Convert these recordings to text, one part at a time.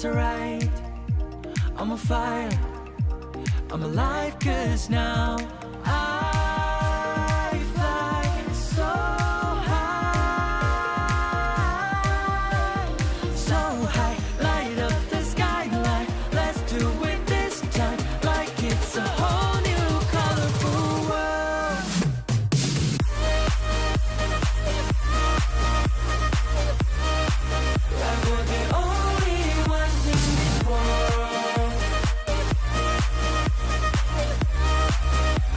it's alright. I'm on fire, I'm alive, cause now I fly so high, so high. Light up the skyline, let's do it this time, like it's a whole new colorful world. Like we're the only ones in this world.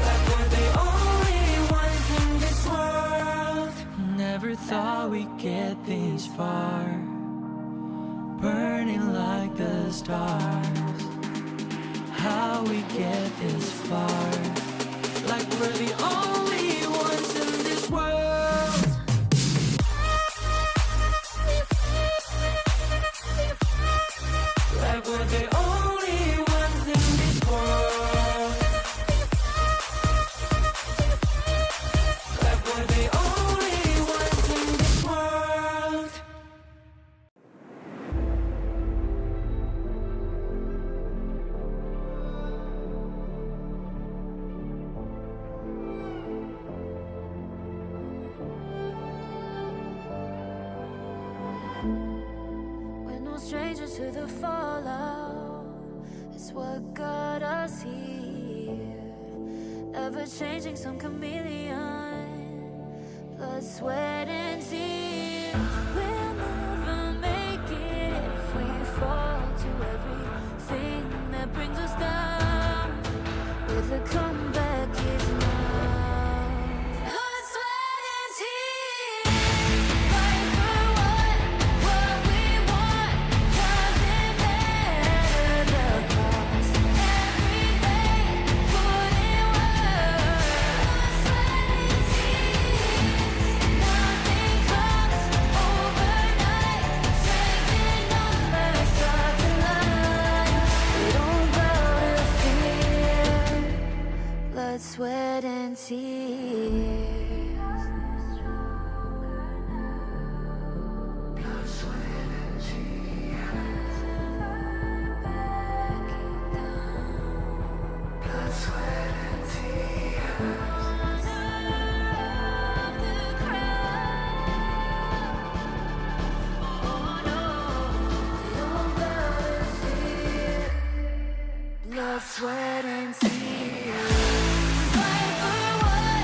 Like we're the only ones in this world. Never thought we'd get this far, burning like the stars. How we get this far, like we're the only ones in this world. Like we're the only ones in this world. Like we're the only ones in this world. We're no strangers to the fallout. It's what got us here. Ever changing, some chameleon. Blood, sweat, and tears. We'll never make it if we fall to everything that brings us down. With a comeback is now. Blood, sweat, and tears. Fight for what we want. Doesn't matter the cost. Every day, put in work. Blood, sweat, and tears. Nothing comes overnight. Strength in numbers start to line. We don't bow to fear. Blood, sweat, and tears. Blood, sweat, and tears. Fight for what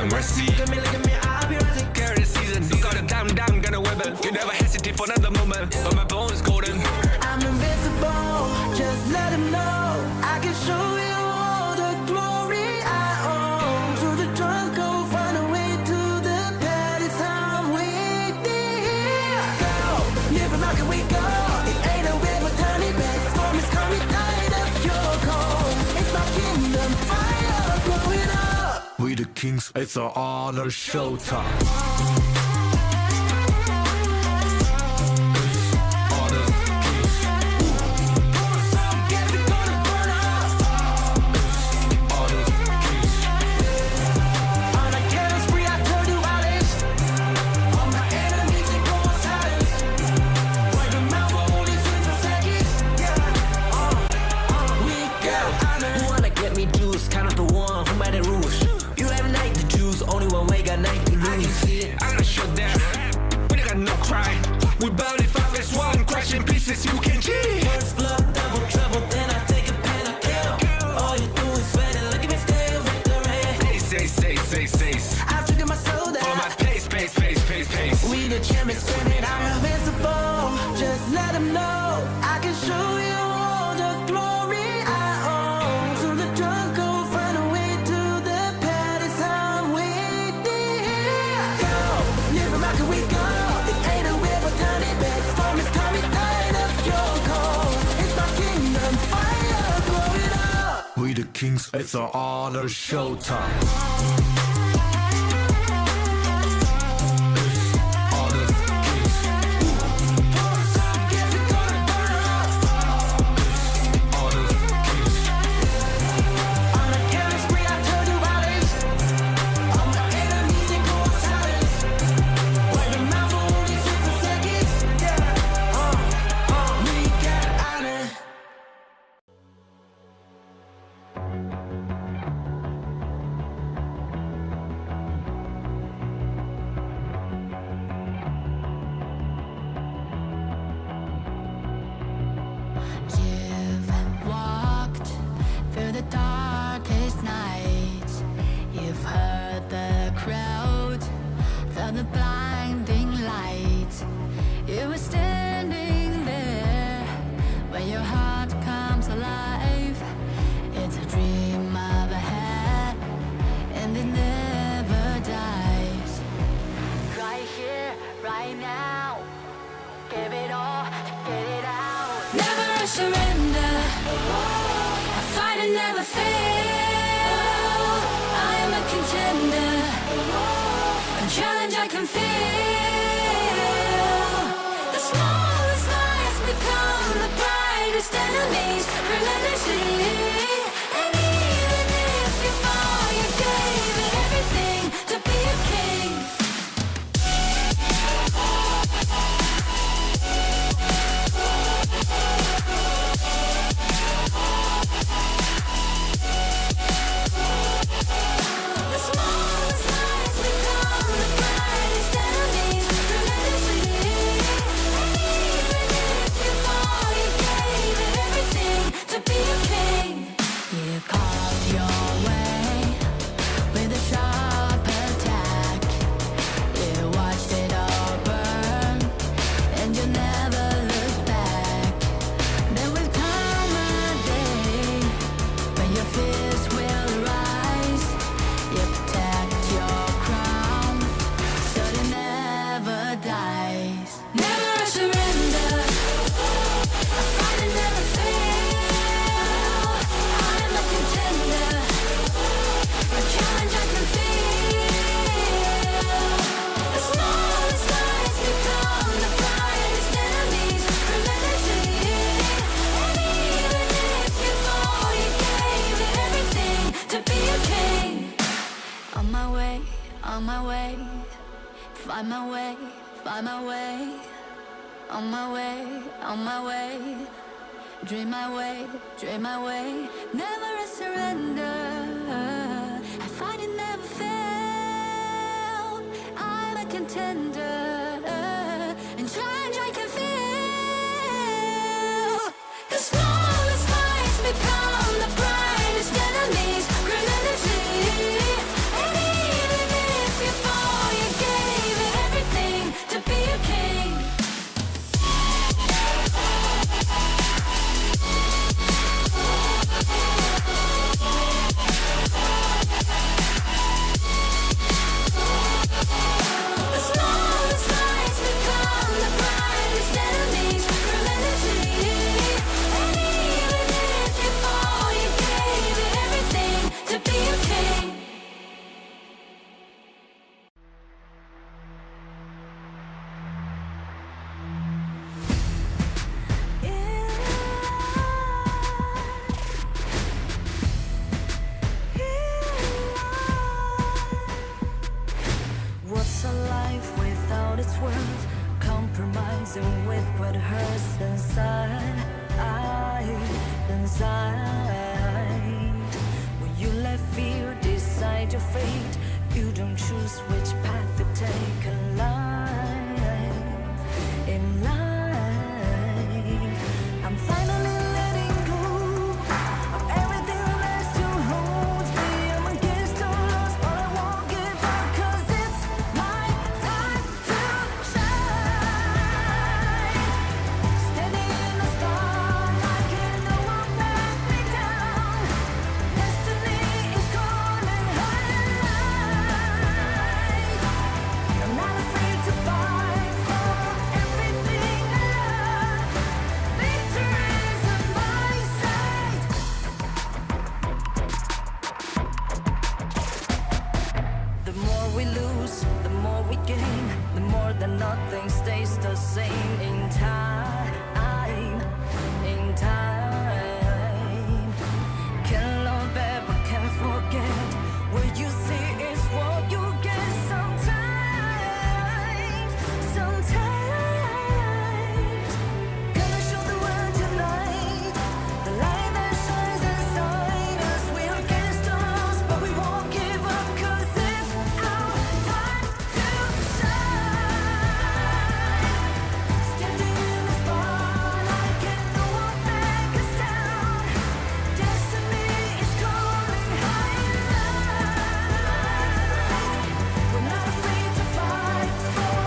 no mercy. Look at me, I'll be rising. Carry the season, you got a damn, gonna weather. You never hesitate for another moment, but my bones golden. I'm invincible, just let him know. I can show you all the glory I own. To the drunk, go find a way to the palace. I'm waiting here. Go, live from how can we go? It ain't a river, turn it back. Storm is coming, tired of your cold. It's my kingdom, fire blowing up. We the kings, it's our honor showtime. We burn it up as one, crash in pieces, you can cheat. First blood, double trouble, then I take a pen, I kill. All you do is sweat and look at me still with the rain. Say. I've triggered my soul down. For my pace. We the champions, screaming, I'm invincible. Just let them know I can show you all the glory I own. To the drunk, go find a way to the palace. I'm waiting here. Go, live from how can we go? It ain't a river, turn it back. Storm is coming, tired of your cold. It's my kingdom, fire blowing up. We the kings, it's our honor showtime. You've walked through the darkest nights. You've heard the crowd, felt the blinding light. You were standing there where your heart comes alive. It's a dream of a hat, and it never dies. Right here, right now, give it all, get it out. Never surrender, I fight and never fail. I am a contender, a challenge I can feel. The smallest lies become the brightest enemies, relentlessly. And even if you fall, you gave it everything to be a king. The smallest lies become the brightest enemies, relentlessly. And even if you fall, you gave it everything to be a king. You carved your way with a sharp attack. You watched it all burn, and you never looked back. There will come a day when your fears will rise. You protect your crown, so it never dies. Never a surrender, I fight and never fail. I am a contender, a challenge I can feel. The smallest lies become the brightest enemies, relentlessly. And even if you fall, you gave it everything to be a king. On my way, find my way, find my way. On my way, dream my way, never a surrender. I fight and never fail. I'm a contender, and challenge I can feel. The smallest lies become the brightest enemies, relentlessly. And even what's worth compromising with what hurts inside. When you let fear decide your fate, you don't choose which path to take in life. In life, I'm finally letting go of everything that still holds me. I'm against all odds, but I won't give up, 'cause it's my time to shine. Standing in the spotlight, can no one back me down. Destiny is calling highlight. I'm not afraid to fight for everything I love. Victory's on my side. The more we lose, the more we gain. The more that nothing stays the same. In time, can love ever, can forget. What you see is what you get. Sometimes gonna show the world tonight the light that shines inside us. We're against all odds, but we won't give up, 'cause it's our time to shine. Standing in the spotlight, can no one back us down. Destiny is calling highlight. We're not afraid to fight for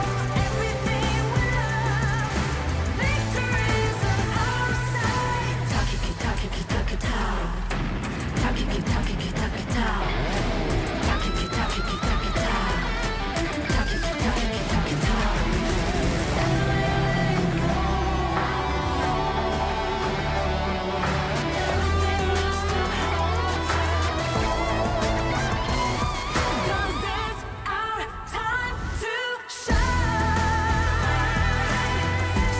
everything we love. Victory's on our side. Takiki takiki takitao. Takiki takiki takitao. Takiki takiki takitao. Takiki takiki takitao. Letting go. Everything that still holds us. 'Cause it's our time to shine.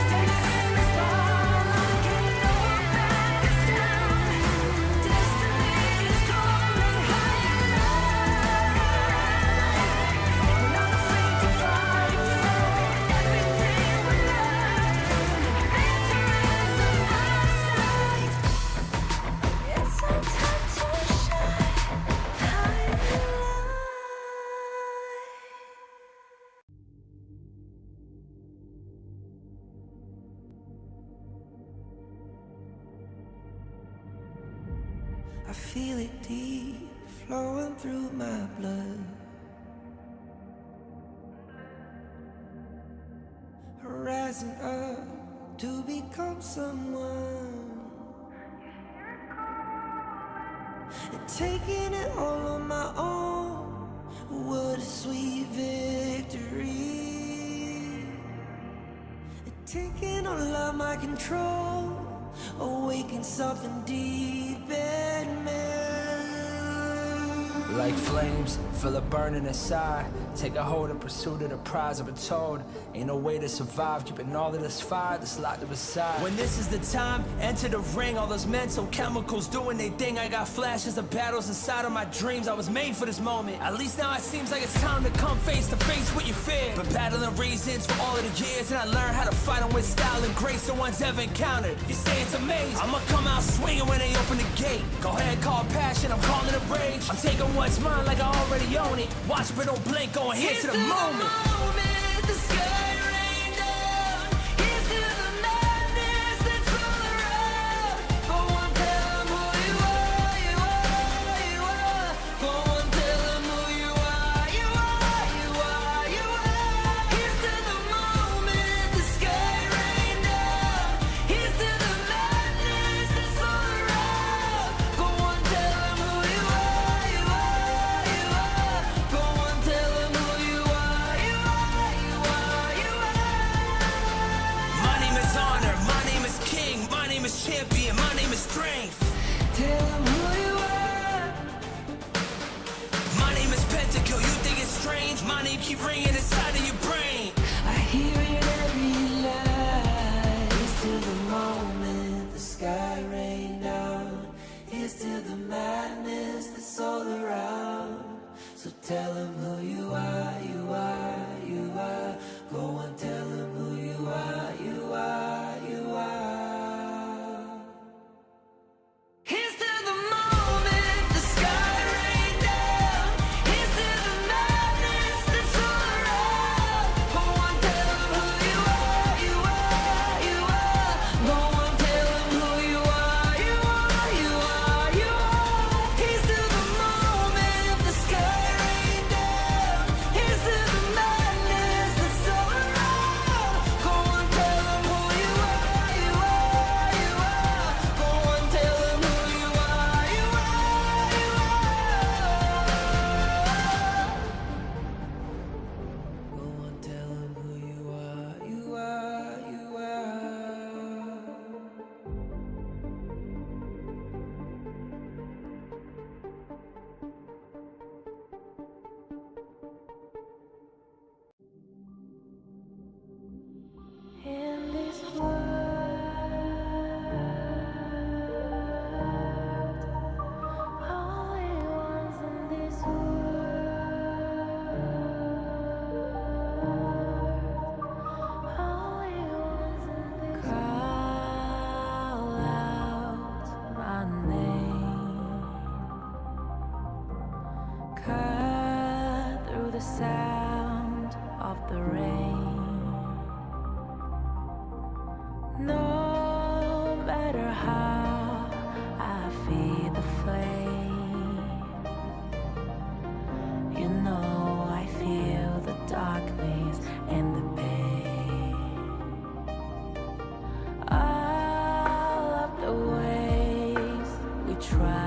Standing in the spotlight, can no one back us down. Destiny is calling highlight. We're not afraid to fight for everything we love. Victory's on our side. It's our time to shine. Highlight. I feel it deep flowing through my blood. Rising up to become someone. And taking it all on my own. What a sweet victory. And taking all of my control. Awaken something deep in me. Like flames, feel it burning inside. Take a hold and pursuit of the prize. I've been told, ain't no way to survive. Keeping all of this fire that's locked up inside. When this is the time, enter the ring. All those mental chemicals doing their thing. I got flashes of battles inside of my dreams. I was made for this moment. At least now it seems like it's time to come face to face with your fear. Been battling reasons for all of the years, and I learned how to fight them with style and grace no one's ever encountered. You say it's amazing. I'ma come out swinging when they open the gate. Go ahead, call passion, I'm calling it rage. I'm taking what's mine like I already own it. Watch but don't blink, going here to the moment. The sky rained down. Here's to the madness that's all around. Go on, tell 'em who you are, you are, you are. Go on, tell 'em who you are, you are, you are, you are. Here's to the moment, the sky rained down. Here's to the madness that's all around. Go on, tell 'em who you are, you are, you are. Go on, tell 'em who you are, you are, you are, you are. My name is honor, my name is king, my name is champion, my name is strength. Tell 'em who you are. My name is Pentakill, you think it's strange? My name keep ringing inside of your brain. I hear it every night. It's till the moment the sky rain down. Here's to the madness that's all around. So tell 'em who you are, you are, you are. Go on, the sound of the rain. No matter how I feed the flame, you know I feel the darkness and the pain. All of the ways we tried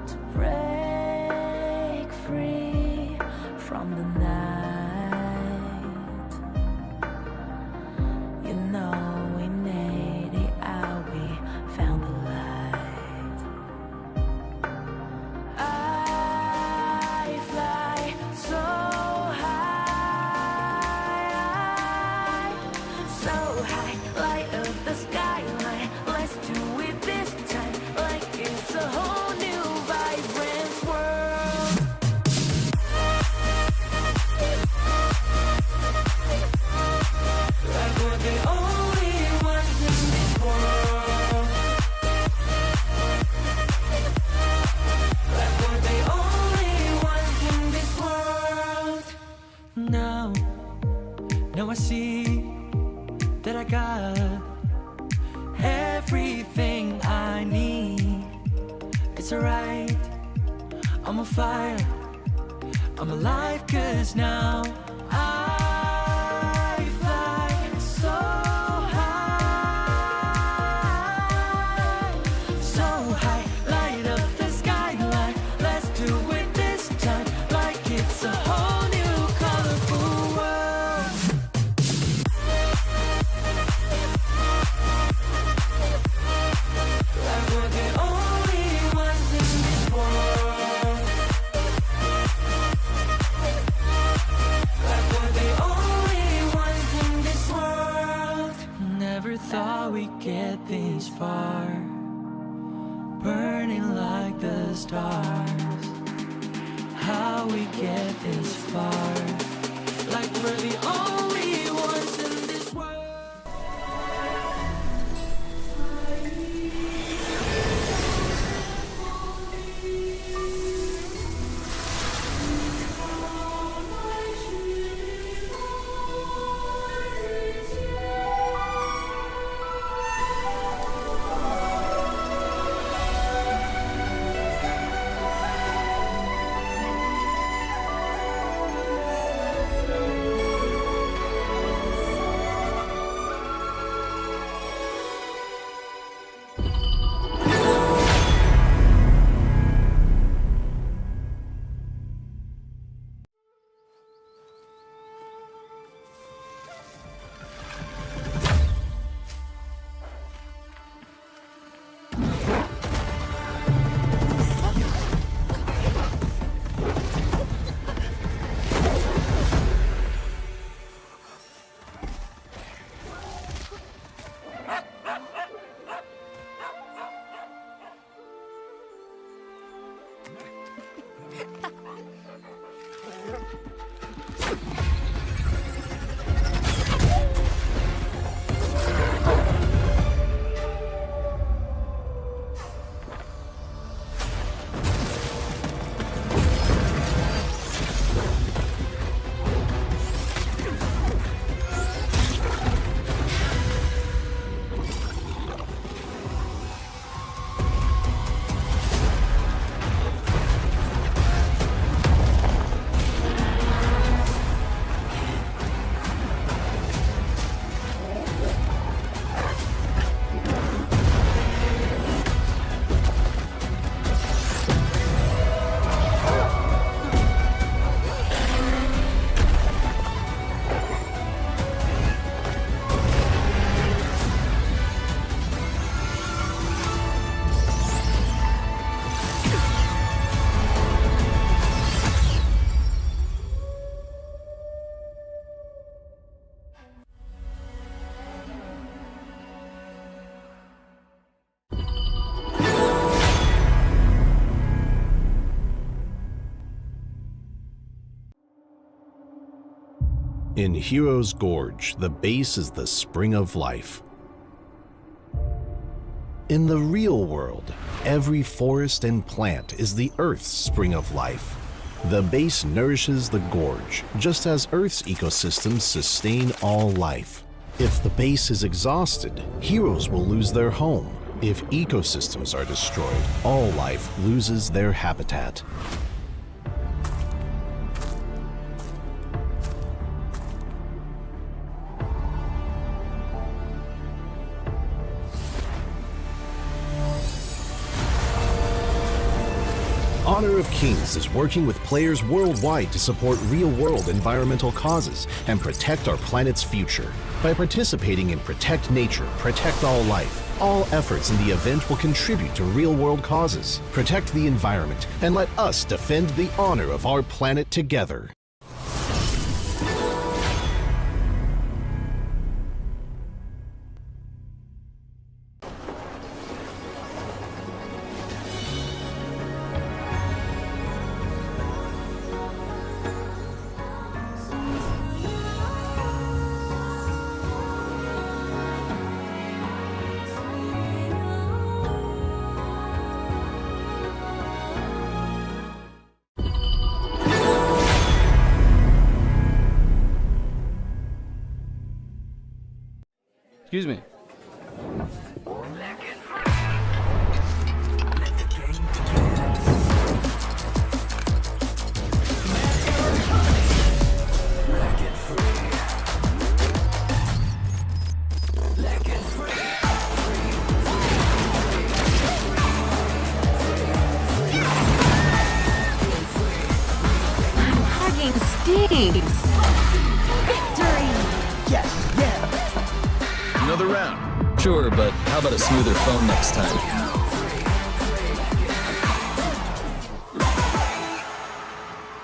to break free from the night, you know we made it out, we found the light. I fly so high, light up the skyline. Let's do it this time, like it's a whole new vibrant world. Like we're the only ones in this world. Like we're the only ones in this world. Now I see that I got everything I need. It's alright, I'm on fire, I'm alive, 'cause now I fly so high, light up the skyline. Let's do it this time, like it's a whole new colorful world. Like we're the only ones in this world. Like we're the only ones in this world. Never thought we'd get this far, burning like the stars. How we get this far, like we're the only ones in this world. In Hero's Gorge, the base is the spring of life. In the real world, every forest and plant is the Earth's spring of life. The base nourishes the gorge, just as Earth's ecosystems sustain all life. If the base is exhausted, heroes will lose their home. If ecosystems are destroyed, all life loses their habitat. Honor of Kings is working with players worldwide to support real-world environmental causes and protect our planet's future. By participating in Protect Nature, Protect All Life, all efforts in the event will contribute to real-world causes, protect the environment, and let us defend the honor of our planet together. Excuse me. Hugging Steve. Victory! Another round. Sure, but how about a smoother phone next time?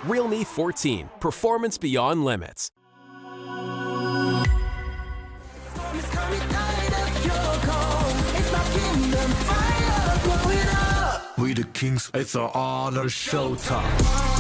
Realme 14, performance beyond limits. It's coming out of your cold. It's my kingdom fire blowing up. We the kings, it's our honor showtime.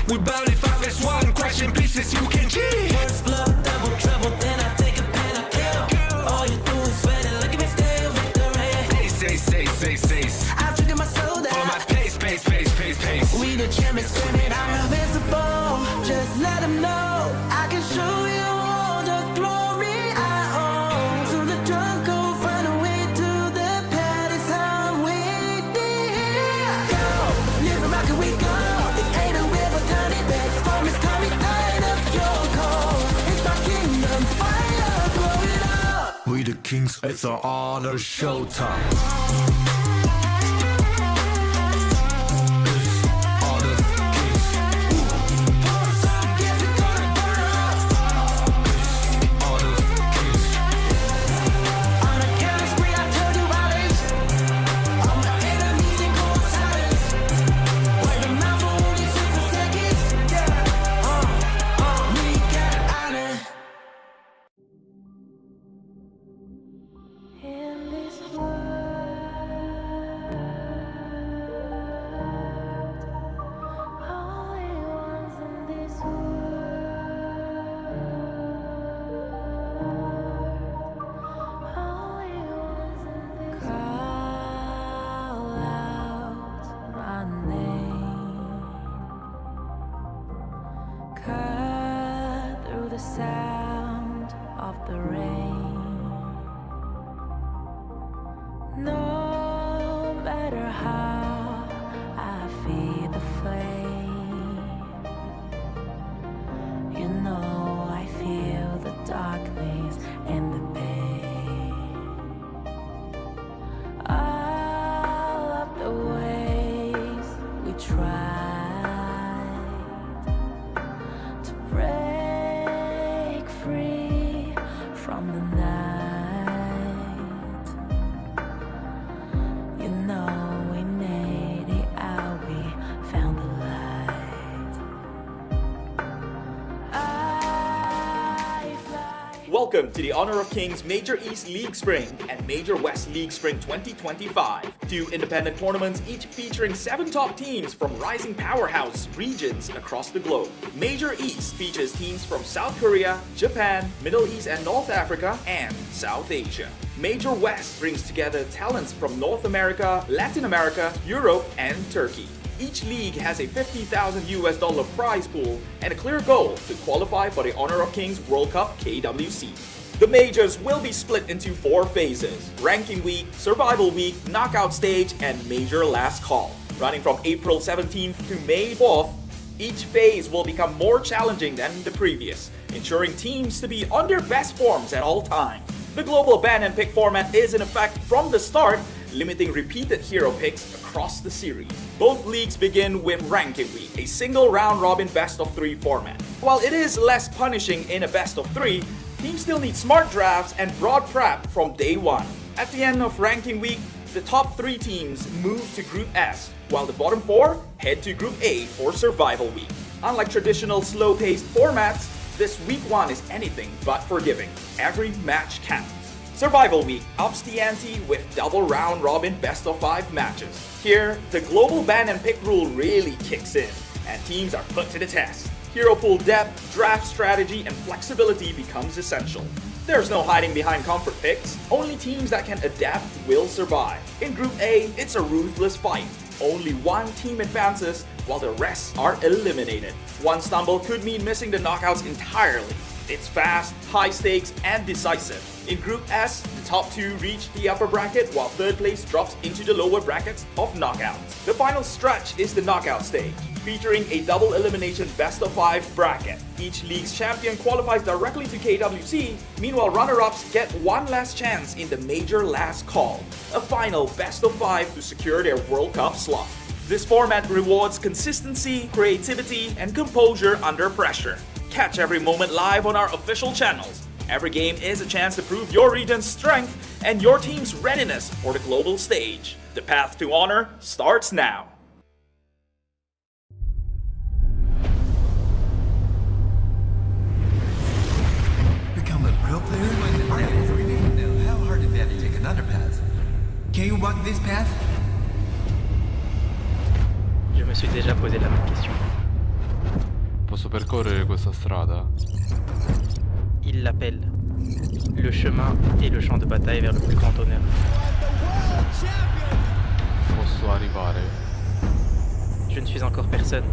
We barely five as one, crashing pieces you can cheat. First blood, double trouble, then I take a pen, I kill. All you do is sweat and look at me still victory. Say. I've treated my soul down. Follow my pace. We the champions, screaming, I'm invincible. Just let them know I can show you all the glory I own. So the drunk go find a way to the pad. It's how I'm waiting. Go, live and rock and we go. It ain't a river, turn it back. Storm is coming out of your cold. It's my kingdom fire, blow it up. We the kings, it's our honor showtime. In this world, only ones in this world, only ones in this call out my name, cut through the sound of the rain. No matter how I feed the flame, you know I feel the darkness and the pain. All of the ways we tried to break free from the night. Welcome to the Honor of Kings Major East League Spring and Major West League Spring 2025. 2 independent tournaments, each featuring 7 top teams from rising powerhouse regions across the globe. Major East features teams from South Korea, Japan, Middle East and North Africa, and South Asia. Major West brings together talents from North America, Latin America, Europe, and Turkey. Each league has a $50,000 prize pool and a clear goal to qualify for the Honor of Kings World Cup KWC. The majors will be split into 4 phases: Ranking Week, Survival Week, Knockout Stage, and Major Last Call. Running from April 17th to May 4th, each phase will become more challenging than the previous, ensuring teams to be on their best forms at all times. The global ban and pick format is in effect from the start, limiting repeated hero picks across the series. Both leagues begin with Ranking Week, a single round-robin best-of-3 format. While it is less punishing in a best-of-3, teams still need smart drafts and broad prep from day one. At the end of Ranking Week, the top 3 teams move to Group S, while the bottom 4 head to Group A for Survival Week. Unlike traditional slow-paced formats, this Week 1 is anything but forgiving. Every match counts. Survival Week ups the ante with double round-robin best-of-5 matches. Here, the global ban and pick rule really kicks in, and teams are put to the test. Hero pool depth, draft strategy, and flexibility becomes essential. There's no hiding behind comfort picks. Only teams that can adapt will survive. In Group A, it's a ruthless fight. Only one team advances, while the rest are eliminated. One stumble could mean missing the knockouts entirely. It's fast, high stakes, and decisive. In Group S, the top 2 reach the upper bracket, while 3rd place drops into the lower brackets of knockouts. The final stretch is the knockout stage, featuring a double elimination best-of-5 bracket. Each league's champion qualifies directly to KWC, meanwhile runner-ups get one last chance in the Major Last Call, a final best-of-5 to secure their World Cup slot. This format rewards consistency, creativity, and composure under pressure. Catch every moment live on our official channels. Every game is a chance to prove your region's strength and your team's readiness for the global stage. The path to honor starts now. Become a pro player? How hard is that to take another path? Can you walk this path? Je me suis déjà posé la même question. Posso percorrere questa strada? Il l'appelle. Le chemin et le champ de bataille vers le plus grand honneur. Posso arrivare? Je ne suis encore personne.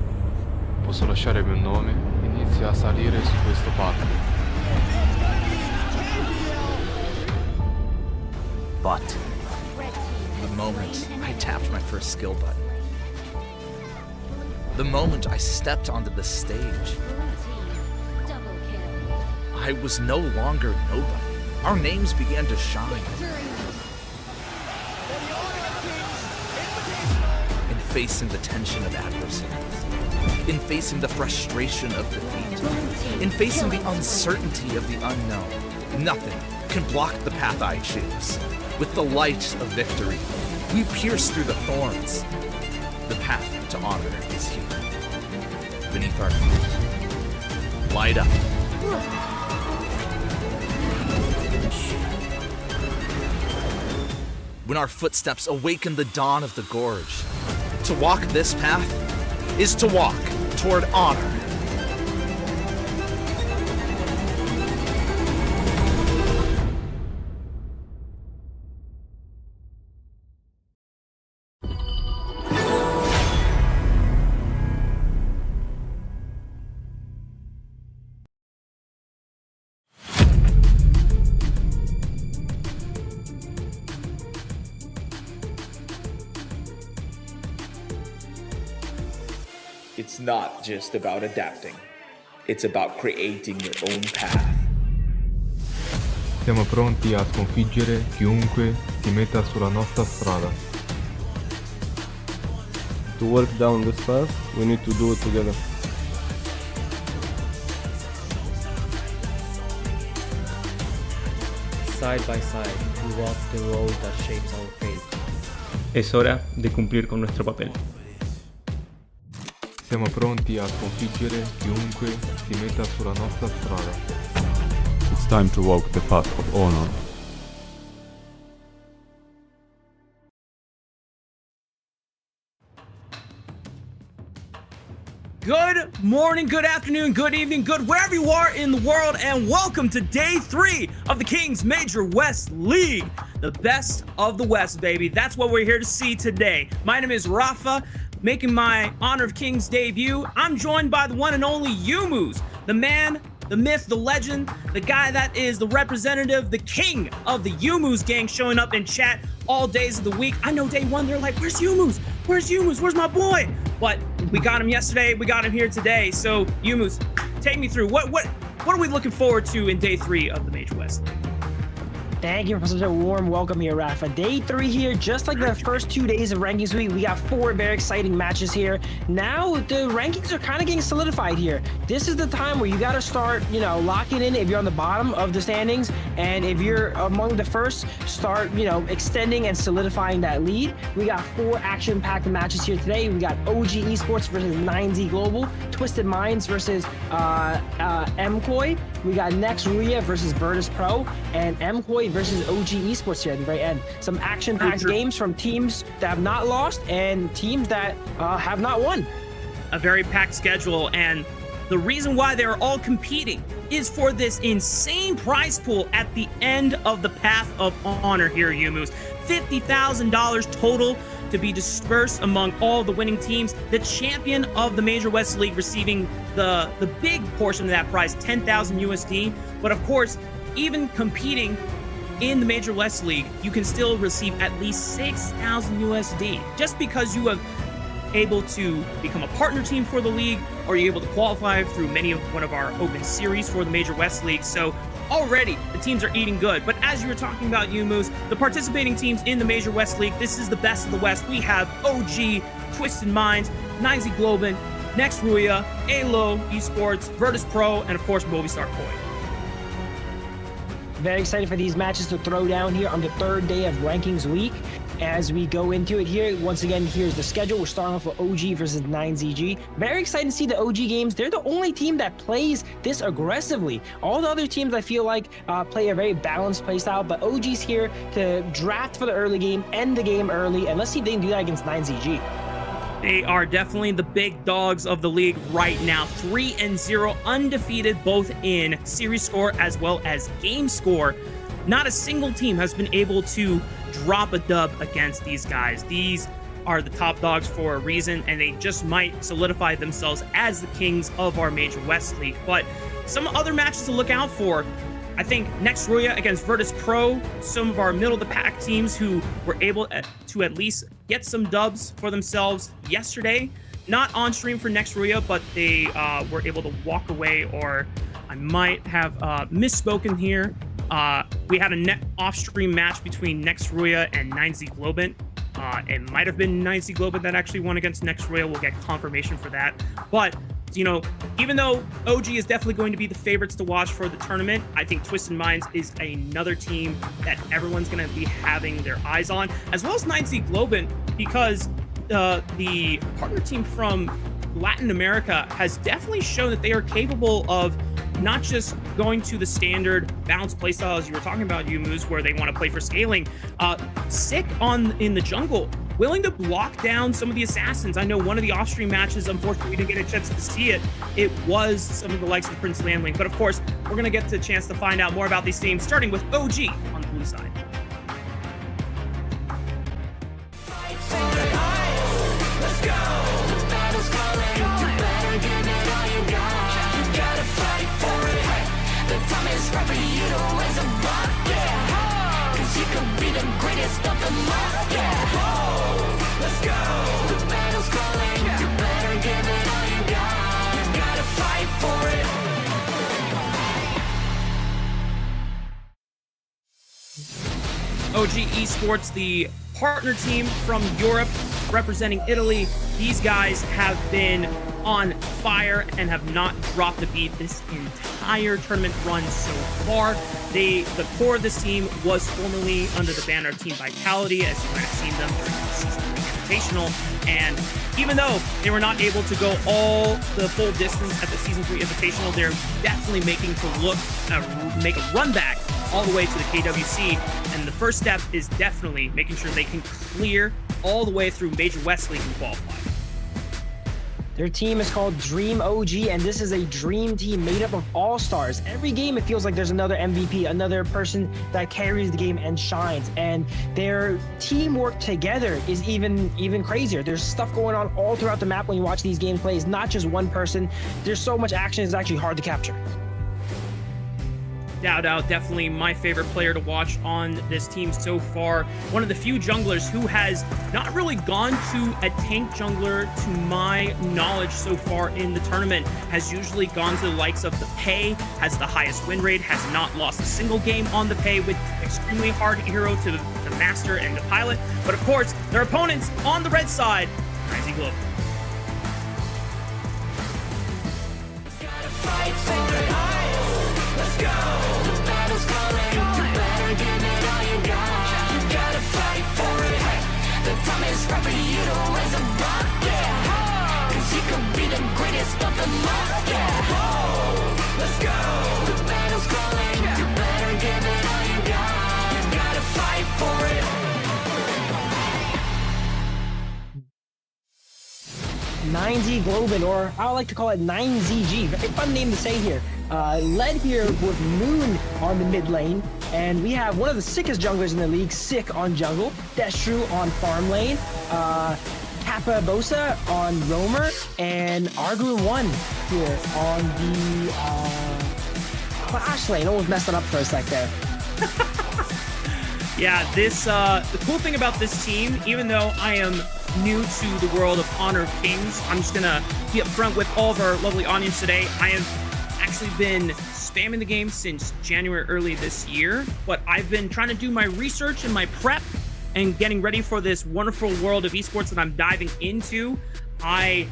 Posso lasciare il mio nome? Inizia a salire su questo palco. But the moment I tapped my first skill button, the moment I stepped onto the stage, I was no longer nobody. Our names began to shine. In facing the tension of adversity, in facing the frustration of defeat, in facing the uncertainty of the unknown, nothing can block the path I choose. With the light of victory, we pierce through the thorns. The path to honor is here. Beneath our feet. Light up. When our footsteps awaken the dawn of the gorge, to walk this path is to walk toward honor. It's not just about adapting. It's about creating your own path. Siamo pronti a sconfiggere chiunque si metta sulla nostra strada. To work down this path, we need to do it together. Side by side, we walk the road that shapes our fate. Es hora de cumplir con nuestro papel. Siamo pronti a sconfiggere chiunque si metta sulla nostra strada. It's time to walk the path of honor. Good morning, good afternoon, good evening, good wherever you are in the world, and welcome to day 3 of the Kings Major West League. The best of the West, baby. That's what we're here to see today. My name is Rafa, making my Honor of Kings debut. I'm joined by the one and only Yumus, the man, the myth, the legend, the guy that is the representative, the king of the Yumus gang, showing up in chat all days of the week. I know day 1, they're like, where's Yumus? Where's Yumus? Where's my boy? But we got him yesterday, we got him here today. So Yumus, take me through what are we looking forward to in day 3 of the Major West? Thank you for such a warm welcome here, Rafa. Day 3 here, just like the first 2 days of rankings week, we got 4 very exciting matches here. Now the rankings are kind of getting solidified here. This is the time where you got to start, locking in if you're on the bottom of the standings, and if you're among the first, start, extending and solidifying that lead. We got 4 action-packed matches here today. We got OG Esports versus 9Z Global, Twisted Minds versus MKOI. We got Next RÜYA versus Virtus.pro, and MKOI versus OG Esports here at the very end. Some action-packed games from teams that have not lost and teams that have not won. A very packed schedule, and the reason why they're all competing is for this insane prize pool at the end of the Path of Honor here, Yumus. $50,000 total to be dispersed among all the winning teams. The champion of the Major West League receiving the big portion of that prize, 10,000 USD. But of course, even competing in the Major West League, you can still receive at least 6,000 USD just because you have able to become a partner team for the league, or you're able to qualify through one of our open series for the Major West League. So already the teams are eating good. But as you were talking about, Yumus, the participating teams in the Major West League, this is the best of the West. We have OG, Twisted Minds, 9Z Globant, Next RÜYA, ALO, Esports, Virtus.pro, and of course Movistar Koi. Very excited for these matches to throw down here on the 3rd day of rankings week. As we go into it here, once again, here's the schedule. We're starting off with OG versus 9ZG. Very excited to see the OG games. They're the only team that plays this aggressively. All the other teams, I feel like, play a very balanced play style, but OG's here to draft for the early game, end the game early, and let's see if they can do that against 9ZG. They are definitely the big dogs of the league right now. 3-0, undefeated both in series score as well as game score. Not a single team has been able to drop a dub against these guys. These are the top dogs for a reason, and they just might solidify themselves as the kings of our Major West League. But some other matches to look out for, I think Next RÜYA against Virtus.pro, some of our middle-of-the-pack teams who were able to at least get some dubs for themselves yesterday. Not on stream for Next RÜYA, but they were able to walk away, or I might have misspoken here. We had a off-stream match between Next RÜYA and 9Z Globant. It might have been 9Z Globant that actually won against Next RÜYA. We'll get confirmation for that. But, even though OG is definitely going to be the favorites to watch for the tournament, I think Twisted Minds is another team that everyone's going to be having their eyes on, as well as 9Z Globant, because the partner team from Latin America has definitely shown that they are capable of not just going to the standard balanced playstyle as you were talking about, Yumus, where they want to play for scaling, sick in the jungle, willing to block down some of the assassins. I know one of the off-stream matches, unfortunately, we didn't get a chance to see it. It was some of the likes of Prince Landling. But of course, we're going to get the chance to find out more about these teams, starting with OG on the blue side. Let's go! The battle's calling. You better give it all you got. You gotta fight for it. The time is right for you to raise a bar. Yeah! Cause you could be the greatest of them all. Yeah! Let's go! The battle's calling. You better give it all you got. You gotta fight for it. OG Esports, the partner team from Europe, representing Italy. These guys have been on fire and have not dropped a beat this entire tournament run so far. The core of this team was formerly under the banner of Team Vitality, as you might have seen them during the Season 3 Invitational. And even though they were not able to go all the full distance at the Season 3 Invitational, they're definitely making to make a run back all the way to the KWC. And the first step is definitely making sure they can clear all the way through Major West League and qualify. Their team is called Dream OG, and this is a dream team made up of all-stars. Every game, it feels like there's another MVP, another person that carries the game and shines. And their teamwork together is even crazier. There's stuff going on all throughout the map when you watch these gameplays, not just one person. There's so much action, it's actually hard to capture. Doubt, definitely my favorite player to watch on this team so far. One of the few junglers who has not really gone to a tank jungler, to my knowledge so far in the tournament, has usually gone to the likes of the Pei, has the highest win rate, has not lost a single game on the Pei, with extremely hard hero to the Master and the Pilot. But of course, their opponents on the red side, Rising Globant. Let's go! The battle's calling. You better give it all you got. You gotta fight for it. The time is right for you to raise a rock, yeah. Cause you could be the greatest of them all, yeah. Let's go! The battle's calling. You better give it all you got. You gotta fight for it. 9Z Globant, or I like to call it 9ZG. Very fun name to say here. Led here with Moon on the mid lane, and we have one of the sickest junglers in the league, Sick on jungle, Destru on farm lane, Kappa Bosa on roamer, and Argun1 here on the Clash lane. Almost messed it up for a sec there. Yeah, the cool thing about this team, even though I am new to the world of Honor of Kings, I'm just gonna be upfront with all of our lovely audience today. I have actually been spamming the game since January early this year, but I've been trying to do my research and my prep and getting ready for this wonderful world of esports that I'm diving into. I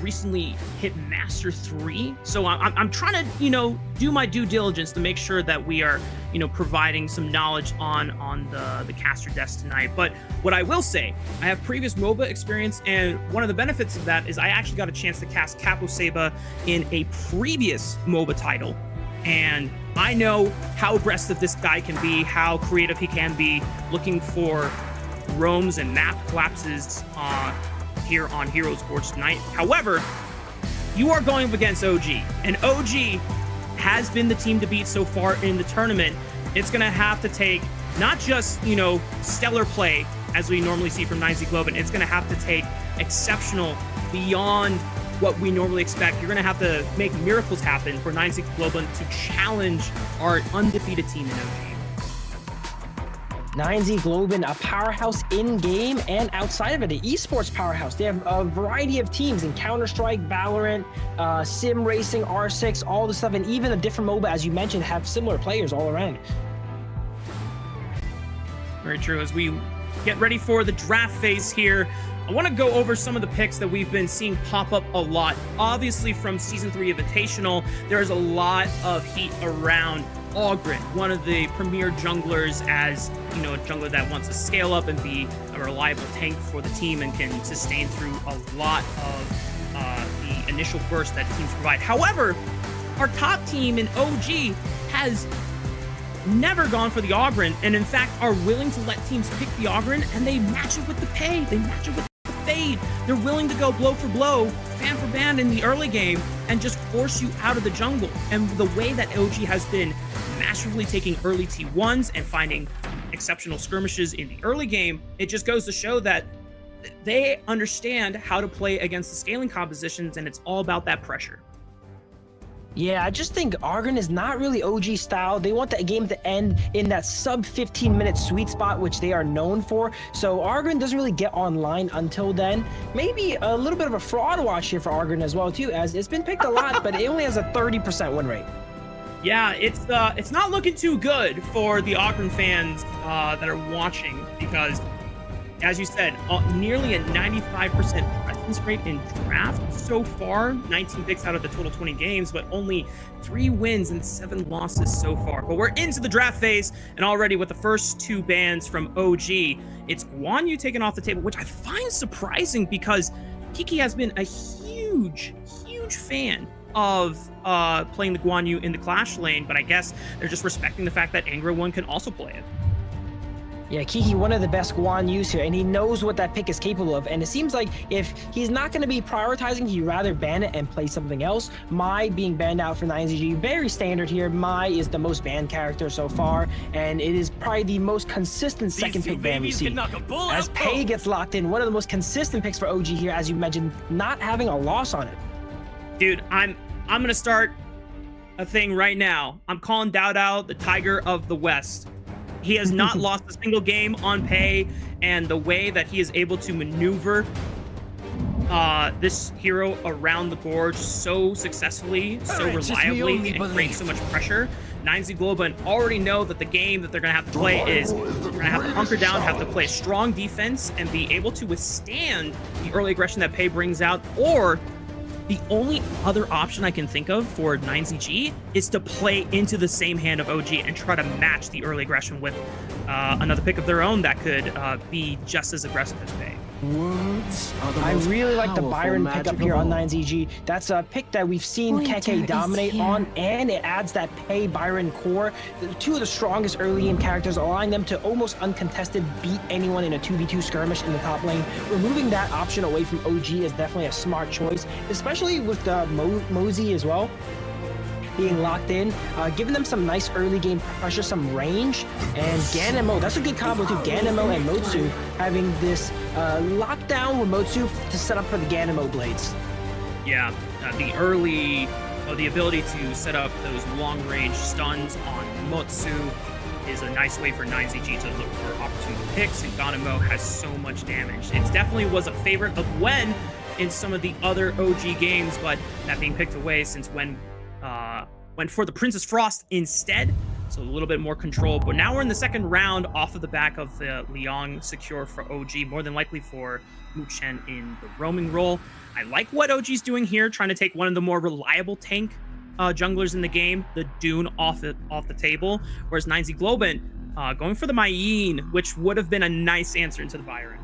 recently hit Master 3, so I'm trying to, do my due diligence to make sure that we are, providing some knowledge on the caster desk tonight. But what I will say, I have previous MOBA experience, and one of the benefits of that is I actually got a chance to cast Capo Seba in a previous MOBA title, and I know how aggressive this guy can be, how creative he can be, looking for roams and map collapses here on Hero Sports tonight. However, you are going up against OG, and OG has been the team to beat so far in the tournament. It's going to have to take not just, stellar play as we normally see from 9Z Globant. It's going to have to take exceptional, beyond what we normally expect. You're going to have to make miracles happen for 9Z Globant to challenge our undefeated team in OG. 9Z Globant, a powerhouse in-game and outside of it, an esports powerhouse. They have a variety of teams in Counter-Strike, Valorant, Sim Racing, R6, all the stuff, and even a different MOBA, as you mentioned, have similar players all around. Very true. As we get ready for the draft phase here, I want to go over some of the picks that we've been seeing pop up a lot. Obviously, from Season 3 Invitational, there's a lot of heat around Ogren, one of the premier junglers, as a jungler that wants to scale up and be a reliable tank for the team and can sustain through a lot of the initial burst that teams provide. However, our top team in OG has never gone for the Ogren, and in fact are willing to let teams pick the Ogren, and they match it with the Pei, they match it with the Fade. They're willing to go blow for blow, band for band in the early game, and just force you out of the jungle. And the way that OG has been masterfully taking early T1s and finding exceptional skirmishes in the early game, it just goes to show that they understand how to play against the scaling compositions, and it's all about that pressure. Yeah, I just think Argon is not really OG style. They want the game to end in that sub 15-minute sweet spot, which they are known for. So Argon doesn't really get online until then. Maybe a little bit of a fraud watch here for Argon as well, too, as it's been picked a lot, but it only has a 30% win rate. Yeah, it's not looking too good for the Ogren fans that are watching, because as you said, nearly a 95% presence rate in draft so far. 19 picks out of the total 20 games, but only 3 wins and 7 losses so far. But we're into the draft phase, and already with the first 2 bans from OG, it's Guan Yu taken off the table, which I find surprising because Kiki has been a huge fan of playing the Guan Yu in the Clash lane, but I guess they're just respecting the fact that Angry One can also play it. Yeah, Kiki, one of the best Guan Yus here, and he knows what that pick is capable of. And it seems like if he's not going to be prioritizing, he'd rather ban it and play something else. Mai being banned out for 9ZG, very standard here. Mai is the most banned character so far, and it is probably the most consistent second pick ban we see. As Pei gets locked in, one of the most consistent picks for OG here, as you mentioned, not having a loss on it. Dude, I'm going to start a thing right now. I'm calling Dao Dao the Tiger of the West. He has not lost a single game on Pei, and the way that he is able to maneuver this hero around the gorge so successfully, so reliably, and create so much pressure. 9Z Globant already know that the game that they're going to have to play is they're going to have to hunker down, have to play strong defense, and be able to withstand the early aggression that Pei brings out, or the only other option I can think of for 9ZG is to play into the same hand of OG and try to match the early aggression with another pick of their own that could be just as aggressive as Pei. I really like the Byron pickup here on 9ZG. That's a pick that we've seen Keke dominate on, and it adds that Pei Byron core, 2 of the strongest early game characters, allowing them to almost uncontested beat anyone in a 2v2 skirmish in the top lane. Removing that option away from OG is definitely a smart choice, especially with the Mosey as well being locked in, giving them some nice early game pressure, some range, and Gan and Mo. That's a good combo too. Gan and Mo and Motsu having this lockdown with Motsu to set up for the Gan and Mo blades. Yeah, the ability to set up those long range stuns on Motsu is a nice way for 9ZG to look for opportunity picks, and Ganemo has so much damage. It definitely was a favorite of Wen in some of the other OG games, but that being picked away since Wen went for the Princess Frost instead, so a little bit more control. But now we're in the second round off of the back of the Liang secure for OG, more than likely for Mu Chen in the roaming role. I like what OG's doing here, trying to take one of the more reliable tank junglers in the game, the Dune, off the table, whereas 9Z Globant going for the Mayin, which would have been a nice answer into the Byron.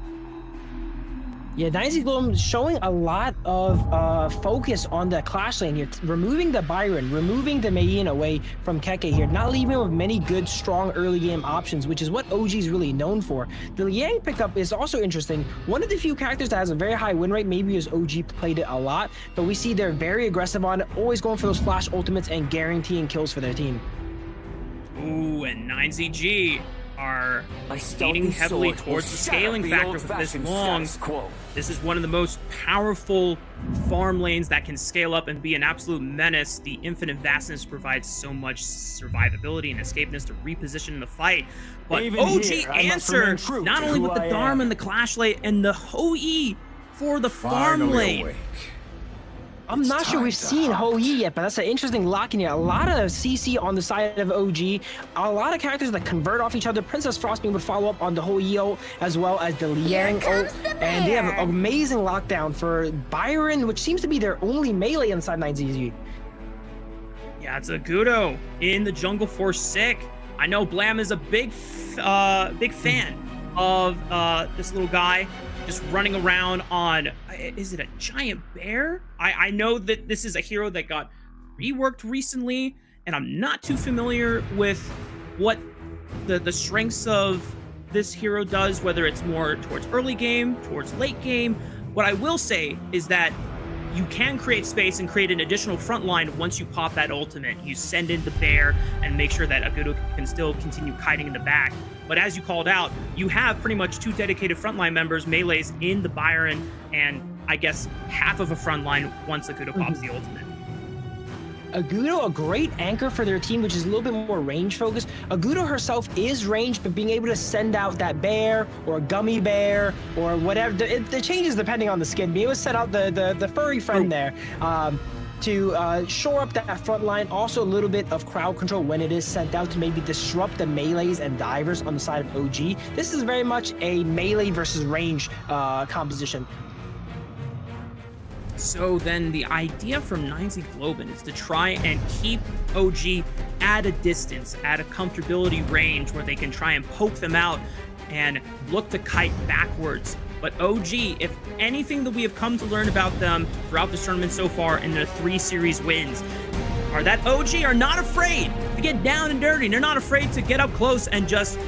Yeah, 9Z Globant showing a lot of focus on the Clash lane here, removing the Byron, removing the Mayin away from Keke here, not leaving with many good, strong early game options, which is what OG is really known for. The Liang pickup is also interesting. One of the few characters that has a very high win rate, maybe as OG played it a lot, but we see they're very aggressive on it, always going for those flash ultimates and guaranteeing kills for their team. Ooh, and 9ZG are leaning heavily towards the scaling factor with this long. This is one of the most powerful farm lanes that can scale up and be an absolute menace. The infinite vastness provides so much survivability and escapeness to reposition in the fight. But OG answer not only with the Dharma and the Clash lane and the Hou-Yi for the farm lane. I'm not sure we've seen Hou-Yi yet, but that's an interesting lock in here. A lot of CC on the side of OG, a lot of characters that convert off each other. Princess Frost being able to follow up on the Hou-Yi ult, as well as the Liang ult, and they have an amazing lockdown for Byron, which seems to be their only melee inside 9ZG. Yeah, it's a Gudo in the jungle for Sick. I know Blam is a big fan of this little guy. Just running around on, is it a giant bear? I know that this is a hero that got reworked recently, and I'm not too familiar with what the strengths of this hero does, whether it's more towards early game, towards late game. What I will say is that you can create space and create an additional front line once you pop that ultimate. You send in the bear and make sure that Agudo can still continue kiting in the back. But as you called out, you have pretty much 2 dedicated frontline members, melees in the Byron, and I guess half of a frontline once Agudo pops the ultimate. Agudo, a great anchor for their team, which is a little bit more range focused. Agudo herself is ranged, but being able to send out that bear or a gummy bear or whatever, it changes depending on the skin. Being able to set out the furry friend there. to shore up that front line. Also a little bit of crowd control when it is sent out to maybe disrupt the melees and divers on the side of OG. This is very much a melee versus range composition. So then the idea from 9Z Globant is to try and keep OG at a distance, at a comfortability range where they can try and poke them out and look to kite backwards. But OG, if anything that we have come to learn about them throughout this tournament so far in their 3 series wins, are that OG are not afraid to get down and dirty. They're not afraid to get up close and just,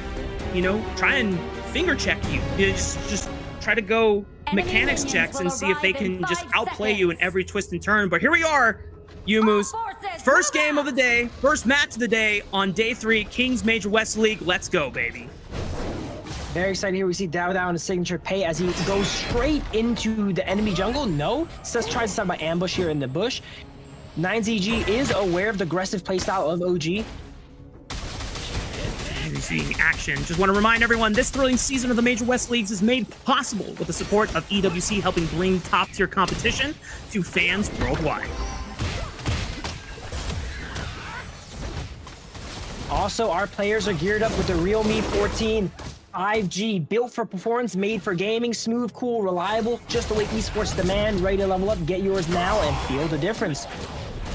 you know, try and finger check you. Just try to go mechanics checks and see if they can just outplay you in every twist and turn. But here we are, Yumu's first game of the day, first match of the day on day 3, Kings Major West League. Let's go, baby. Very excited here. We see Dao Dao in his signature pay as he goes straight into the enemy jungle. No, Sus tries to start by ambush here in the bush. 9ZG is aware of the aggressive playstyle of OG. Seeing action. Just want to remind everyone, this thrilling season of the Major West Leagues is made possible with the support of EWC, helping bring top-tier competition to fans worldwide. Also, our players are geared up with the Realme 14 5G, built for performance, made for gaming, smooth, cool, reliable, just the way esports demand. Ready to level up? Get yours now and feel the difference.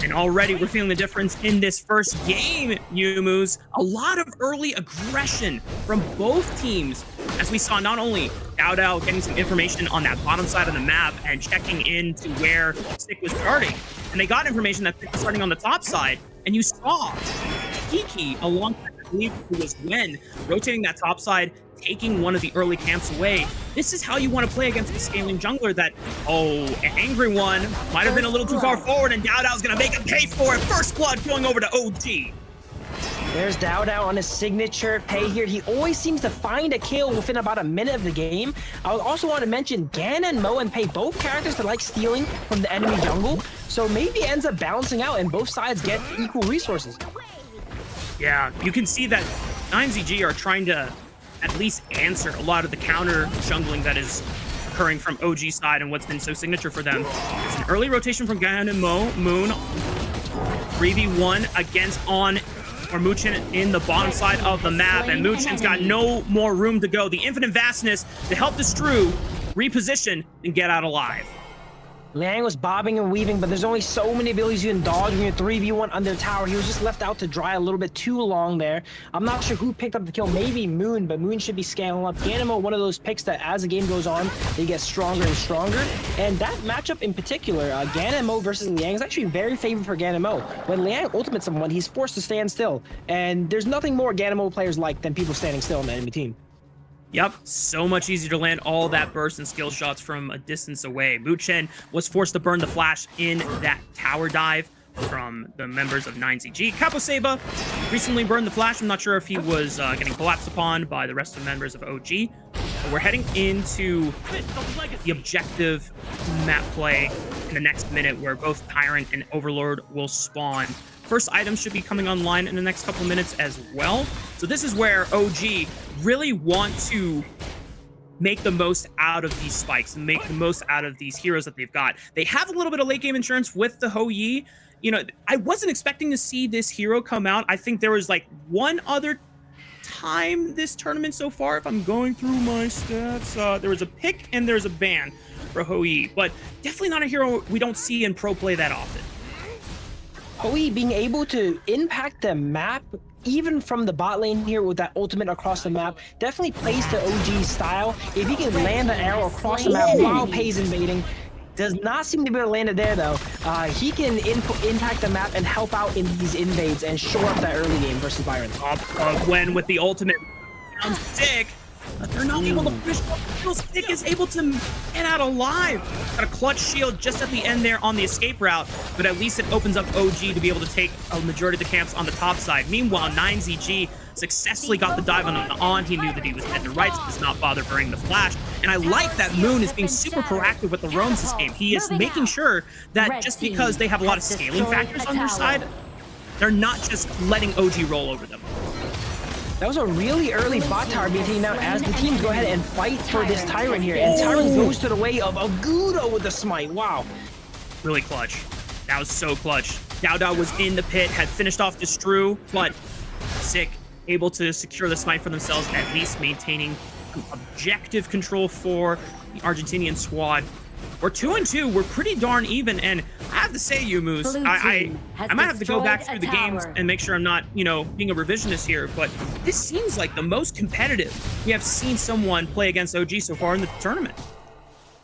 And already we're feeling the difference in this first game, Yumus. A lot of early aggression from both teams, as we saw not only Dao Dao getting some information on that bottom side of the map and checking into where Stick was starting. And they got information that Stick was starting on the top side, and you saw Kiki alongside, I believe it was Wen, rotating that top side, taking one of the early camps away. This is how you want to play against a scaling jungler that, an angry one, might have been a little too far forward, and Dao Dao's going to make him pay for it. First blood going over to OG. There's Dao Dao on his signature pay here. He always seems to find a kill within about a minute of the game. I also want to mention Gan and Mo and Pei, both characters that like stealing from the enemy jungle. So maybe it ends up balancing out and both sides get equal resources. Yeah, you can see that 9ZG are trying to at least answer a lot of the counter jungling that is occurring from OG side and what's been so signature for them. It's an early rotation from Gan and Moon. 3v1 against Muchin in the bottom side of the map, and Muchin's got no more room to go. The infinite vastness to help Destru reposition and get out alive. Liang was bobbing and weaving, but there's only so many abilities you can dodge when you're 3v1 under the tower. He was just left out to dry a little bit too long there. I'm not sure who picked up the kill, maybe Moon, but Moon should be scaling up. Ganemo, one of those picks that as the game goes on, they get stronger and stronger. And that matchup in particular, Ganemo versus Liang, is actually very favorable for Ganemo. When Liang ultimates someone, he's forced to stand still. And there's nothing more Ganemo players like than people standing still on the enemy team. Yep, so much easier to land all that burst and skill shots from a distance away. Muchen was forced to burn the flash in that tower dive from the members of 9ZG. Kaposeba recently burned the flash. I'm not sure if he was getting collapsed upon by the rest of the members of OG. But we're heading into the objective map play in the next minute, where both Tyrant and Overlord will spawn. First items should be coming online in the next couple minutes as well. So this is where OG really want to make the most out of these spikes and make the most out of these heroes that they've got. They have a little bit of late game insurance with the Hou Yi. You know, I wasn't expecting to see this hero come out. I think there was like one other time this tournament so far, if I'm going through my stats, there was a pick and there's a ban for Hou Yi, but definitely not a hero we don't see in pro play that often. Hou Yi being able to impact the map, even from the bot lane here with that ultimate across the map, definitely plays to OG's style. If he can land an arrow across the map while Pei's invading, does not seem to be able to land it there though. He can impact the map and help out in these invades and shore up that early game versus Byron. When with the ultimate sounds sick, but they're not able to push up. Stick is able to get out alive. Got a clutch shield just at the end there on the escape route, but at least it opens up OG to be able to take a majority of the camps on the top side. Meanwhile, 9ZG successfully got the dive on. He knew that he was dead to rights, does not bother burning the flash. And I like that Moon is being super proactive with the roams this game. He is making sure that just because they have a lot of scaling factors on their side, they're not just letting OG roll over them. That was a really early bot tower being taken out as the teams go ahead and fight for this Tyrant here. And Tyrant goes to the way of Agudo with the smite. Wow. Really clutch. That was so clutch. Dao was in the pit, had finished off Destru, but Sick able to secure the smite for themselves, at least maintaining objective control for the Argentinian squad. We're 2-2. We're pretty darn even, and I have to say, Moose, I might have to go back through the games and make sure I'm not, you know, being a revisionist here, but this seems like the most competitive we have seen someone play against OG so far in the tournament.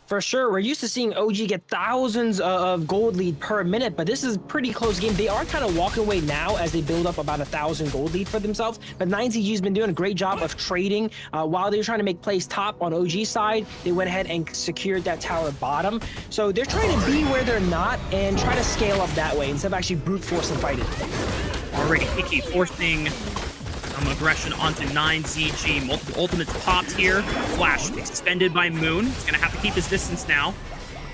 For sure, we're used to seeing OG get thousands of gold lead per minute, but this is a pretty close game. They are kind of walking away now as they build up about 1,000 gold lead for themselves, but 9ZG's been doing a great job of trading. While they were trying to make plays top on OG side, they went ahead and secured that tower bottom. So they're trying to be where they're not and try to scale up that way instead of actually brute force and fighting. Already Kiki forcing some aggression onto 9ZG. Multiple ultimates popped here. Flash expended by Moon. He's going to have to keep his distance now.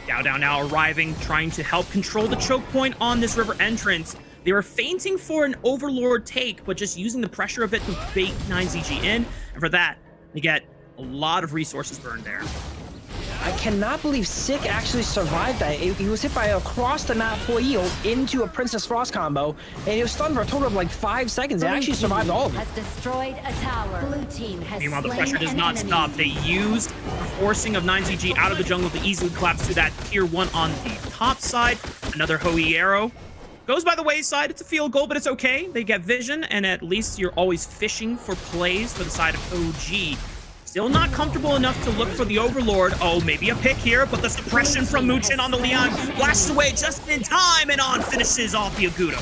Dao now arriving, trying to help control the choke point on this river entrance. They were feinting for an Overlord take, but just using the pressure a bit to bait 9ZG in. And for that, they get a lot of resources burned there. I cannot believe Sick actually survived that. He was hit by a across the map foil into a Princess Frost combo, and he was stunned for a total of like 5 seconds. They actually survived all of it. Has destroyed a tower. Blue team has Meanwhile, the pressure does not stop. They used the forcing of 9ZG out of the jungle to easily collapse to that tier 1 on the top side. Another Hoi arrow. Goes by the wayside. It's a field goal, but it's okay. They get vision, and at least you're always fishing for plays for the side of OG. Still not comfortable enough to look for the Overlord. Oh, maybe a pick here, but the suppression from Muchin on the Leon blasts away just in time, and On finishes off the Agudo.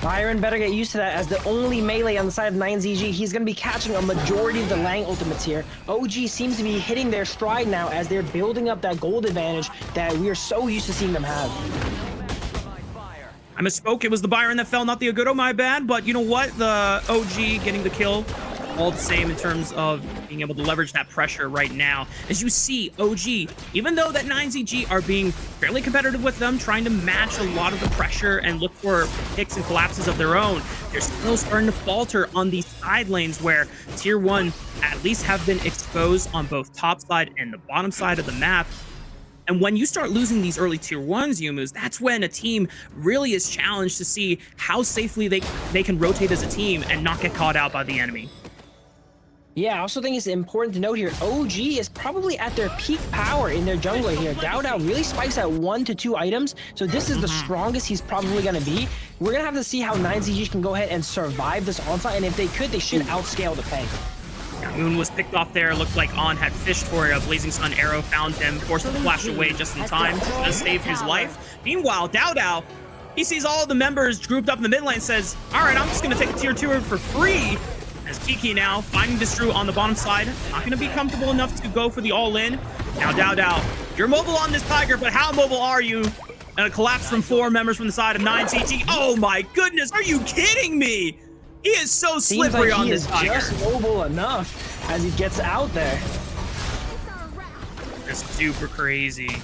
Byron better get used to that as the only melee on the side of 9ZG. He's going to be catching a majority of the Lang ultimates here. OG seems to be hitting their stride now as they're building up that gold advantage that we are so used to seeing them have. I misspoke. It was the Byron that fell, not the Agudo, my bad. But you know what? The OG getting the kill. All the same in terms of being able to leverage that pressure right now. As you see, OG, even though that 9ZG are being fairly competitive with them, trying to match a lot of the pressure and look for picks and collapses of their own, they're still starting to falter on these side lanes where tier 1 at least have been exposed on both top side and the bottom side of the map. And when you start losing these early tier 1s, Yumus, that's when a team really is challenged to see how safely they can rotate as a team and not get caught out by the enemy. Yeah, I also think it's important to note here, OG is probably at their peak power in their jungler here. Dao really spikes at 1 to 2 items, so this is the strongest he's probably going to be. We're going to have to see how 9ZG can go ahead and survive this onslaught, and if they could, they should outscale the pay. Yeah, Moon was picked off there. Looked like On had fished for a Blazing Sun arrow, found him, forced him to flash away just in time to save his life. Meanwhile, Dao, he sees all of the members grouped up in the mid lane, says, all right, I'm just going to take a tier 2 for free. As Kiki now finding Destru on the bottom side, not going to be comfortable enough to go for the all-in. Now Dao, you're mobile on this Tiger, but how mobile are you? And a collapse from 4 members from the side of 9ZG. Oh my goodness, are you kidding me? He is so slippery on this Tiger. He is just mobile enough as he gets out there. It's super crazy.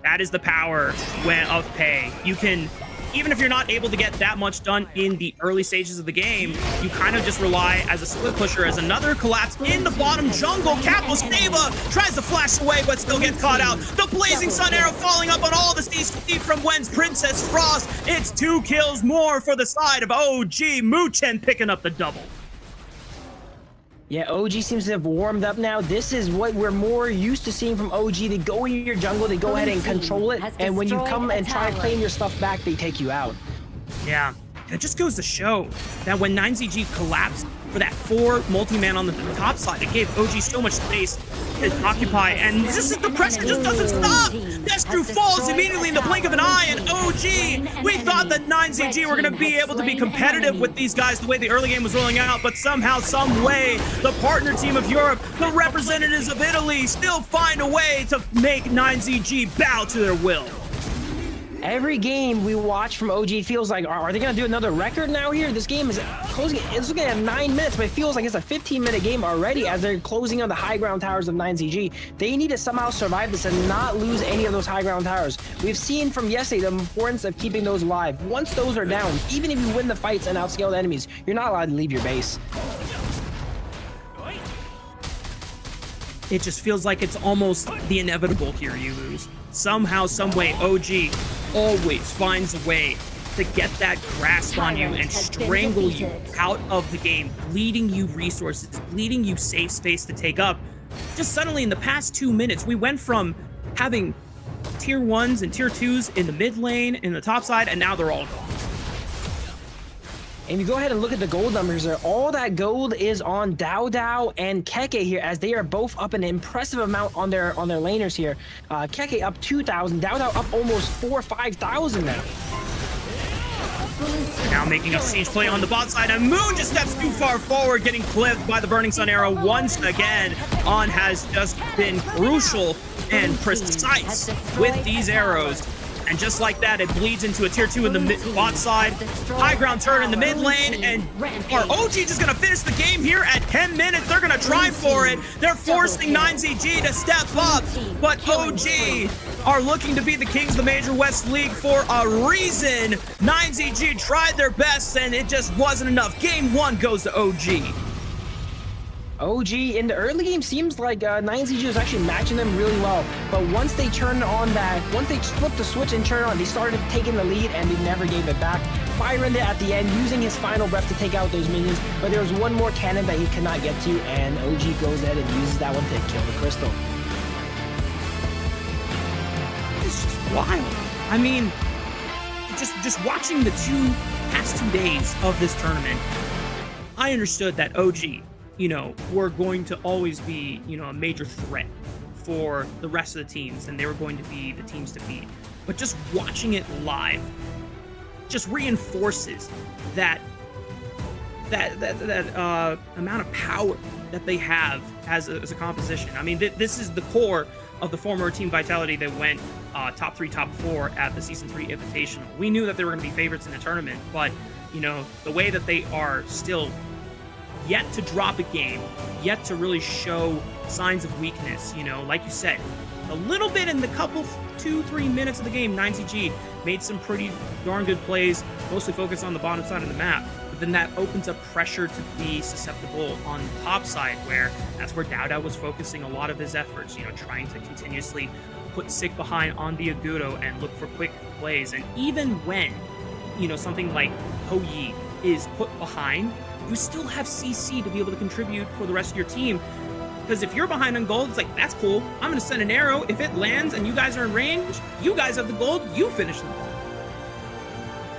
That is the power of pay. You can, even if you're not able to get that much done in the early stages of the game, you kind of just rely as a split pusher. As another collapse in the bottom jungle, Capo Stava tries to flash away but still gets caught out. The Blazing Sun arrow falling up on all the CC from Wen's Princess Frost. It's 2 kills more for the side of OG. Muchen picking up the double. Yeah, OG seems to have warmed up now. This is what we're more used to seeing from OG. They go into your jungle, they go ahead and control it, and when you come and try to claim your stuff back, they take you out. Yeah, it just goes to show that when 9ZG collapsed for that 4 multi-man on the top side, it gave OG so much space to occupy, and this is the pressure just doesn't stop. Destru falls immediately in the blink of an eye, and OG, we thought that 9ZG were going to be able to be competitive with these guys the way the early game was rolling out, but somehow, some way, the partner team of Europe, the representatives of Italy, still find a way to make 9ZG bow to their will. Every game we watch from OG feels like, are they going to do another record now here? This game is closing, it's looking at 9 minutes, but it feels like it's a 15-minute game already as they're closing on the high ground towers of 9ZG. They need to somehow survive this and not lose any of those high ground towers. We've seen from yesterday the importance of keeping those alive. Once those are down, even if you win the fights and outscale the enemies, you're not allowed to leave your base. it just feels like it's almost the inevitable here, you lose. Somehow, some way, OG always finds a way to get that grasp on you and strangle you out of the game, bleeding you resources, bleeding you safe space to take up. Just suddenly in the past 2 minutes, we went from having tier 1s and tier 2s in the mid lane, in the top side, and now they're all gone. And you go ahead and look at the gold numbers there. All that gold is on Dao and Keke here, as they are both up an impressive amount on their laners here. Keke up 2,000, Dao up almost 4,000 or 5,000 now. Now making a siege play on the bot side, and Moon just steps too far forward, getting clipped by the Burning Sun arrow once again. On has just been crucial and precise with these arrows. And just like that, it bleeds into a tier 2 in the bot side. High ground turn in the mid lane, and our OG just gonna finish the game here at 10 minutes. They're gonna try for it. They're forcing 9ZG to step up, but OG are looking to be the kings of the Major West League for a reason. 9ZG tried their best, and it just wasn't enough. Game 1 goes to OG. OG in the early game seems like 9ZG was actually matching them really well, but once they turned on once they flipped the switch and turned on, they started taking the lead and they never gave it back. Byron at the end using his final breath to take out those minions, but there was one more cannon that he could not get to, and OG goes ahead and uses that one to kill the crystal. It's just wild. I mean, just watching the past 2 days of this tournament, I understood that OG, were going to always be, a major threat for the rest of the teams, and they were going to be the teams to beat. But just watching it live just reinforces that amount of power that they have as a composition. I mean, this is the core of the former Team Vitality that went top 3, top 4 at the Season 3 Invitational. We knew that they were going to be favorites in the tournament, but, the way that they are still yet to drop a game, yet to really show signs of weakness, like you said, a little bit in the couple 2-3 minutes of the game, 9ZG made some pretty darn good plays, mostly focused on the bottom side of the map, but then that opens up pressure to be susceptible on the top side, where that's where Dao was focusing a lot of his efforts, trying to continuously put Sick behind on the Agudo and look for quick plays. And even when, something like Ho Yi is put behind, you still have CC to be able to contribute for the rest of your team. Because if you're behind on gold, it's like, that's cool. I'm going to send an arrow. If it lands and you guys are in range, you guys have the gold, you finish them.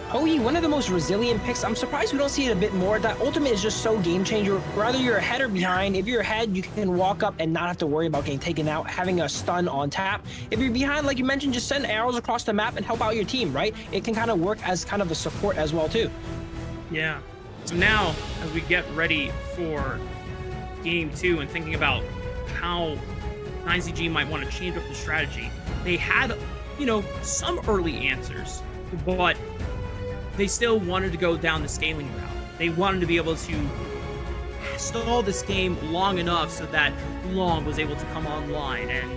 Hoyi, one of the most resilient picks. I'm surprised we don't see it a bit more. That ultimate is just so game changer. Whether you're ahead or behind, if you're ahead, you can walk up and not have to worry about getting taken out, having a stun on tap. If you're behind, like you mentioned, just send arrows across the map and help out your team, right? It can kind of work as kind of a support as well, too. Yeah. So now, as we get ready for Game 2 and thinking about how 9ZG might want to change up the strategy, they had, some early answers, but they still wanted to go down the scaling route. They wanted to be able to stall this game long enough so that Long was able to come online, and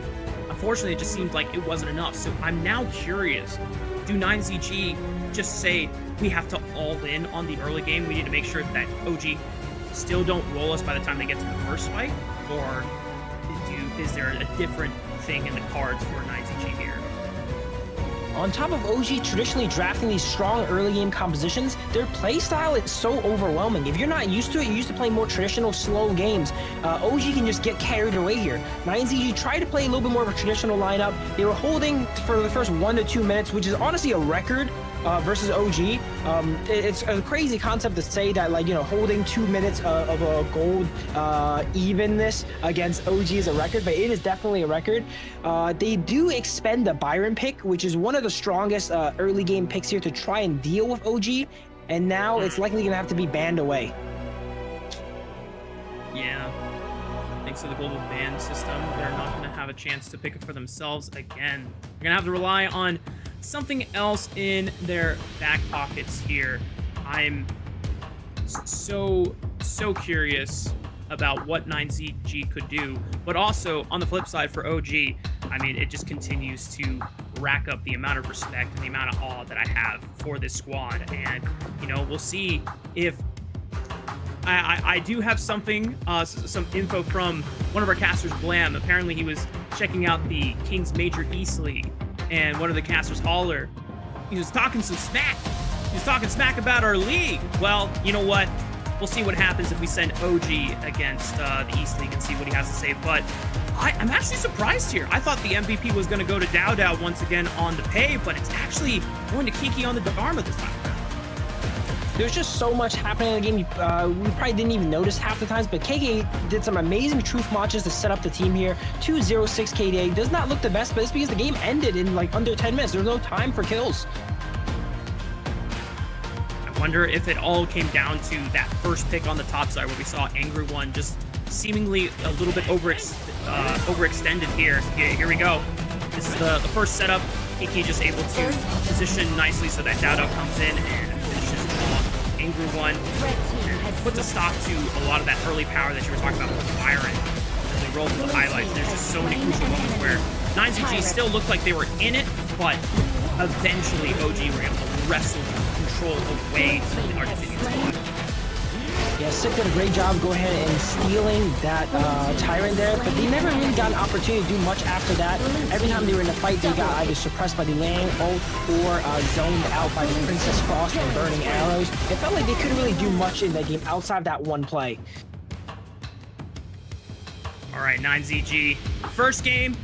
unfortunately it just seemed like it wasn't enough. So I'm now curious, do 9ZG just say, we have to all in on the early game, we need to make sure that OG still don't roll us by the time they get to the first fight? Or is there a different thing in the cards for 9ZG here? On top of OG traditionally drafting these strong early game compositions, their playstyle is so overwhelming. If you're not used to it, you're used to playing more traditional slow games, OG can just get carried away here. 9ZG tried to play a little bit more of a traditional lineup. They were holding for the first 1 to 2 minutes, which is honestly a record versus OG. It's a crazy concept to say that, holding 2 minutes of a gold evenness against OG is a record, but it is definitely a record. They do expend the Byron pick, which is one of the strongest early game picks here to try and deal with OG, and now it's likely gonna have to be banned away. Yeah. Thanks to the global ban system, they're not gonna have a chance to pick it for themselves again. They're gonna have to rely on something else in their back pockets here. I'm so curious about what 9ZG could do, but also on the flip side for OG, I mean, it just continues to rack up the amount of respect and the amount of awe that I have for this squad. And, we'll see if I do have something, some info from one of our casters, Blam. Apparently he was checking out the Kings Major East League, and one of the casters, Holler, he was talking some smack. He was talking smack about our league. Well, you know what? We'll see what happens if we send OG against the East League and see what he has to say. But I'm actually surprised here. I thought the MVP was going to go to Dao once again on the pay, but it's actually going to Kiki on the Dharma this time. There's just so much happening in the game. We probably didn't even notice half the times, but KK did some amazing truth matches to set up the team here. 2-0-6 KDA. Does not look the best, but it's because the game ended in like under 10 minutes. There's no time for kills. I wonder if it all came down to that first pick on the top side where we saw Angry One just seemingly a little bit overextended here. Yeah, here we go. This is the first setup. Kiki just able to position nicely so that Dao comes in and finishes off Angry One. And puts a stop to a lot of that early power that you were talking about with Byron. As we roll through the highlights, there's just so many crucial moments where 9ZG still looked like they were in it, but eventually OG were able to wrestle control away from the Argentinian squad. Yeah, Sick did a great job going ahead and stealing that Tyrant there, but they never really got an opportunity to do much after that. Every time they were in a fight, they got either suppressed by the Lang ult or zoned out by the Princess Frost and burning arrows. It felt like they couldn't really do much in that game outside of that one play. All right, 9ZG. First game,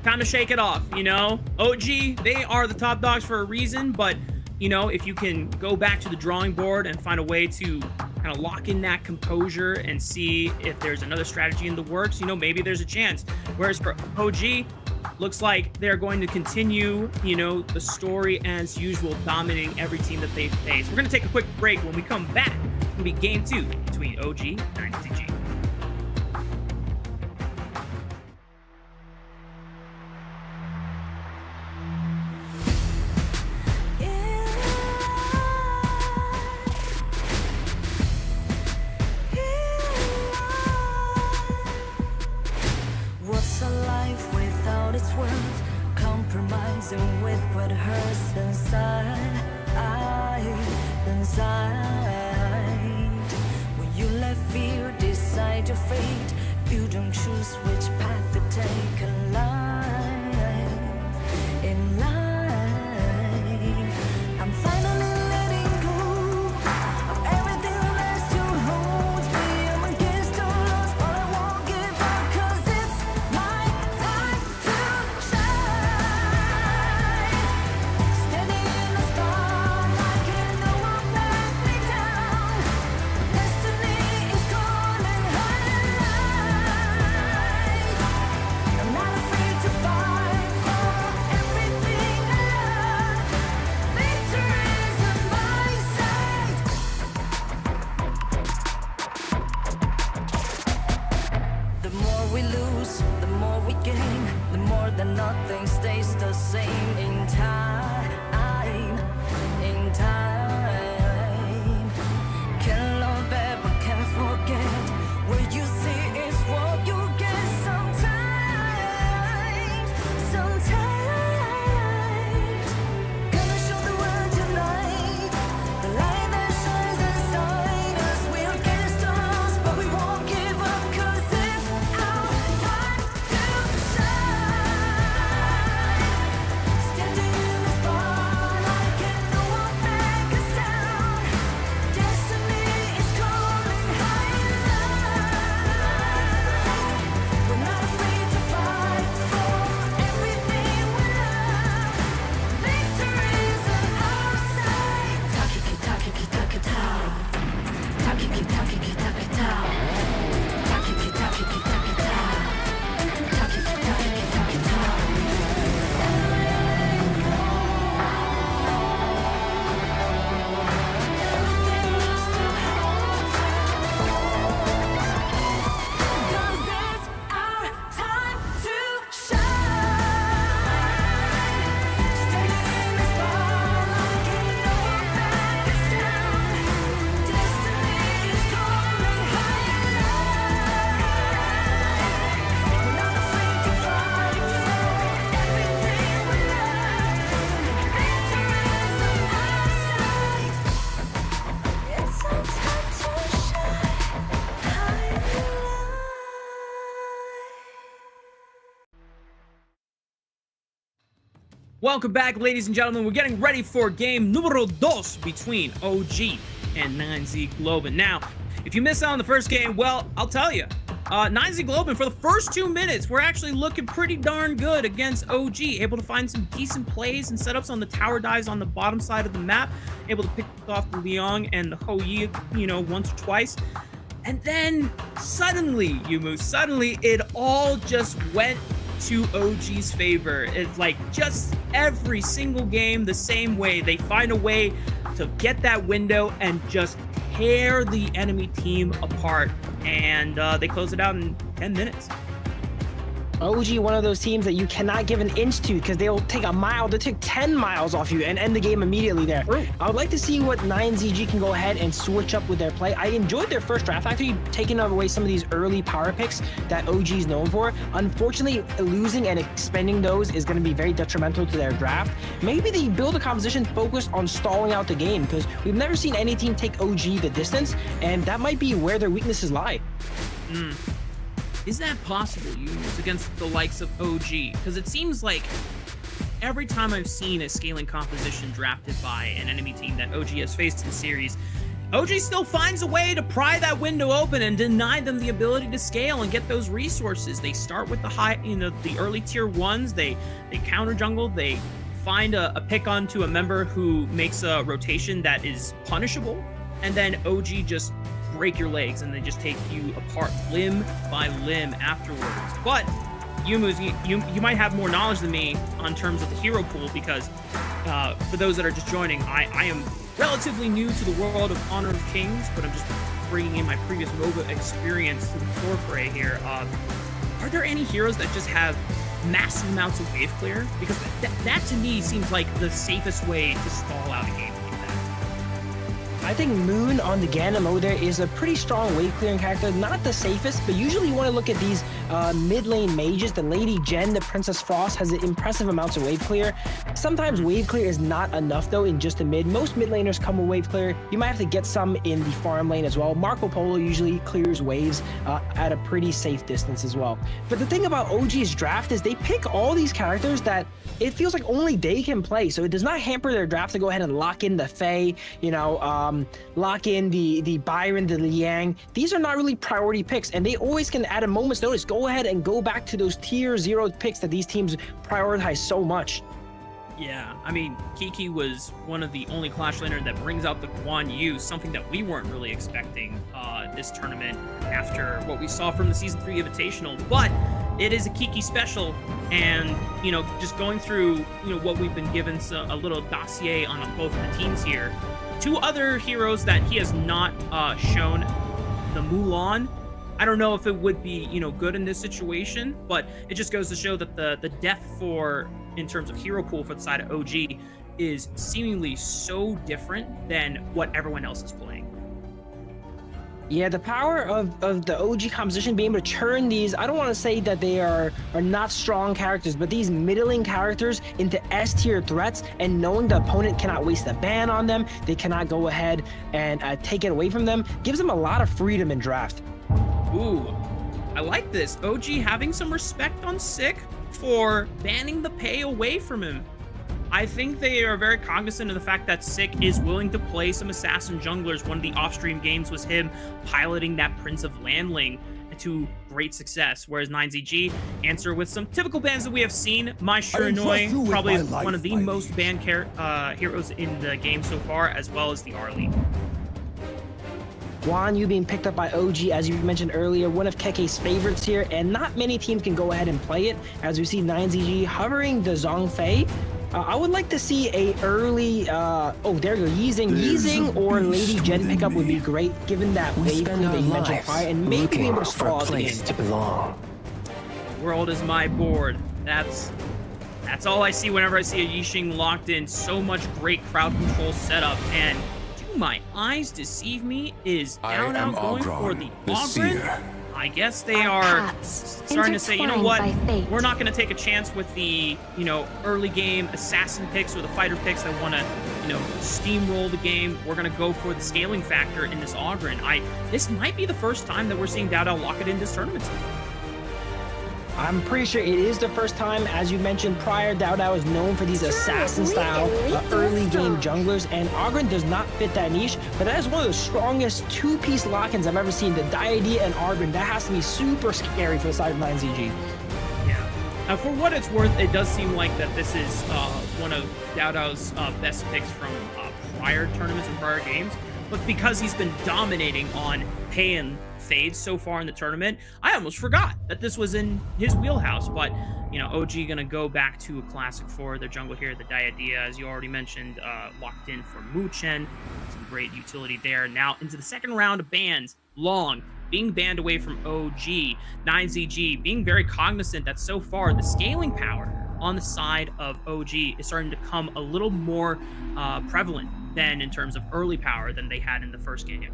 time to shake it off, you know? OG, they are the top dogs for a reason, but, you know, if you can go back to the drawing board and find a way to kind of lock in that composure and see if there's another strategy in the works, you know, maybe there's a chance. Whereas for OG, looks like they're going to continue, you know, the story as usual, dominating every team that they face. We're going to take a quick break. When we come back, it'll be game 2 between OG and 9ZG. What's a life without its worth? Compromising with what hurts inside. When you let fear decide your fate, you don't choose which path to take in life. In life, I'm finally letting go of everything that still holds me. I'm against all odds, but I won't give up, 'cause it's my time to shine. Standing in the spotlight, and no one let me down. Destiny is calling high. I'm not afraid to Welcome back, ladies and gentlemen. We're getting ready for game numero dos between OG and 9Z Globant. Now, if you missed out on the first game, well, I'll tell you. 9Z Globant, for the first 2 minutes, we're actually looking pretty darn good against OG. Able to find some decent plays and setups on the tower dives on the bottom side of the map. Able to pick off the Liang and the Ho Yi, once or twice. And then suddenly, suddenly it all just went to OG's favor. It's like just every single game the same way. They find a way to get that window and just tear the enemy team apart. And they close it out in 10 minutes. OG, one of those teams that you cannot give an inch to because they'll take a mile, they'll take 10 miles off you and end the game immediately there. I would like to see what 9ZG can go ahead and switch up with their play. I enjoyed their first draft, actually taking away some of these early power picks that OG is known for. Unfortunately, losing and expending those is going to be very detrimental to their draft. Maybe they build a composition focused on stalling out the game because we've never seen any team take OG the distance, and that might be where their weaknesses lie. Is that possible, Yunus, against the likes of OG? Because it seems like every time I've seen a scaling composition drafted by an enemy team that OG has faced in series, OG still finds a way to pry that window open and deny them the ability to scale and get those resources. They start with the high, the early tier ones. They counter jungle. They find a pick onto a member who makes a rotation that is punishable, and then OG just break your legs and they just take you apart limb by limb afterwards. But you might have more knowledge than me on terms of the hero pool, because for those that are just joining, I am relatively new to the world of Honor of Kings, but I'm just bringing in my previous MOBA experience to the forefray here. Are there any heroes that just have massive amounts of wave clear? Because that to me seems like the safest way to stall out a game. I think Moon on the Ganon mode there is a pretty strong wave clearing character. Not the safest, but usually you want to look at these mid lane mages. The Lady Jen, the Princess Frost, has impressive amounts of wave clear. Sometimes wave clear is not enough though in just the mid. Most mid laners come with wave clear. You might have to get some in the farm lane as well. Marco Polo usually clears waves at a pretty safe distance as well. But the thing about OG's draft is they pick all these characters that it feels like only they can play. So it does not hamper their draft to go ahead and lock in the Faye, lock in the Byron, the Liang. These are not really priority picks, and they always can, at a moment's notice, go ahead and go back to those tier 0 picks that these teams prioritize so much. Yeah, I mean, Kiki was one of the only Clash laner that brings out the Guan Yu, something that we weren't really expecting this tournament after what we saw from the Season 3 Invitational. But it is a Kiki special, and, just going through, what we've been given, a little dossier on both of the teams here. Two other heroes that he has not shown, the Mulan. I don't know if it would be, good in this situation, but it just goes to show that the depth in terms of hero pool for the side of OG is seemingly so different than what everyone else is playing. Yeah, the power of the OG composition being able to churn these, I don't want to say that they are not strong characters, but these middling characters into S tier threats, and knowing the opponent cannot waste a ban on them, they cannot go ahead and take it away from them, gives them a lot of freedom in draft. Ooh, I like this. OG having some respect on Sick for banning the pay away from him. I think they are very cognizant of the fact that Sick is willing to play some assassin junglers. One of the off-stream games was him piloting that Prince of Landling to great success, whereas 9ZG answer with some typical bans that we have seen. My Shiranui, probably one of the most banned heroes in the game so far, as well as the Arlie. Guan Yu being picked up by OG, as you mentioned earlier, one of Keke's favorites here, and not many teams can go ahead and play it, as we see 9ZG hovering the Zhongfei. I would like to see a early, there you go, Yizing or Lady Jen pickup would be great, given that wave that you mentioned prior, and maybe be able to stall out the game. To belong. The world is my board. That's all I see whenever I see a Yixing locked in. So much great crowd control setup, and do my eyes deceive me? Is down out going for the Ogren? I guess they are starting to say, you know what, we're not going to take a chance with the, early game assassin picks or the fighter picks that want to, steamroll the game. We're going to go for the scaling factor in this Ogren. This might be the first time that we're seeing Dao Dao lock it in this tournament. I'm pretty sure it is the first time, as you mentioned prior, Dao Dao is known for these assassin-style early game junglers, and Ogren does not fit that niche, but that is one of the strongest two-piece lock-ins I've ever seen. The Diadea and Ogren, that has to be super scary for the side of 9ZG. Yeah. For what it's worth, it does seem like that this is one of Dao Dao's best picks from prior tournaments and prior games, but because he's been dominating on pay and fades so far in the tournament, I almost forgot that this was in his wheelhouse. But you know, OG gonna go back to a classic for their jungle here. The Diadea, as you already mentioned, locked in for Muchen. Some great utility there. Now into the second round of bans. Long being banned away from OG. 9ZG being very cognizant that so far the scaling power on the side of OG is starting to come a little more prevalent than in terms of early power than they had in the first game.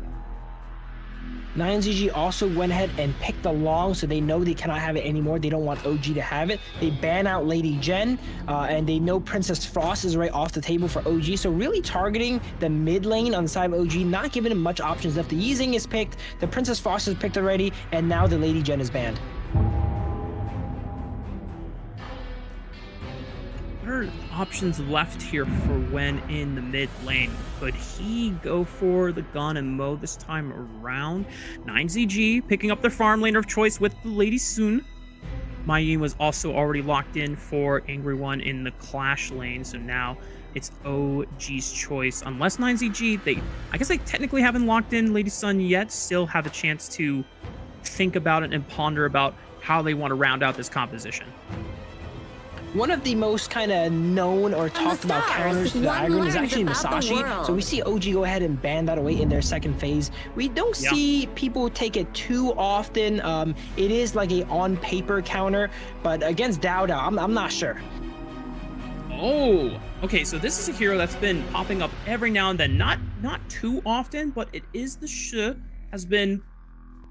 9ZG also went ahead and picked the Long, so they know they cannot have it anymore. They don't want OG to have it. They ban out Lady Jen, and they know Princess Frost is right off the table for OG. So really targeting the mid lane on the side of OG, not giving him much options left. The Yizing is picked, the Princess Frost is picked already, and now the Lady Jen is banned. What are options left here for when in the mid lane? Could he go for the gun and Mo this time around? 9ZG picking up their farm laner of choice with the Lady Soon. Mai was also already locked in for Angry One in the Clash lane, so now it's OG's choice. Unless 9ZG, I guess they technically haven't locked in Lady Sun yet, still have a chance to think about it and ponder about how they want to round out this composition. One of the most kind of known or talked about counters to the Agron is actually Masashi. So we see OG go ahead and ban that away in their second phase. We don't see people take it too often. It is like a on-paper counter, but against Dao Dao, I'm not sure. Oh, okay, so this is a hero that's been popping up every now and then. Not too often, but it is the has been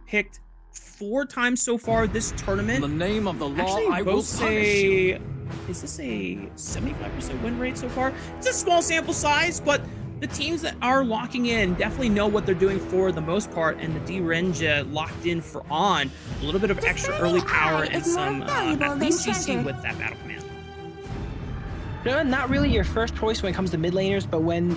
picked 4 times so far this tournament. In the name of the law, actually, I will punish you. Is this a 75% win rate so far? It's a small sample size, but the teams that are locking in definitely know what they're doing for the most part, and the D-Renja locked in for On. A little bit of extra early power and some at least CC with that battle command. Not really your first choice when it comes to mid laners, but when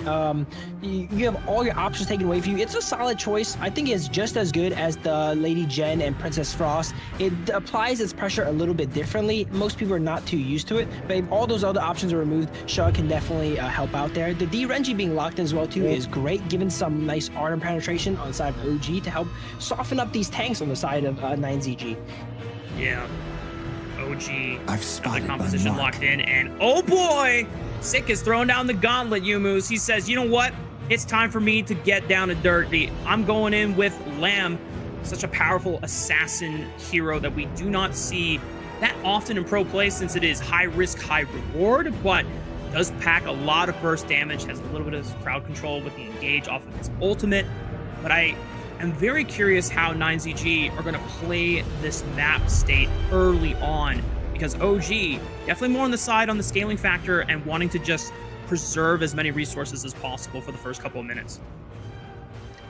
you have all your options taken away from you, it's a solid choice. I think it's just as good as the Lady Jen and Princess Frost. It applies its pressure a little bit differently. Most people are not too used to it, but if all those other options are removed, Shaw can definitely help out there. The D-Renji being locked in as well too is great, given some nice Artem penetration on the side of OG to help soften up these tanks on the side of 9ZG. Yeah. OG got the composition locked in, and oh boy, Sick is throwing down the gauntlet, Yumus. He says, you know what? It's time for me to get down and dirty. I'm going in with Lamb, such a powerful assassin hero that we do not see that often in pro play since it is high risk, high reward, but does pack a lot of burst damage, has a little bit of crowd control with the engage off of its ultimate. But I am very curious how 9ZG are going to play this map state early on, because OG definitely more on the side on the scaling factor and wanting to just preserve as many resources as possible for the first couple of minutes.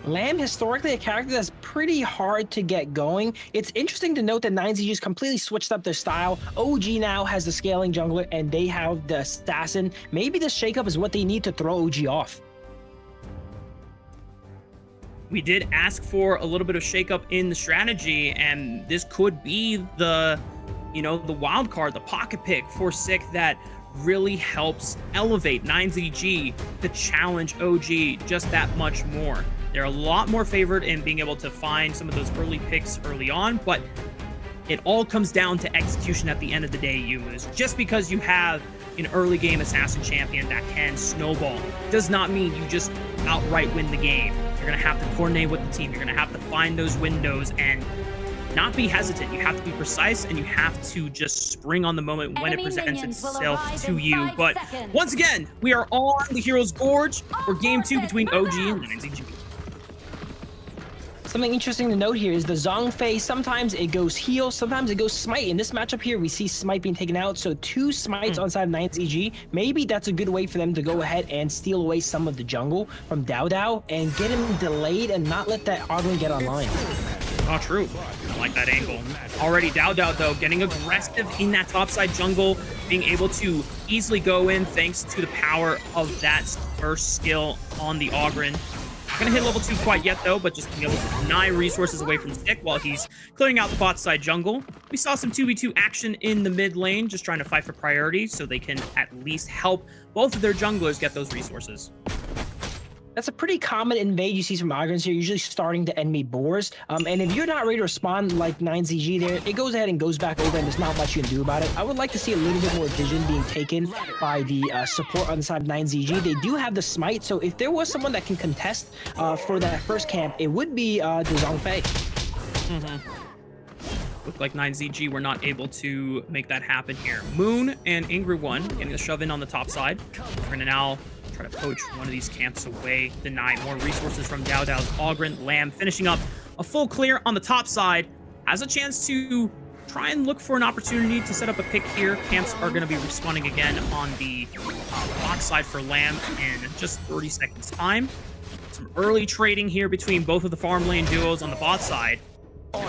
Lamb, historically a character that's pretty hard to get going. It's interesting to note that 9ZG just completely switched up their style. OG now has the scaling jungler and they have the assassin. Maybe this shakeup is what they need to throw OG off. We did ask for a little bit of shakeup in the strategy, and this could be the, the wild card, the pocket pick for Sick that really helps elevate 9ZG to challenge OG just that much more. They're a lot more favored in being able to find some of those early picks early on, but it all comes down to execution at the end of the day, Yumus. Just because you have an early game assassin champion that can snowball does not mean you just outright win the game. You're going to have to coordinate with the team. You're going to have to find those windows and not be hesitant. You have to be precise, and you have to just spring on the moment when it presents itself to you. But once again, we are on the Hero's Gorge for Game 2 between OG and 9ZG. Something interesting to note here is the Zhongfei, sometimes it goes heal, sometimes it goes smite. In this matchup here, we see smite being taken out, so 2 smites on side of 9ZG. Maybe that's a good way for them to go ahead and steal away some of the jungle from Dao Dao and get him delayed and not let that Ogren get online. Oh, true. I like that angle. Already Dao Dao, though, getting aggressive in that topside jungle, being able to easily go in thanks to the power of that first skill on the Ogryn. Not gonna hit level 2 quite yet, though, but just being able to deny resources away from Stick while he's clearing out the bot side jungle. We saw some 2v2 action in the mid lane, just trying to fight for priority so they can at least help both of their junglers get those resources. That's a pretty common invade you see from Ogrins here, usually starting to enemy boars. And if you're not ready to respond like 9ZG there, it goes ahead and goes back over, and there's not much you can do about it. I would like to see a little bit more vision being taken by the support on the side of 9ZG. They do have the smite, so if there was someone that can contest for that first camp, it would be the Zhongfei. Looked like 9ZG were not able to make that happen here. Moon and Ingrid1 getting a shove in on the top side. We're gonna now try to poach one of these camps away, deny more resources from Dao Dao's Ogryn. Lamb finishing up a full clear on the top side. Has a chance to try and look for an opportunity to set up a pick here. Camps are going to be respawning again on the box side for Lamb in just 30 seconds time. Some early trading here between both of the farm lane duos on the bot side.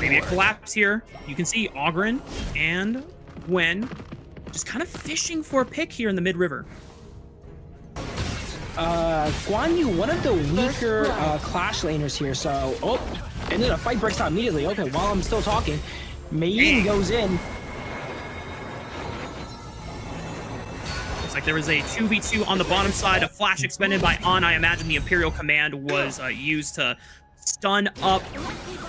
Maybe a collapse here. You can see Ogryn and Gwen just kind of fishing for a pick here in the mid-river. Guan Yu, one of the weaker clash laners here, so and then a fight breaks out immediately. Okay, while I'm still talking, Mei goes in. Looks like there was a 2v2 on the bottom side, a flash expended by On. I imagine the Imperial command was used to stun up.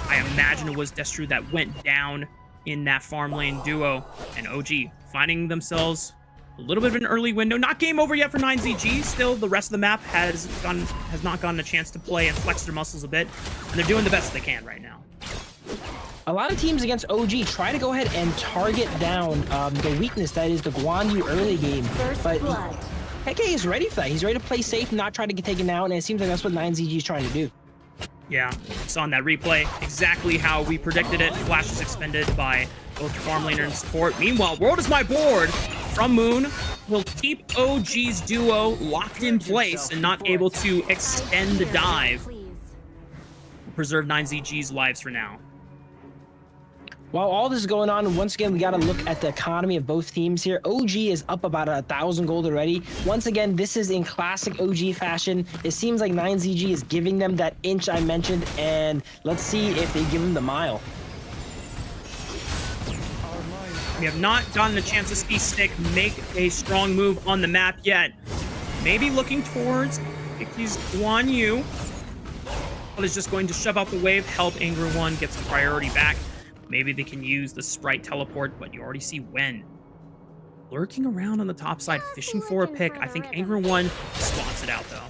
I imagine it was Destru that went down in that farm lane duo, and OG finding themselves a little bit of an early window. Not game over yet for 9ZG. Still, the rest of the map has not gotten a chance to play and flex their muscles a bit, and they're doing the best they can right now. A lot of teams against OG try to go ahead and target down the weakness that is the Guan Yu early game, but Keke is ready for that. He's ready to play safe, not try to get taken down, and it seems like that's what 9ZG is trying to do. Yeah, saw in that replay exactly how we predicted it. Flash is expended by both the farm laner and support. Meanwhile, World is my board from Moon will keep OG's duo locked in place and not able to extend the dive. Preserve 9ZG's lives for now. While all this is going on, once again, we got to look at the economy of both teams here. OG is up about 1,000 gold already. Once again, this is in classic OG fashion. It seems like 9ZG is giving them that inch I mentioned, and let's see if they give them the mile. We have not gotten a chance to see Stick make a strong move on the map yet. Maybe looking towards Icky's Guan Yu. But is just going to shove out the wave, help Ingrid1 get some priority back. Maybe they can use the Sprite teleport, but you already see Wen lurking around on the top side, fishing for a pick. I think Ingrid1 spots it out, though.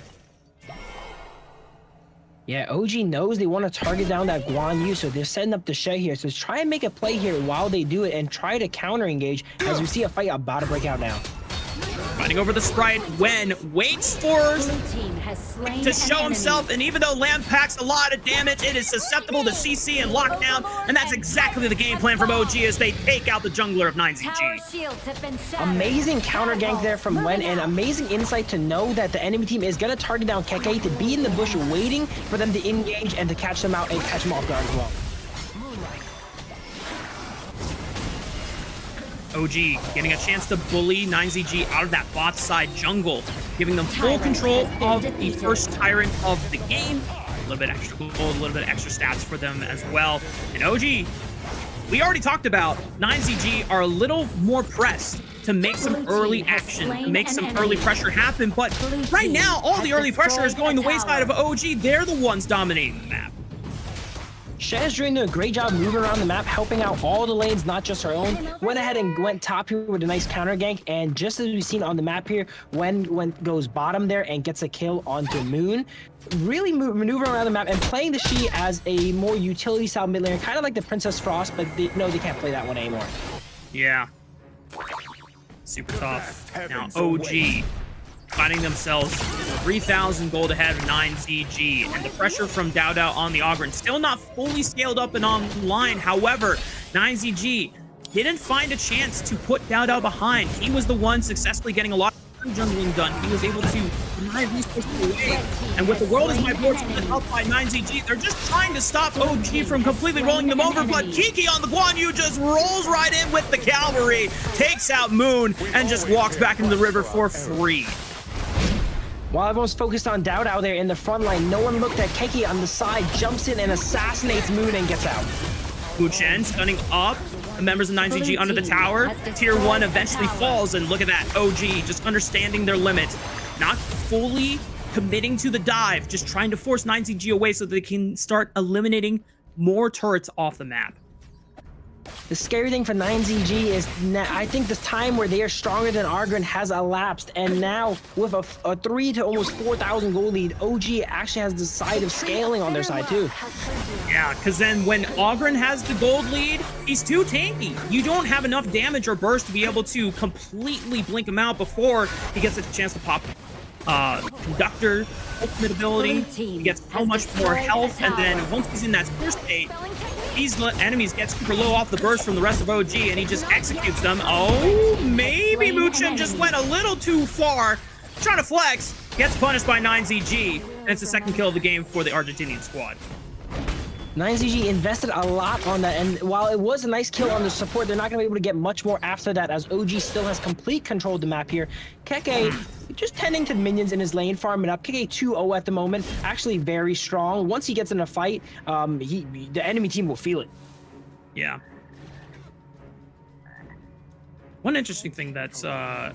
Yeah, OG knows they want to target down that Guan Yu, so they're setting up the Shed here. So try and make a play here while they do it and try to counter engage as we see a fight about to break out now. Fighting over the Sprite, Wen waits for to show himself, and even though Lamb packs a lot of damage, it is susceptible to CC and lockdown, and that's exactly the game plan from OG as they take out the jungler of 9ZG. Amazing counter gank there from Wen, and amazing insight to know that the enemy team is going to target down Keke, to be in the bush waiting for them to engage and to catch them out and catch them off guard as well. OG getting a chance to bully 9ZG out of that bot side jungle, giving them full control of the first Tyrant of the game. A little bit extra gold, a little bit extra stats for them as well. And OG, we already talked about 9ZG are a little more pressed to make some early action, to make some early pressure happen. But right now, all the early pressure is going the wayside of OG. They're the ones dominating the map. Shaz doing a great job moving around the map, helping out all the lanes, not just her own. Went ahead and went top here with a nice counter gank, and just as we've seen on the map here, Wen goes bottom there and gets a kill onto Moon. Really maneuvering around the map and playing the Shi as a more utility style mid laner, kind of like the Princess Frost, but they know they can't play that one anymore. Yeah. Super tough. Now OG finding themselves 3,000 gold ahead of 9ZG, and the pressure from Dao Dao on the Ogryn still not fully scaled up and online. However, 9ZG didn't find a chance to put Dao Dao behind. He was the one successfully getting a lot of jungling done. He was able to deny resources away. And with the world as my board helped by 9ZG, they're just trying to stop OG from completely rolling them over. But Kiki on the Guan Yu just rolls right in with the cavalry, takes out Moon, and just walks back into the river for free. While everyone's focused on Dao Dao there in the front line, no one looked at Keki on the side, jumps in and assassinates Moon and gets out. Wu Chen stunning up the members of 9ZG under the tower. Tier 1 eventually falls, and look at that. OG just understanding their limits. Not fully committing to the dive, just trying to force 9ZG away so that they can start eliminating more turrets off the map. The scary thing for 9ZG is I think the time where they are stronger than Argren has elapsed, and now with a 3 to almost 4,000 gold lead, OG actually has the side of scaling on their side too. Yeah, because then when Ogren has the gold lead, he's too tanky. You don't have enough damage or burst to be able to completely blink him out before he gets a chance to pop Conductor, ultimate ability. He gets so much more health, and then once he's in that first state, these enemies get super low off the burst from the rest of OG, and he just executes them. Oh, maybe Muchen just went a little too far. Trying to flex, gets punished by 9ZG, and it's the second kill of the game for the Argentinian squad. 9ZG invested a lot on that, and while it was a nice kill on the support, they're not going to be able to get much more after that, as OG still has complete control of the map here. Keke just tending to minions in his lane, farming up. Keke 2-0 at the moment, actually very strong. Once he gets in a fight, the enemy team will feel it. Yeah. One interesting thing that's that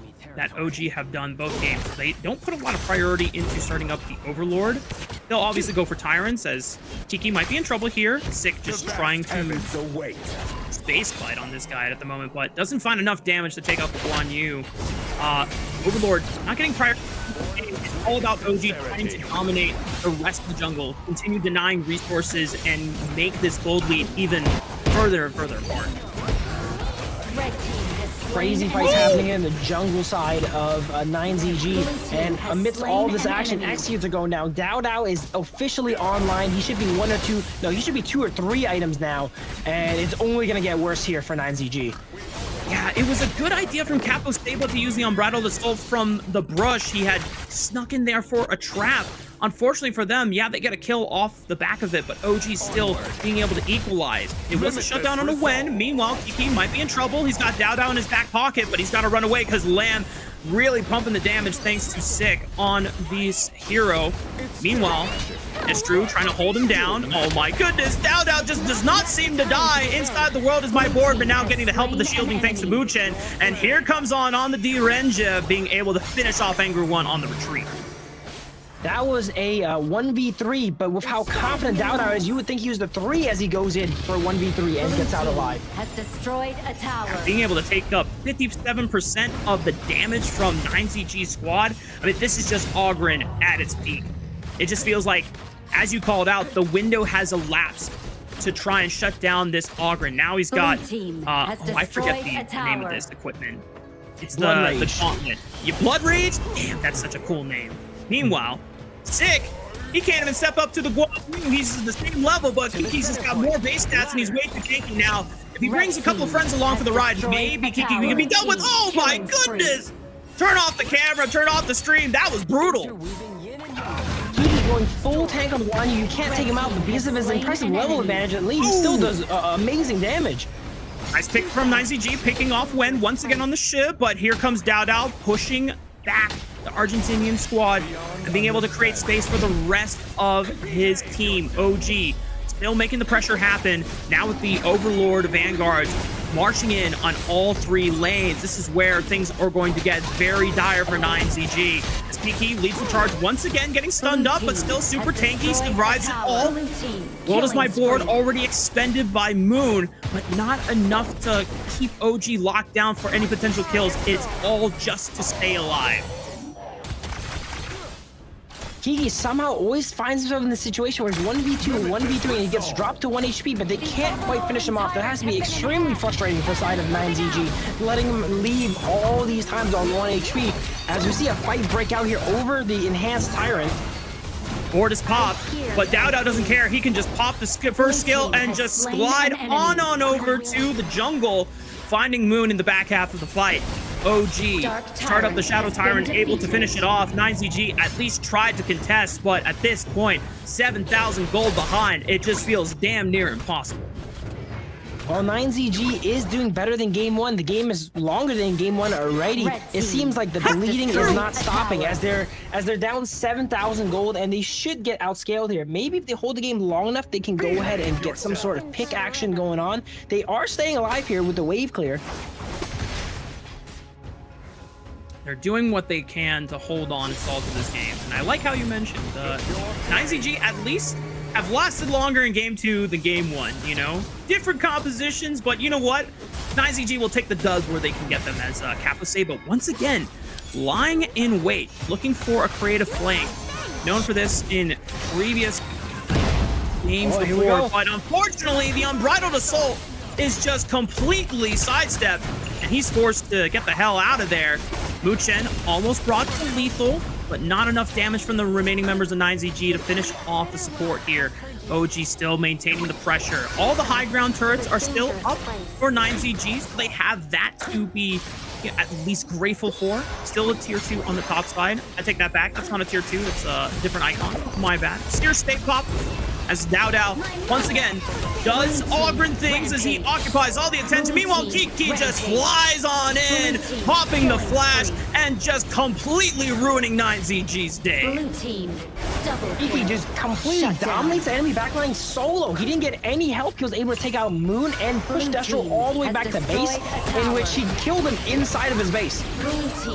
OG have done both games, they don't put a lot of priority into starting up the Overlord. They'll obviously go for Tyrants, as Tiki might be in trouble here. Sick just trying to space fight on this guy at the moment, but doesn't find enough damage to take out the Guan Yu. Overlord not getting priority. It's all about OG trying to dominate the rest of the jungle, continue denying resources, and make this gold lead even further and further apart. Crazy fights happening in the jungle side of 9ZG, and amidst all this action, executes are going down. Dao Dao is officially online. He should be he should be 2 or 3 items now, and it's only gonna get worse here for 9ZG. Yeah, it was a good idea from Capo Stable to use the Unbridled Assault from the brush. He had snuck in there for a trap. Unfortunately for them, yeah, they get a kill off the back of it, but OG's still being able to equalize. It was a shutdown on a Wen. Meanwhile, Kiki might be in trouble. He's got Dao Dao in his back pocket, but he's got to run away because Lamb really pumping the damage thanks to Sick on this hero. Meanwhile, Distru trying to hold him down. Oh my goodness, Dao Dao just does not seem to die. Inside the world is my board, but now getting the help of the shielding thanks to Muchen. And here comes on the D-Renja, being able to finish off Angry One on the retreat. That was a 1v3, but with how confident Dao Dao is, you would think he was the 3 as he goes in for 1v3 and gets out alive. Has destroyed a tower. Being able to take up 57% of the damage from 9ZG squad. I mean, this is just Ogren at its peak. It just feels like, as you called out, the window has elapsed to try and shut down this Ogren. Now he's got, I forget the name of this equipment. It's the Gauntlet. Blood Rage? Damn, that's such a cool name. Meanwhile, Sick, he can't even step up to the Guan Yu. He's the same level, but Kiki's just got more base stats and he's way too tanky now. If he brings a couple of friends along for the ride, maybe Kiki can be dealt with. Oh my goodness! Turn off the camera, turn off the stream. That was brutal. Kiki going full tank on the Guan Yu. You can't take him out, but because of his impressive level advantage, at least he still does amazing damage. Nice pick from 9ZG, picking off Wen once again on the ship, but here comes Dao Dao pushing back the Argentinian squad and being able to create space for the rest of his team. OG still making the pressure happen. Now with the Overlord Vanguards marching in on all 3 lanes. This is where things are going to get very dire for 9ZG. As Kiki leads the charge once again, getting stunned up, but still super tanky, survives it all. World is my board, already expended by Moon, but not enough to keep OG locked down for any potential kills. It's all just to stay alive. Kiki somehow always finds himself in the situation where it's 1v2 or 1v3 and he gets dropped to 1 HP, but they can't quite finish him off. That has to be extremely frustrating for the side of 9ZG, letting him leave all these times on 1 HP. As we see a fight break out here over the enhanced Tyrant. Board is popped, but Dao Dao doesn't care. He can just pop the first skill and just glide on over to the jungle, finding Moon in the back half of the fight. OG start up the Shadow Tyrant, able to finish it off. 9ZG at least tried to contest, but at this point, 7,000 gold behind. It just feels damn near impossible. Well, 9ZG is doing better than game one. The game is longer than game one already. It seems like the bleeding is not stopping as they're down 7,000 gold, and they should get outscaled here. Maybe if they hold the game long enough, they can go ahead and get some sort of pick action going on. They are staying alive here with the wave clear. They're doing what they can to hold on stall to this game. And I like how you mentioned 9ZG at least have lasted longer in game 2 than game 1, you know? Different compositions, but you know what? 9ZG will take the dubs where they can get them, as Kappa say, but once again, lying in wait, looking for a creative flank. Known for this in previous games before, but unfortunately, the Unbridled Assault is just completely sidestepped, and he's forced to get the hell out of there. Muchen almost brought to lethal, but not enough damage from the remaining members of 9ZG to finish off the support here. OG still maintaining the pressure. All the high ground turrets are still up for 9ZG, so they have that to be at least grateful for. Still a tier 2 on the top side. I take that back. That's not a tier 2. It's a different icon. My bad. Steer State Pop as Dao once again does Ogren things as he occupies all the attention. Meanwhile, Kiki just flies on in, popping the flash and just completely ruining 9ZG's day. Kiki just completely dominates the enemy backline solo. He didn't get any help. He was able to take out Moon and push Destro all the way back to base, in which he killed him inside of his base.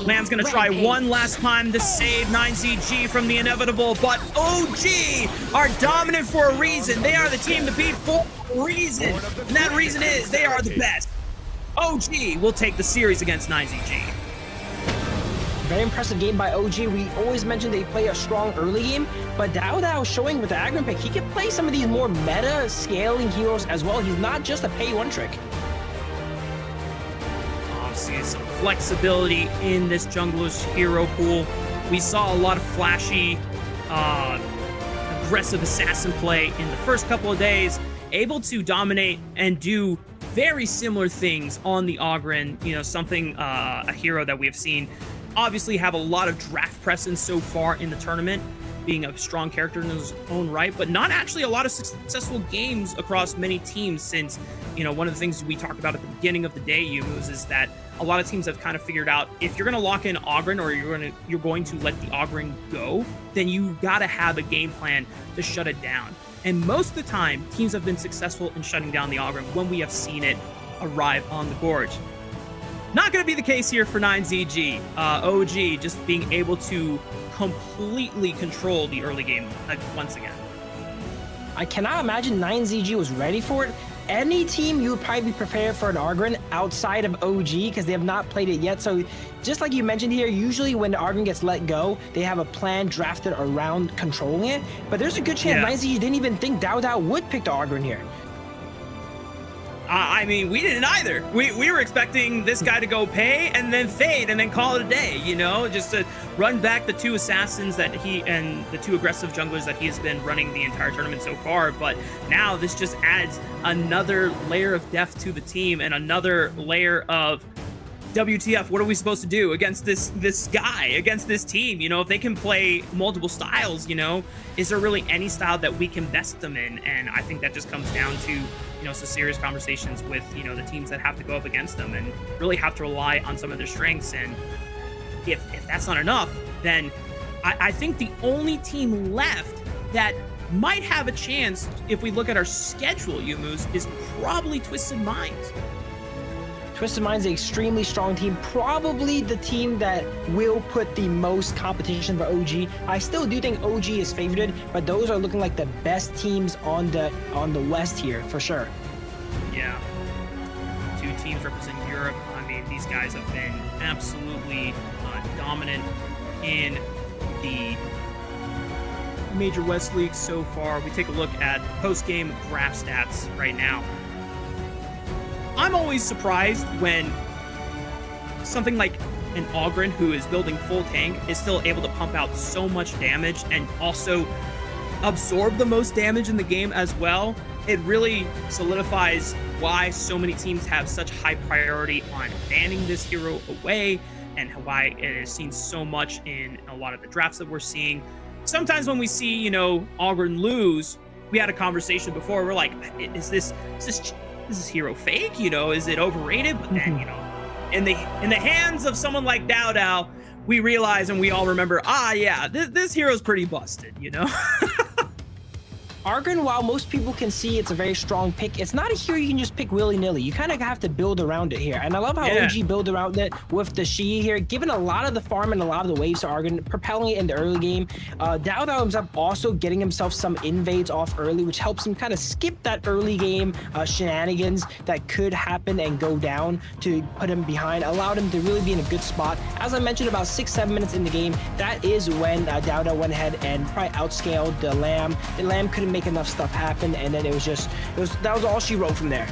Man's gonna try one last time to save 9ZG from the inevitable, but OG are dominant for a reason. They are the team to beat for a reason, and that reason is they are the best. OG will take the series against 9ZG. Very impressive game by OG. We always mention they play a strong early game, but Dao showing with the aggro pick, he can play some of these more meta scaling heroes as well. He's not just a pay one trick. Obviously, some flexibility in this jungler's hero pool. We saw a lot of flashy, aggressive assassin play in the first couple of days, able to dominate and do very similar things on the Ogren, you know, something, a hero that we have seen obviously have a lot of draft presence so far in the tournament, being a strong character in his own right, but not actually a lot of successful games across many teams since, you know, one of the things we talked about at the beginning of the day, Yumus, is that a lot of teams have kind of figured out if you're going to lock in Ogren or you're going to let the Ogren go, then you got to have a game plan to shut it down. And most of the time, teams have been successful in shutting down the Ogren when we have seen it arrive on the Gorge. Not going to be the case here for 9ZG. OG just being able to completely control the early game once again. I cannot imagine 9ZG was ready for it. Any team, you would probably be prepared for an Ogren outside of OG because they have not played it yet. So just like you mentioned here, usually when the Ogren gets let go, they have a plan drafted around controlling it. But there's a good chance 9ZG didn't even think Dao would pick the Ogren here. I mean, we didn't either. We were expecting this guy to go pay and then fade and then call it a day, you know, just to run back the 2 assassins that he and the 2 aggressive junglers that he has been running the entire tournament so far. But now this just adds another layer of depth to the team and another layer of WTF, what are we supposed to do against this guy, against this team? You know, if they can play multiple styles, you know, is there really any style that we can best them in? And I think that just comes down to, you know, some serious conversations with, you know, the teams that have to go up against them and really have to rely on some of their strengths. And if that's not enough, then I think the only team left that might have a chance, if we look at our schedule, Yumus, is probably Twisted Minds. Twisted Minds is an extremely strong team, probably the team that will put the most competition for OG. I still do think OG is favored, but those are looking like the best teams on the West here, for sure. Yeah. 2 teams represent Europe. I mean, these guys have been absolutely dominant in the Major West League so far. We take a look at post-game graph stats right now. I'm always surprised when something like an Ogren who is building full tank is still able to pump out so much damage and also absorb the most damage in the game as well. it really solidifies why so many teams have such high priority on banning this hero away, and why it is seen so much in a lot of the drafts that we're seeing. Sometimes when we see, you know, Auburn lose, we had a conversation before. We're like, is this hero fake? You know, is it overrated? But then, you know, in the hands of someone like Dao, we realize and we all remember, yeah, this hero's pretty busted, you know? Argon, while most people can see it's a very strong pick, it's not a hero you can just pick willy-nilly. You kind of have to build around it here. And I love how OG build around it with the Shi here, giving a lot of the farm and a lot of the waves to Argon, propelling it in the early game. Dao ends up also getting himself some invades off early, which helps him kind of skip that early game shenanigans that could happen and go down to put him behind, allowed him to really be in a good spot. As I mentioned, about 6-7 minutes in the game, that is when Dao went ahead and probably outscaled the Lamb. The Lamb couldn't make enough stuff happen, and then that was all she wrote from there.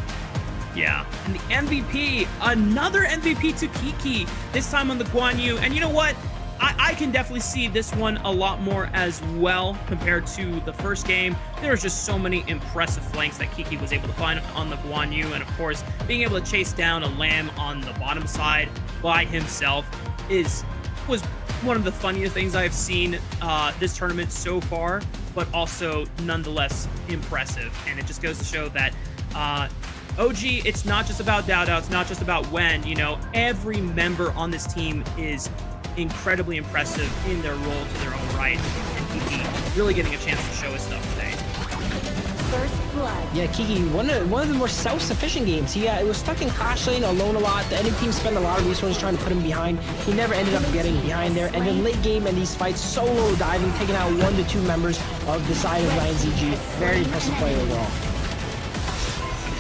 Yeah, and the MVP, another MVP to Kiki, this time on the Guan Yu. And you know what? I can definitely see this one a lot more as well compared to the first game. There was just so many impressive flanks that Kiki was able to find on the Guan Yu, and of course, being able to chase down a Lamb on the bottom side by himself was one of the funniest things I've seen this tournament so far, but also nonetheless impressive. And it just goes to show that OG, it's not just about Dao, it's not just about Wen, you know, every member on this team is incredibly impressive in their role to their own right, and Kiki really getting a chance to show his stuff today. First blood. Yeah, Kiki, one of the more self-sufficient games. He was stuck in Clash Lane alone a lot. The enemy team spent a lot of resources trying to put him behind. He never ended up getting behind there. And then late game in these fights, solo diving, taking out 1 to 2 members of the side of 9ZG. Very impressive play overall.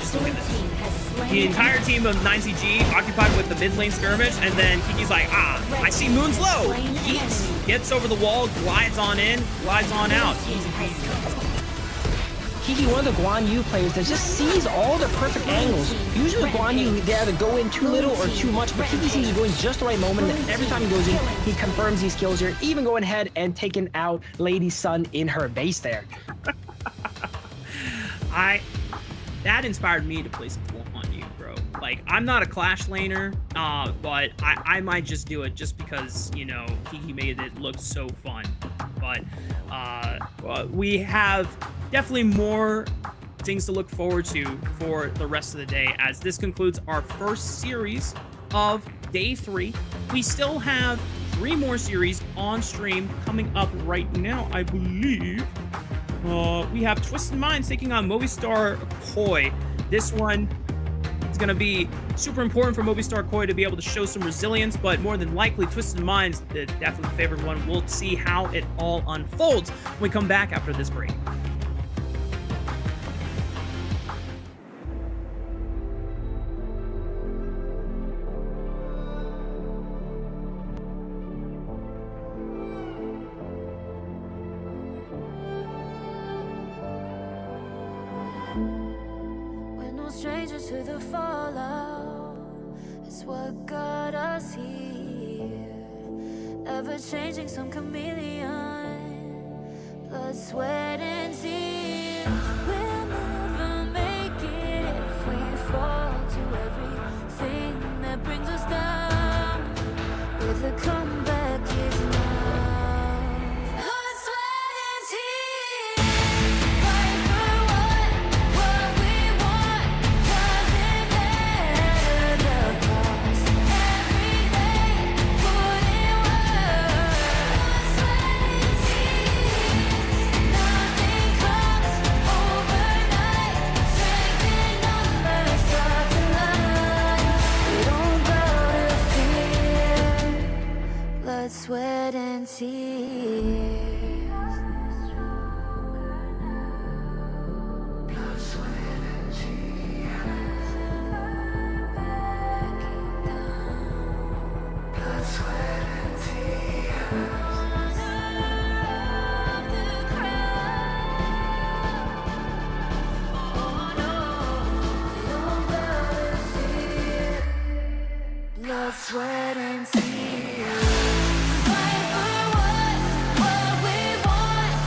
Just look at this. The entire team of 9ZG occupied with the mid lane skirmish, and then Kiki's like, I see Moon's low. Yeets, gets over the wall, glides on in, glides on out. Easy peasy. Kiki, one of the Guan Yu players that just sees all the perfect angles. Usually with Guan Yu, they either go in too little or too much, but Kiki seems to go in just the right moment, and every time he goes in, he confirms these kills here, even going ahead and taking out Lady Sun in her base there. That inspired me to play some Guan Yu, bro. Like, I'm not a Clash laner, but I might just do it just because, you know, Kiki made it look so fun. But we have definitely more things to look forward to for the rest of the day, as this concludes our first series of day 3. We still have 3 more series on stream coming up right now, I believe. We have Twisted Minds taking on Movistar Koi. This one is going to be super important for Movistar Koi to be able to show some resilience, but more than likely, Twisted Minds, the definitely favored one. We'll see how it all unfolds when we come back after this break. Stranger to the fallout, it's what got us here. Ever changing, some chameleon, blood, sweat, and tears. We'll never make it if we fall to everything that brings us down. With a comeback is now. Blood, sweat, and tears. Fight for what we want. Doesn't matter the cost. Every day, put in work. Blood, sweat, and tears. Nothing comes overnight. Strength in numbers start to line. We don't bow to fear. Blood, sweat, and tears. Blood, sweat, and tears. Fight for what we want.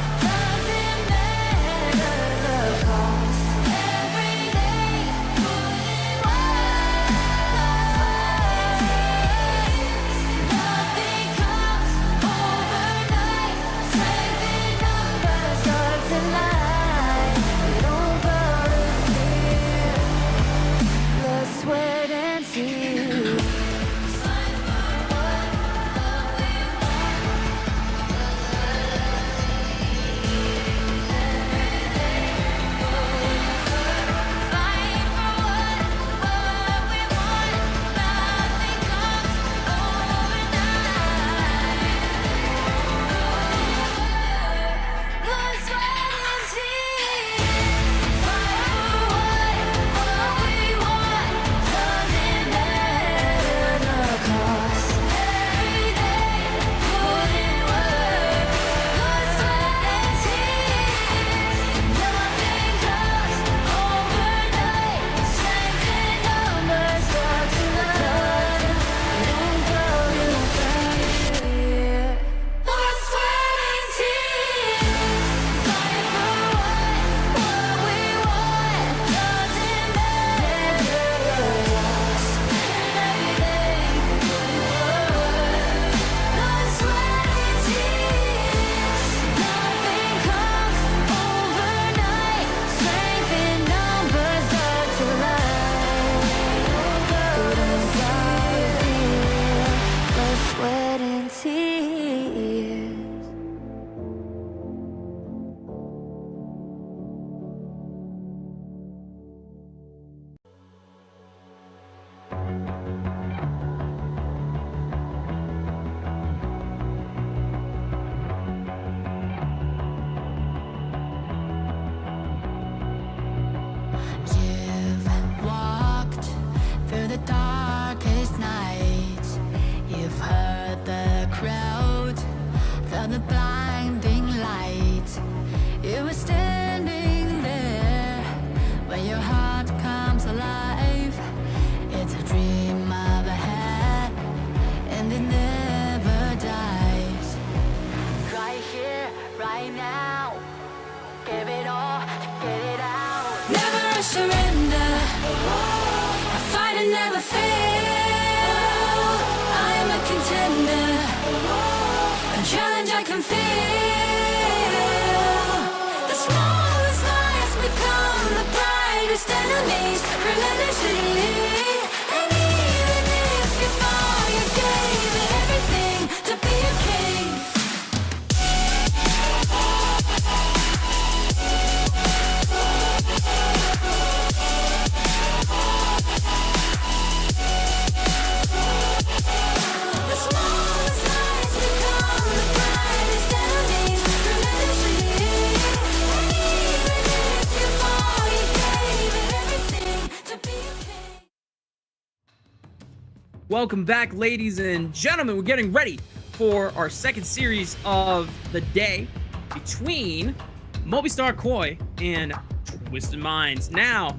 by the blinding light. You were standing there when your heart comes alive. It's a dream I've had, and it never dies. Right here, right now, give it all, get it out. Never surrender, I fight and never fail. I am a contender, a challenge I can feel. The smallest lies become the brightest enemies, relentlessly. And even if you fall, you gave it everything to be a king. The smallest lies become the brightest enemies, relentlessly. And even if you fall, you gave it everything to be a king. Welcome back, ladies and gentlemen. We're getting ready for our second series of the day between Movistar Koi and Twisted Minds. Now,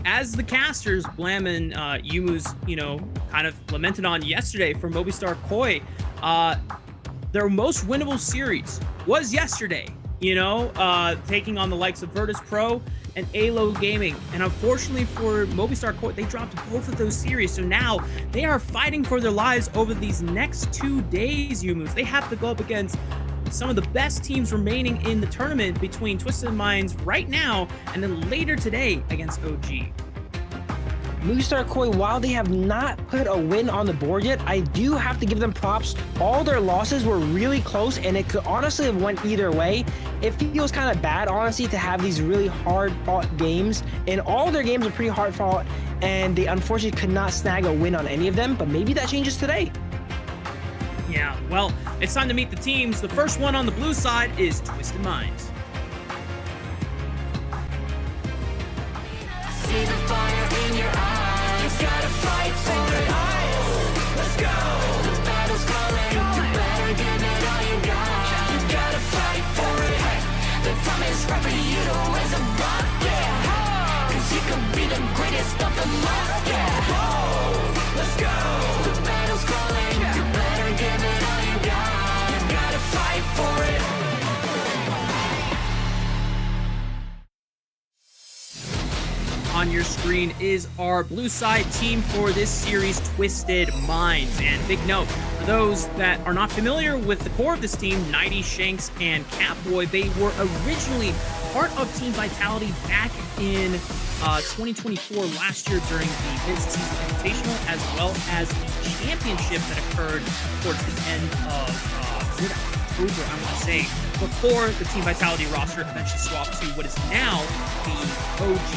as the casters, Blam and Yumu's, kind of lamented on yesterday for Movistar Koi, their most winnable series was yesterday, taking on the likes of Virtus.pro and Alo Gaming. And unfortunately for Movistar Koi, they dropped both of those series. So now they are fighting for their lives over these next 2 days, Yumus. They have to go up against some of the best teams remaining in the tournament between Twisted Minds right now and then later today against OG. Movistar Koi, while they have not put a win on the board yet, I do have to give them props. All their losses were really close, and it could honestly have went either way. It feels kind of bad, honestly, to have these really hard-fought games, and all their games are pretty hard-fought, and they unfortunately could not snag a win on any of them, but maybe that changes today. Yeah, well, it's time to meet the teams. The first one on the blue side is Twisted Minds. See the fire in your eyes. You gotta fight for it. Let's go. The battle's calling. You better give it all you got. You gotta fight for it. The time is right for you to raise a rock. Yeah. Cause you can be the greatest of them all. Yeah. Let's go. The battle's calling. You better give it all you got. You gotta fight for it. On your screen is our blue side team for this series, Twisted Minds. And big note, for those that are not familiar with the core of this team, Nighty, Shanks, and Catboy, they were originally part of Team Vitality back in 2024 last year during the mid-season invitational, as well as the championship that occurred towards the end of October, I want to say, before the Team Vitality roster eventually swapped to what is now the OG.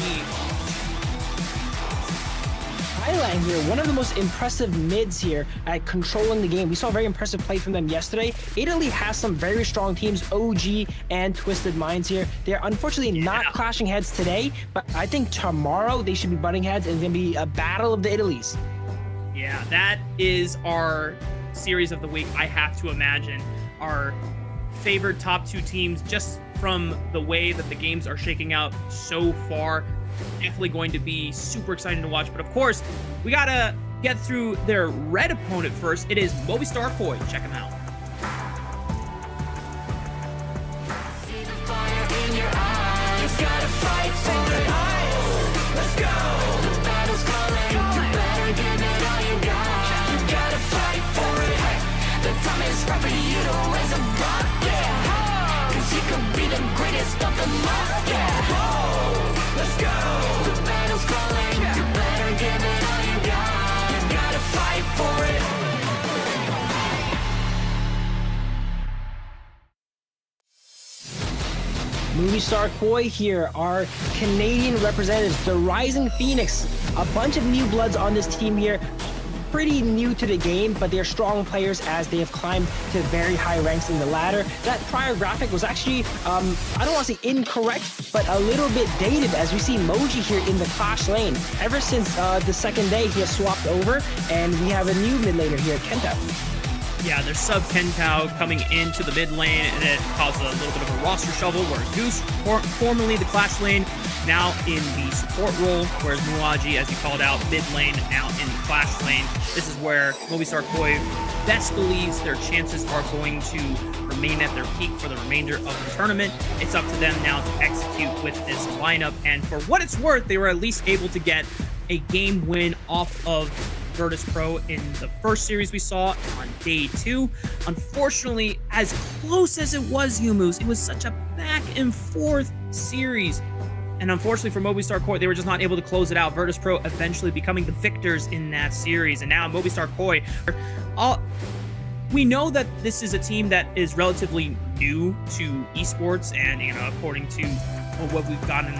Thailand here, one of the most impressive mids here at controlling the game. We saw very impressive play from them yesterday. Italy has some very strong teams, OG and Twisted Minds here. They're unfortunately not clashing heads today, but I think tomorrow they should be butting heads, and it's going to be a battle of the Italys. Yeah, that is our series of the week, I have to imagine. Our favored top two teams, just from the way that the games are shaking out so far. Definitely going to be super exciting to watch. But of course, we gotta get through their red opponent first. It is Movistar Koi. Check them out. See the fire in your eyes. You gotta fight for it. Let's go. The battle's calling. You better give it all you got. You gotta fight for it. The time is right for you to raise a rock. Yeah. Cause you could be the greatest of them all. Yeah. Let's go. The battle's calling. You better give it all you got. You gotta fight for it. Movistar Koi here, our Canadian representatives, the Rising Phoenix. A bunch of new bloods on this team here. Pretty new to the game, but they're strong players as they have climbed to very high ranks in the ladder. That prior graphic was actually, I don't want to say incorrect, but a little bit dated, as we see Moji here in the Clash lane. Ever since the second day, he has swapped over, and we have a new mid laner here, Kenta. Yeah, there's sub Kentao coming into the mid lane, and it caused a little bit of a roster shovel where Goose, formerly the Clash lane, now in the support role, whereas Muaji, as you called out, mid lane, now in the Clash lane. This is where Movistar Koi best believes their chances are going to remain at their peak for the remainder of the tournament. It's up to them now to execute with this lineup, and for what it's worth, they were at least able to get a game win off of Virtus.pro in the first series we saw on day 2. Unfortunately, as close as it was, Yumus, it was such a back and forth series. And unfortunately for Movistar Koi, they were just not able to close it out. Virtus.pro eventually becoming the victors in that series. And now Movistar Koi, we know that this is a team that is relatively new to esports, and according to what we've gotten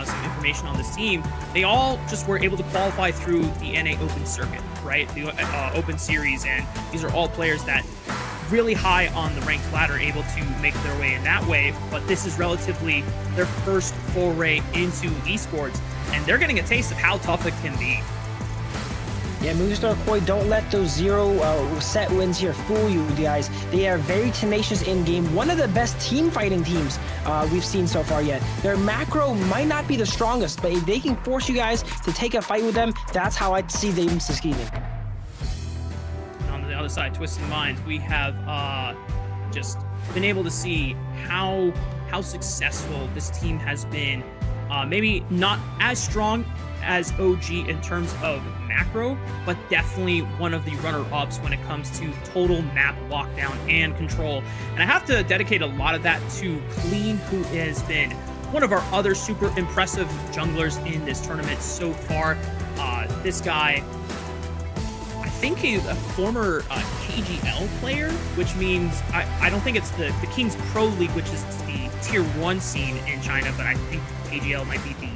some information on this team, they all just were able to qualify through the NA Open circuit, right? The Open series, and these are all players that really high on the ranked ladder, able to make their way in that way. But this is relatively their first foray into esports, and they're getting a taste of how tough it can be. Yeah, Movistar Koi, don't let those 0 set wins here fool you guys. They are very tenacious in game. One of the best team fighting teams we've seen so far yet. Their macro might not be the strongest, but if they can force you guys to take a fight with them, that's how I see them succeeding. On the other side, Twisted Minds, we have just been able to see how successful this team has been. Maybe not as strong as OG in terms of macro, but definitely one of the runner-ups when it comes to total map lockdown and control. And I have to dedicate a lot of that to Clean, who has been one of our other super impressive junglers in this tournament so far. This guy, I think he's a former KGL player, which means I don't think it's the King's Pro League, which is the tier 1 scene in China, but I think KGL might be the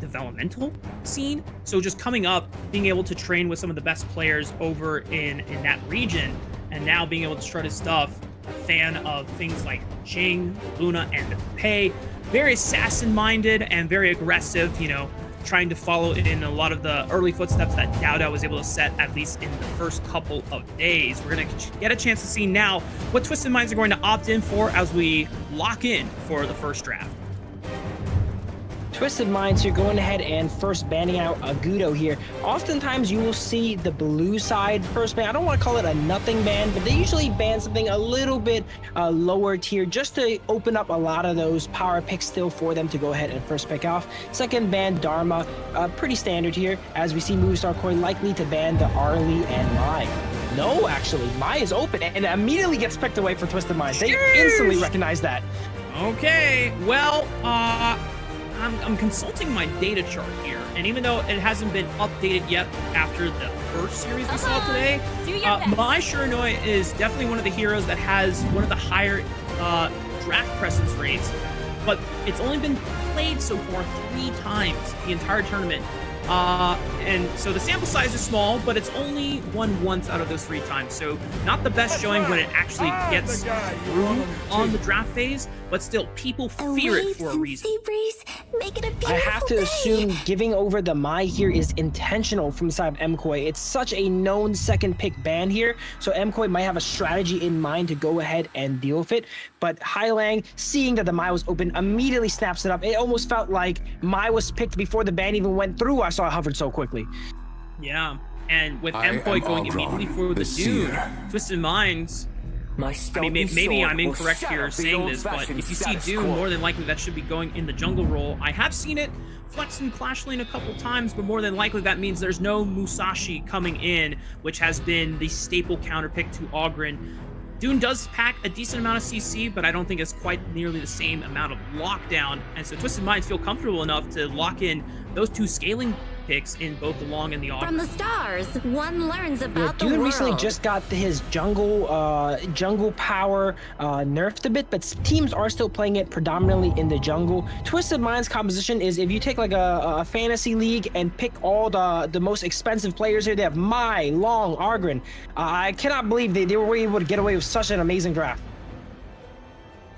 developmental scene. So just coming up, being able to train with some of the best players over in that region, and now being able to strut his stuff. A fan of things like Jing, Luna, and Pei. Very assassin-minded and very aggressive, trying to follow in a lot of the early footsteps that Dowda was able to set, at least in the first couple of days. We're going to get a chance to see now what Twisted Minds are going to opt in for as we lock in for the first draft. Twisted Minds, you're going ahead and first banning out Agudo here. Oftentimes you will see the blue side first ban. I don't want to call it a nothing ban, but they usually ban something a little bit lower tier just to open up a lot of those power picks still for them to go ahead and first pick off. Second ban, Dharma, pretty standard here, as we see Movistar Koi likely to ban the Arlie and Mai. No, actually, Mai is open and immediately gets picked away for Twisted Minds. They instantly recognize that. Okay, well, I'm consulting my data chart here, and even though it hasn't been updated yet after the first series we saw today, Mai Shiranui is definitely one of the heroes that has one of the higher draft presence rates, but it's only been played so far 3 times the entire tournament. And so the sample size is small, but it's only won once out of those 3 times. So not the best showing when it actually gets through on the draft phase, but still, people fear it for a reason. I have to assume giving over the Mai here is intentional from the side of MKoi. It's such a known second pick ban here, so MKoi might have a strategy in mind to go ahead and deal with it. But Hailang, seeing that the Mai was open, immediately snaps it up. It almost felt like Mai was picked before the ban even went through. I saw it hovered so quickly. Yeah, and with MKoi going immediately for the Dune, Twisted Minds, I mean, maybe I'm incorrect here saying this, but if you see Dune, more than likely that should be going in the jungle role. I have seen it flex in Clash Lane a couple times, but more than likely that means there's no Musashi coming in, which has been the staple counter pick to Oghren. Dune does pack a decent amount of CC, but I don't think it's quite nearly the same amount of lockdown, and so Twisted Minds feel comfortable enough to lock in those 2 scaling picks in both the Long and the Ogre. From the stars, one learns about the Dune world. recently just got his jungle power nerfed a bit, but teams are still playing it predominantly in the jungle. Twisted Minds composition is, if you take like a fantasy league and pick all the most expensive players here, they have Mai, Long, Oghren. I cannot believe they were able to get away with such an amazing draft.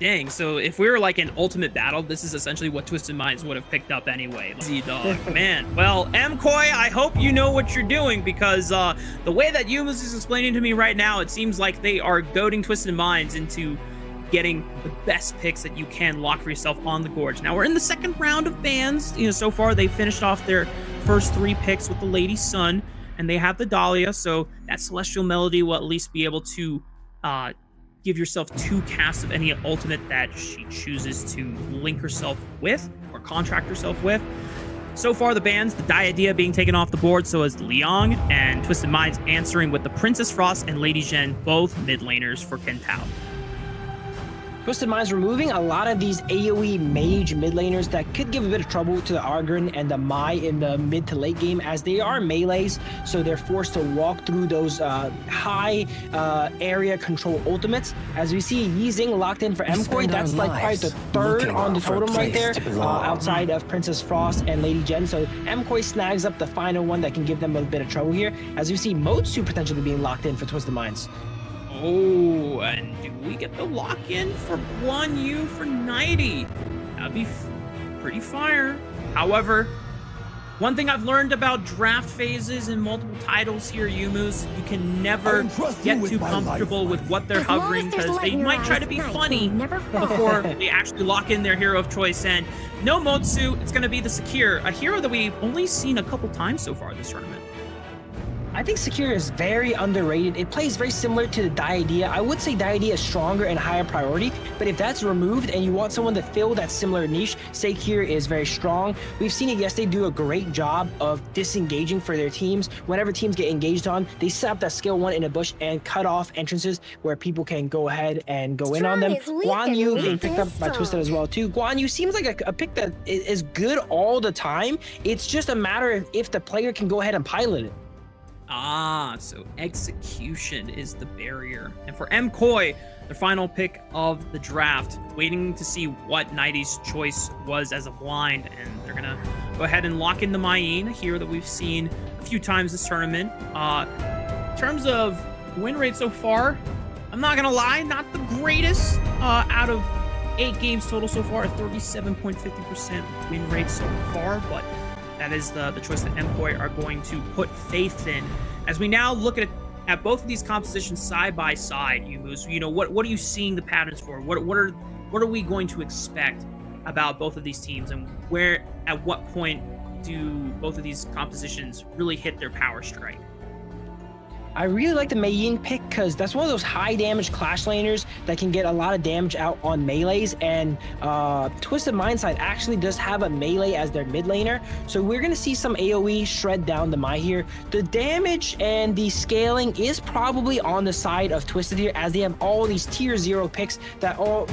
Dang, so if we were like in Ultimate Battle, this is essentially what Twisted Minds would have picked up anyway. Z-Dog, man. Well, MKoy, I hope you know what you're doing, because the way that Yumas is explaining to me right now, it seems like they are goading Twisted Minds into getting the best picks that you can lock for yourself on the Gorge. Now, we're in the second round of bans. You know, so far they finished off their first 3 picks with the Lady Sun, and they have the Dahlia, so that Celestial Melody will at least be able to give yourself 2 casts of any ultimate that she chooses to link herself with or contract herself with. So far, the bans, the Diadea being taken off the board, so is Liang, and Twisted Minds answering with the Princess Frost and Lady Zhen, both mid laners for Kentao. Twisted Minds removing a lot of these AoE mage mid laners that could give a bit of trouble to the Argrin and the Mai in the mid to late game, as they are melees, so they're forced to walk through those high area control ultimates. As we see Yizing locked in for MKoy, that's like probably the 3rd on the totem right there, outside of Princess Frost and Lady Zhen. So MKoy snags up the final one that can give them a bit of trouble here, as we see Motsu potentially being locked in for Twisted Minds. Oh, and do we get the lock-in for Guan Yu for 90? That'd be pretty fire. However, one thing I've learned about draft phases in multiple titles here, Yumus, you can never get too comfortable with what they're hovering, because they might try to be funny before they actually lock in their hero of choice. And no Motsu, it's going to be the Sakir, a hero that we've only seen a couple times so far this tournament. I think Sakir is very underrated. It plays very similar to the Diadea. I would say Diadea is stronger and higher priority, but if that's removed and you want someone to fill that similar niche, Sakir is very strong. We've seen it yesterday do a great job of disengaging for their teams. Whenever teams get engaged on, they set up that skill 1 in a bush and cut off entrances where people can go ahead and go in on them. Guan Yu being picked up by Twisted as well too. Guan Yu seems like a pick that is good all the time. It's just a matter of if the player can go ahead and pilot it. Ah, so execution is the barrier. And for MKoy, their final pick of the draft, waiting to see what Nighty's choice was as a blind, and they're gonna go ahead and lock in the Mayin, a hero that we've seen a few times this tournament. In terms of win rate so far, I'm not gonna lie, not the greatest. Out of 8 games total so far, a 37.50% win rate so far, but that is the choice that MKoy are going to put faith in. As we now look at both of these compositions side by side, Yumus, you know, what are you seeing the patterns for? What are we going to expect about both of these teams, and where at what point do both of these compositions really hit their power strike? I really like the Mayin pick, because that's one of those high damage clash laners that can get a lot of damage out on melees, and Twisted Mind side actually does have a melee as their mid laner, so we're going to see some AoE shred down the Mai here. The damage and the scaling is probably on the side of Twisted here, as they have all these tier 0 picks that all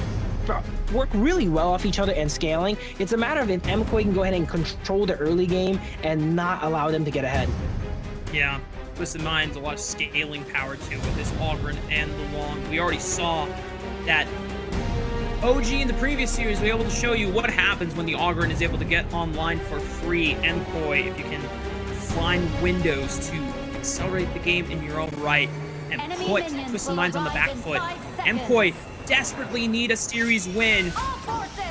work really well off each other and scaling. It's a matter of if MKoy can go ahead and control the early game and not allow them to get ahead. Yeah. Twisted Minds, a lot of scaling power too with this Ogren and the Long. We already saw that OG in the previous series. We were able to show you what happens when the Ogren is able to get online for free. MKoy, if you can find windows to accelerate the game in your own right and put Twisted Minds on the back foot. MKoy desperately need a series win.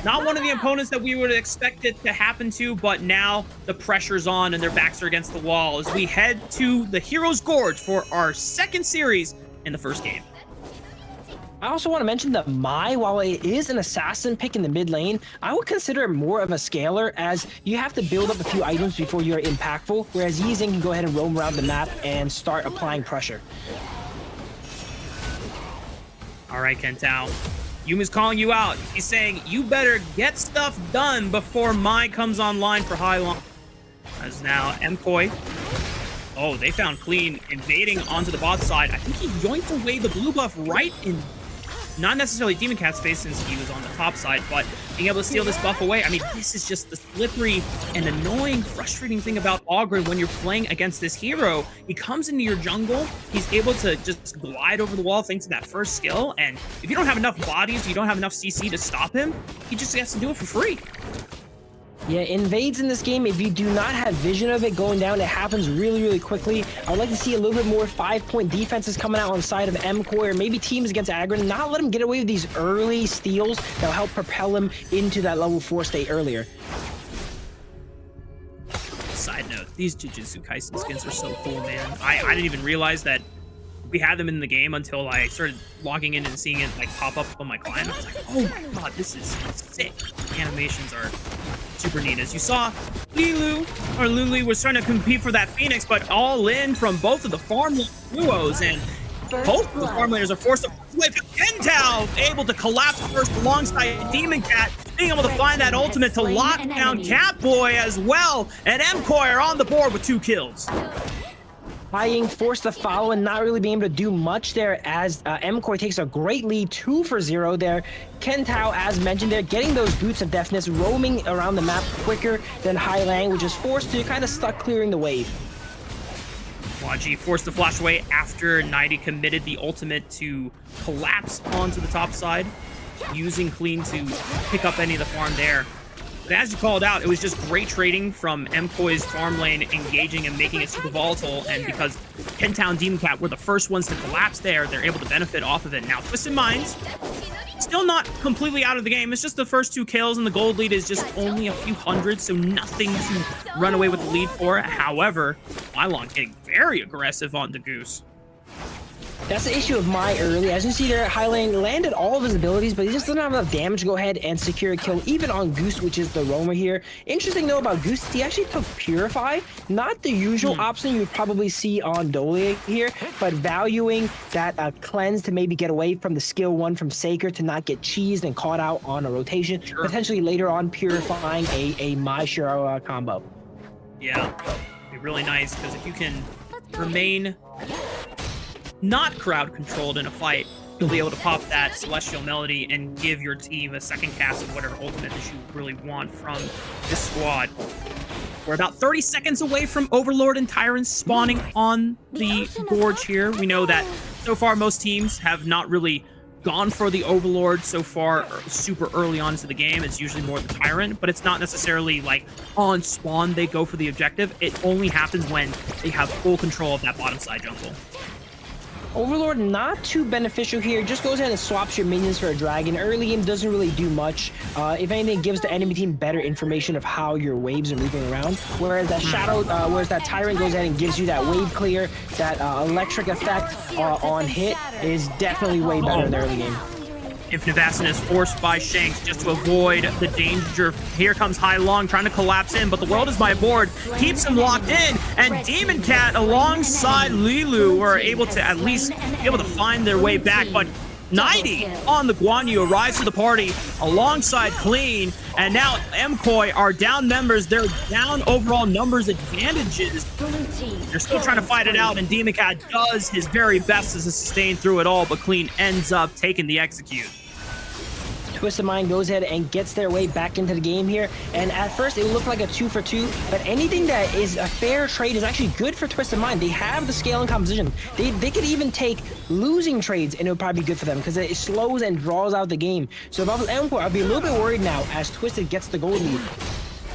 Not one of the opponents that we would expect it to happen to, but now the pressure's on and their backs are against the wall as we head to the Heroes Gorge for our second series in the first game. I also want to mention that Mai, while it is an assassin pick in the mid lane, I would consider it more of a scaler, as you have to build up a few items before you're impactful, whereas Yizing can go ahead and roam around the map and start applying pressure. All right, Kentao. Yuma's calling you out. He's saying, you better get stuff done before Mai comes online for high long. As now, MKoy. Oh, they found Clean invading onto the bot side. I think he yoinked away the blue buff right in, not necessarily Demon Cat's face since he was on the top side, but being able to steal this buff away. I mean, this is just the slippery and annoying, frustrating thing about Ogre when you're playing against this hero. He comes into your jungle, he's able to just glide over the wall thanks to that first skill, and if you don't have enough bodies, you don't have enough CC to stop him, he just has to do it for free. Yeah, invades in this game, if you do not have vision of it going down, it happens really, really quickly. I would like to see a little bit more 5-point defenses coming out on the side of MKOI, or maybe teams against Aggron, not let him get away with these early steals that'll help propel him into that level 4 state earlier. Side note, these Jujutsu Kaisen skins are so cool, man. I didn't even realize that we had them in the game until I started logging in and seeing it like pop up on my client. I was like, oh my god, this is sick. The animations are super neat. As you saw, Lulu was trying to compete for that Phoenix, but all in from both of the farm duos, and both of the farm laners are forced to flip. Kentao able to collapse first alongside Demon Cat, being able to find that ultimate to lock down Catboy as well, and MKOI are on the board with 2 kills. Being forced to follow and not really being able to do much there as MKOI takes a great lead, 2-0 there. Kentao, as mentioned there, getting those boots of deafness, roaming around the map quicker than Hailang, which is forced to kind of stuck clearing the wave. YG forced to flash away after 90 committed the ultimate to collapse onto the top side, using Clean to pick up any of the farm there. But as you called out, it was just great trading from MKOI's farm lane, engaging and making it super volatile. And because Kentao and Demon Cat were the first ones to collapse there, they're able to benefit off of it. Now, Twisted Minds, still not completely out of the game. It's just the first 2 kills, and the gold lead is just only a few hundred, so nothing to run away with the lead for. However, Mylon getting very aggressive on the Goose. That's the issue of my early. As you see there, Hailang landed all of his abilities, but he just doesn't have enough damage to go ahead and secure a kill, even on Goose, which is the roamer here. Interesting though about Goose, he actually took Purify, not the usual option you would probably see on Dole here, but valuing that cleanse to maybe get away from the skill 1 from Saker to not get cheesed and caught out on a rotation, potentially later on purifying a My Shiro combo. Yeah, it'd be really nice, because if you can remain not crowd controlled in a fight, you'll be able to pop that Celestial Melody and give your team a second cast of whatever ultimate that you really want from this squad. We're about 30 seconds away from Overlord and Tyrant spawning on the Gorge here. We know that so far most teams have not really gone for the Overlord so far super early on into the game. It's usually more the Tyrant, but it's not necessarily like on spawn they go for the objective. It only happens when they have full control of that bottom side jungle. Overlord not too beneficial here, just goes ahead and swaps your minions for a dragon. Early game doesn't really do much. If anything, it gives the enemy team better information of how your waves are moving around. Whereas that Shadow, whereas that Tyrant goes ahead and gives you that wave clear, that electric effect on hit is definitely way better in the early game. Infinite Vastness forced by Shanks just to avoid the danger. Here comes Hailong trying to collapse in, but the world is my board. Keeps him locked in, and Demon Cat alongside Lilu are able to at least be able to find their way back, but 90 on the Guan Yu arrives to the party alongside Clean, and now MKOI are down members. They're down overall numbers advantages. They're still trying to fight it out, and Demon Cat does his very best to sustain through it all, but Clean ends up taking the execute. Twisted Mind goes ahead and gets their way back into the game here. And at first, it looked like a 2-for-2, but anything that is a fair trade is actually good for Twisted Mind. They have the scale and composition. They could even take losing trades, and it would probably be good for them because it slows and draws out the game. So if I was MKOI, I'd be a little bit worried now as Twisted gets the gold lead.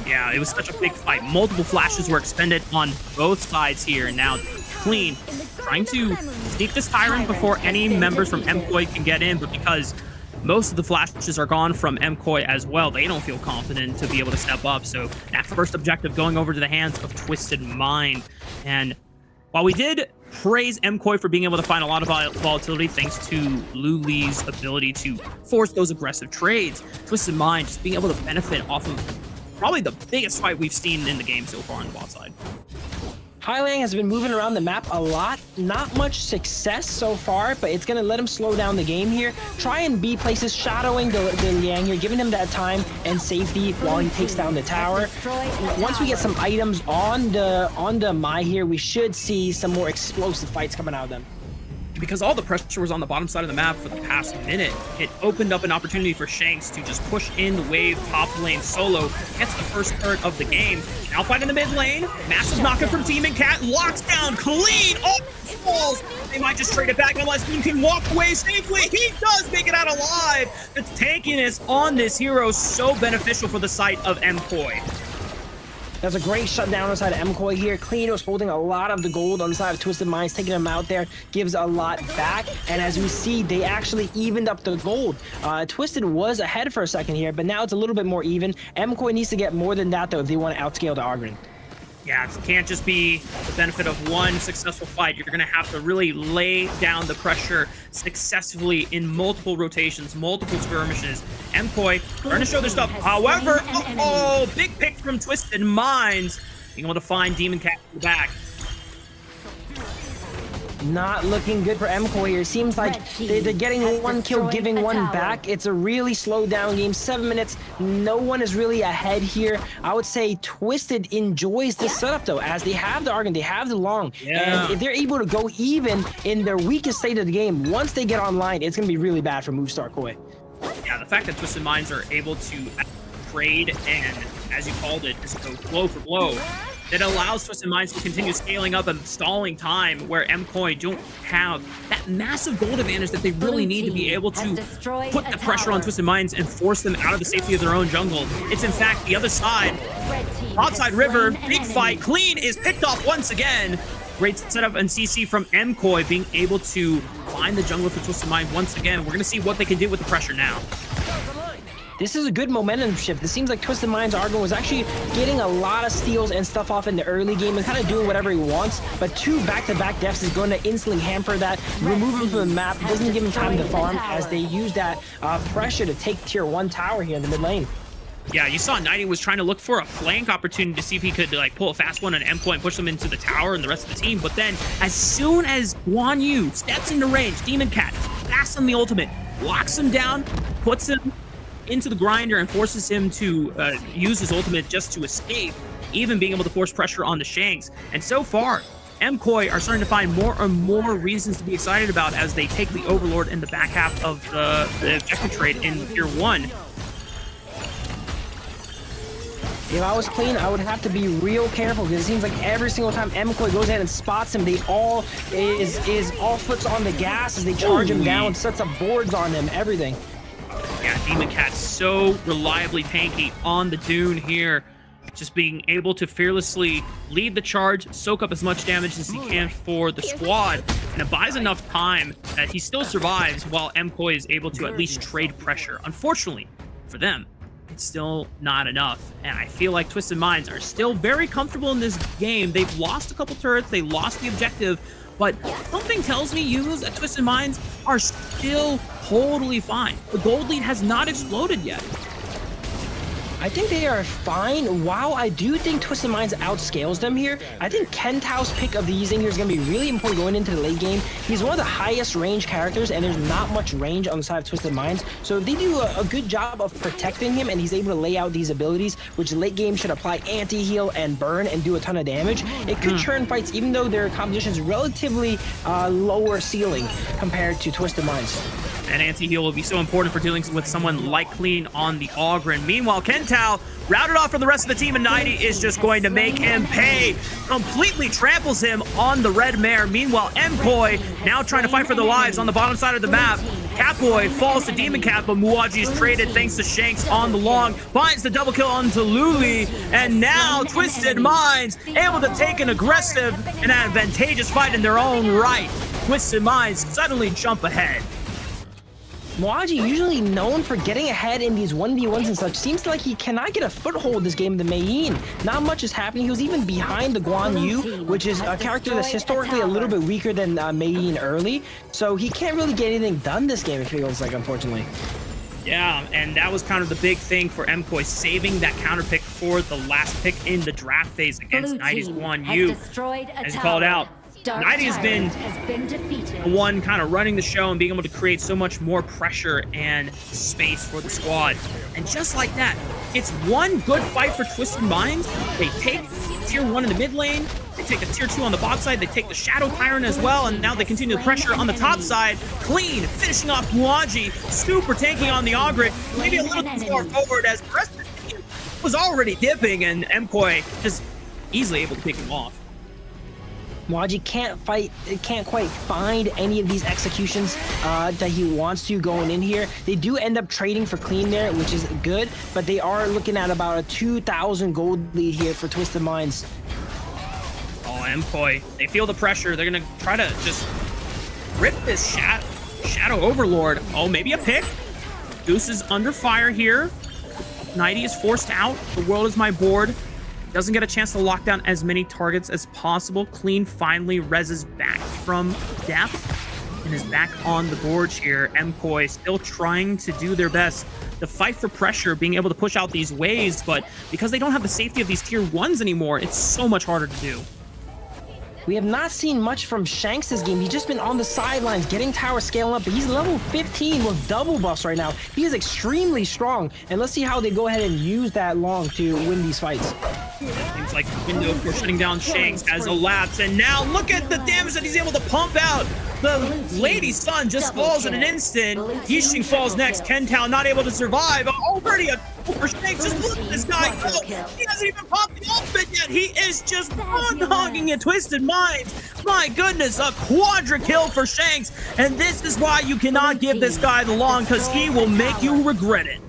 Yeah, it was such a big fight. Multiple flashes were expended on both sides here. Now, Clean trying to sneak this Tyrant before any members from MKOI can get in, but because most of the flashes are gone from MKOI as well, they don't feel confident to be able to step up. So that first objective going over to the hands of Twisted Mind. And while we did praise MKOI for being able to find a lot of volatility thanks to Luli's ability to force those aggressive trades, Twisted Mind just being able to benefit off of probably the biggest fight we've seen in the game so far on the bot side. Hailang has been moving around the map a lot. Not much success so far, but it's going to let him slow down the game here. Try and be places, shadowing the Liang here, giving him that time and safety while he takes down the tower. Once we get some items on the Mai here, we should see some more explosive fights coming out of them. Because all the pressure was on the bottom side of the map for the past minute, it opened up an opportunity for Shanks to just push in the wave top lane solo, gets the first turret of the game. Now fight in the mid lane, massive knockup from Demon Cat, locks down Clean off the walls. They might just trade it back unless he can walk away safely. He does make it out alive. The tankiness on this hero is so beneficial for the site of MKOI. That's a great shutdown inside of MKOI here. Clean was holding a lot of the gold on the side of Twisted Minds, taking him out there, gives a lot back. And as we see, they actually evened up the gold. Twisted was ahead for a second here, but now it's a little bit more even. MKOI needs to get more than that, though, if they want to outscale the Ogren. Yeah, it can't just be the benefit of one successful fight. You're going to have to really lay down the pressure successfully in multiple rotations, multiple skirmishes. MKOI trying to show their stuff. However, big pick from Twisted Minds, being able to find Demon Cat in the back. Not looking good for MKOI here. Seems like they're getting one kill, giving one back. It's a really slow down game. 7 minutes. No one is really ahead here. I would say Twisted enjoys this setup, though, as they have the Argon, they have the Long. And if they're able to go even in their weakest state of the game, once they get online, it's going to be really bad for Movistar KOI. Yeah, the fact that Twisted Minds are able to trade and, as you called it, just go blow for blow, that allows Twisted Minds to continue scaling up and stalling time, where MKOI don't have that massive gold advantage that they really need to be able to put the pressure on Twisted Minds and force them out of the safety of their own jungle. It's in fact the other side. Outside river, big fight. Clean is picked off once again. Great setup and CC from MKOI being able to find the jungle for Twisted Minds once again. We're going to see what they can do with the pressure now. This is a good momentum shift. It seems like Twisted Minds Argon was actually getting a lot of steals and stuff off in the early game and kind of doing whatever he wants, but 2 back-to-back deaths is going to instantly hamper that, remove him from the map, doesn't give him time to farm as they use that pressure to take tier 1 tower here in the mid lane. Yeah, you saw 90 was trying to look for a flank opportunity to see if he could like pull a fast one on MKOI and push them into the tower and the rest of the team, but then as soon as Guan Yu steps into range, Demon Cat fast on the ultimate, locks him down, puts him into the grinder and forces him to use his ultimate just to escape, even being able to force pressure on the Shanks. And so far, MKOI are starting to find more and more reasons to be excited about as they take the Overlord in the back half of the objective trade in Tier 1. If I was Clean, I would have to be real careful because it seems like every single time MKOI goes in and spots him, they all is all foots on the gas as they charge him down, sets up boards on him, everything. Yeah, Demon Cat so reliably tanky on the Dune here. Just being able to fearlessly lead the charge, soak up as much damage as he can for the squad, and it buys enough time that he still survives while MKOI is able to at least trade pressure. Unfortunately for them, it's still not enough, and I feel like Twisted Minds are still very comfortable in this game. They've lost a couple turrets, they lost the objective, but something tells me Yugos at Twisted Minds are still totally fine. The gold lead has not exploded yet. I think they are fine. While I do think Twisted Minds outscales them here, I think Kentao's pick of the Yizing here is going to be really important going into the late game. He's one of the highest range characters, and there's not much range on the side of Twisted Minds. So if they do a good job of protecting him and he's able to lay out these abilities, which late game should apply anti-heal and burn and do a ton of damage, it could churn fights even though their competition is relatively lower ceiling compared to Twisted Minds. And anti-heal will be so important for dealing with someone like Clean on the Ogren. Meanwhile, Kentao routed off from the rest of the team, and 90 is just going to make him pay. Completely tramples him on the red mare. Meanwhile, MKOI now trying to fight for their lives on the bottom side of the map. Catboy falls to Demon Cat, but Muaji is traded thanks to Shanks on the long. Finds the double kill onto Luli, and now Twisted Minds able to take an aggressive and advantageous fight in their own right. Twisted Minds suddenly jump ahead. Muaji, usually known for getting ahead in these 1v1s and such, seems like he cannot get a foothold this game in the Mayin. Not much is happening. He was even behind the Guan Yu, which is a character that's historically a little bit weaker than Mayin early. So he can't really get anything done this game, it feels like, unfortunately. Yeah, and that was kind of the big thing for MKOI, saving that counter pick for the last pick in the draft phase against 90's Guan Yu. As you called out, 90 has been the one kind of running the show and being able to create so much more pressure and space for the squad. And just like that, it's one good fight for Twisted Minds. They take tier 1 in the mid lane, they take a tier 2 on the bot side, they take the Shadow Tyrant as well, and now they continue the pressure on the top side. Clean, finishing off Muaji, super tanky on the Ogre, maybe a little too far forward as the rest of the team was already dipping, and MKOI just easily able to pick him off. Mwaji can't quite find any of these executions that he wants to going in here. They do end up trading for clean there, which is good, but they are looking at about a 2,000 gold lead here for Twisted Minds. Oh, Mkoi, they feel the pressure. They're gonna try to just rip this Shadow Overlord. Oh, maybe a pick. Goose is under fire here. 90 is forced out. The world is my board. Doesn't get a chance to lock down as many targets as possible. Clean finally reses back from death and is back on the board here. Mkoi still trying to do their best to fight for pressure, being able to push out these waves, but because they don't have the safety of these tier 1s anymore, it's so much harder to do. We have not seen much from Shanks this game. He's just been on the sidelines, getting tower scaling up, but he's level 15 with double buffs right now. He is extremely strong, and let's see how they go ahead and use that long to win these fights. Seems like the window for shutting down Shanks has elapsed, and now look at the damage that he's able to pump out. The Lady Sun just falls in an instant. Yixing falls next. Kentown not able to survive. Already a for Shanks. Just look at this guy go. He hasn't even popped the ultimate yet. He is just hogging at Twisted Minds. My goodness, a quadra kill for Shanks. And this is why you cannot give this guy the long, because he will make you regret it.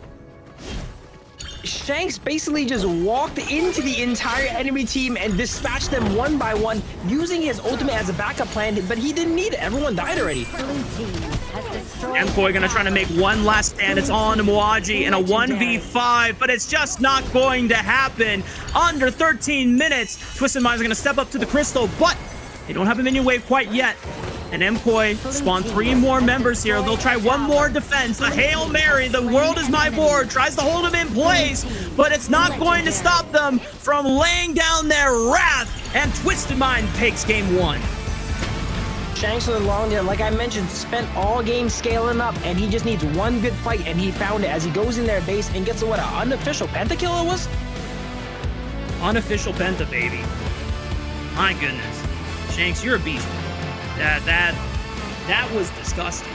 Shanks basically just walked into the entire enemy team and dispatched them one by one, using his ultimate as a backup plan, but he didn't need it. Everyone died already. Mkoi gonna try to make one last stand. It's on Mwaji in a 1v5, but it's just not going to happen. Under 13 minutes, Twisted Minds are gonna step up to the crystal, but they don't have a minion wave quite yet. And Mkoi spawn 3 more members here. They'll try one more defense. The Hail Mary, the world is my board, tries to hold him in place, but it's not going to stop them from laying down their wrath. And Twisted Mind takes game 1. Shanks with the long there, like I mentioned, spent all game scaling up, and he just needs one good fight, and he found it as he goes in their base and gets what, an unofficial pentakill it was? Unofficial penta, baby. My goodness. Shanks, you're a beast. That was disgusting.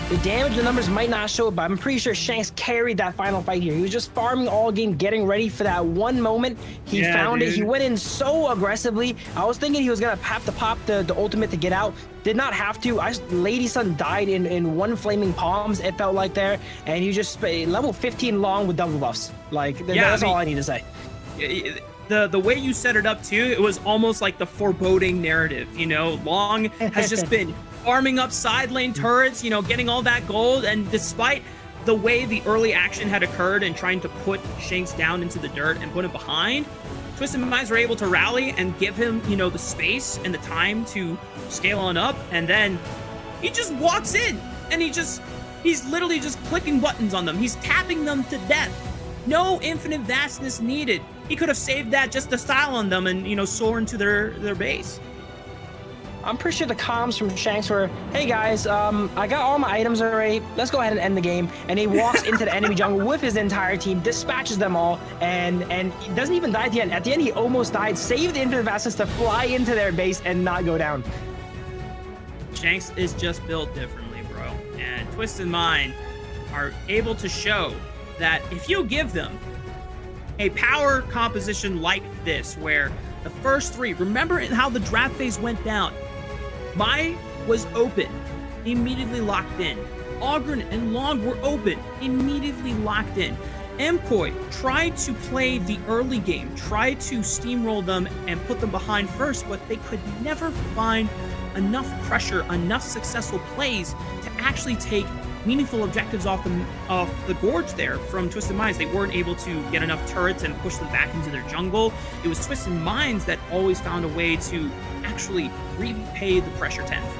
The damage, the numbers might not show it, but I'm pretty sure Shanks carried that final fight here. He was just farming all game, getting ready for that one moment. He found it. He went in so aggressively. I was thinking he was gonna have to pop the ultimate to get out. Did not have to. Lady Sun died in one flaming palms, it felt like there, and he just level 15 long with double buffs. Like, that's all I need to say. The way you set it up too, it was almost like the foreboding narrative, you know. Long has just been farming up side lane turrets, you know, getting all that gold, and despite the way the early action had occurred and trying to put Shanks down into the dirt and put him behind, Twisted Minds were able to rally and give him, you know, the space and the time to scale on up, and then he just walks in and he's literally just clicking buttons on them. He's tapping them to death. No infinite vastness needed. He could have saved that just to style on them and, you know, soar into their base. I'm pretty sure the comms from Shanks were, hey guys, I got all my items already. Let's go ahead and end the game. And he walks into the enemy jungle with his entire team, dispatches them all, and he doesn't even die at the end. At the end, he almost died, saved the infinite vastness to fly into their base and not go down. Shanks is just built differently, bro. And Twisted Mind are able to show that if you give them a power composition like this, where the first 3, remember how the draft phase went down. Mai was open, immediately locked in. Ogren and Long were open, immediately locked in. Mkoi tried to play the early game, tried to steamroll them and put them behind first, but they could never find enough pressure, enough successful plays to actually take meaningful objectives off the gorge there from Twisted Minds. They weren't able to get enough turrets and push them back into their jungle. It was Twisted Minds that always found a way to actually repay the pressure tenfold.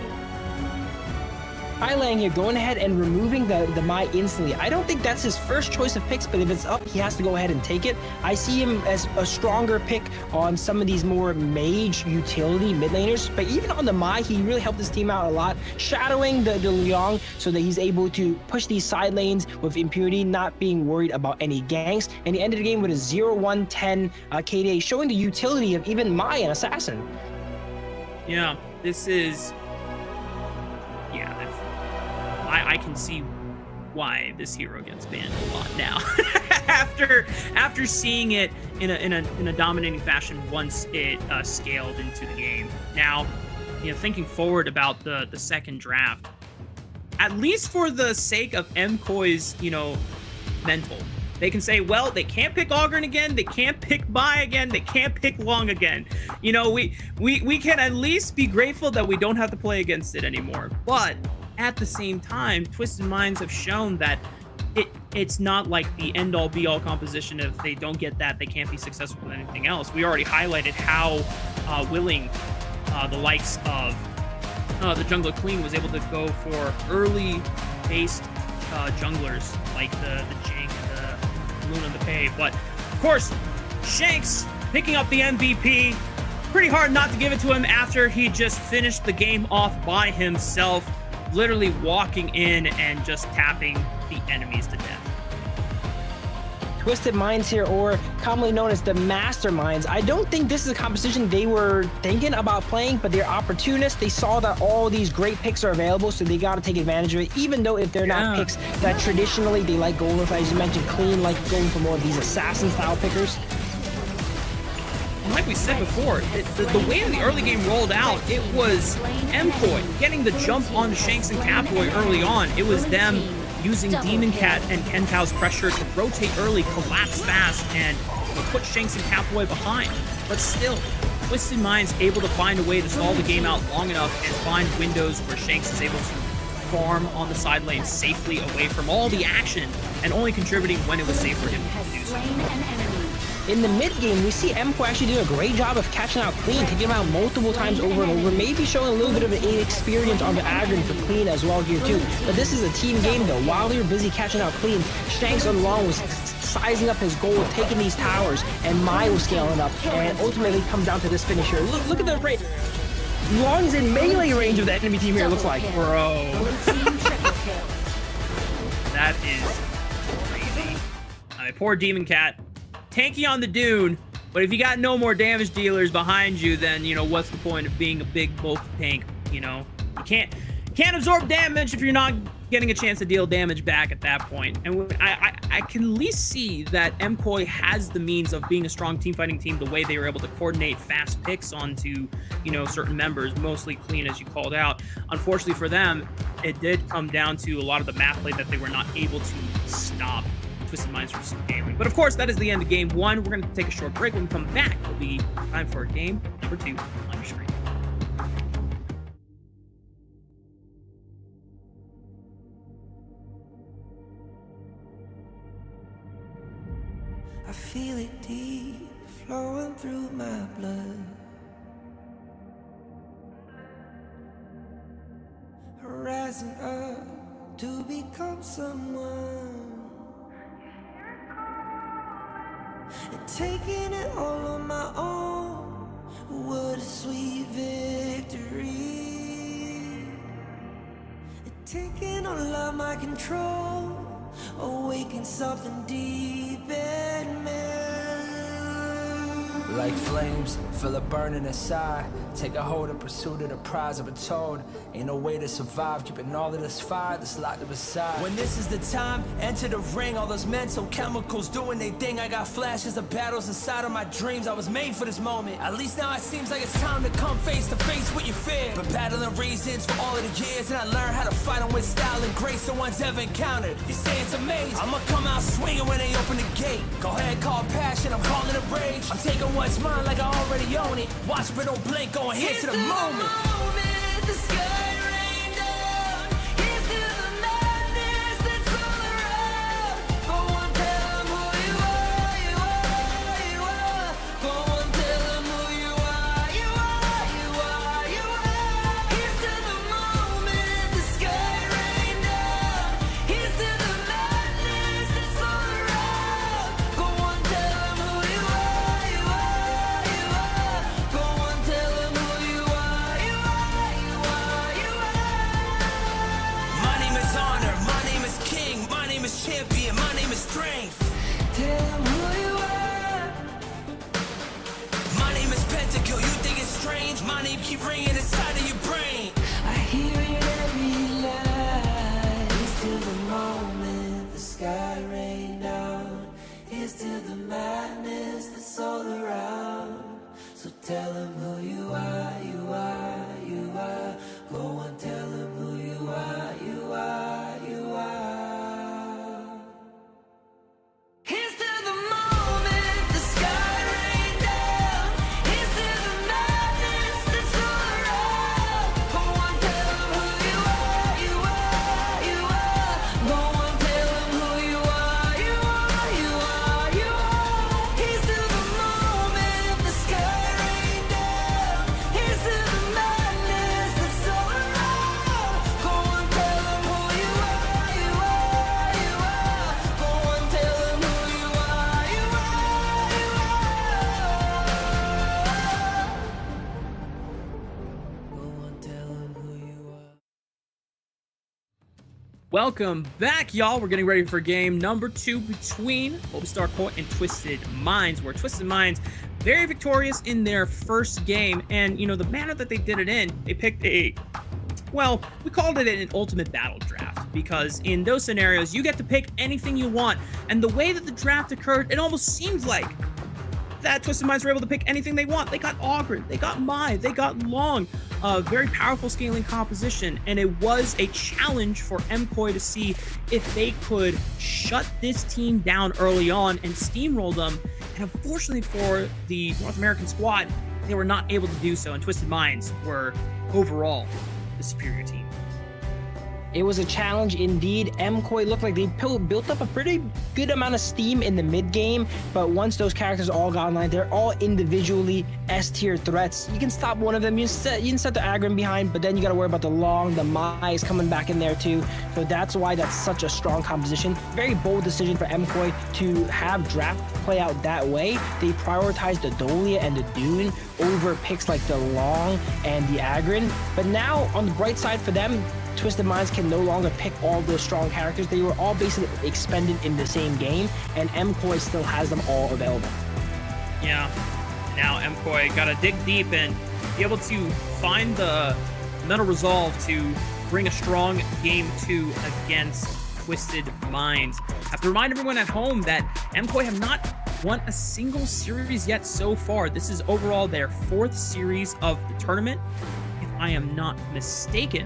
Highlang here going ahead and removing the Mai instantly. I don't think that's his first choice of picks, but if it's up, he has to go ahead and take it. I see him as a stronger pick on some of these more mage utility mid laners, but even on the Mai, he really helped his team out a lot, shadowing the Liang so that he's able to push these side lanes with Impurity, not being worried about any ganks, and he ended the game with a 0-1-10 KDA, showing the utility of even Mai and Assassin. Yeah, this is... Yeah, I can see why this hero gets banned a lot now. after seeing it in a dominating fashion once it scaled into the game. Now, thinking forward about the second draft, at least for the sake of MKOI's, mental, they can say, well, they can't pick Ogren again, they can't pick Bai again, they can't pick Long again. We can at least be grateful that we don't have to play against it anymore. But at the same time, Twisted Minds have shown that it's not like the end-all be-all composition. If they don't get that, they can't be successful with anything else. We already highlighted how willing the likes of the jungler Queen was able to go for early-based junglers like the Jink and the Luna and the Pei. But, of course, Shanks picking up the MVP. Pretty hard not to give it to him after he just finished the game off by himself, literally walking in and just tapping the enemies to death. Twisted Minds here, or commonly known as the Masterminds. I don't think this is a composition they were thinking about playing, but they're opportunists. They saw that all these great picks are available, so they got to take advantage of it, even though if they're not picks that traditionally they like going with. As you mentioned, Clean like going for more of these assassin-style pickers. And like we said before, the way the early game rolled out, it was MKOI getting the jump on Shanks and Catboy early on. It was them using Demon Cat and Kentao's pressure to rotate early, collapse fast, and put Shanks and Catboy behind. But still, Twisted Minds able to find a way to stall the game out long enough and find windows where Shanks is able to farm on the side lane safely away from all the action and only contributing when it was safe for him to do so. In the mid game, we see MKOI actually doing a great job of catching out Clean, taking him out multiple times over and over, maybe showing a little bit of an inexperience on the Agron for Clean as well here too. But this is a team game though. While they were busy catching out Clean, Shanks on Long was sizing up his goal, taking these towers, and Mai was scaling up, and ultimately comes down to this finish here. Look at the rate. Long's in melee range of the enemy team here, it looks like. Bro. That is crazy. Poor Demon Cat. Tanky on the Dune, but if you got no more damage dealers behind you, then, what's the point of being a big bulky tank? You can't absorb damage if you're not getting a chance to deal damage back at that point. And I can at least see that MKOI has the means of being a strong team fighting team, the way they were able to coordinate fast picks onto, certain members, mostly Clean, as you called out. Unfortunately for them, it did come down to a lot of the map play that they were not able to stop Twisted Minds from scaling. But of course, that is the end of game one. We're going to take a short break. When we come back, it'll be time for game number 2 on your screen. I feel it deep flowing through my blood. Rising up to become someone. And taking it all on my own, what a sweet victory. And taking all of my control, awaken something deep in me. Like flames, feel it burning inside. Take a hold of pursuit of the prize. I've been told ain't no way to survive, keeping all of this fire that's locked up aside. When this is the time, enter the ring. All those mental chemicals doing they thing. I got flashes of battles inside of my dreams. I was made for this moment. At least now it seems like it's time to come face to face with your fear. Been battling reasons for all of the years, and I learned how to fight them with style and grace no one's ever encountered. You say it's amazing, I'ma come out swinging when they open the gate. Go ahead, call passion, I'm calling it rage. I'm taking what's mine like I already own it. Watch but don't blink, going here to the moment. The sky rained down. Here's to the madness that's all around. Go on, tell them who you are, you are, you are. Go on, tell them who you are, you are, you are, you are. Here's to the moment, the sky rained down. Here's to the madness that's all around. Go on, tell them who you are, you are, you are. Go on, tell them who you are, you are. Welcome back, y'all. We're getting ready for game number 2 between Movistar and Twisted Minds, where Twisted Minds very victorious in their first game. And, you know, the manner that they did it in, they picked well, we called it an ultimate battle draft, because in those scenarios, you get to pick anything you want. And the way that the draft occurred, it almost seemed like that Twisted Minds were able to pick anything they want. They got Ogren, they got Mai, they got Long, a very powerful scaling composition, and it was a challenge for MKOI to see if they could shut this team down early on and steamroll them. And unfortunately for the North American squad, they were not able to do so, and Twisted Minds were overall the superior team. It was a challenge indeed. MKOI looked like they built up a pretty good amount of steam in the mid game, but once those characters all got online, they're all individually S-tier threats. You can stop one of them, you can set the Agron behind, but then you got to worry about the Long, the Mai is coming back in there too. So that's why that's such a strong composition. Very bold decision for MKOI to have draft play out that way. They prioritized the Dolia and the Dune over picks like the Long and the Agron. But now on the bright side for them, Twisted Minds can no longer pick all those strong characters. They were all basically expended in the same game, and MKOI still has them all available. Yeah, now MKOI got to dig deep and be able to find the mental resolve to bring a strong game 2 against Twisted Minds. I have to remind everyone at home that MKOI have not won a single series yet so far. This is overall their 4th series of the tournament, if I am not mistaken.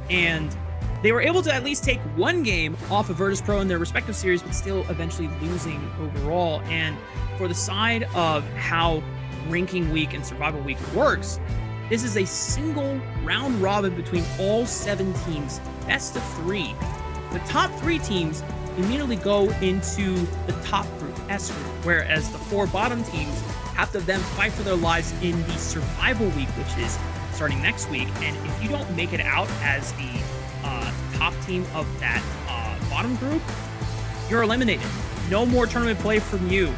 And they were able to at least take one game off of Virtus.pro in their respective series, but still eventually losing overall. And for the side of how ranking week and survival week works, this is a single round robin between all 7 teams, best of 3. The top 3 teams immediately go into the top group, S group, whereas the 4 bottom teams have to then fight for their lives in the survival week, which is starting next week. And if you don't make it out as the top team of that bottom group, you're eliminated. No more tournament play from you.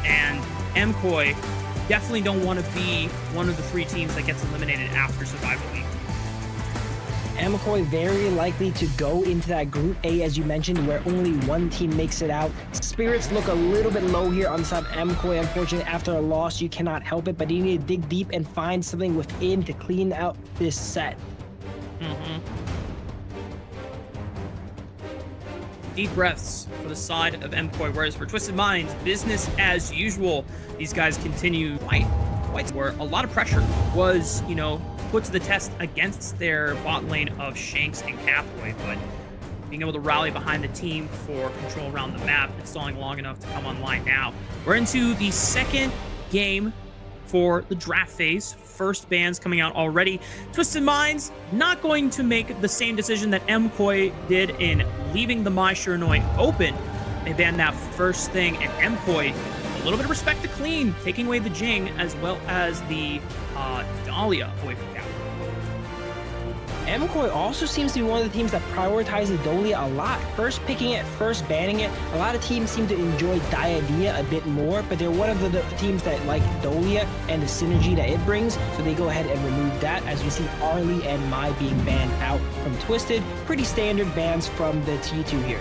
And MKOI definitely don't want to be one of the 3 teams that gets eliminated after survival week. MKOI very likely to go into that Group A, as you mentioned, where only one team makes it out. Spirits look a little bit low here on the side of MKOI. Unfortunately, after a loss, you cannot help it, but you need to dig deep and find something within to clean out this set. Deep breaths for the side of MKOI, whereas for Twisted Minds, business as usual. These guys continue quite where a lot of pressure was, you know, put to the test against their bot lane of Shanks and Catboy, but being able to rally behind the team for control around the map, installing long enough to come online now. We're into the second game for the draft phase. First bans coming out already. Twisted Minds not going to make the same decision that MKOI did in leaving the Mai Shiranui open. They banned that first thing, and MKOI, a little bit of respect to clean, taking away the Jing as well as the Dahlia away from Cap. MKOI also seems to be one of the teams that prioritizes Dolia a lot. First picking it, first banning it. A lot of teams seem to enjoy Diadea a bit more, but they're one of the teams that like Dolia and the synergy that it brings, so they go ahead and remove that, as we see Arlie and Mai being banned out from Twisted. Pretty standard bans from the T2 here.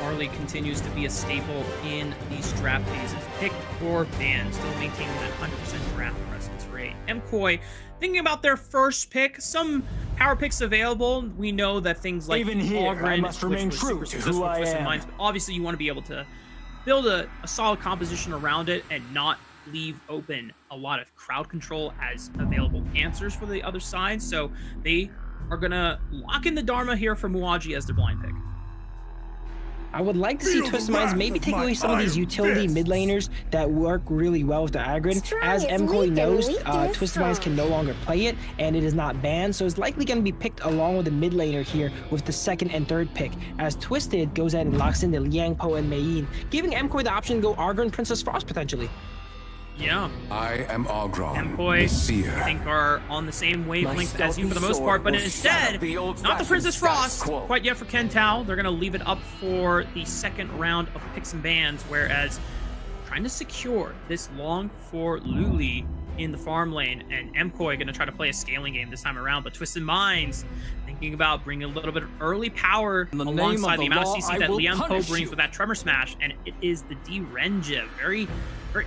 Arlie continues to be a staple in these draft phases. Picked or banned, still maintaining that 100% draft presence rate. MKOI thinking about their first pick. Some power picks available. We know that things like even here, Ogren, I must remain true to who I am. Minds, but obviously you want to be able to build a solid composition around it and not leave open a lot of crowd control as available answers for the other side. So they are going to lock in the Dharma here for Muaji as their blind pick. I would like to see Twisted Minds maybe take away some of these utility mid laners that work really well with the Agron. As MKOI knows, Twisted Minds can no longer play it, and it is not banned, so it's likely going to be picked along with the mid laner here with the second and third pick, as Twisted goes ahead and locks in the Liang Po and Mei, giving MKOI the option to go Argon Princess Frost potentially. Yeah. I am Ogron, MKOI, I think, are on the same wavelength as you for the most part, but instead, not the Princess Frost quite yet for Kentao. They're going to leave it up for the second round of picks and bans, whereas trying to secure this long for Luli in the farm lane, and MKOI going to try to play a scaling game this time around, but Twisted Minds thinking about bringing a little bit of early power alongside the amount of CC that Liang Po brings with that Tremor Smash, and it is the D-Renja, very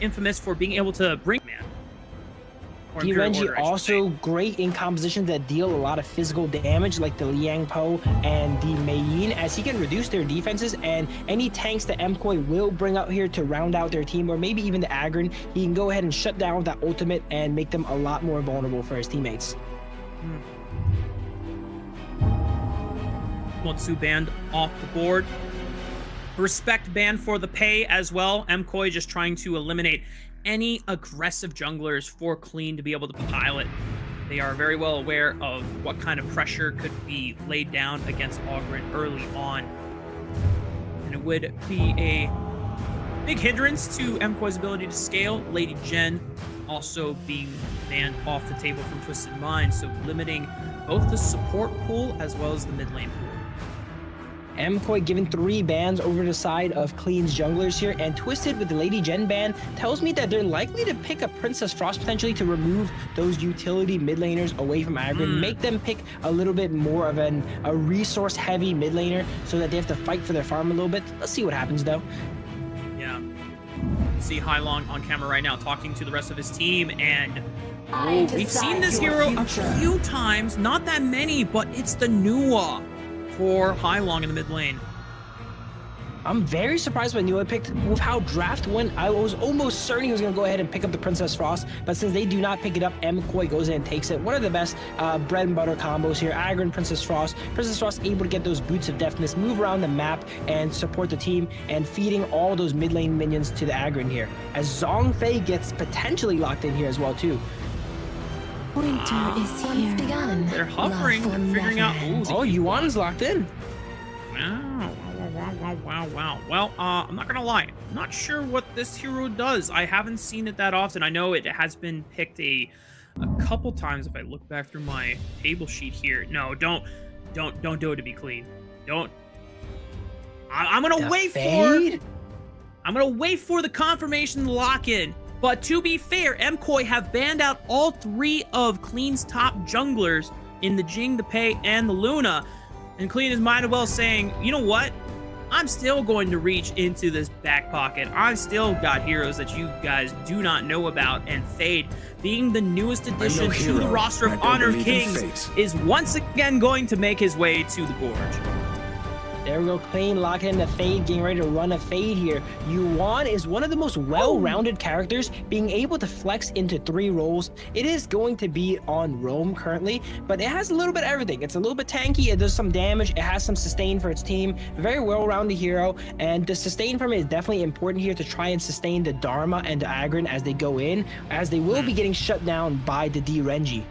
infamous for being able to bring man. D-Renji also great in compositions that deal a lot of physical damage, like the Liang Po and the Mei, as he can reduce their defenses, and any tanks that MKOI will bring out here to round out their team, or maybe even the Agron, he can go ahead and shut down with that ultimate and make them a lot more vulnerable for his teammates. Motsu banned off the board. Respect ban for the Pei as well. MKOI just trying to eliminate any aggressive junglers for Clean to be able to pilot. They are very well aware of what kind of pressure could be laid down against Ogren early on. And it would be a big hindrance to MKOI's ability to scale. Lady Jen also being banned off the table from Twisted Mind, so limiting both the support pool as well as the mid lane pool. MKOI given 3 bans over the side of Clean's junglers here, and Twisted with the Lady Jen ban tells me that they're likely to pick up Princess Frost potentially to remove those utility mid laners away from Agron, make them pick a little bit more of a resource heavy mid laner so that they have to fight for their farm a little bit. Let's see what happens though. Yeah. See Hailong on camera right now talking to the rest of his team, and we've seen this hero a few times, not that many, but it's the Nuwa for Hailong in the mid lane. I'm very surprised by Nuwa picked. With how draft went, I was almost certain he was going to go ahead and pick up the Princess Frost, but since they do not pick it up, MKOI goes in and takes it. One of the best bread and butter combos here. Agron, Princess Frost. Princess Frost able to get those boots of deafness, move around the map, and support the team, and feeding all those mid lane minions to the Agron here. As Zhongfei gets potentially locked in here as well, too. Winter is here. Begun. They're hovering, figuring out. Oh, Yuan's locked in. Wow. Well, I'm not gonna lie. I'm not sure what this hero does. I haven't seen it that often. I know it has been picked a couple times. If I look back through my table sheet here, no, don't do it to be clean. Don't. I'm gonna wait for. I'm gonna wait for the confirmation lock in. But to be fair, MKOI have banned out all 3 of Clean's top junglers in the Jing, the Pei, and the Luna. And Clean is might as well saying, you know what? I'm still going to reach into this back pocket. I've still got heroes that you guys do not know about. And Fade, being the newest addition to the roster of Honor Kings, is once again going to make his way to the Gorge. There we go, Clean locking in the Fade, getting ready to run a Fade here. Yuan is one of the most well-rounded characters, being able to flex into 3 roles. It is going to be on Roam currently, but it has a little bit of everything. It's a little bit tanky, it does some damage, it has some sustain for its team. Very well-rounded hero, and the sustain from it is definitely important here to try and sustain the Dharma and the Agron as they go in, as they will be getting shut down by the D-Renji.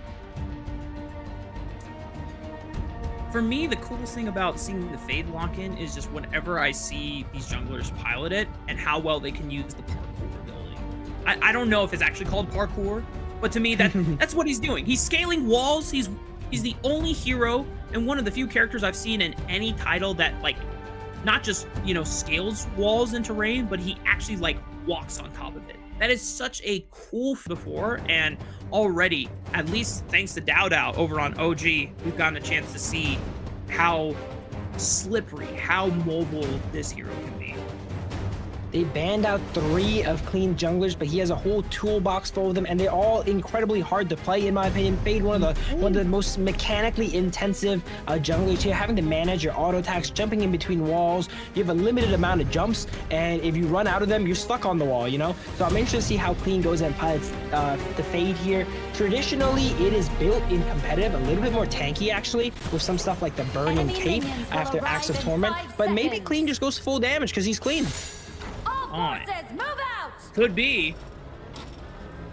For me, the coolest thing about seeing the Fade lock-in is just whenever I see these junglers pilot it and how well they can use the parkour ability. I don't know if it's actually called parkour, but to me, that's what he's doing. He's scaling walls. He's the only hero and one of the few characters I've seen in any title that, like, not just, you know, scales walls in terrain, but he actually, like, walks on top of it. That is such a cool before, and already, at least thanks to Dao over on OG, we've gotten a chance to see how slippery, how mobile this hero can be. They banned out 3 of Clean junglers, but he has a whole toolbox full of them, and they're all incredibly hard to play, in my opinion. Fade, one of the most mechanically intensive junglers here, having to manage your auto attacks, jumping in between walls. You have a limited amount of jumps, and if you run out of them, you're stuck on the wall, you know? So I'm interested to see how Clean goes and pilots the Fade here. Traditionally, it is built in competitive, a little bit more tanky, actually, with some stuff like the Burning Cape after Acts of Torment, but maybe Clean just goes full damage because he's Clean. On. Could be.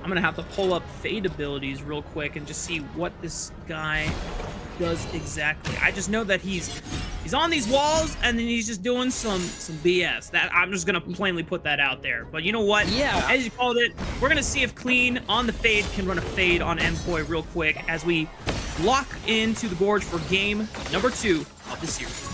I'm gonna have to pull up Fade abilities real quick and just see what this guy does exactly. I just know that he's on these walls and then he's just doing some BS. That I'm just gonna plainly put that out there. But you know what? Yeah. As you called it, we're gonna see if Clean on the Fade can run a Fade on MKOI real quick as we lock into the Gorge for game number 2 of the series.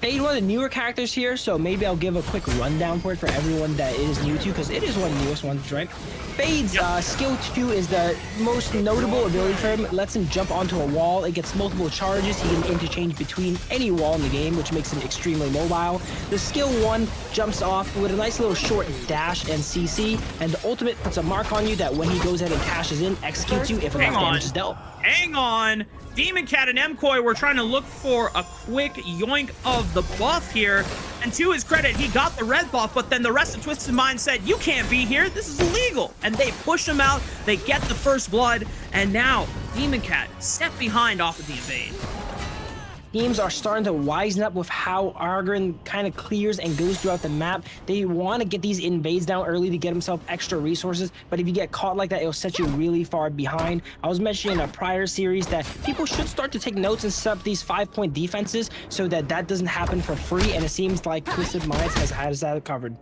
Fade, one of the newer characters here, so maybe I'll give a quick rundown for it for everyone that is new to, because it is one of the newest ones, right? Fade's skill 2 is the most notable ability for him. It lets him jump onto a wall. It gets multiple charges. He can interchange between any wall in the game, which makes him extremely mobile. The skill 1 jumps off with a nice little short dash and CC, and the ultimate puts a mark on you that when he goes ahead and cashes in, executes you if enough damage is dealt. Hang on. Demon Cat and Mkoi were trying to look for a quick yoink of the buff here. And to his credit, he got the red buff, but then the rest of Twisted Mind said, you can't be here. This is illegal. And they push him out. They get the first blood. And now Demon Cat step behind off of the invade. Teams are starting to wisen up with how Argon kind of clears and goes throughout the map. They want to get these invades down early to get himself extra resources, but if you get caught like that, it'll set you really far behind. I was mentioning in a prior series that people should start to take notes and set up these 5-point defenses so that that doesn't happen for free, and it seems like Twisted Minds has that covered.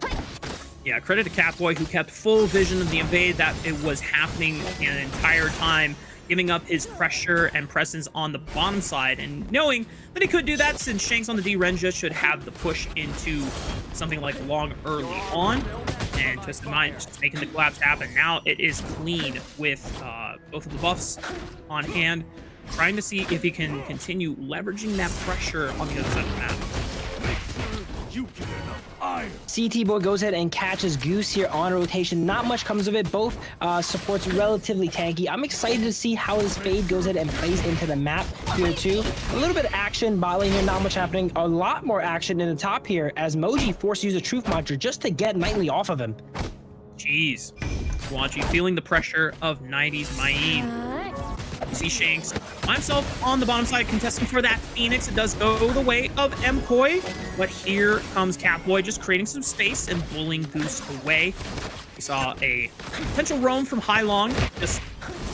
Yeah, credit to Catboy, who kept full vision of the invade, that it was happening the entire time, giving up his pressure and presence on the bottom side, and knowing that he could do that since Shanks on the D-Renja should have the push into something like long early on, and Twisted Mind just making the collapse happen. Now it is clean with both of the buffs on hand, trying to see if he can continue leveraging that pressure on the other side of the map. CT Boy goes ahead and catches Goose here on rotation. Not much comes of it. Both supports relatively tanky. I'm excited to see how his Fade goes ahead and plays into the map here too. A little bit of action bot lane here, not much happening. A lot more action in the top here as Moji forced to use a Truth Mantra just to get Nightly off of him. Jeez. Waji feeling the pressure of 90s Mayin. You see Shanks by himself on the bottom side contesting for that Phoenix. It does go the way of Mkoi, but here comes Catboy just creating some space and bullying Goose away. We saw a potential roam from Highlong, just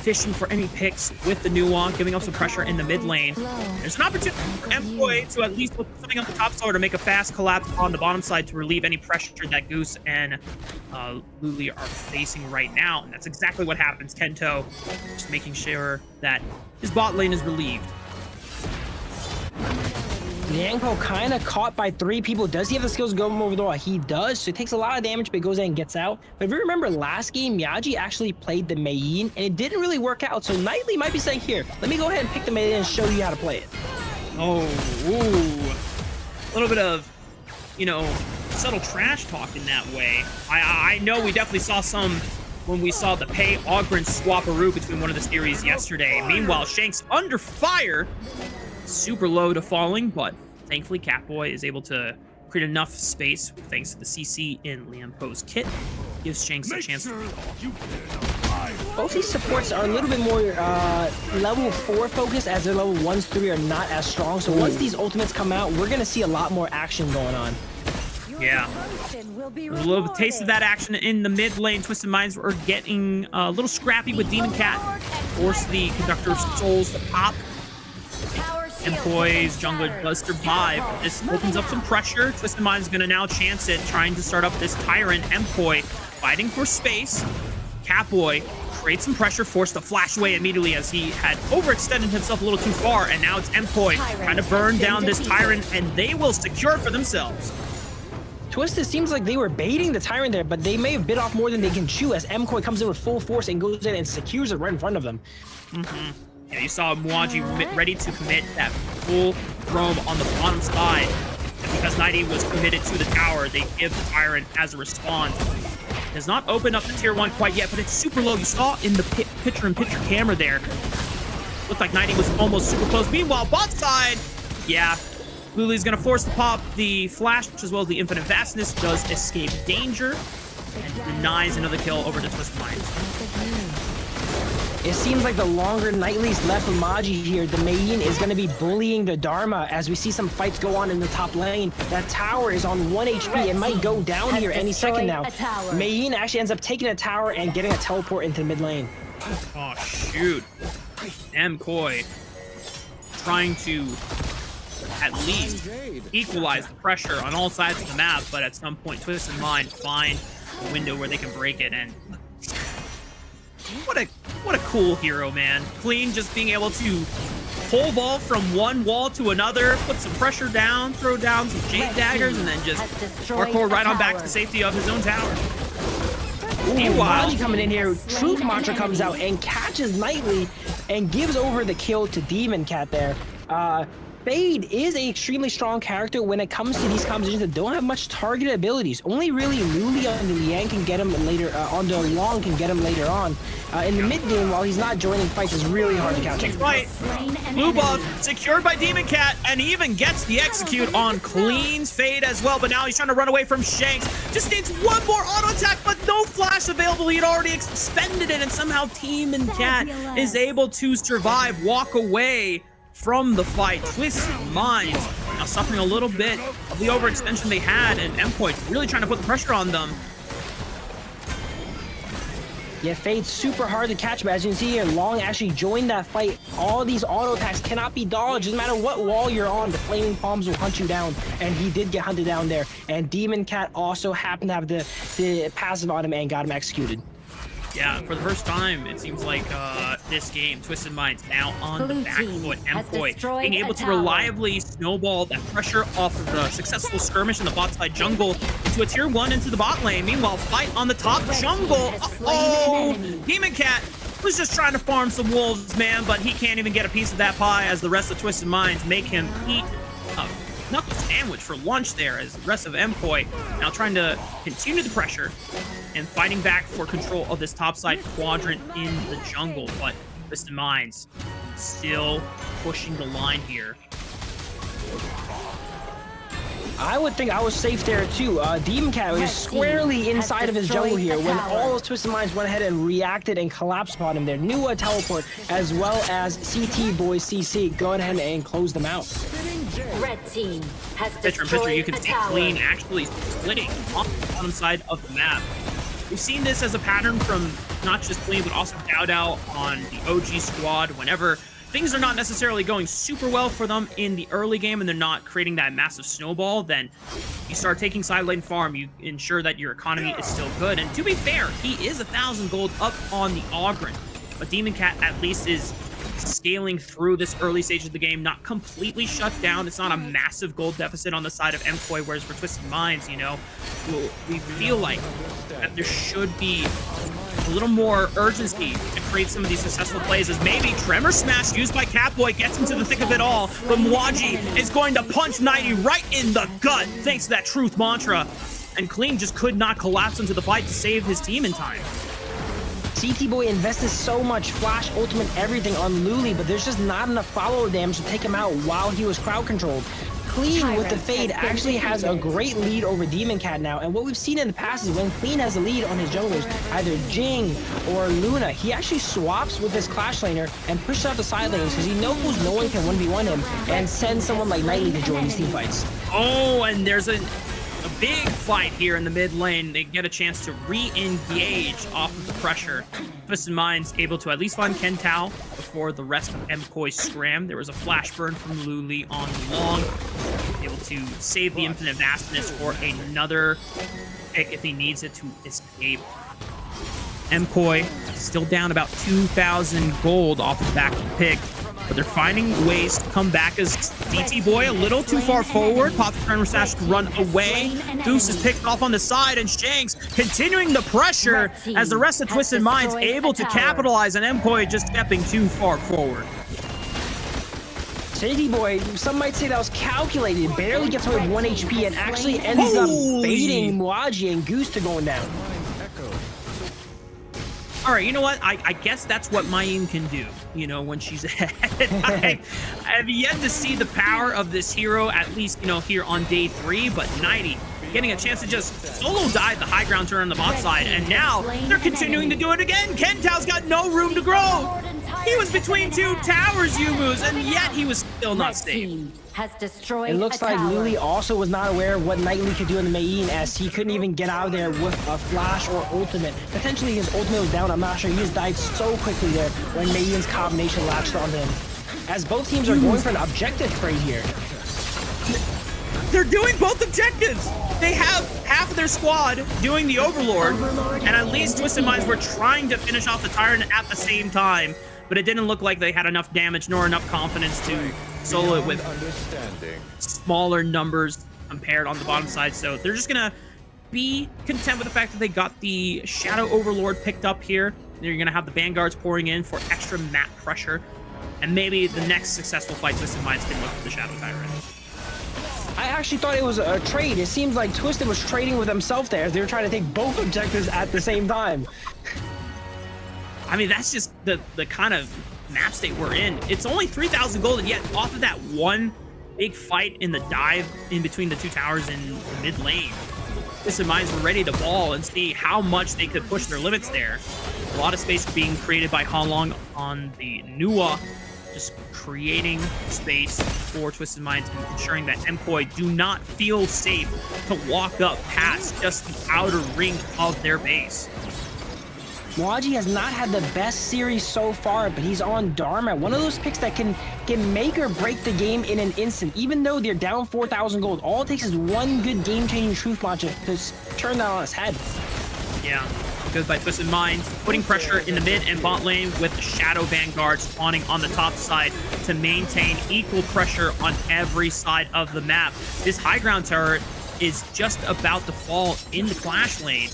fishing for any picks with the Nuwa, giving up some pressure in the mid lane. There's an opportunity for Mkoi to at least put something on the top side to make a fast collapse on the bottom side to relieve any pressure that Goose and Luli are facing right now. And that's exactly what happens. Kento just making sure that his bot lane is relieved. Nyangpo kind of caught by 3 people. Does he have the skills to go over the wall? He does, so it takes a lot of damage, but goes in and gets out. But if you remember last game, Miyagi actually played the Mayin, and it didn't really work out. So Nightly might be saying, here, let me go ahead and pick the Mayin and show you how to play it. Oh, ooh. A little bit of, you know, subtle trash talk in that way. I know we definitely saw some when we saw the Pei Ogren swap-a-roo between one of the series yesterday. Meanwhile, Shanks under fire. Super low to falling, but thankfully Catboy is able to create enough space thanks to the CC in Liam Poe's kit. Gives Shanks a chance to both these supports are a little bit more level 4 focused, as their level 1s, 3 are not as strong. So once these ultimates come out, we're going to see a lot more action going on. Yeah. A little taste of that action in the mid lane. Twisted Minds were getting a little scrappy with Demon Cat. Force the Conductor's Souls to pop. Mkoi's jungler does survive. This opens up some pressure. Twisted Mind is going to now chance it, trying to start up this Tyrant. Mkoi fighting for space. Catboy creates some pressure, forced to flash away immediately as he had overextended himself a little too far, and now it's Mkoi trying to burn down this Tyrant, and they will secure it for themselves. Twisted seems like they were baiting the Tyrant there, but they may have bit off more than they can chew as Mkoi comes in with full force and goes in and secures it right in front of them. Yeah, you saw Muaji ready to commit that full roam on the bottom side. And because 90 was committed to the tower, they give the Tyrant as a response. Does not open up the tier 1 quite yet, but it's super low. You saw in the picture-in-picture camera there. Looked like 90 was almost super close. Meanwhile, bot side, yeah, Luli's going to force the pop. The flash, as well as the infinite vastness, does escape danger and denies another kill over to Twisted Minds. It seems like the longer Nightly's left with Maji here, the Mayin is going to be bullying the Dharma as we see some fights go on in the top lane. That tower is on 1 HP. It might go down here any second now. Mayin actually ends up taking a tower and getting a teleport into the mid lane. Oh, shoot. Mkoi trying to at least equalize the pressure on all sides of the map, but at some point, Twisted Mind find a window where they can break it, and what a cool hero, man. Clean just being able to pole vault from one wall to another, put some pressure down, throw down some jade daggers, and then just parkour right on back to the safety of his own tower. Meanwhile, coming in here, Truth Mantra comes out and catches Nightly and gives over the kill to Demon Cat there. Fade is an extremely strong character when it comes to these compositions that don't have much targeted abilities. Only really Luli on the Liang can get him later, on the Long can get him later on. In the mid game, while he's not joining fights, is really hard to catch him. Right. Blue buff secured by Demon Cat, and he even gets the execute on Clean's Fade as well. But now he's trying to run away from Shanks. Just needs one more auto attack, but no flash available. He had already expended it, and somehow Demon Cat is able to survive, walk away from the fight. Twisted Minds now suffering a little bit of the overextension they had, and Mpoy really trying to put the pressure on them. Yeah, Fade's super hard to catch, but as you can see here, Long actually joined that fight. All these auto attacks cannot be dodged. Doesn't matter what wall you're on, the Flaming Palms will hunt you down, and he did get hunted down there. And Demon Cat also happened to have the passive on him and got him executed. Yeah, for the first time, it seems like this game, Twisted Minds now on the back foot. Mpoy being able to reliably snowball that pressure off of the successful skirmish in the bot side jungle into a tier 1 into the bot lane. Meanwhile, fight on the top jungle. Oh, Demon Cat was just trying to farm some wolves, man, but he can't even get a piece of that pie as the rest of Twisted Minds make him eat a knuckle sandwich for lunch there, as the rest of Mpoy now trying to continue the pressure and fighting back for control of this topside quadrant in the jungle. But Twisted Minds still pushing the line here. I would think I was safe there too. Demon Cat was squarely inside of his jungle here when all those Twisted Minds went ahead and reacted and collapsed upon him there. Knew a teleport as well as CT Boys CC go ahead and close them out. Red team has Picture in picture, you can see Clean actually splitting off the bottom side of the map. We've seen this as a pattern from not just Clean, but also Dowdow on the OG squad. Whenever things are not necessarily going super well for them in the early game and they're not creating that massive snowball, then you start taking side lane farm. You ensure that your economy is still good. And to be fair, he is 1,000 gold up on the Ogryn. But Demon Cat at least is scaling through this early stage of the game, not completely shut down. It's not a massive gold deficit on the side of Mpoy, whereas for Twisted Minds, you know, we feel like that there should be a little more urgency to create some of these successful plays, as maybe Tremor Smash used by Catboy gets into the thick of it all, but Mwaji is going to punch 90 right in the gut thanks to that Truth Mantra, and Clean just could not collapse into the fight to save his team in time. CT Boy invested so much flash, ultimate, everything on Luli, but there's just not enough follow damage to take him out while he was crowd controlled. Clean with the Fade actually has a great lead over Demon Cat now, and what we've seen in the past is when Clean has a lead on his junglers, either Jing or Luna, he actually swaps with his Clash Laner and pushes out the side lanes because he knows no one can 1v1 him and sends someone like Nightly to join these team fights. Oh, and there's a big fight here in the mid lane. They get a chance to re-engage off of the pressure. Twisted Minds able to at least find Kentao before the rest of Mpoy scram. There was a flash burn from Luli on Long, able to save the Infinite Vastness for another pick if he needs it to escape. Mpoy still down about 2,000 gold off the back of the pick, but they're finding ways to come back as DT Boy a little too far forward. Pops the Tremor Sash to run away. Goose is picked off on the side, and Shanks continuing the pressure as the rest of Twisted Minds able to capitalize on Mpoy just stepping too far forward. CT Boy, some might say that was calculated, barely gets away with 1 HP and actually ends up baiting Mwaji and Goose to going down. All right, you know what? I guess that's what Mayim can do, you know, when she's ahead. I have yet to see the power of this hero, at least, you know, here on day 3, but 90 getting a chance to just solo dive the high ground turn on the bot side, and now they're continuing to do it again. Kentao's got no room to grow. He was between 2 towers, Yumus, and yet he was still not safe. It looks like Luli also was not aware of what Nightly could do in the Mayin, as he couldn't even get out of there with a flash or ultimate. Potentially his ultimate was down, I'm not sure. He just died so quickly there when Mayin's combination latched on him. As both teams are going for an objective trade here. They're doing both objectives. They have half of their squad doing the Overlord, and at least Twisted Minds were trying to finish off the Tyrant at the same time. but it didn't look like they had enough damage nor enough confidence to solo it with smaller numbers compared on the bottom side. So they're just gonna be content with the fact that they got the Shadow Overlord picked up here. They're gonna have the Vanguards pouring in for extra map pressure, and maybe the next successful fight Twisted Minds can look for the Shadow Tyrant. I actually thought it was a trade. It seems like Twisted was trading with himself there as they were trying to take both objectives at the same time. I mean, that's just the kind of map state we're in. It's only 3,000 gold, and yet off of that one big fight in the dive in between the two towers in the mid lane, Twisted Minds were ready to ball and see how much they could push their limits there. A lot of space being created by Hanlong on the Nuwa, just creating space for Twisted Minds and ensuring that MKOI do not feel safe to walk up past just the outer ring of their base. Mwaji has not had the best series so far, but he's on Dharma, one of those picks that can make or break the game in an instant. Even though they're down 4,000 gold, all it takes is one good game-changing truth launcher to turn that on its head. Yeah, good by Twisted Minds, putting pressure in the mid and bot lane with the Shadow Vanguard spawning on the top side to maintain equal pressure on every side of the map. This high ground turret is just about to fall in the Clash lane.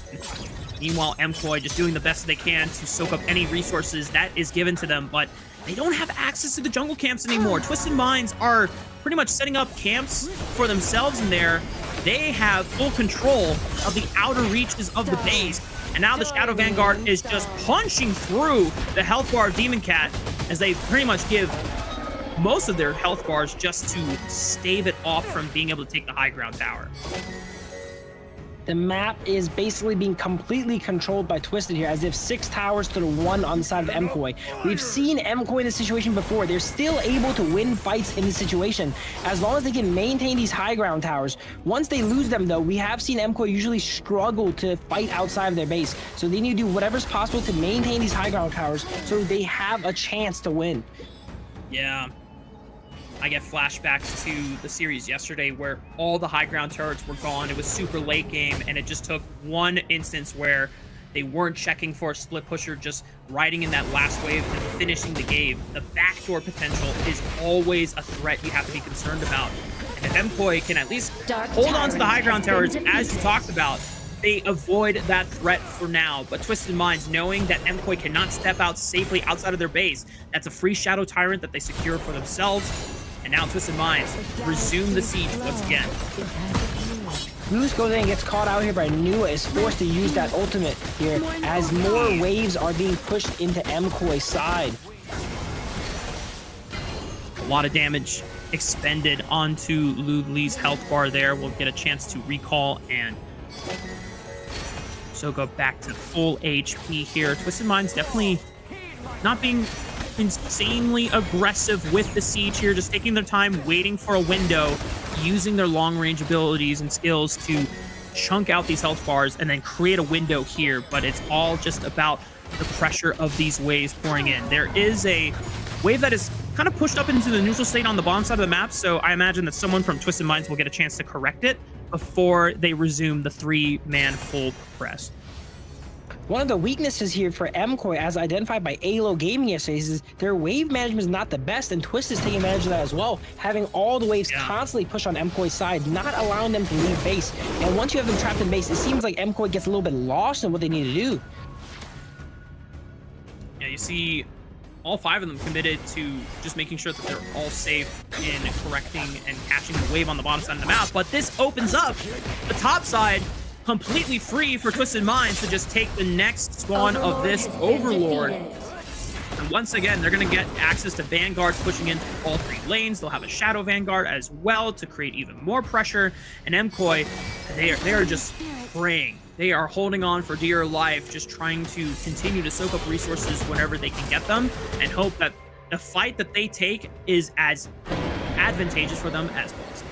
Meanwhile, MKOI just doing the best they can to soak up any resources that is given to them, but they don't have access to the jungle camps anymore. Twisted Minds are pretty much setting up camps for themselves in there. They have full control of the outer reaches of the base, and now the Shadow Vanguard is just punching through the health bar of Demon Cat as they pretty much give most of their health bars just to stave it off from being able to take the high ground tower. The map is basically being completely controlled by Twisted here, as if 6 towers to the 1 on the side of MKOI. We've seen MKOI in this situation before. They're still able to win fights in this situation, as long as they can maintain these high ground towers. Once they lose them, though, we have seen MKOI usually struggle to fight outside of their base. So they need to do whatever's possible to maintain these high ground towers so they have a chance to win. Yeah. I get flashbacks to the series yesterday where all the high ground turrets were gone. It was super late game, and it just took one instance where they weren't checking for a split pusher, just riding in that last wave and finishing the game. The backdoor potential is always a threat you have to be concerned about. And if MKOI can at least hold on to the high ground towers, as you talked about, they avoid that threat for now. But Twisted Minds, knowing that MKOI cannot step out safely outside of their base, that's a free Shadow Tyrant that they secure for themselves. And now Twisted Minds resume the siege once again. Moose goes in and gets caught out here, but Nuwa is forced to use that ultimate here as more waves are being pushed into MKOI's side. A lot of damage expended onto Lu Li's health bar there. We'll get a chance to recall and so go back to full HP here. Twisted Minds definitely not being insanely aggressive with the siege here, just taking their time, waiting for a window, using their long-range abilities and skills to chunk out these health bars and then create a window here. But it's all just about the pressure of these waves pouring in. There is a wave that is kind of pushed up into the neutral state on the bottom side of the map, so I imagine that someone from Twisted Minds will get a chance to correct it before they resume the 3-man full press. One of the weaknesses here for MKOI, as identified by ALO Gaming yesterday, is their wave management is not the best, and Twist is taking advantage of that as well, having all the waves constantly push on MKOI's side, not allowing them to leave base. And once you have them trapped in base, it seems like MKOI gets a little bit lost in what they need to do. Yeah, you see all 5 of them committed to just making sure that they're all safe in correcting and catching the wave on the bottom side of the map, but this opens up the top side completely free for Twisted Minds to just take the next spawn of this Overlord. And once again, they're going to get access to Vanguards pushing into all 3 lanes. They'll have a Shadow Vanguard as well to create even more pressure. And MKOI, they are just praying. They are holding on for dear life, just trying to continue to soak up resources whenever they can get them and hope that the fight that they take is as advantageous for them as possible.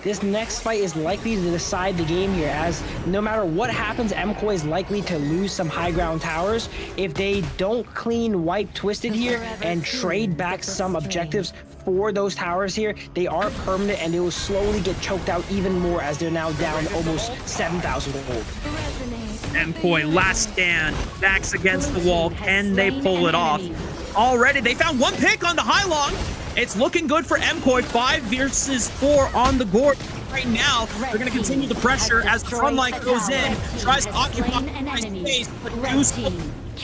This next fight is likely to decide the game here, as no matter what happens, MKOI is likely to lose some high ground towers. If they don't clean wipe Twisted here and trade back some objectives for those towers here, they are permanent and they will slowly get choked out even more, as they're now down almost 7,000 gold. MKOI, last stand, backs against the wall. Can they pull it off? already. They found one pick on the high long. It's looking good for MKOI. 5 versus 4 on the board right now. They're going to continue the pressure as the front line goes in, tries to occupy space, but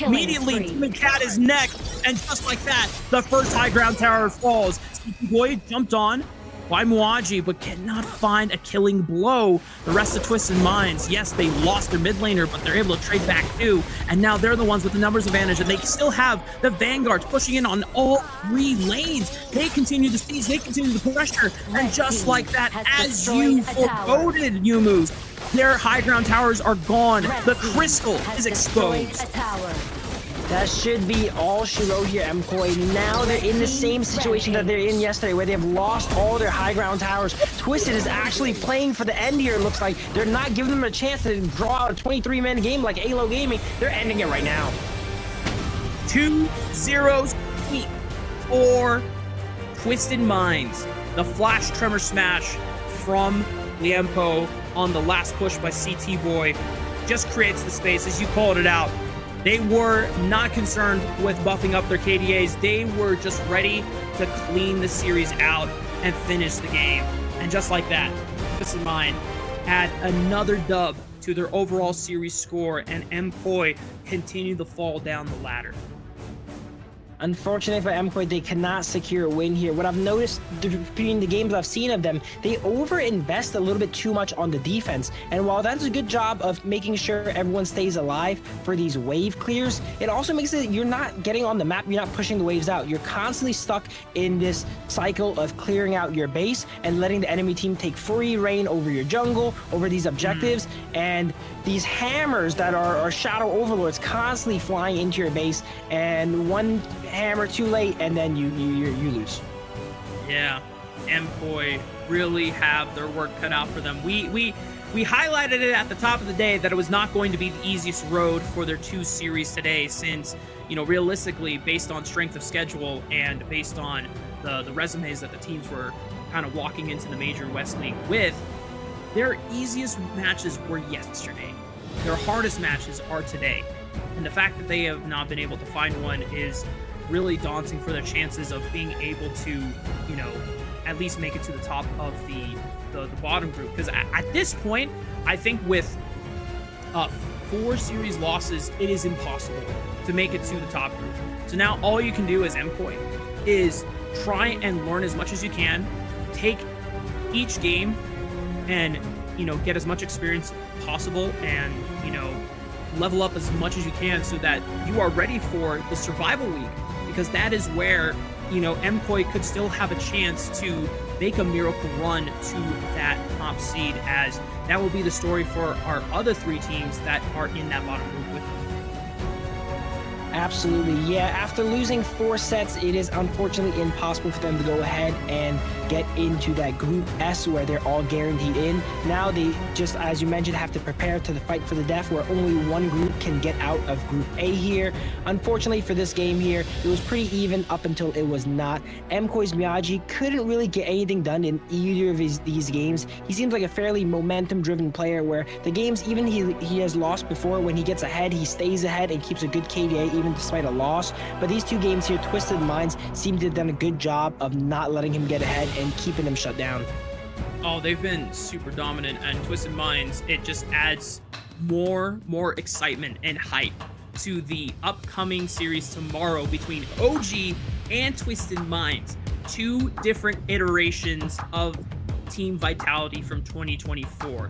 immediately Demon Cat is neck, and just like that, the first high ground tower falls. Boy jumped on by Muaji, but cannot find a killing blow. The rest of Twisted Minds, yes, they lost their mid laner, but they're able to trade back too, and now they're the ones with the numbers advantage, and they still have the Vanguards pushing in on all 3 lanes. They continue the siege, they continue the pressure, and just like that, as you foreboded, Yumus, their high ground towers are gone. The crystal is exposed. That should be all she wrote here, MKOI. Now they're in the same situation that they're in yesterday, where they've lost all their high ground towers. Twisted is actually playing for the end here, it looks like. They're not giving them a chance to draw out a 23-man game like Halo Gaming. They're ending it right now. 2-0 sweep for Twisted Minds. The flash tremor smash from Liempo on the last push by CT Boy just creates the space, as you called it out. They were not concerned with buffing up their KDAs. They were just ready to clean the series out and finish the game. And just like that, Twisted Mind add another dub to their overall series score, and MKOI continue to fall down the ladder. Unfortunately for MKOI, they cannot secure a win here. What I've noticed between the games I've seen of them, they over-invest a little bit too much on the defense. And while that's a good job of making sure everyone stays alive for these wave clears, it also makes it you're not getting on the map, you're not pushing the waves out. You're constantly stuck in this cycle of clearing out your base and letting the enemy team take free reign over your jungle, over these objectives, and these hammers that are shadow overlords constantly flying into your base, and one hammer too late and then you lose. Yeah, MKOI really have their work cut out for them. We highlighted it at the top of the day that it was not going to be the easiest road for their 2 series today, since, you know, realistically, based on strength of schedule and based on the resumes that the teams were kind of walking into the Major West League with, their easiest matches were yesterday. Their hardest matches are today. And the fact that they have not been able to find one is really daunting for their chances of being able to, you know, at least make it to the top of the bottom group. Because at this point, I think with 4 series losses, it is impossible to make it to the top group. So now all you can do as MKOI is try and learn as much as you can, take each game and, you know, get as much experience possible, and, you know, level up as much as you can so that you are ready for the survival week, because that is where, you know, MKOI could still have a chance to make a miracle run to that top seed, as that will be the story for our other 3 teams that are in that bottom group with them. Absolutely, yeah. After losing 4 sets, it is unfortunately impossible for them to go ahead and get into that Group S where they're all guaranteed in. Now they just, as you mentioned, have to prepare to the fight for the death, where only one group can get out of Group A here. Unfortunately for this game here, it was pretty even up until it was not. MKOI's Miyagi couldn't really get anything done in either of these games. He seems like a fairly momentum-driven player, where the games, even he has lost before, when he gets ahead, he stays ahead and keeps a good KDA even despite a loss. But these 2 games here, Twisted Minds seem to have done a good job of not letting him get ahead and keeping him shut down. Oh, they've been super dominant, and Twisted Minds, it just adds more excitement and hype to the upcoming series tomorrow between OG and Twisted Minds. 2 different iterations of Team Vitality from 2024.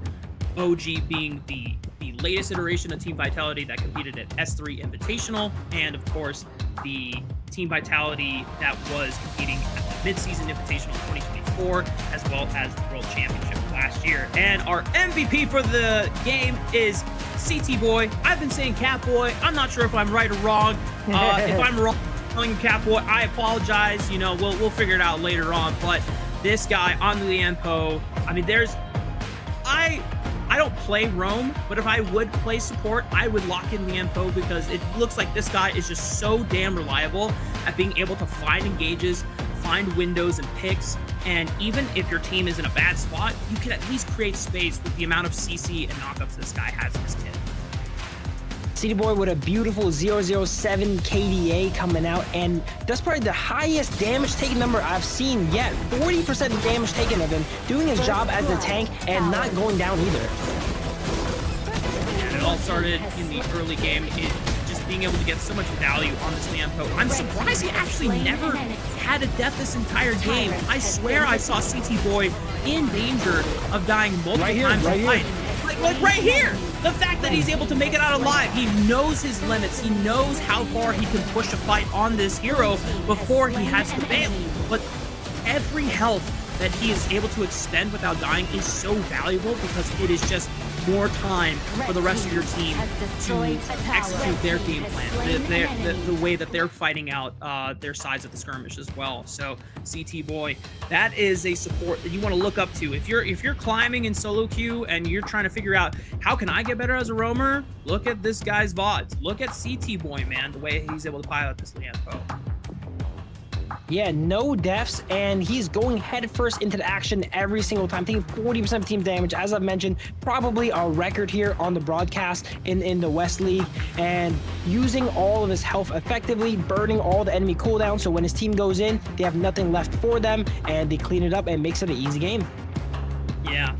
OG being the latest iteration of Team Vitality that competed at S3 Invitational, and of course the Team Vitality that was competing at the Mid-Season Invitational 2024, as well as the World Championship last year. And our MVP for the game is CT Boy. I've been saying Cat Boy. I'm not sure if I'm right or wrong. If I'm wrong calling him Cat Boy, I apologize. You know, we'll figure it out later on. But this guy on the Liempo, I mean, I don't play roam, but if I would play support, I would lock in Liempo, because it looks like this guy is just so damn reliable at being able to find engages, find windows and picks, and even if your team is in a bad spot, you can at least create space with the amount of CC and knockups this guy has in his kit. City Boy with a beautiful 007 KDA coming out, and that's probably the highest damage taken number I've seen yet. 40% damage taken of him, doing his job as the tank and not going down either. And it all started in the early game, just being able to get so much value on this Lampo. I'm surprised he actually never had a death this entire game. I swear I saw CT Boy in danger of dying multiple times in fight. Like right here! The fact that he's able to make it out alive, he knows his limits, he knows how far he can push a fight on this hero before he has to bail. But every health that he is able to expend without dying is so valuable because it is just more time for the rest of your team to execute their game plan, the way that they're fighting out their sides of the skirmish as well. So CT Boy, that is a support that you want to look up to. If you're climbing in solo queue and you're trying to figure out how can I get better as a roamer, look at this guy's VODs. Look at CT Boy, man, the way he's able to pilot this Lampo. Yeah, no deaths, and he's going headfirst into the action every single time, taking 40% of team damage. As I've mentioned, probably a record here on the broadcast in the West League, and using all of his health effectively, burning all the enemy cooldowns, so when his team goes in, they have nothing left for them, and they clean it up and makes it an easy game. Yeah,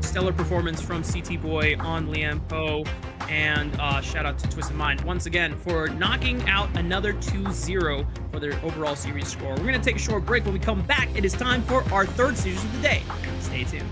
stellar performance from CT Boy on Lampo. And shout out to Twisted Mind once again for knocking out another 2-0 for their overall series score. We're going to take a short break. When we come back, it is time for our third series of the day. Stay tuned.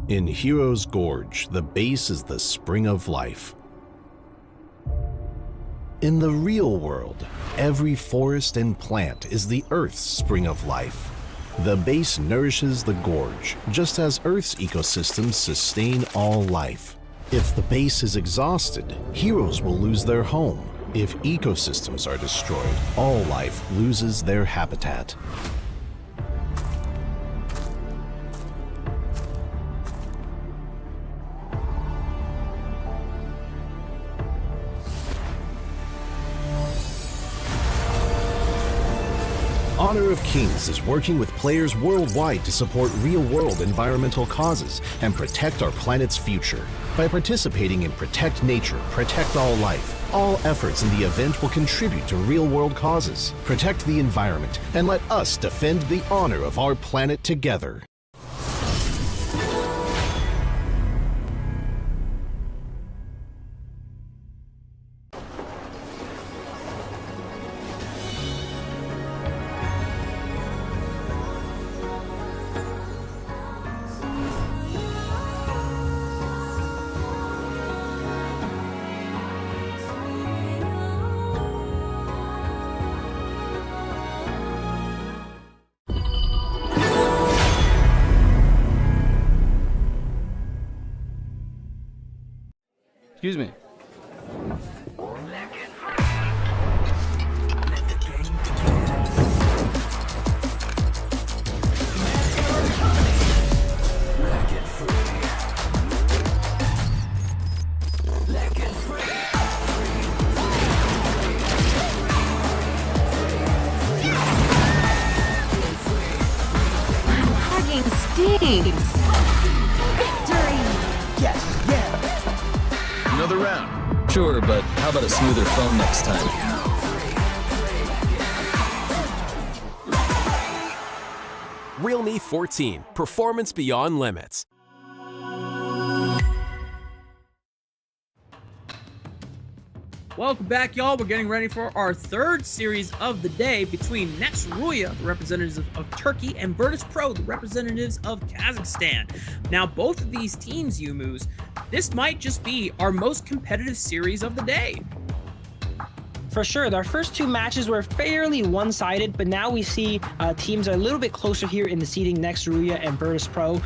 In Hero's Gorge, the base is the spring of life. In the real world, every forest and plant is the Earth's spring of life. The base nourishes the gorge, just as Earth's ecosystems sustain all life. If the base is exhausted, heroes will lose their home. If ecosystems are destroyed, all life loses their habitat. Honor of Kings is working with players worldwide to support real-world environmental causes and protect our planet's future. By participating in Protect Nature, Protect All Life, all efforts in the event will contribute to real-world causes, protect the environment, and let us defend the honor of our planet together. Excuse me. Hugging stinks. Victory! Yes, yeah. Another round. Sure, but how about a smoother phone next time? Realme 14, performance beyond limits. Welcome back, y'all. We're getting ready for our third series of the day between Next RÜYA, the representatives of Turkey, and Virtus.pro, the representatives of Kazakhstan. Now, both of these teams, Yumus, this might just be our most competitive series of the day. For sure, our first two matches were fairly one-sided, but now we see teams are a little bit closer here in the seeding. Next RÜYA and Virtus.pro.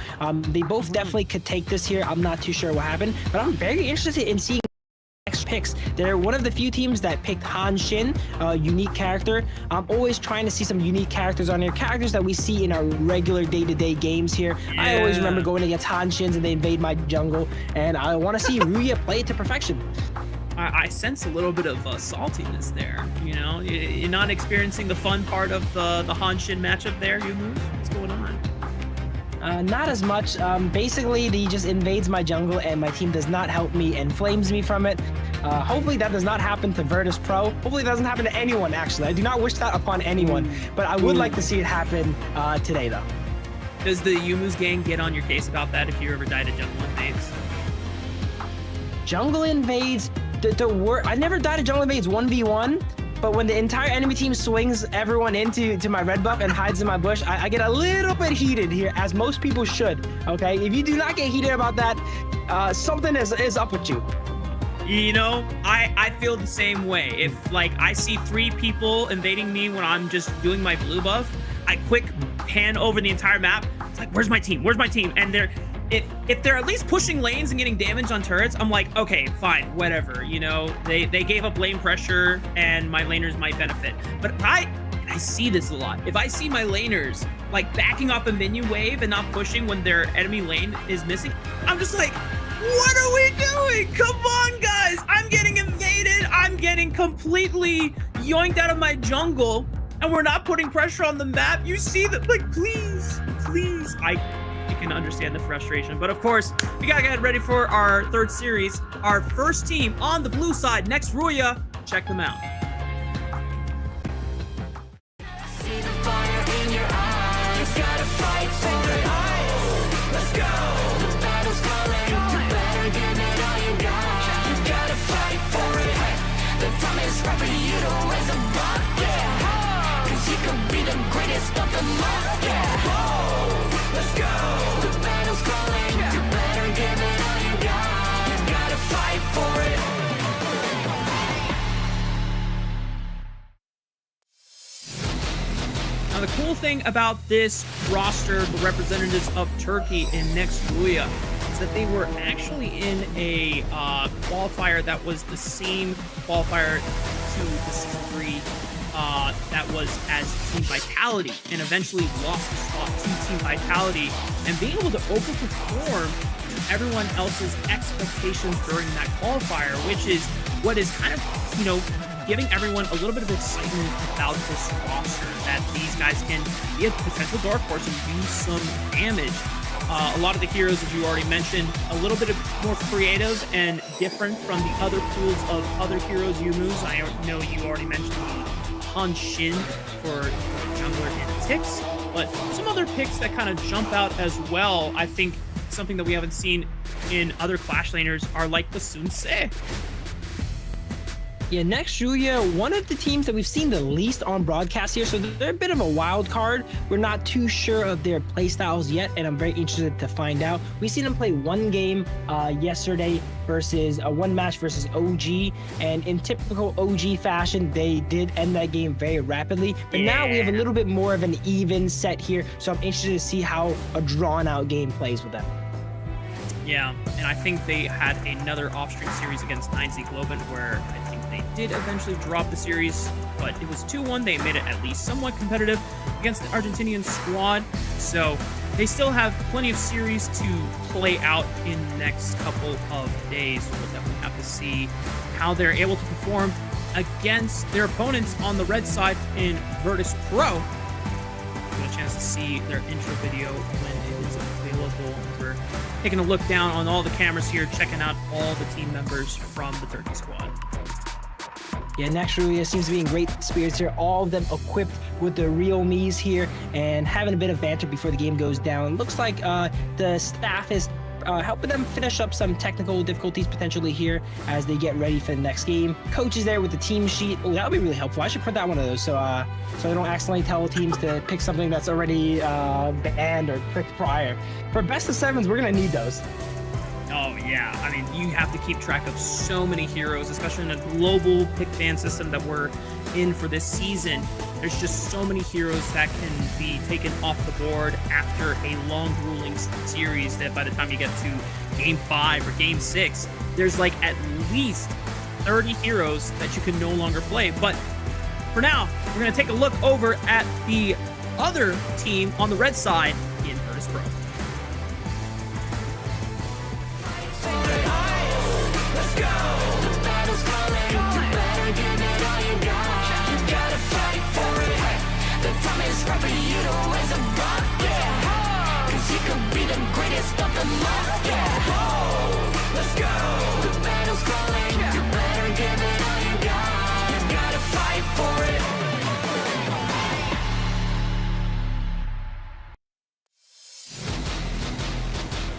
They both definitely could take this here. I'm not too sure what happened, but I'm very interested in seeing next picks. They're one of the few teams that picked Han Shin, a unique character. I'm always trying to see some unique characters on here, characters that we see in our regular day-to-day games here. Yeah. I always remember going against Han Shins and they invade my jungle, and I want to see RÜYA play it to perfection. I sense a little bit of saltiness there. You know, you're not experiencing the fun part of the Han Shin matchup there, Yumus? What's going on? Not as much. Basically, he just invades my jungle and my team does not help me and flames me from it. Hopefully that does not happen to Virtus.pro. Hopefully it doesn't happen to anyone, actually. I do not wish that upon anyone, but I would like to see it happen today, though. Does the Yumus gang get on your case about that if you ever died at jungle invades? Jungle invades? I never died at jungle invades 1v1. But when the entire enemy team swings everyone into my red buff and hides in my bush, I get a little bit heated here, as most people should, okay? If you do not get heated about that, something is up with you. You know, I feel the same way. If, like, I see 3 people invading me when I'm just doing my blue buff, I quick pan over the entire map. It's like, where's my team? Where's my team? And if they're at least pushing lanes and getting damage on turrets, I'm like, okay, fine, whatever. You know, they gave up lane pressure and my laners might benefit. But I see this a lot. If I see my laners like backing off a minion wave and not pushing when their enemy lane is missing, I'm just like, what are we doing? Come on, guys. I'm getting invaded. I'm getting completely yoinked out of my jungle and we're not putting pressure on the map. You see that? Like, please. I can understand the frustration, but of course we gotta get ready for our third series. Our first team on the blue side, Next RÜYA. Check them out. See the fire in your eyes. You gotta fight for it. Let's go. The battle's calling. You better give it all you got. You gotta fight for it. The time is right for you to raise a bar. Yeah. 'Cause you could be the greatest of them all. Yeah. Let's go. The battle's calling. You better give it all you got. You gotta fight for it. Now, the cool thing about this roster, the representatives of Turkey in Next RÜYA, is that they were actually in a qualifier that was the same qualifier to the Season 3 that was as Team Vitality, and eventually lost the spot to Team Vitality, and being able to overperform everyone else's expectations during that qualifier, which is what is kind of, you know, giving everyone a little bit of excitement about this roster, that these guys can be a potential dark horse and do some damage. A lot of the heroes, as you already mentioned, a little bit more creative and different from the other pools of other heroes you moves. I know you already mentioned Han Shin for jungler and Tix, but some other picks that kind of jump out as well. I think something that we haven't seen in other Clash laners are like the Sun Se. Yeah, next RÜYA, one of the teams that we've seen the least on broadcast here, so they're a bit of a wild card. We're not too sure of their playstyles yet, and I'm very interested to find out. We've seen them play one game yesterday versus one match versus OG, and in typical OG fashion, they did end that game very rapidly. But now we have a little bit more of an even set here, so I'm interested to see how a drawn-out game plays with them. Yeah, and I think they had another off-stream series against 9Z Globant where I think they did eventually drop the series, but it was 2-1. They made it at least somewhat competitive against the Argentinian squad, so they still have plenty of series to play out in the next couple of days. We'll definitely have to see how they're able to perform against their opponents on the red side in Virtus.pro. Get a chance to see their intro video when it is available. We're taking a look down on all the cameras here, checking out all the team members from the Turkey squad. Yeah, next RÜYA seems to be in great spirits here. All of them equipped with the real me's here and having a bit of banter before the game goes down. Looks like the staff is helping them finish up some technical difficulties potentially here as they get ready for the next game. Coach is there with the team sheet. Oh, that would be really helpful. I should print out one of those so I don't accidentally tell teams to pick something that's already banned or picked prior. For best of sevens, we're gonna need those. Oh yeah, I mean, you have to keep track of so many heroes, especially in a global pick ban system that we're in for this season. There's just so many heroes that can be taken off the board after a long grueling series that by the time you get to game 5 or game 6, there's like at least 30 heroes that you can no longer play. But for now, we're gonna take a look over at the other team on the red side in Virtus.pro.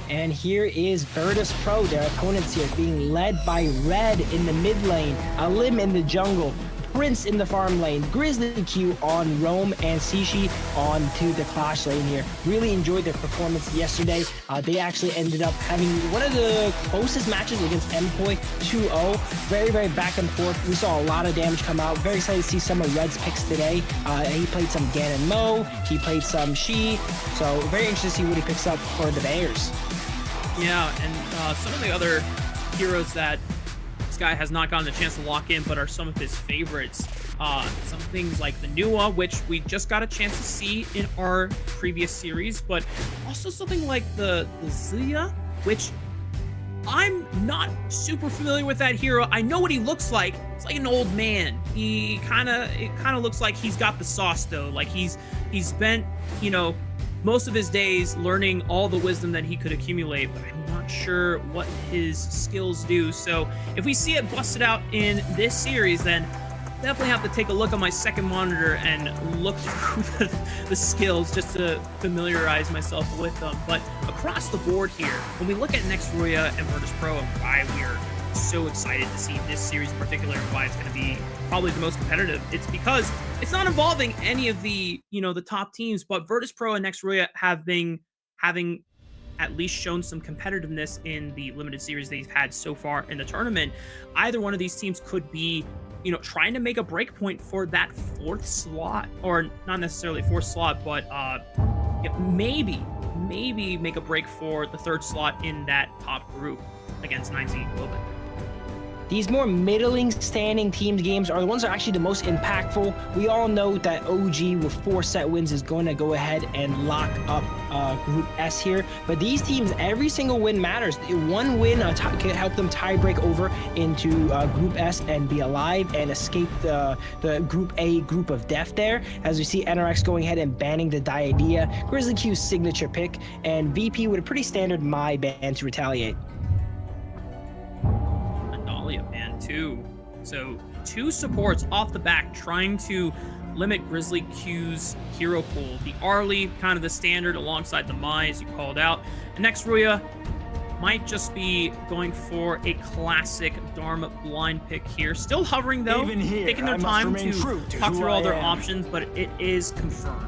And here is Virtus.pro, their opponents here, being led by Red in the mid lane, Alim in the jungle, Prince in the farm lane, Grizzly Q on Roam, and Sishi on to the Clash lane here. Really enjoyed their performance yesterday. They actually ended up having one of the closest matches against Employ 2-0. Very, very back and forth. We saw a lot of damage come out. Very excited to see some of Red's picks today. He played some Ganon Mo, he played some Shi, so very interested to see what he picks up for the Bears. Yeah, and some of the other heroes that this guy has not gotten a chance to lock in, but are some of his favorites. Some things like the Nuwa, which we just got a chance to see in our previous series, but also something like the Zia, which I'm not super familiar with that hero. I know what he looks like. It's like an old man. It kind of looks like he's got the sauce though. Like he's spent, most of his days learning all the wisdom that he could accumulate, but I'm not sure what his skills do. So if we see it busted out in this series, then definitely have to take a look on my second monitor and look through the skills just to familiarize myself with them. But across the board here, when we look at next RÜYA and Virtus.pro and why we're so excited to see this series in particular and why it's going to be probably the most competitive, it's because it's not involving any of the the top teams, but Virtus.pro and next RÜYA have been having at least shown some competitiveness in the limited series they've had so far in the tournament. Either one of these teams could be trying to make a break point for that 4th slot, or not necessarily 4th slot, but maybe make a break for the 3rd slot in that top group against 9Z Globant. These more middling standing teams games are the ones that are actually the most impactful. We all know that OG with 4 set wins is going to go ahead and lock up Group S here. But these teams, every single win matters. One win can help them tie break over into Group S and be alive and escape the Group A group of death there. As we see NRX going ahead and banning the Diadea, Grizzly Q's signature pick, and VP with a pretty standard My ban to retaliate. Adalia ban too. So 2 supports off the back trying to limit Grizzly Q's hero pool. The Arlie, kind of the standard alongside the Mai, as you called out. And next, RÜYA might just be going for a classic Dharma blind pick here. Still hovering though, taking their time to talk through all their options, but it is confirmed.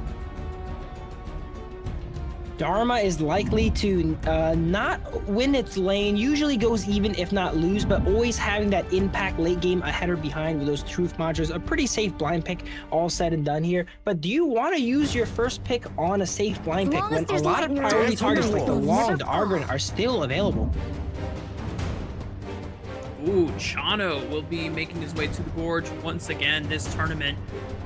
Dharma is likely to not win its lane, usually goes even if not lose, but always having that impact late game ahead or behind with those truth modules. A pretty safe blind pick, all said and done here. But do you want to use your first pick on a safe blind pick when a lot of priority targets like the Long, the Argren are still available? Ooh, Chano will be making his way to the Gorge once again. This tournament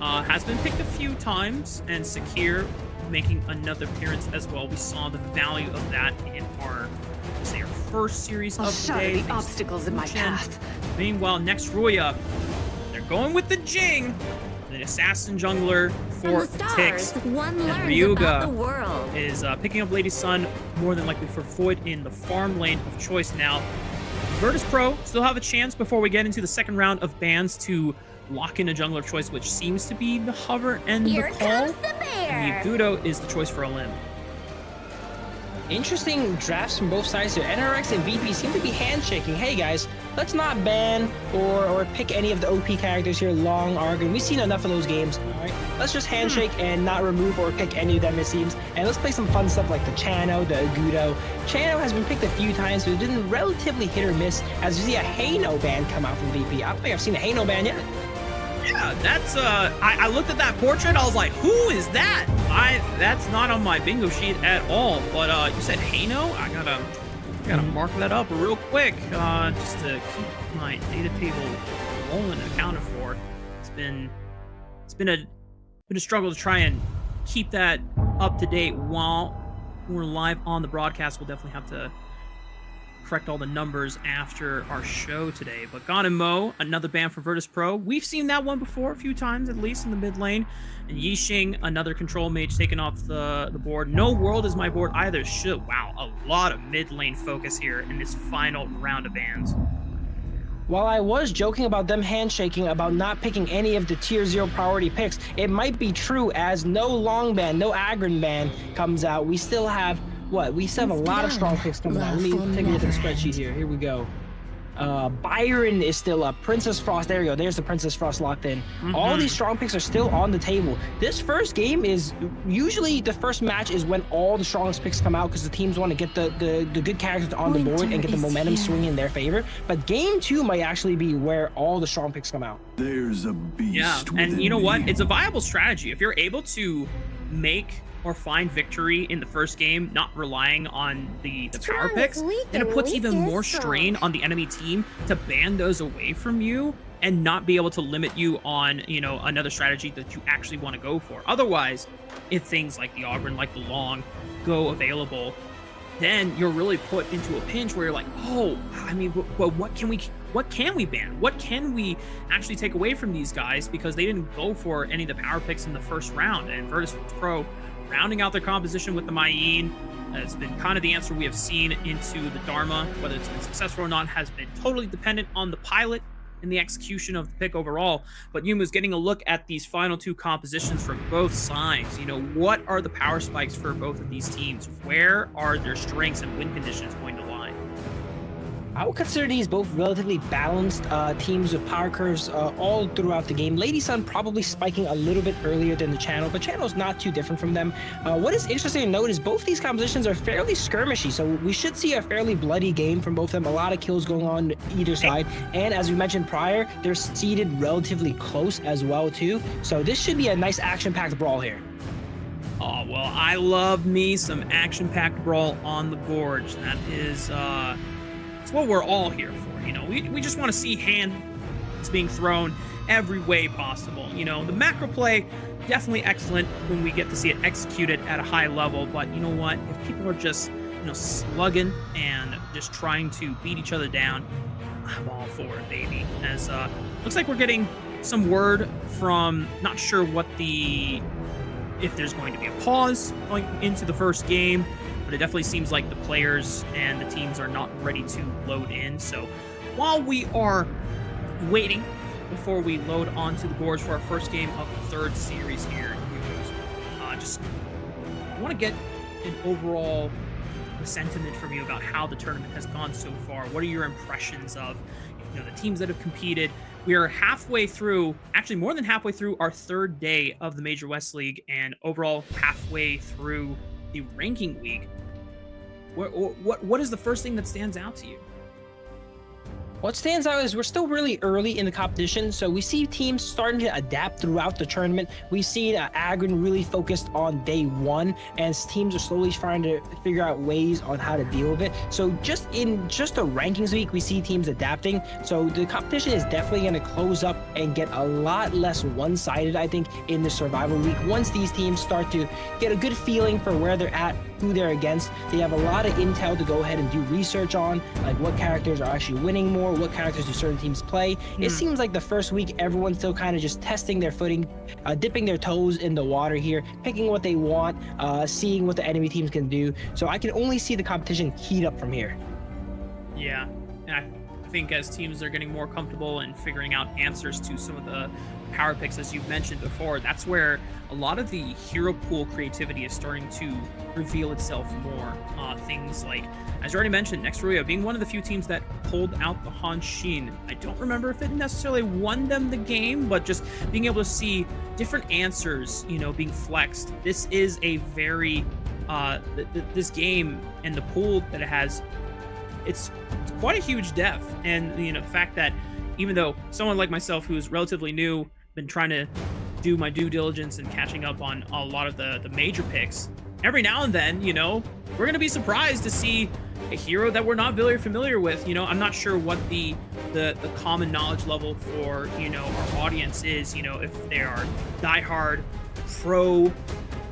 has been picked a few times, and Sakir making another appearance as well. We saw the value of that in our first series of the day. The obstacles in my path. Meanwhile, next RÜYA, they're going with the Jing, the assassin jungler for Tix. One and learns Ryuga about the world. is picking up Lady Sun more than likely for Void in the farm lane of choice now. Virtus.pro still have a chance before we get into the second round of bans to lock in a jungler of choice, which seems to be the hover and Here the call. comes the bear. And the Gudo is the choice for a limb. Interesting drafts from both sides here. NRX and VP seem to be handshaking. Hey guys, let's not ban or pick any of the OP characters here. Long, Argon, we've seen enough of those games. All right, let's just handshake and not remove or pick any of them, it seems. And let's play some fun stuff like the Chano, the Agudo. Chano has been picked a few times, but it's been relatively hit or miss. As you see a Hano ban come out from VP. I don't think I've seen a Hano ban yet. Yeah, that's I looked at that portrait, I was like, who is that? That's not on my bingo sheet at all. But you said Hano? I gotta mark that up real quick, just to keep my data table rolling and accounted for. It's been a struggle to try and keep that up to date while we're live on the broadcast. We'll definitely have to correct all the numbers after our show today. But Gon and Mo, another ban for Virtus.pro. We've seen that one before a few times, at least in the mid lane. And Yixing, another control mage taken off the board. No World is my board either. Wow, a lot of mid lane focus here in this final round of bans. While I was joking about them handshaking about not picking any of the tier 0 priority picks, it might be true as no long ban, no Agron ban comes out. We still have we still have a lot of strong picks coming out. Let me take a look at the spreadsheet here. Here we go. Byron is still up. Princess Frost, there you go. There's the Princess Frost locked in. All these strong picks are still on the table. This first game is usually the first match is when all the strongest picks come out because the teams want to get the good characters on the board and get the momentum swinging in their favor. But game 2 might actually be where all the strong picks come out. There's a beast. Yeah, and you know what? It's a viable strategy. If you're able to make or find victory in the first game, not relying on the power picks, then it puts even more strain on the enemy team to ban those away from you and not be able to limit you on, another strategy that you actually want to go for. Otherwise, if things like the Auburn, like the Long, go available, then you're really put into a pinch where you're like, oh, I mean, well, what can we ban? What can we actually take away from these guys because they didn't go for any of the power picks in the first round? And Virtus.pro rounding out their composition with the Mayin has been kind of the answer we have seen into the Dharma. Whether it's been successful or not has been totally dependent on the pilot and the execution of the pick overall. But Yumu's getting a look at these final 2 compositions from both sides. What are the power spikes for both of these teams? Where are their strengths and win conditions going to lie? I would consider these both relatively balanced teams with power curves all throughout the game. Lady Sun probably spiking a little bit earlier than the Channel, but Channel's not too different from them. What is interesting to note is both these compositions are fairly skirmishy, so we should see a fairly bloody game from both of them. A lot of kills going on either side, and as we mentioned prior, they're seated relatively close as well too. So this should be a nice action-packed brawl here. Oh, well, I love me some action-packed brawl on the Gorge. That is It's what we're all here for, you know. We just want to see hands being thrown every way possible. You know, the macro play, definitely excellent when we get to see it executed at a high level, but you know what? If people are just, you know, slugging and just trying to beat each other down, I'm all for it, baby. As looks like we're getting some word from, not sure what if there's going to be a pause going into the first game, but it definitely seems like the players and the teams are not ready to load in. So while we are waiting before we load onto the boards for our first game of the third series here, just want to get an overall sentiment from you about how the tournament has gone so far. What are your impressions of, you know, the teams that have competed? We are halfway through, actually more than halfway through our third day of the Major West League, and overall halfway through the ranking week. What is the first thing that stands out to you? What stands out is we're still really early in the competition, so we see teams starting to adapt throughout the tournament. We've seen Agron really focused on day one, and teams are slowly trying to figure out ways on how to deal with it. So just in the rankings week, we see teams adapting. So the competition is definitely going to close up and get a lot less one-sided, I think, in the survival week. Once these teams start to get a good feeling for where they're at, who they're against, they have a lot of intel to go ahead and do research on, like what characters are actually winning more, what characters do certain teams play. It seems like the first week everyone's still kind of just testing their footing, dipping their toes in the water here, picking what they want, seeing what the enemy teams can do. So I can only see the competition heat up from here. Yeah, and I think as teams are getting more comfortable and figuring out answers to some of the power picks, as you've mentioned before, that's where a lot of the hero pool creativity is starting to reveal itself more. Things like, as you already mentioned, next RÜYA being one of the few teams that pulled out the Hanshin. I don't remember if it necessarily won them the game, but just being able to see different answers, you know, being flexed. This is a very, this game and the pool that it has, it's quite a huge depth. And, you know, the fact that even though someone like myself who's relatively new, been trying to do my due diligence and catching up on a lot of the major picks, every now and then, you know, we're going to be surprised to see a hero that we're not very familiar with. You know, I'm not sure what the common knowledge level for, you know, our audience is, you know, if they are diehard pro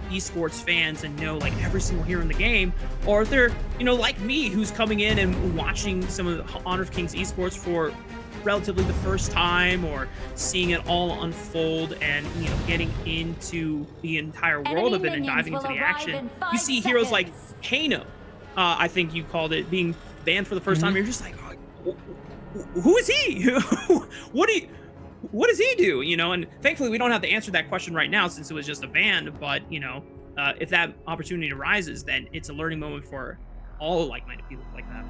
esports fans and know like every single hero in the game, or if they're, you know, like me, who's coming in and watching some of the Honor of Kings esports for relatively the first time, or seeing it all unfold and, you know, getting into the entire world of it and diving into the action. You see heroes like Kano, I think you called it, being banned for the first time. You're just like, oh, who is he? what does he do? You know, and thankfully we don't have to answer that question right now since it was just a ban, but, you know, if that opportunity arises, then it's a learning moment for all like-minded people like that.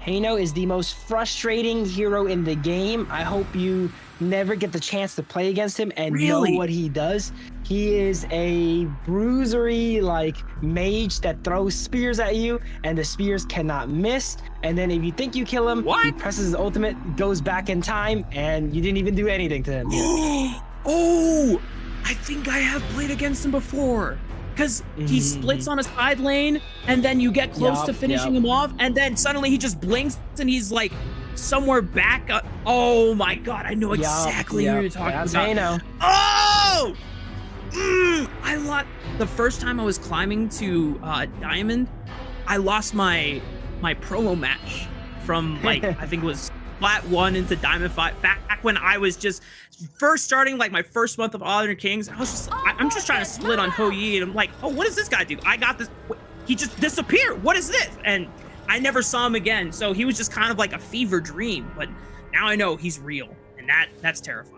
Hano is the most frustrating hero in the game. I hope you never get the chance to play against him and know what he does. He is a bruisery, like, mage that throws spears at you, and the spears cannot miss. And then if you think you kill him, he presses his ultimate, goes back in time, and you didn't even do anything to him. Oh, I think I have played against him before. Because he splits on a side lane, and then you get close to finishing him off, and then suddenly he just blinks, and he's like somewhere back. Oh my god, I know exactly who you're talking about. Hano. Oh! I lost the first time I was climbing to Diamond. I lost my promo match from, like, I think it was Plat 1 into Diamond 5, back when I was just first starting, like, my first month of Honor of Kings. I'm just trying to split on Ho Yi, and I'm like, oh, what does this guy do? I got this. He just disappeared. What is this? And I never saw him again. So he was just kind of like a fever dream. But now I know he's real, and that's terrifying.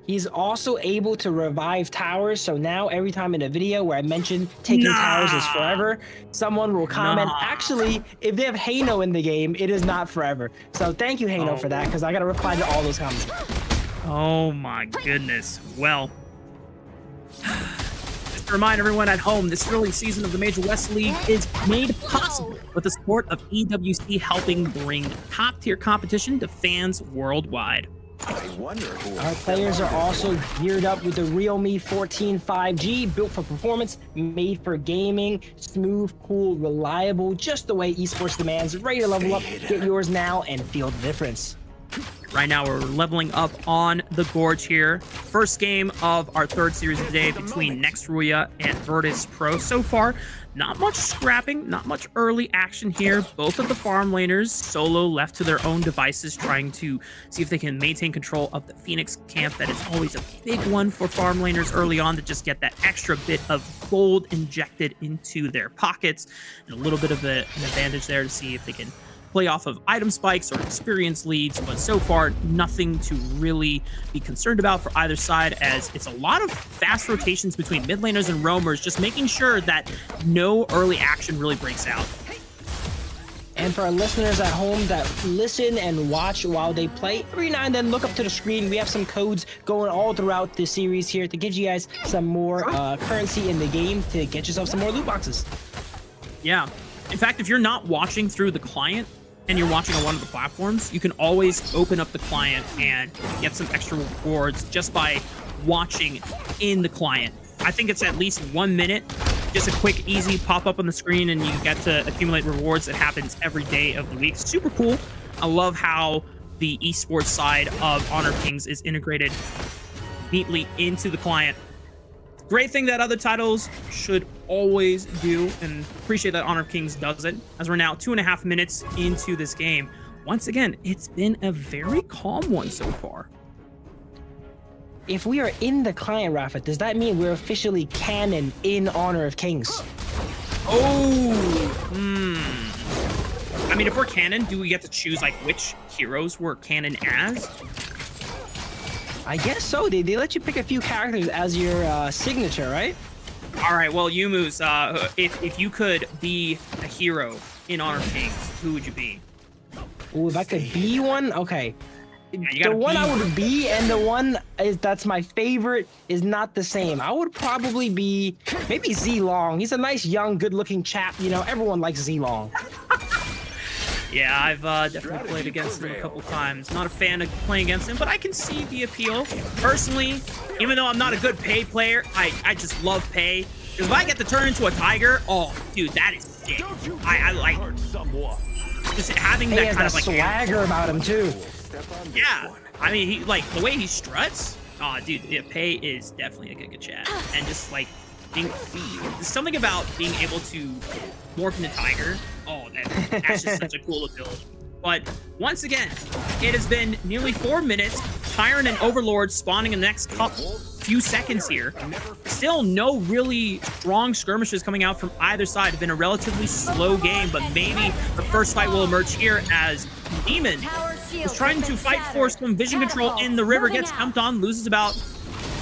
He's also able to revive towers. So now every time in a video where I mention taking towers is forever, someone will comment, actually, if they have Hano in the game, it is not forever. So thank you, Hano, for that, because I got to reply to all those comments. Oh my goodness. Well, just to remind everyone at home, this early season of the Major West League is made possible with the support of EWC, helping bring top-tier competition to fans worldwide. Our players are also geared up with the Realme 14 5G, built for performance, made for gaming, smooth, cool, reliable, just the way esports demands. Ready to level up, get yours now and feel the difference. Right now, we're leveling up on the Gorge here. First game of our third series of the day between Next RÜYA and Virtus.pro. So far, not much scrapping, not much early action here. Both of the farm laners solo left to their own devices, trying to see if they can maintain control of the Phoenix camp. That is always a big one for farm laners early on, to just get that extra bit of gold injected into their pockets. And a little bit of an advantage there to see if they can play off of item spikes or experience leads, but so far nothing to really be concerned about for either side, as it's a lot of fast rotations between mid laners and roamers, just making sure that no early action really breaks out. And for our listeners at home that listen and watch while they play, every now and then look up to the screen. We have some codes going all throughout the series here to give you guys some more currency in the game to get yourself some more loot boxes. Yeah. In fact, if you're not watching through the client and you're watching on one of the platforms, you can always open up the client and get some extra rewards just by watching in the client. I think it's at least 1 minute, just a quick, easy pop-up on the screen, and you get to accumulate rewards. That happens every day of the week. Super cool. I love how the esports side of Honor of Kings is integrated neatly into the client. Great thing that other titles should always do, and appreciate that Honor of Kings does it, as we're now 2.5 minutes into this game. Once again, it's been a very calm one so far. If we are in the client, Rafa, does that mean we're officially canon in Honor of Kings? Oh, I mean, if we're canon, do we get to choose like which heroes we're canon as? I guess so. They let you pick a few characters as your signature, right? All right, well, Yumu's, if you could be a hero in Honor of Kings, who would you be? Ooh, if I could be one? Okay. Yeah, the one I would be and the one that's my favorite is not the same. I would probably be maybe Z-Long. He's a nice, young, good-looking chap. You know, everyone likes Z-Long. Yeah, I've definitely played against him a couple times. Not a fan of playing against him, but I can see the appeal. Personally, even though I'm not a good Pei player, I just love Pei. Because if I get to turn into a tiger, oh, dude, that is sick. I like just having that kind of like swagger about him too. Yeah, I mean, he like the way he struts. Oh, dude, yeah, Pei is definitely a good chat, and just like there's something about being able to morph into tiger. Oh, that's just such a cool ability. But once again, it has been nearly 4 minutes. Tyrant and Overlord spawning in the next few seconds here. Still no really strong skirmishes coming out from either side. It's been a relatively slow game, but maybe the first fight will emerge here as Demon is trying to fight for some vision control in the river, gets dumped on, loses about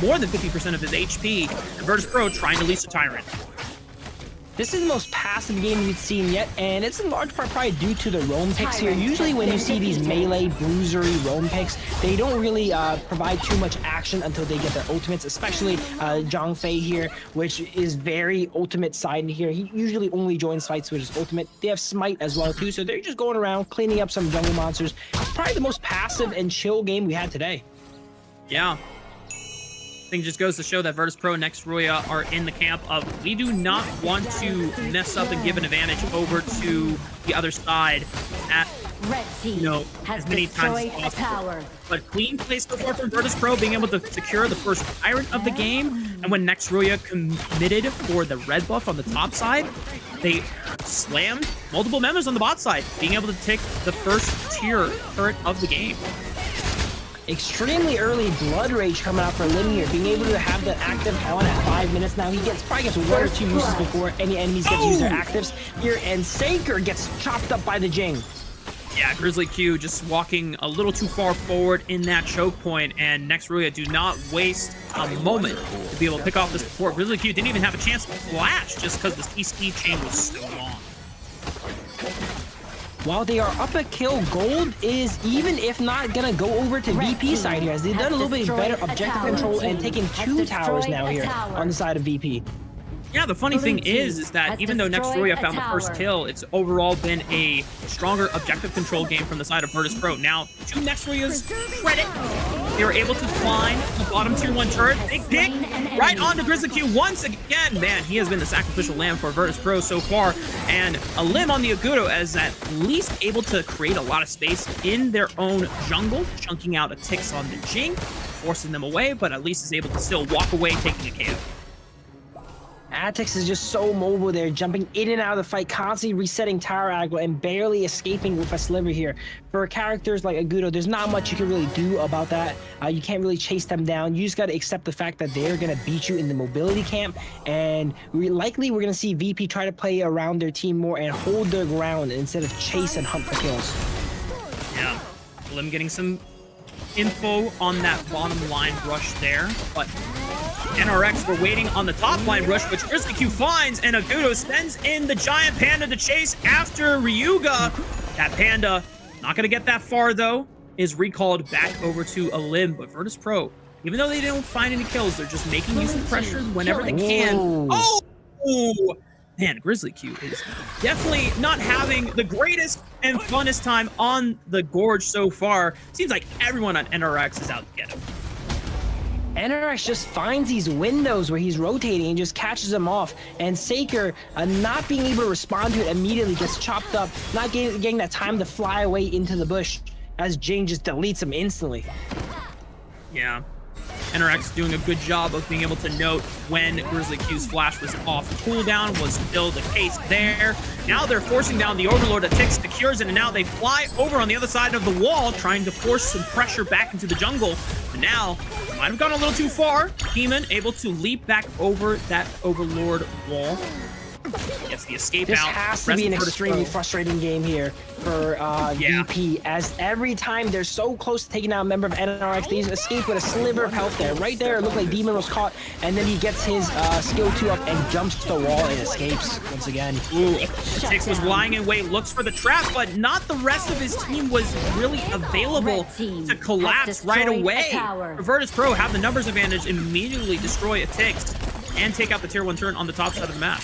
more than 50% of his HP, and Virtus.pro trying to leash the Tyrant. This is the most passive game we've seen yet, and it's in large part probably due to the roam picks here. Usually when you see these melee, bruisery roam picks, they don't really provide too much action until they get their ultimates, especially Zhang Fei here, which is very ultimate side here. He usually only joins fights with his ultimate. They have Smite as well too, so they're just going around cleaning up some jungle monsters. Probably the most passive and chill game we had today. Yeah. I think it just goes to show that Virtus.pro and Next RÜYA are in the camp of we do not want to mess up and give an advantage over to the other side at, you know, as many times as possible. But clean play so far from Virtus.pro, being able to secure the first Tyrant of the game. And when Next RÜYA committed for the red buff on the top side, they slammed multiple members on the bot side, being able to take the first tier turret of the game. Extremely early Blood Rage coming out for Lin here, being able to have that active on at 5 minutes now. He probably gets 1 or 2 uses before any enemies get to use their actives here, and Saker gets chopped up by the Jing. Yeah, Grizzly Q just walking a little too far forward in that choke point, and Next RÜYA do not waste a moment to be able to pick off this support. Grizzly Q didn't even have a chance to flash just because the CC chain was so long. While they are up a kill, Gold is, even if not, gonna go over to VP side here, as they've done a little bit better objective control and taking 2 towers now here on the side of VP. Yeah, the funny thing is that even though next RÜYA found the first kill, it's overall been a stronger objective control game from the side of Virtus.pro. Now, to next RÜYA's credit, they were able to find the bottom tier 1 turret. Big pick right onto GrizzlyQ once again. Man, he has been the sacrificial lamb for Virtus.pro so far. And a limb on the Agudo as at least able to create a lot of space in their own jungle, chunking out a ticks on the Jing, forcing them away, but at least is able to still walk away, taking a KO. Atix is just so mobile there, jumping in and out of the fight, constantly resetting tower aggro and barely escaping with a sliver here. For characters like Agudo, there's not much you can really do about that. You can't really chase them down. You just got to accept the fact that they're going to beat you in the mobility camp, and we're going to see VP try to play around their team more and hold their ground instead of chase and hunt for kills. Yeah, Lim getting some info on that bottom line rush there, but NRX were waiting on the top line rush, which GrizzlyQ finds, and Agudo sends in the giant panda to chase after RÜYA. That panda, not going to get that far though, is recalled back over to a Lim, but Virtus.pro, even though they don't find any kills, they're just making use of pressure whenever they can. Oh! Man, GrizzlyQ is definitely not having the greatest and funnest time on the Gorge so far. Seems like everyone on NRX is out to get him. NRX just finds these windows where he's rotating and just catches him off, and Saker, not being able to respond to it immediately, gets chopped up, not getting that time to fly away into the bush as Jing just deletes him instantly. Yeah. NRX doing a good job of being able to note when GrizzlyQ's flash was off cooldown, was still the case there. Now they're forcing down the Overlord that takes the cures, and now they fly over on the other side of the wall, trying to force some pressure back into the jungle. But now, might have gone a little too far. Demon able to leap back over that Overlord wall. Gets the escape this out. This has to be an extremely frustrating game here for VP, as every time they're so close to taking out a member of NRX, they escape with a sliver of health there. Right there, it looked like Demon was caught, and then he gets his skill 2 up and jumps to the wall and escapes once again. Ooh, Tix was lying in wait, looks for the trap, but not the rest of his team was really available to collapse right away. Virtus.pro have the numbers advantage, immediately destroy a Tix, and take out the tier 1 turret on the top side of the map.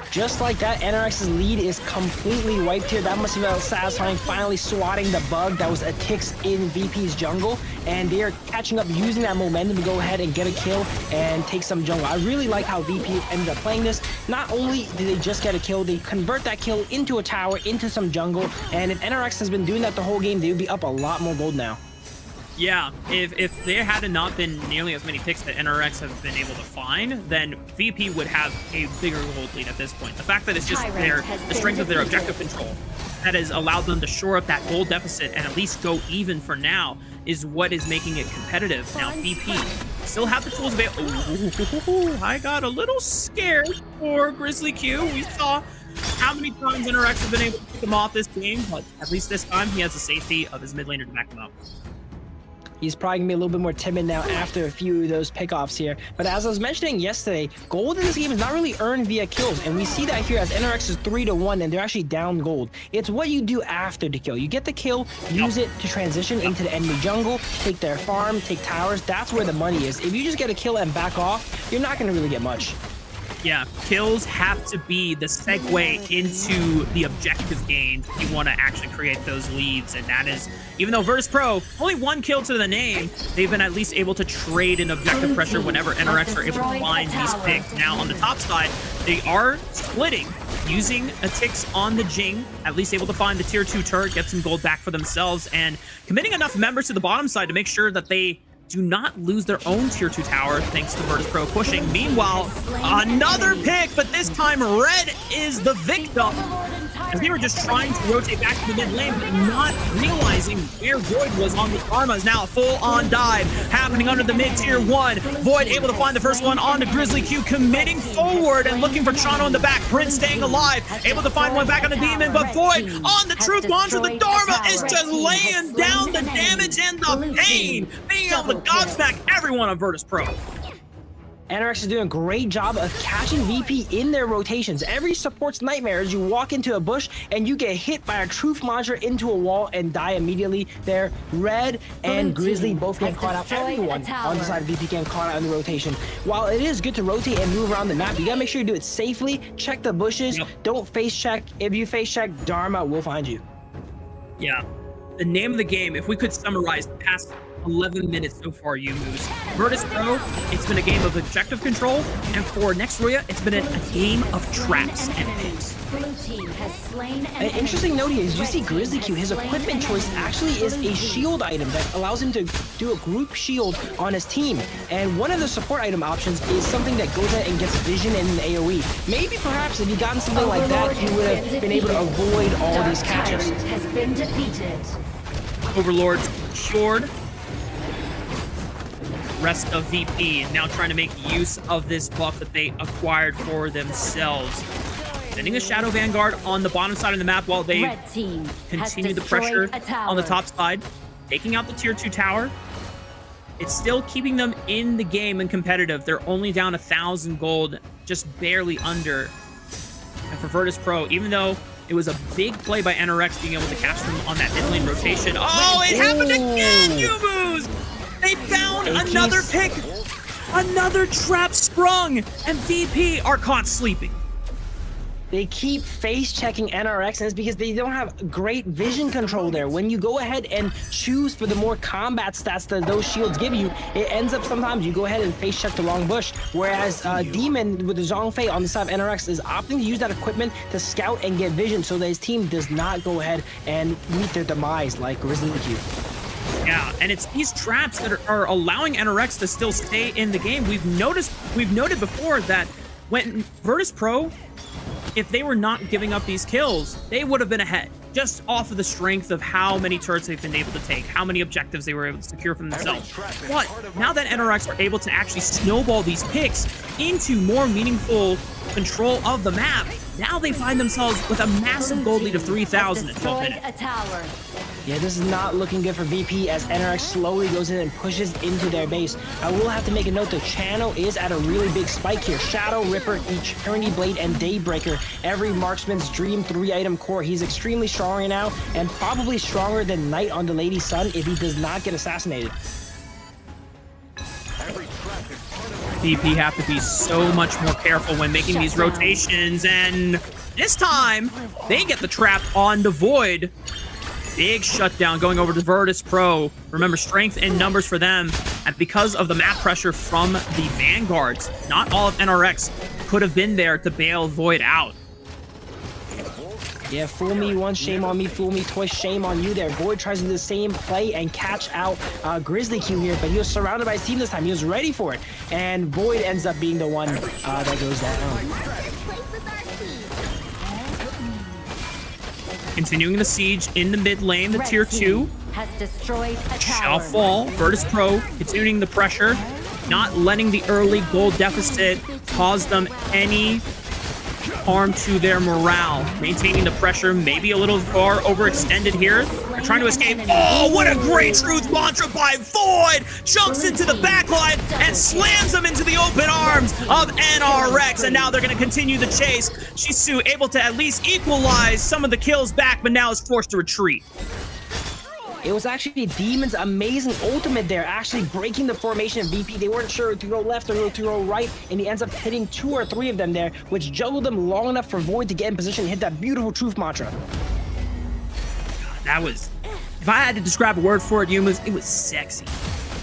Just like that, NRX's lead is completely wiped here. That must have been satisfying, finally swatting the bug that was a Tix in VP's jungle, and they're catching up, using that momentum to go ahead and get a kill and take some jungle. I really like how VP ended up playing this. Not only did they just get a kill, they convert that kill into a tower, into some jungle, and if NRX has been doing that the whole game, they would be up a lot more gold now. Yeah, if there had not been nearly as many picks that NRX have been able to find, then VP would have a bigger gold lead at this point. The fact that it's just the strength of their objective control that has allowed them to shore up that gold deficit and at least go even for now is what is making it competitive. Now VP still have the tools available. I got a little scared for GrizzlyQ. We saw how many times NRX have been able to pick him off this game, but at least this time he has the safety of his mid laner to back him up. He's probably gonna be a little bit more timid now after a few of those pickoffs here. But as I was mentioning yesterday, gold in this game is not really earned via kills, and we see that here as NRX is 3-1 and they're actually down gold. It's what you do after the kill. You get the kill, use it to transition into the enemy jungle, take their farm, take towers. That's where the money is. If you just get a kill and back off, you're not gonna really get much. Yeah, kills have to be the segue into the objective gains if you want to actually create those leads, and that is, even though Virtus.pro only 1 kill to the name, they've been at least able to trade in objective pressure whenever NRX are able to find these picks. Now on the top side, they are splitting, using a Tix on the Jing, at least able to find the tier 2 turret, get some gold back for themselves, and committing enough members to the bottom side to make sure that they do not lose their own tier 2 tower thanks to Virtus.pro pushing. Meanwhile, another pick, but this time red is the victim, as they were just trying to rotate back to the mid lane, but not realizing where Void was on the Karma. Is now a full-on dive happening under the mid tier 1. Void able to find the first one onto GrizzlyQ, committing forward and looking for Chano in the back. Prince staying alive, able to find one back on the Demon, but Void on the Truth onto the Dharma is just laying down the damage and the pain, being able to gobsmack everyone on Virtus.pro. NRX is doing a great job of catching VP in their rotations. Every support's nightmare is you walk into a bush and you get hit by a truth mantra into a wall and die immediately there. Red and Grizzly both getting caught out. Everyone on the side of VP getting caught out in the rotation. While it is good to rotate and move around the map, you gotta make sure you do it safely. Check the bushes. Don't face check. If you face check, Dharma will find you. Yeah. The name of the game, if we could summarize the past 11 minutes so far, Yumus. Virtus.pro, it's been a game of objective control, and for next RÜYA, it's been a game of traps and picks. An interesting note here is you see Grizzly Q, his equipment choice actually is a shield item that allows him to do a group shield on his team. And one of the support item options is something that goes ahead and gets vision and an AoE. Maybe perhaps if he gotten something like that, he would have been able to avoid all these catches. Has been defeated. Overlord's cured. Rest of VP now trying to make use of this buff that they acquired for themselves. Sending a Shadow Vanguard on the bottom side of the map while they continue the pressure on the top side, taking out the tier 2 tower. It's still keeping them in the game and competitive. They're only down 1,000 gold, just barely under. And for Virtus.pro, even though it was a big play by NRX being able to catch them on that mid lane rotation. Oh, it happened again, Yumus! They found another pick, another trap sprung, and VP are caught sleeping. They keep face checking NRX, and it's because they don't have great vision control there. When you go ahead and choose for the more combat stats that those shields give you, it ends up sometimes you go ahead and face check the wrong bush. Whereas Demon with the Zhongfei on the side of NRX is opting to use that equipment to scout and get vision so that his team does not go ahead and meet their demise like Grizzly Q. Yeah, and it's these traps that are allowing NRX to still stay in the game. We've noted before that when Virtus.pro, if they were not giving up these kills, they would have been ahead, just off of the strength of how many turrets they've been able to take, how many objectives they were able to secure for themselves. But now that NRX are able to actually snowball these picks into more meaningful control of the map, now they find themselves with a massive gold lead of 3,000 in 12 minutes. Yeah, this is not looking good for VP as NRX slowly goes in and pushes into their base. I will have to make a note, the channel is at a really big spike here. Shadow, Ripper, Eternity Blade, and Daybreaker. Every marksman's dream 3-item core. He's extremely strong right now, and probably stronger than Knight on the Lady Sun if he does not get assassinated. VP have to be so much more careful when making these rotations, and this time they get the trap on the Void. Big shutdown going over to Virtus.pro. Remember, strength and numbers for them, and because of the map pressure from the Vanguards, not all of NRX could have been there to bail Void out. Yeah, fool me once, shame on me. Fool me twice, shame on you there. Void tries to do the same play and catch out Grizzly Q here, but he was surrounded by his team this time. He was ready for it, and Void ends up being the one that goes down. Continuing the siege in the mid lane, the tier 2 has destroyed a shall fall. Virtus.pro continuing the pressure, not letting the early gold deficit cause them any harm to their morale. Maintaining the pressure, maybe a little far overextended here. They're trying to escape. Oh, what a great truth mantra by Void! Jumps into the backline and slams them into the open arms of NRX, and now they're going to continue the chase. Shisu able to at least equalize some of the kills back, but now is forced to retreat. It was actually Demon's amazing ultimate there, actually breaking the formation of VP. They weren't sure to go left or to go right, and he ends up hitting 2 or 3 of them there, which juggled them long enough for Void to get in position and hit that beautiful truth mantra. That was, if I had to describe a word for it, Yumas, it was sexy.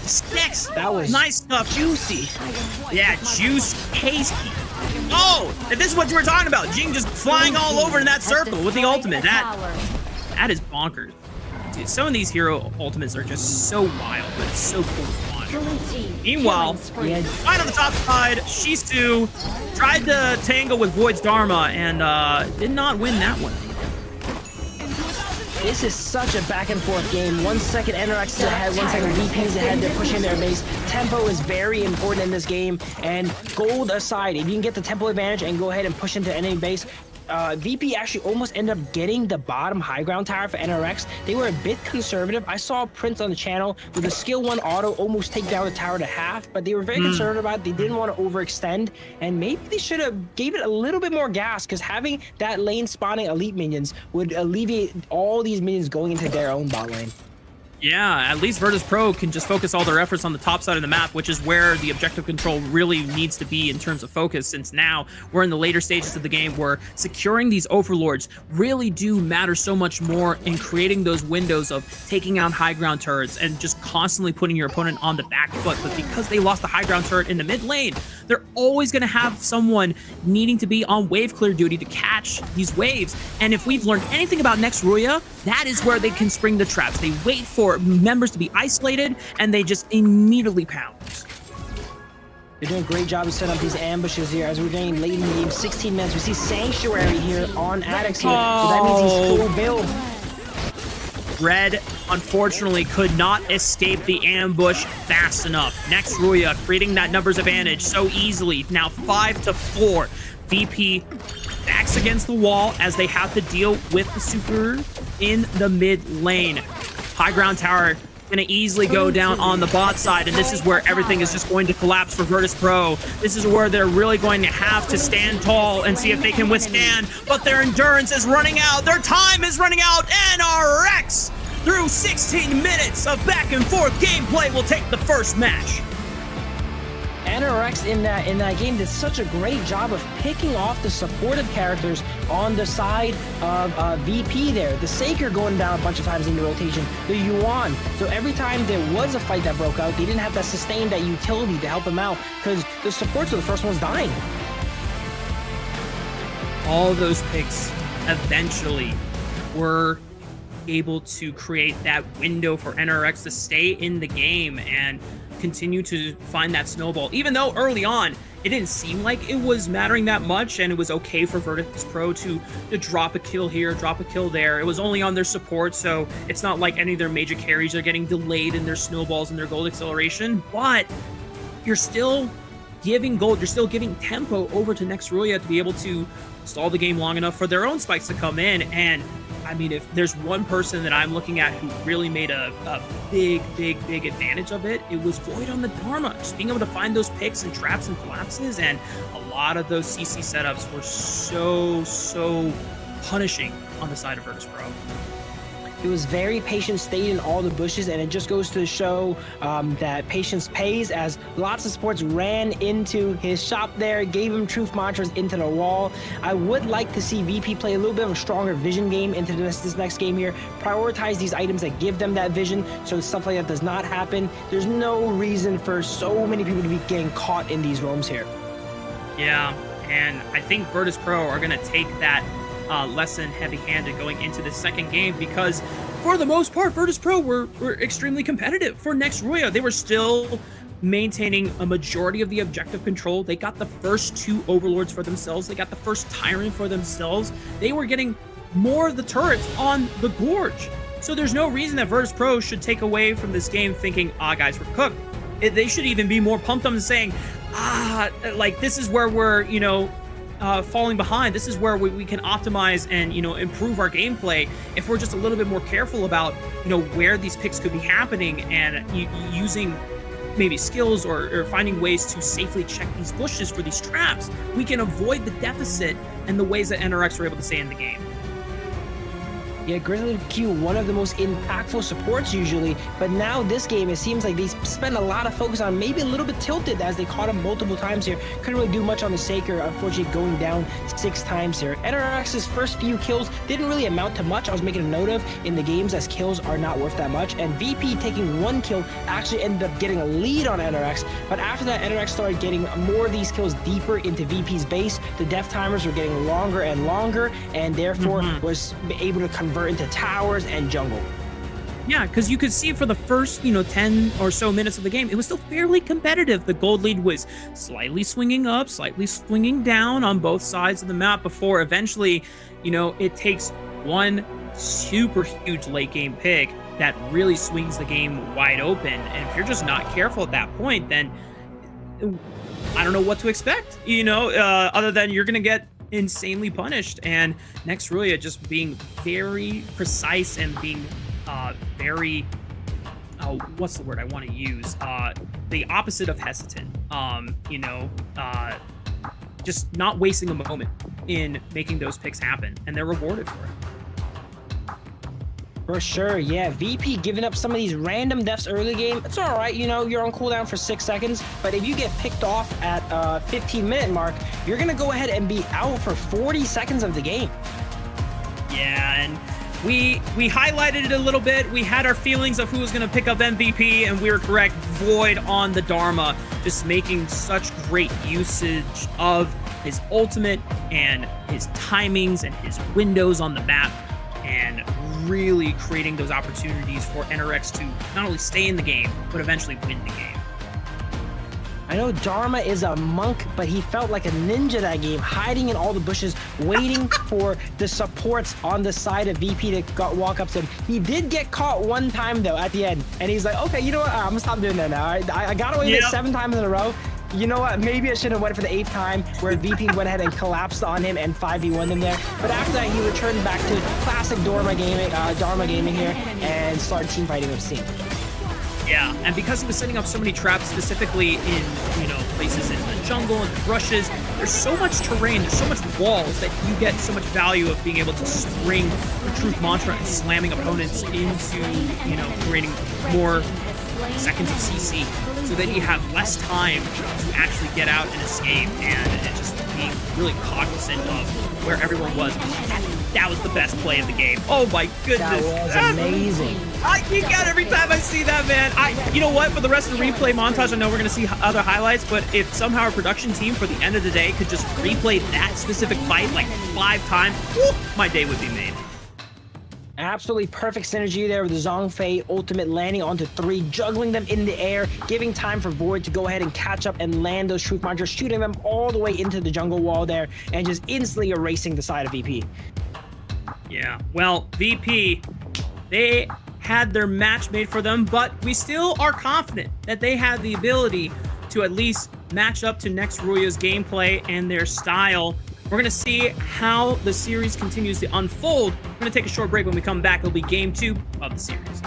Sexy. That was nice stuff. Juicy. Yeah, juicy, tasty. Oh, and this is what you were talking about. Jing just flying all over in that circle with the ultimate. That is bonkers. Dude, some of these hero ultimates are just so wild, but it's so cool to watch. Meanwhile, right on the top side, Shisu tried to tangle with Void's Dharma and did not win that one. This is such a back and forth game. 1 second NRX is ahead, 1 second VP is ahead. They're pushing their base. Tempo is very important in this game. And gold aside, if you can get the tempo advantage and go ahead and push into enemy base, VP actually almost ended up getting the bottom high ground tower for NRX. They were a bit conservative. I saw Prince on the channel with a skill 1 auto almost take down the tower to half, but they were very conservative about it. They didn't want to overextend, and maybe they should have gave it a little bit more gas, because having that lane spawning elite minions would alleviate all these minions going into their own bot lane. Yeah, at least Virtus.pro can just focus all their efforts on the top side of the map, which is where the objective control really needs to be in terms of focus, since now we're in the later stages of the game where securing these overlords really do matter so much more in creating those windows of taking out high ground turrets and just constantly putting your opponent on the back foot. But because they lost the high ground turret in the mid lane, they're always going to have someone needing to be on wave clear duty to catch these waves. And if we've learned anything about next RÜYA, that is where they can spring the traps. They wait for members to be isolated, and they just immediately pounce. They're doing a great job of setting up these ambushes here as we're getting late in the game. 16 minutes. We see Sanctuary here on Addix here, so that means he's full build. Red, unfortunately, could not escape the ambush fast enough. Next RÜYA creating that numbers advantage so easily. Now 5-4. VP backs against the wall as they have to deal with the super in the mid lane. High ground tower gonna easily go down on the bot side, and this is where everything is just going to collapse for Virtus.pro. This is where they're really going to have to stand tall and see if they can withstand, but their endurance is running out. Their time is running out. NRX, through 16 minutes of back and forth gameplay, will take the first match. NRX in that game did such a great job of picking off the supportive characters on the side of VP there. The Saker going down a bunch of times in the rotation, the Yuan. So every time there was a fight that broke out, they didn't have that sustain, that utility to help them out, because the supports were the first ones dying. All those picks eventually were able to create that window for NRX to stay in the game and continue to find that snowball, even though early on it didn't seem like it was mattering that much, and it was okay for Virtus.pro to drop a kill here, drop a kill there. It was only on their support, so it's not like any of their major carries are getting delayed in their snowballs and their gold acceleration, but you're still giving gold, you're still giving tempo over to next RÜYA to be able to stall the game long enough for their own spikes to come in. And I mean, if there's one person that I'm looking at who really made a big advantage of it, it was Void on the Dharma. Just being able to find those picks and traps and collapses, and a lot of those CC setups were so punishing on the side of Virtus.pro. It was very patient, stayed in all the bushes, and it just goes to show that patience pays, as lots of supports ran into his shop there, gave him truth mantras into the wall. I would like to see VP play a little bit of a stronger vision game into this next game here, prioritize these items that give them that vision so stuff like that does not happen. There's no reason for so many people to be getting caught in these roams here. Yeah, and I think Virtus.pro are going to take that lesson heavy-handed going into the second game, because for the most part Virtus.pro were extremely competitive for next RÜYA. They were still maintaining a majority of the objective control. They got the first 2 overlords for themselves. They got the first tyrant for themselves. They were getting more of the turrets on the gorge. So there's no reason that Virtus.pro should take away from this game thinking, guys, we're cooked. They should even be more pumped up and saying, like, this is where we're, falling behind. This is where we can optimize and improve our gameplay if we're just a little bit more careful about where these picks could be happening, and using maybe skills or finding ways to safely check these bushes for these traps. We can avoid the deficit and the ways that NRX were able to stay in the game. Yeah, Grizzly Q, one of the most impactful supports usually, but now this game, it seems like they spend a lot of focus on, maybe a little bit tilted as they caught him multiple times here. Couldn't really do much on the Saker, unfortunately going down 6 times here. NRX's first few kills didn't really amount to much. I was making a note of in the games, as kills are not worth that much, and VP taking 1 kill actually ended up getting a lead on NRX, but after that NRX started getting more of these kills deeper into VP's base. The death timers were getting longer and longer, and therefore was able to convert into towers and jungle. Yeah, because you could see for the first, 10 or so minutes of the game, it was still fairly competitive. The gold lead was slightly swinging up, slightly swinging down on both sides of the map before eventually, it takes one super huge late game pick that really swings the game wide open. And if you're just not careful at that point, then I don't know what to expect, other than you're going to get insanely punished. And next RÜYA just being very precise and being very, what's the word I want to use? The opposite of hesitant. Just not wasting a moment in making those picks happen, and they're rewarded for it. For sure, yeah. VP giving up some of these random deaths early game. It's all right, you know, you're on cooldown for 6 seconds, but if you get picked off at 15-minute mark, you're gonna go ahead and be out for 40 seconds of the game. Yeah, and we highlighted it a little bit. We had our feelings of who was gonna pick up MVP, and we were correct. Void on the Dharma, just making such great usage of his ultimate and his timings and his windows on the map, and really creating those opportunities for NRX to not only stay in the game, but eventually win the game. I know Dharma is a monk, but he felt like a ninja that game, hiding in all the bushes, waiting for the supports on the side of VP to walk up to him. He did get caught one time, though, at the end, and he's like, okay, you know what? I'm gonna stop doing that now. I got away with it 7 times in a row. You know what? Maybe I should have went for the 8th time, where VP went ahead and collapsed on him and 5v1 him there. But after that, he returned back to classic Dharma gaming here and started team fighting with Steam. Yeah, and because he was setting up so many traps, specifically in, places in the jungle and the brushes, there's so much terrain, there's so much walls that you get so much value of being able to spring the Truth Mantra and slamming opponents into, creating more seconds of CC, so that you have less time to actually get out and escape, and just being really cognizant of where everyone was. That was the best play of the game. Oh my goodness. That was amazing. I geek out every time I see that, man. You know what? For the rest of the replay montage, I know we're going to see other highlights, but if somehow our production team for the end of the day could just replay that specific fight like 5 times, my day would be made. Absolutely perfect synergy there with the Zhongfei ultimate landing onto 3, juggling them in the air, giving time for Void to go ahead and catch up and land those Truth Mantras, shooting them all the way into the jungle wall there, and just instantly erasing the side of VP. Yeah, well, VP, they had their match made for them, but we still are confident that they have the ability to at least match up to next RÜYA's gameplay and their style. We're going to see how the series continues to unfold. We're going to take a short break. When we come back, it'll be game 2 of the series.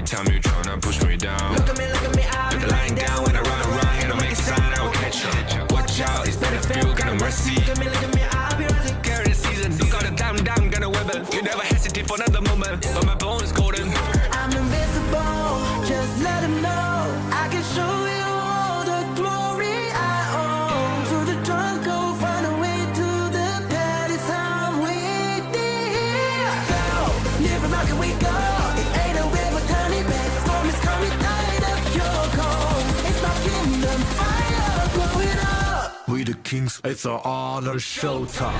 Time you tryna push me down. Look at me, I'll be lying down when I run around. You don't make a sign, I will catch up. Watch out, it's better feel, got no mercy. Look at me, I'll be rising. Carry the season, you got a down, gonna webber. You never hesitate for another moment, but my bone is golden. I'm invincible, just let him know. I can show you all the glory I own. Through the jungle, find a way to the palace. I'm waiting here. Go, live from how can we go? We the kings, it's our honor showtime.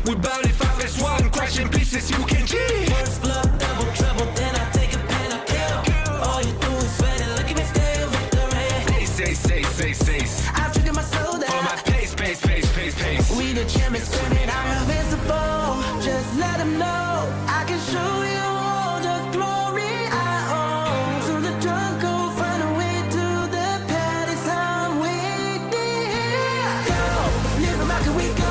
We barely fight as one, crashing pieces, you can cheat. First blood, double trouble, then I take a pen, I kill. All you do is sweat and look at me still with the red. Say. I've triggered my soul down. Follow my pace. We the champions, screaming, I'm invincible. Just let them know I can show you all the glory I own. Through the jungle, find a way to the palace. I'm waiting here. Go, live from how can we go?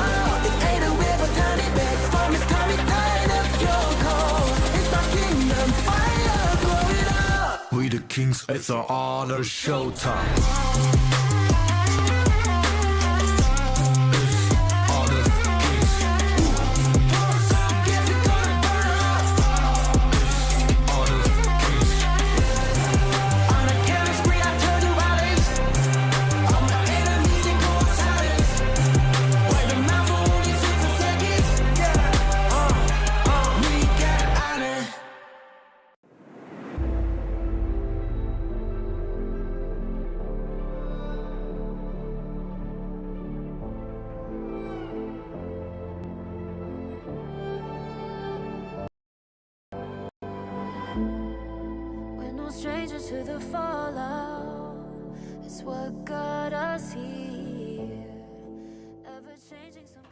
We the kings, it's our honor showtime. closer to the fallout. It's what got us here. Ever changing some.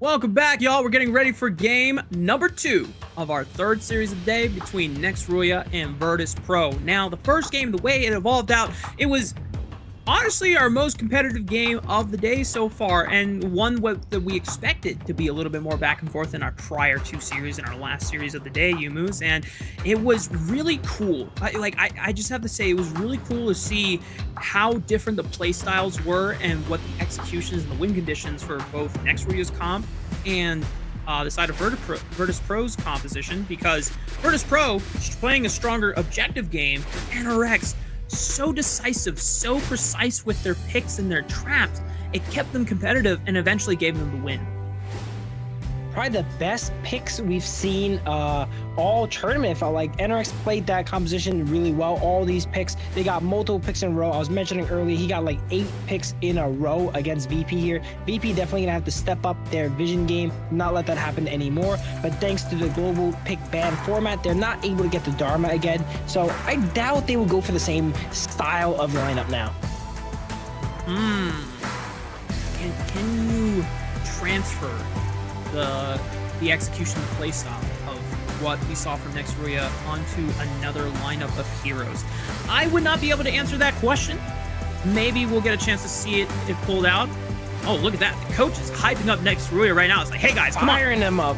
Welcome back, y'all. We're getting ready for game number 2 of our third series of the day between Next RÜYA and Virtus.pro. Now, the first game, the way it evolved out, it was honestly our most competitive game of the day so far, and one that we expected to be a little bit more back and forth in our prior 2 series and our last series of the day, Yumus, and it was really cool. I just have to say, it was really cool to see how different the play styles were and what the executions and the win conditions for both Next RÜYA's comp and the side of Virtus.pro's composition, because Virtus.pro playing a stronger objective game, NRX so decisive, so precise with their picks and their traps, it kept them competitive and eventually gave them the win. Probably the best picks we've seen all tournament. It felt like NRX played that composition really well. All these picks, they got multiple picks in a row. I was mentioning earlier, he got like 8 picks in a row against VP here. VP definitely gonna have to step up their vision game, not let that happen anymore. But thanks to the global pick ban format, they're not able to get the Dharma again. So I doubt they will go for the same style of lineup now. Can you transfer the execution play style of what we saw from Next RÜYA onto another lineup of heroes? I would not be able to answer that question. Maybe we'll get a chance to see it pulled out. Oh, look at that. The coach is hyping up Next RÜYA right now. It's like, hey guys, come on. Firing them up.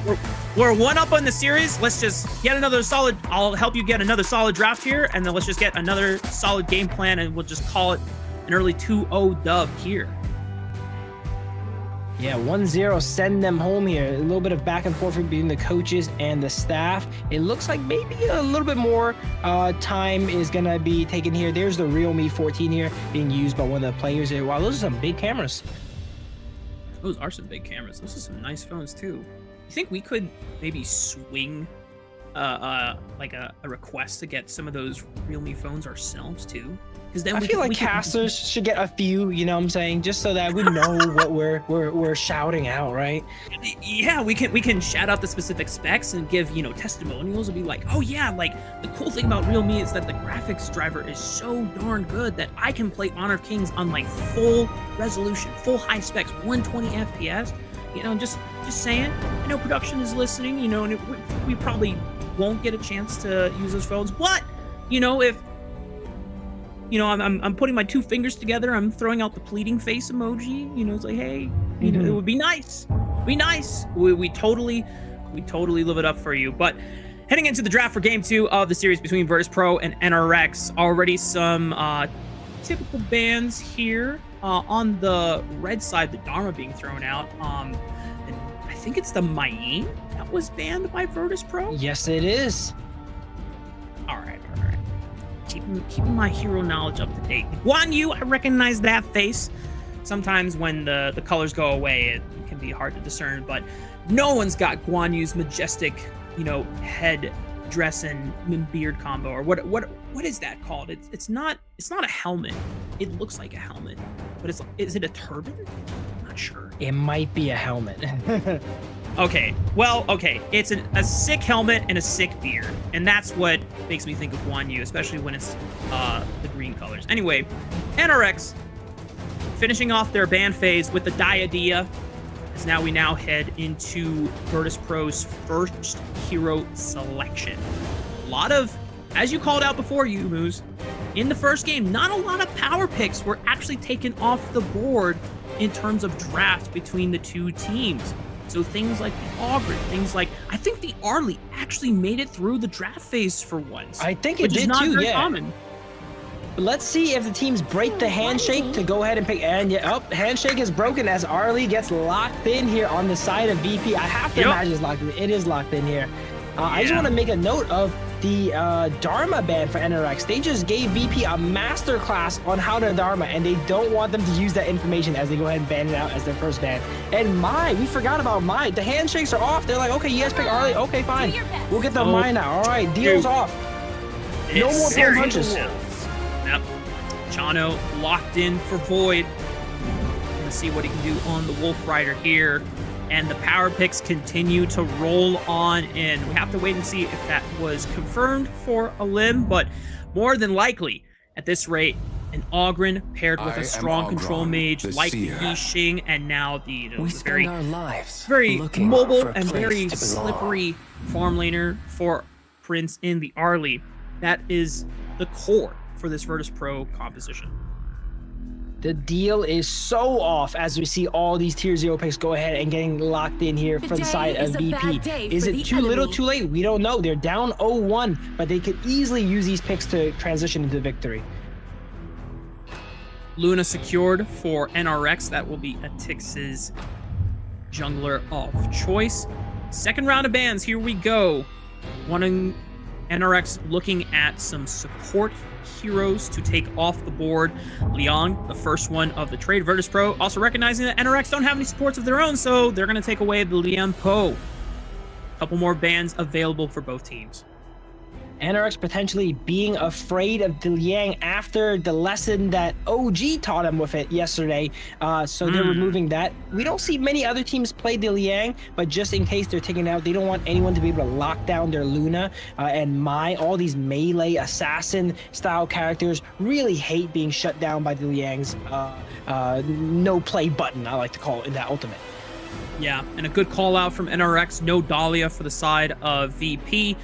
We're 1 up on the series. Let's just get another solid, I'll help you get another solid draft here, and then let's just get another solid game plan, and we'll just call it an early 2-0 dub here. Yeah, 1-0, send them home here. A little bit of back and forth between the coaches and the staff. It looks like maybe a little bit more time is going to be taken here. There's the Realme 14 here being used by one of the players here. Wow, those are some big cameras. Those are some big cameras. Those are some nice phones, too. You think we could maybe swing like a request to get some of those Realme phones ourselves, too? Then I feel like casters should get a few, you know what I'm saying, just so that we know what we're shouting out, right? Yeah, we can shout out the specific specs and give, you know, testimonials and be like, oh yeah, like the cool thing about Realme is that the graphics driver is so darn good that I can play Honor of Kings on like full resolution, full high specs, 120 FPS. You know, just saying. I know production is listening, you know, and we probably won't get a chance to use those phones, but you know, if you know, I'm putting my 2 fingers together. I'm throwing out the pleading face emoji. You know, it's like, hey, you know, it would be nice. Be nice. We totally live it up for you. But heading into the draft for game 2 of the series between Virtus.pro and NRX, already some typical bans here. On the red side, the Dharma being thrown out. And I think it's the Mayin that was banned by Virtus.pro. Yes, it is. All right. Keeping my hero knowledge up to date. Guan Yu, I recognize that face. Sometimes when the colors go away, it can be hard to discern, but no one's got Guan Yu's majestic, you know, head dress and beard combo, or what is that called? It's not a helmet. It looks like a helmet, but is it a turban? I'm not sure. It might be a helmet. Okay, well, okay. It's a sick helmet and a sick beard, and that's what makes me think of Guan Yu, especially when it's the green colors. Anyway, NRX finishing off their ban phase with the Diadea, as we now head into Virtus.pro's first hero selection. A lot of, as you called out before, Yumus, in the first game, not a lot of power picks were actually taken off the board in terms of draft between the 2 teams. So things like the Augur, things like, I think the Arlie actually made it through the draft phase for once. I think it did too, yeah. Common. But let's see if the teams break the handshake to go ahead and pick. And yeah, handshake is broken as Arlie gets locked in here on the side of VP. I have to imagine it's locked in. It is locked in here. I just want to make a note of the Dharma ban for NRX. They just gave VP a masterclass on how to Dharma, and they don't want them to use that information as they go ahead and ban it out as their first ban. And we forgot about Mai. The handshakes are off. They're like, okay, you guys pick Arlie. Okay, fine. We'll get the Mai now. All right, deal's off. No more pan punches. Yep. Chano locked in for Void. Gonna see what he can do on the Wolf Rider here. and the power picks continue to roll on in. We have to wait and see if that was confirmed for a limb, but more than likely, at this rate, an Oghren paired with a strong control mage like the Yixing, and now the very mobile and very slippery farm laner for Prince in the Arlie. That is the core for this Virtus.pro composition. The deal is so off as we see all these tier 0 picks go ahead and getting locked in here from the side of VP. Is it too little, too late? We don't know. They're down 0-1, but they could easily use these picks to transition into victory. Luna secured for NRX. That will be Atix's jungler of choice. Second round of bans. Here we go. Wanting NRX looking at some support heroes to take off the board. Liang, the first one of the trade. Virtus.pro also recognizing that NRX don't have any supports of their own, so they're going to take away the Liang Po. Couple more bans available for both teams. NRX potentially being afraid of the Liang after the lesson that OG taught him with it yesterday. So they're removing that. We don't see many other teams play the Liang, but just in case they're taking it out, they don't want anyone to be able to lock down their Luna and Mai. All these melee assassin style characters really hate being shut down by the Liang's no play button, I like to call it, in that ultimate. Yeah, and a good call out from NRX. No Dahlia for the side of VP.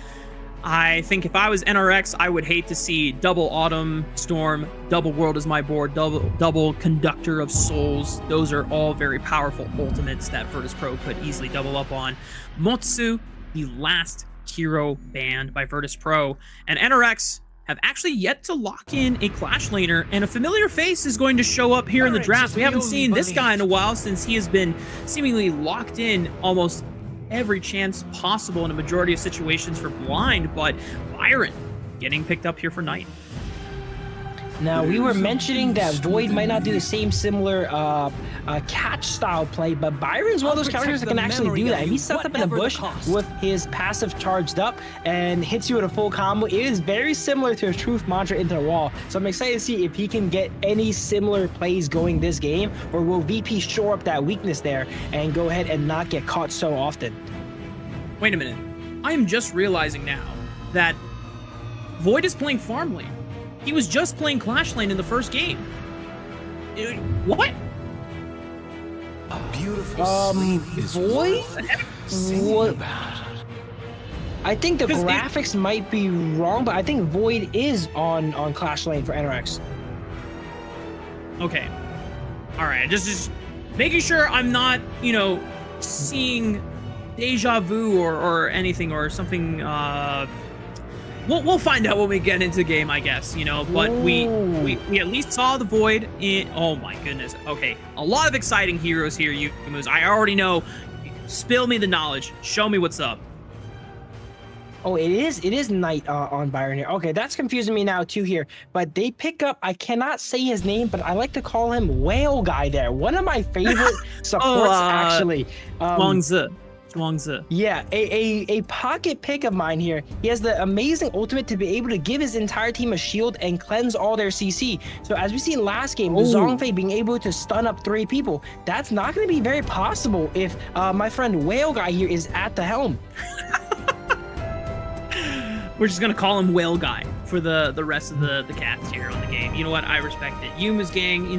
I think if I was NRX, I would hate to see double Autumn Storm, double World is my board, double Conductor of Souls. Those are all very powerful ultimates that Virtus.pro could easily double up on. Motsu, the last hero banned by Virtus.pro, and NRX have actually yet to lock in a Clash laner, and a familiar face is going to show up here in the draft. We haven't seen this guy in a while since he has been seemingly locked in almost every chance possible in a majority of situations for blind, but Byron getting picked up here for Knight. Now, we were mentioning that Void might not do the same similar catch style play, but Byron's one of those characters that can actually do that. If he sets up in a bush with his passive charged up and hits you with a full combo, it is very similar to a Truth Mantra into the wall. So I'm excited to see if he can get any similar plays going this game, or will VP shore up that weakness there and go ahead and not get caught so often? Wait a minute. I am just realizing now that Void is playing farm lane. He was just playing Clash lane in the first game. What? A beautiful sleep is Void? What? I think the Because graphics might be wrong, but I think Void is on Clash lane for NRX. Okay. All right. Just making sure I'm not, seeing deja vu or anything or something. We'll find out when we get into the game, I guess, but we at least saw the Void in. Oh my goodness. Okay, a lot of exciting heroes here, Yumus. I already know. Spill me the knowledge. Show me what's up. Oh, it is Knight on Byron here. Okay, that's confusing me now too here. But they pick up, I cannot say his name, but I like to call him Whale Guy there. One of my favorite supports, actually. Zhuangzi. Yeah, a pocket pick of mine here. He has the amazing ultimate to be able to give his entire team a shield and cleanse all their CC. So as we see in last game, the Zhongfei being able to stun up 3 people, that's not going to be very possible if my friend Whale Guy here is at the helm. We're just going to call him Whale Guy for the rest of the cats here on the game. You know what? I respect it. Yuma's gang,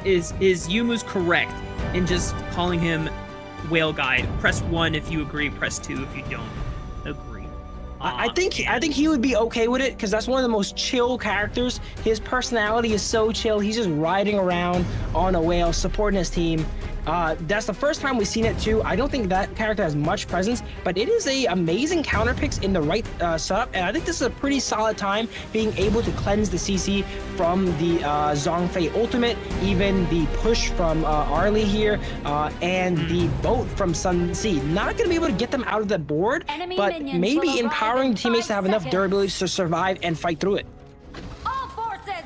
is Yuma's correct in just calling him Whale Guy? Press 1 if you agree, press 2 if you don't agree. I think he would be okay with it, because that's one of the most chill characters. His personality is so chill. He's just riding around on a whale, supporting his team. That's the first time we've seen it too. I don't think that character has much presence, but it is a amazing counter picks in the right setup, and I think this is a pretty solid time being able to cleanse the CC from the Zhongfei ultimate, even the push from Arlie here, and the boat from Sun Tzu. Not going to be able to get them out of the board, but maybe empowering teammates to have enough durability to survive and fight through it.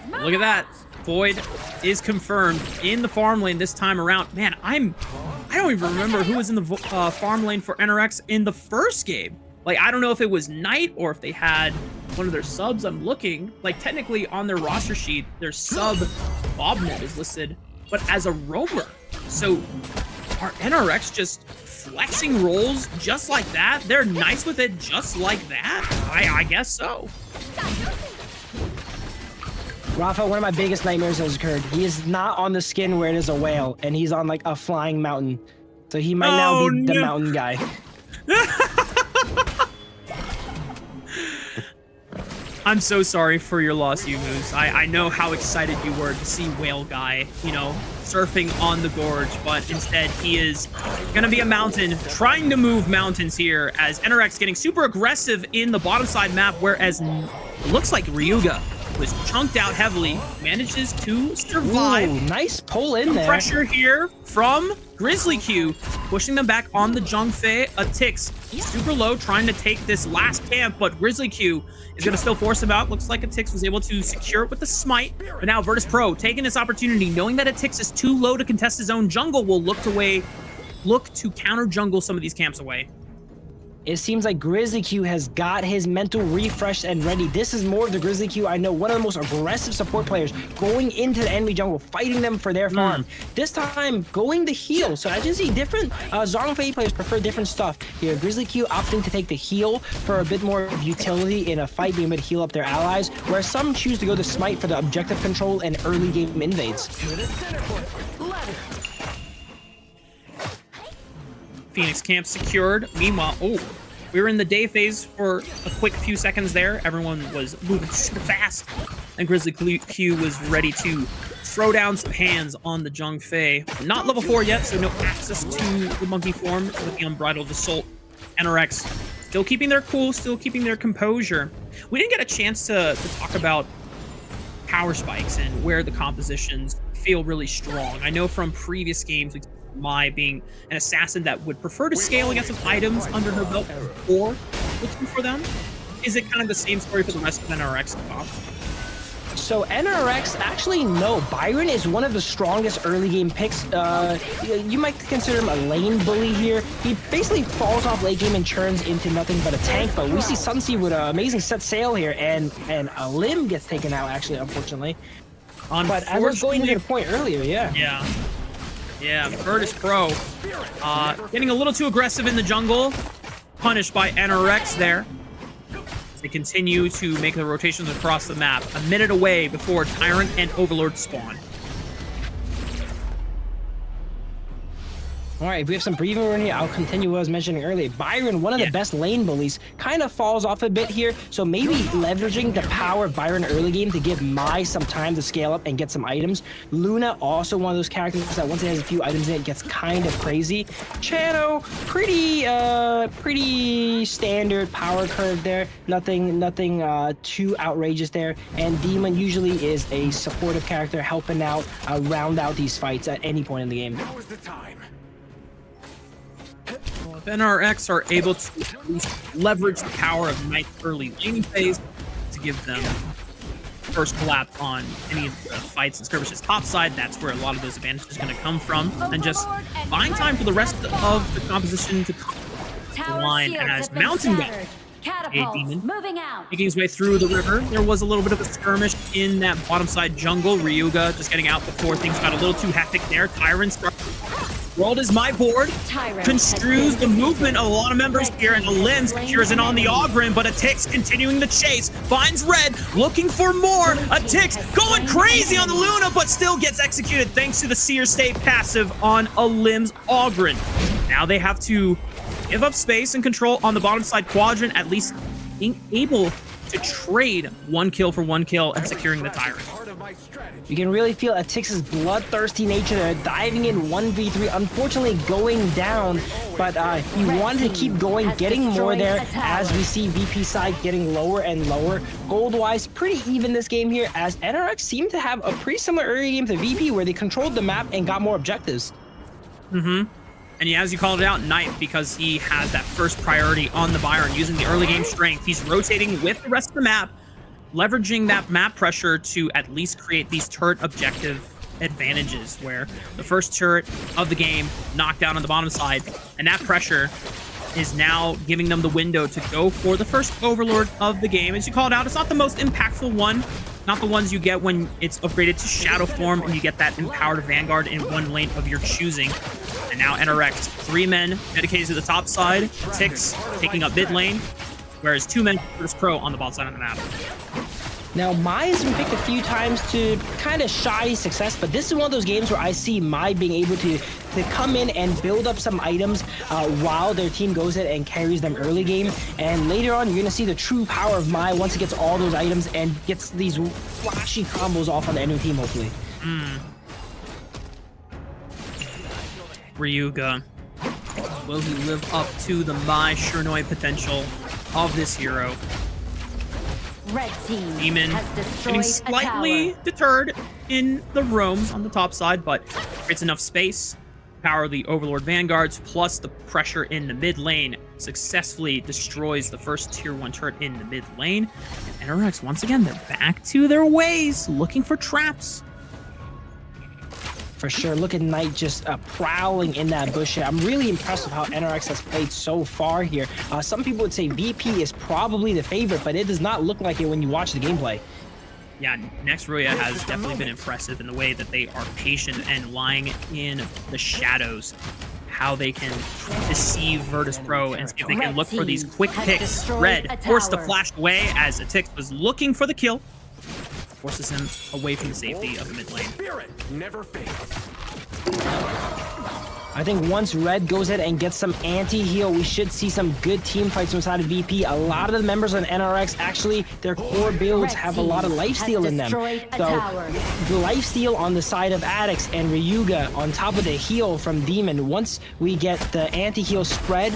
Look at that. Void is confirmed in the farm lane this time around. Man, I don't even remember who was in the farm lane for NRX in the first game. Like, I don't know if it was Knight or if they had one of their subs. I'm looking. Like, technically on their roster sheet, their sub Bobnet is listed, but as a roamer. So are NRX just flexing rolls just like that? They're nice with it just like that? I guess so. Rafa, one of my biggest nightmares has occurred. He is not on the skin where it is a whale, and he's on like a flying mountain. So he might now be the mountain guy. I'm so sorry for your loss, Yumus. I know how excited you were to see Whale Guy, you know, surfing on the gorge, but instead he is gonna be a mountain, trying to move mountains here as NRX getting super aggressive in the bottom side map, whereas looks like RÜYA was chunked out heavily, manages to survive. Ooh, nice pull in there. Pressure here from Grizzly Q, pushing them back on the Zhongfei. A Tix super low, trying to take this last camp, but Grizzly Q is going to still force him out. Looks like a Tix was able to secure it with the smite, but now Virtus.pro taking this opportunity, knowing that a Tix is too low to contest his own jungle, will look to counter jungle some of these camps away. It seems like Grizzly Q has got his mental refreshed and ready. This is more of the Grizzly Q I know, one of the most aggressive support players going into the enemy jungle, fighting them for their farm. This time, going the heal. So as you see, different Zhongfei players prefer different stuff. Here, Grizzly Q opting to take the heal for a bit more utility in a fight, being able to heal up their allies, whereas some choose to go the smite for the objective control and early game invades. Phoenix camp secured. Meanwhile, we were in the day phase for a quick few seconds there. Everyone was moving super fast, and Grizzly Q was ready to throw down some hands on the Zhongfei. Not level 4 yet, so no access to the monkey form with the Unbridled Assault. NRX still keeping their cool, still keeping their composure. We didn't get a chance to talk about power spikes and where the compositions feel really strong. I know from previous games, Mai being an assassin that would prefer to scale against some items under her belt or looking for them. Is it kind of the same story for the rest of NRX? So NRX, actually no. Byron is one of the strongest early game picks. You might consider him a lane bully here. He basically falls off late game and churns into nothing but a tank, but we see Sunseed with an amazing set sail here, and a limb gets taken out, actually, unfortunately. But I was going to your point earlier, Yeah, Virtus.pro getting a little too aggressive in the jungle. Punished by NRX there. They continue to make the rotations across the map. A minute away before Tyrant and Overlord spawn. All right, we have some breathing room here. I'll continue what I was mentioning earlier. Byron, one of the best lane bullies, kind of falls off a bit here. So maybe leveraging the power of Byron early game to give Mai some time to scale up and get some items. Luna, also one of those characters that once it has a few items in it, gets kind of crazy. Chano, pretty standard power curve there. Nothing too outrageous there. And Demon usually is a supportive character helping out, round out these fights at any point in the game. Now is the time. Well, if NRX are able to at least leverage the power of Knight's early laning phase to give them first collapse on any of the fights and skirmishes topside, that's where a lot of those advantages are going to come from. And just buying time for the rest of the composition to come to the line as Mountain Guy, a demon, making his way through the river. There was a little bit of a skirmish in that bottom side jungle. RÜYA just getting out before things got a little too hectic there. Tyrant World is my board, construes the movement of a lot of members here, and the Lens secures in on the Ogren, but a Tix continuing the chase, finds Red, looking for more. A Tix going crazy on the Luna, but still gets executed thanks to the Seer State passive on a Limbs Ogren. Now they have to give up space and control on the bottom side quadrant, at least being able to trade 1 kill for 1 kill and securing the Tyrant. You can really feel Atix's bloodthirsty nature there, diving in 1v3, unfortunately going down, but he wanted to keep going, getting more there as we see VP side getting lower and lower. Gold-wise, pretty even this game here, as NRX seemed to have a pretty similar early game to VP where they controlled the map and got more objectives. And yeah, as you called it out, Knight, because he has that first priority on the Byron, using the early game strength. He's rotating with the rest of the map, leveraging that map pressure to at least create these turret objective advantages, where the first turret of the game knocked down on the bottom side, and that pressure is now giving them the window to go for the first Overlord of the game. As you called out, it's not the most impactful one, not the ones you get when it's upgraded to Shadow form and you get that empowered Vanguard in one lane of your choosing. And now NRX, 3 men dedicated to the top side, Tix taking up mid lane, whereas 2 men Virtus.pro on the bot side of the map. Now, Mai has been picked a few times to kind of shy success, but this is one of those games where I see Mai being able to come in and build up some items while their team goes in and carries them early game. And later on, you're going to see the true power of Mai once it gets all those items and gets these flashy combos off on the enemy team, hopefully. RÜYA. Will he live up to the Mai Shurnoi potential of this hero? Red team Demon has getting destroyed slightly deterred in the roams on the top side, but creates enough space. Power of the Overlord Vanguards plus the pressure in the mid lane successfully destroys the first tier 1 turret in the mid lane. And NRX, once again, they're back to their ways, looking for traps. For sure. Look at Knight just prowling in that bush here. I'm really impressed with how NRX has played so far here. Some people would say VP is probably the favorite, but it does not look like it when you watch the gameplay. Yeah, next RÜYA has definitely been impressive in the way that they are patient and lying in the shadows. How they can deceive Virtus.pro and see if they can look for these quick picks. Red forced to flash away as Atix was looking for the kill. Forces him away from the safety of the mid lane. Never fails. I think once Red goes in and gets some anti-heal, we should see some good team fights inside of VP. A lot of the members on NRX, actually, their core builds have a lot of lifesteal in them. So the lifesteal on the side of Addix and RÜYA on top of the heal from Demon, once we get the anti-heal spread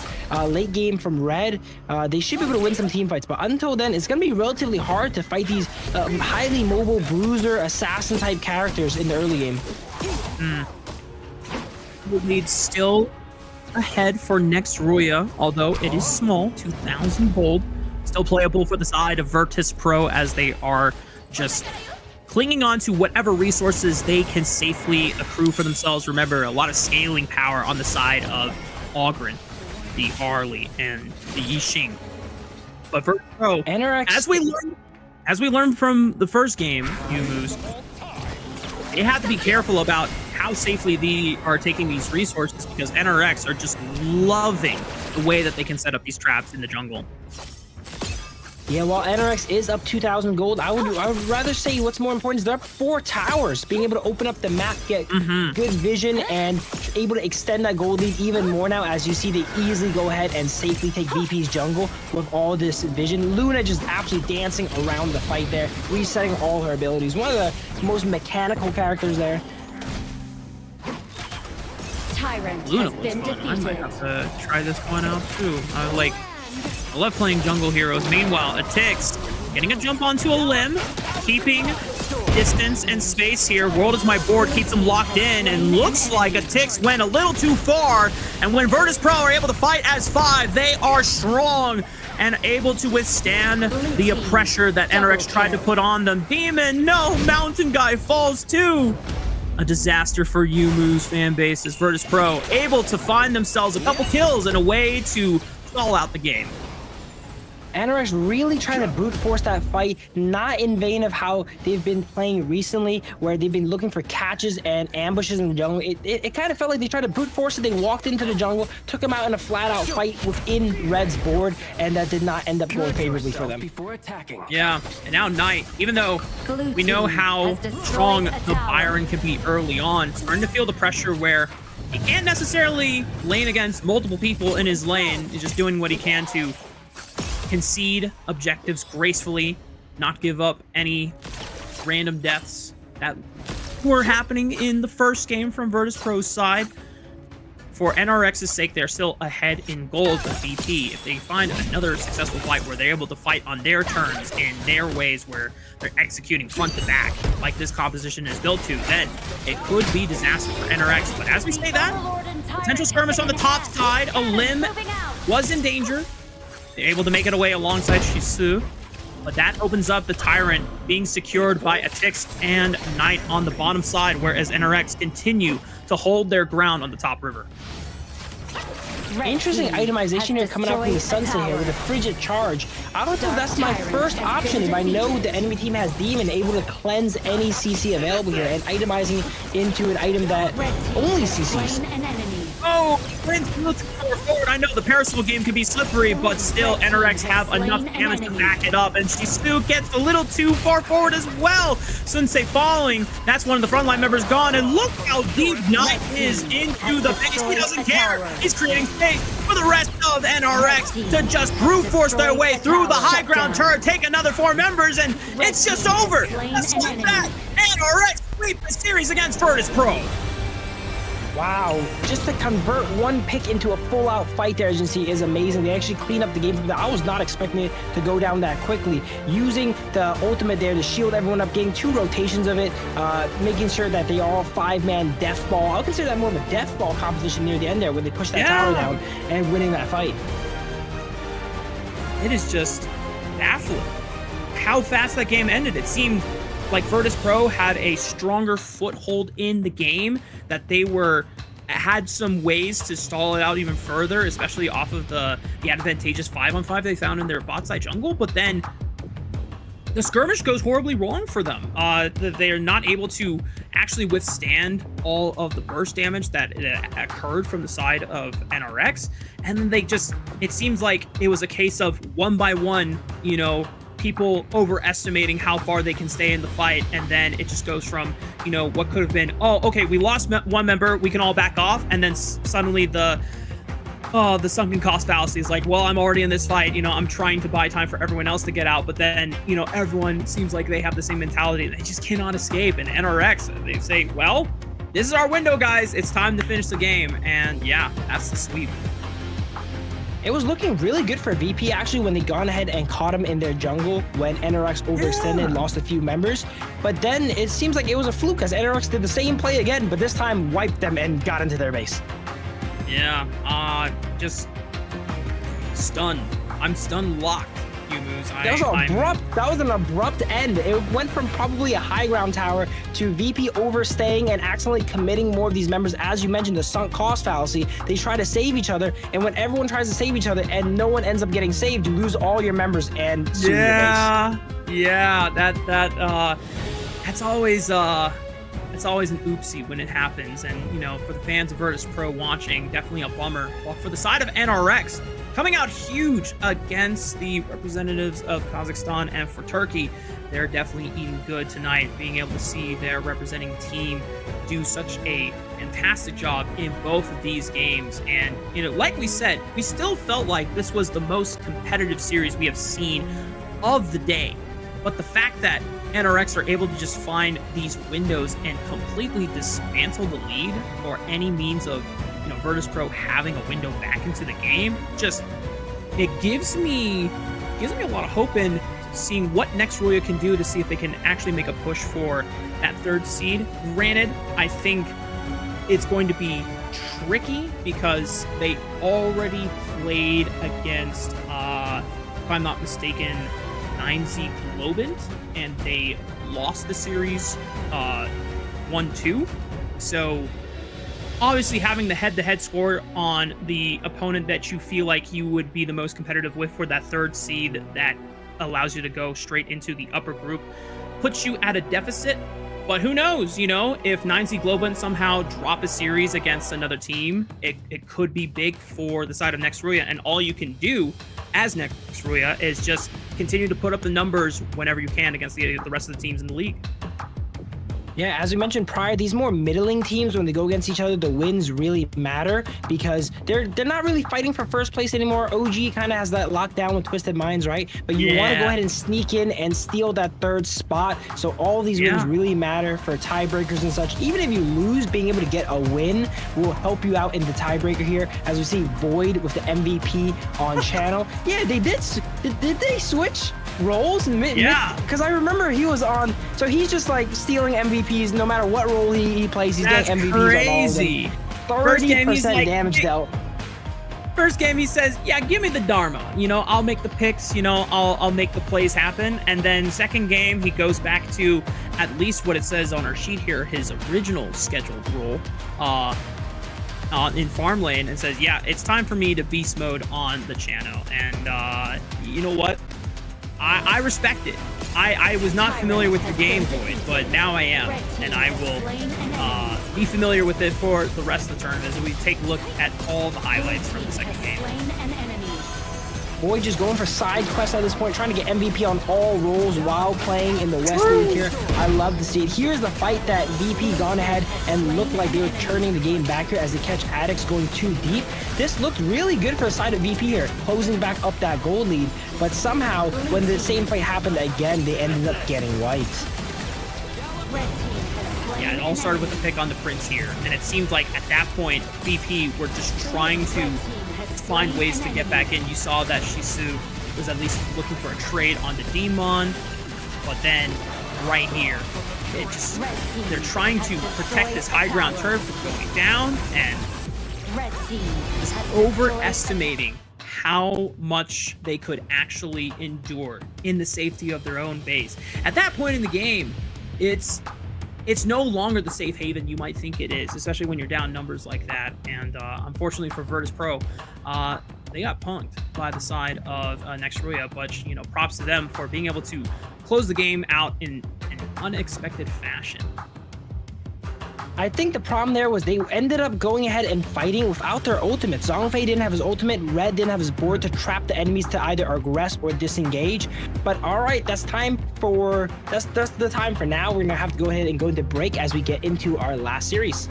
late game from Red, they should be able to win some team fights. But until then, it's going to be relatively hard to fight these highly mobile bruiser, assassin type characters in the early game. Lead still ahead for next RÜYA, although it is small, 2,000 gold. Still playable for the side of Virtus.pro as they are just clinging on to whatever resources they can safely accrue for themselves. Remember, a lot of scaling power on the side of Oghren, the Harley, and the Yixing. But Virtus.pro, NRX, as we learned from the first game, Yumus, they have to be careful about how safely they are taking these resources because NRX are just loving the way that they can set up these traps in the jungle. Yeah, while NRX is up 2,000 gold, I would rather say what's more important is they're up 4 towers. Being able to open up the map, get good vision, and able to extend that gold lead even more now as you see they easily go ahead and safely take VP's jungle with all this vision. Luna just absolutely dancing around the fight there, resetting all her abilities. One of the most mechanical characters there. Tyrant Luna has looks been fun. I might defeated. have to try this one out too. I love playing jungle heroes. Meanwhile, Atix getting a jump onto a limb, keeping distance and space here. World is my board, keeps him locked in, and looks like Atix went a little too far. And when Virtus.pro are able to fight as 5, they are strong and able to withstand the pressure that NRX tried to put on them. Demon, no, Mountain Guy falls too. A disaster for Yumu's fan base as Virtus.pro able to find themselves a couple kills and a way to stall out the game. NRX really trying to brute force that fight, not in vain of how they've been playing recently, where they've been looking for catches and ambushes in the jungle. It kind of felt like they tried to brute force it. They walked into the jungle, took them out in a flat-out fight within Red's board, and that did not end up going favorably for them. Yeah, and now Knight, even though we know how strong the Byron can be early on, starting to feel the pressure where he can't necessarily lane against multiple people in his lane. He's just doing what he can to concede objectives gracefully, not give up any random deaths that were happening in the first game from Virtus.pro's side. For NRX's sake, they're still ahead in gold, but VP, if they find another successful fight where they're able to fight on their terms, in their ways, where they're executing front to back, like this composition is built to, then it could be disaster for NRX. But as we say that, potential skirmish on the top side, a limb was in danger. They're able to make it away alongside Shisu, but that opens up the Tyrant being secured by Atix and Knight on the bottom side, whereas NRX continue to hold their ground on the top river. Interesting itemization here coming out from the Sunset here with a Frigid Charge. I don't know if that's my first option if I know the enemy team has Demon, able to cleanse any CC available here and itemizing into an item that only CCs. Oh, Prince looks forward. I know the Parasol game can be slippery, but still, NRX have enough damage to back it up, and Shisu gets a little too far forward as well. Sunsei following. That's one of the frontline members gone, and look how deep Knight is into the base. He doesn't care. He's creating space for the rest of NRX to just brute force their way through the high ground turret, take another 4 members, and it's just over. Just like that, NRX sweep the series against Virtus.pro. Wow, just to convert one pick into a full-out fight there, as you can see, is amazing. They actually clean up the game from that. I was not expecting it to go down that quickly. Using the ultimate there to shield everyone up, getting 2 rotations of it, making sure that they are all 5-man death ball. I would consider that more of a death ball composition near the end there, where they push that tower down and winning that fight. It is just baffling how fast that game ended. It seemed like Virtus.pro had a stronger foothold in the game, that they had some ways to stall it out even further, especially off of the advantageous 5-on-5 they found in their bot side jungle. But then the skirmish goes horribly wrong for them. They are not able to actually withstand all of the burst damage that occurred from the side of NRX. And then it seems like it was a case of one by one, people overestimating how far they can stay in the fight, and then it just goes from what could have been, oh okay, we lost one member, we can all back off, and then suddenly the sunken cost fallacy is like, well, I'm already in this fight, I'm trying to buy time for everyone else to get out, but then everyone seems like they have the same mentality and they just cannot escape. And NRX, they say, well, this is our window, guys, it's time to finish the game. And yeah, that's the sweep. It was looking really good for VP actually when they gone ahead and caught him in their jungle when NRX overextended and lost a few members. But then it seems like it was a fluke as NRX did the same play again, but this time wiped them and got into their base. Yeah, just stunned. I'm stun locked, Yumus. That was an abrupt end. It went from probably a high ground tower to VP overstaying and accidentally committing more of these members. As you mentioned, the sunk cost fallacy. They try to save each other, and when everyone tries to save each other and no one ends up getting saved, you lose all your members and sue your base. Yeah, that's always it's always an oopsie when it happens. And for the fans of Virtus.pro watching, definitely a bummer. Well, for the side of NRX, coming out huge against the representatives of Kazakhstan and for Turkey, they're definitely eating good tonight, being able to see their representing team do such a fantastic job in both of these games. And like we said, we still felt like this was the most competitive series we have seen of the day. But the fact that NRX are able to just find these windows and completely dismantle the lead, or any means of Virtus.pro having a window back into the game, it gives me a lot of hope in seeing what next RÜYA can do to see if they can actually make a push for that 3rd seed. Granted, I think it's going to be tricky because they already played against, if I'm not mistaken, 9Z Globant, and they lost the series 1-2. So obviously having the head-to-head score on the opponent that you feel like you would be the most competitive with for that 3rd seed that allows you to go straight into the upper group puts you at a deficit. But who knows, if 9Z Globant somehow drop a series against another team, it could be big for the side of next RÜYA. And all you can do as next RÜYA is just continue to put up the numbers whenever you can against the rest of the teams in the league. Yeah, as we mentioned prior, these more middling teams, when they go against each other, the wins really matter because they're not really fighting for first place anymore. OG kind of has that lockdown with Twisted Minds, right? But you want to go ahead and sneak in and steal that 3rd spot. So all these wins really matter for tiebreakers and such. Even if you lose, being able to get a win will help you out in the tiebreaker here. As we see Void with the MVP on channel. Yeah, they did. Did they switch roles? Because I remember he was on, so he's just like stealing MVPs no matter what role he plays. He's getting MVPs crazy. On all of them. 30% damage dealt. First game he says, yeah, give me the Dharma, I'll make the picks, I'll make the plays happen. And then second game he goes back to at least what it says on our sheet here, his original scheduled role. in farm lane and says, yeah, it's time for me to beast mode on the channel. And you know what? I respect it. I was not familiar with the game, Void, but now I am, and I will be familiar with it for the rest of the tournament as we take a look at all the highlights from the second game. Boy just going for side quests at this point, trying to get MVP on all roles while playing in the West League here. I love to see it. Here's the fight that VP gone ahead and looked like they were turning the game back here as they catch Addicts going too deep. This looked really good for the side of VP here, closing back up that gold lead. But somehow, when the same fight happened again, they ended up getting wiped. Yeah, it all started with a pick on the Prince here, and it seemed like at that point, VP were just trying to find ways to get back in. You saw that Shisu was at least looking for a trade on the Demon, but then right here, they're trying to protect this high ground turf from going down and just overestimating how much they could actually endure in the safety of their own base. At that point in the game, it's no longer the safe haven you might think it is, especially when you're down numbers like that. And unfortunately for Virtus.pro, they got punked by the side of next RÜYA, but you know, props to them for being able to close the game out in an unexpected fashion. I think the problem there was they ended up going ahead and fighting without their ultimate. Zhongfei didn't have his ultimate, Red didn't have his board to trap the enemies to either aggress or disengage. But alright, that's the time for now. We're gonna have to go ahead and go into break as we get into our last series.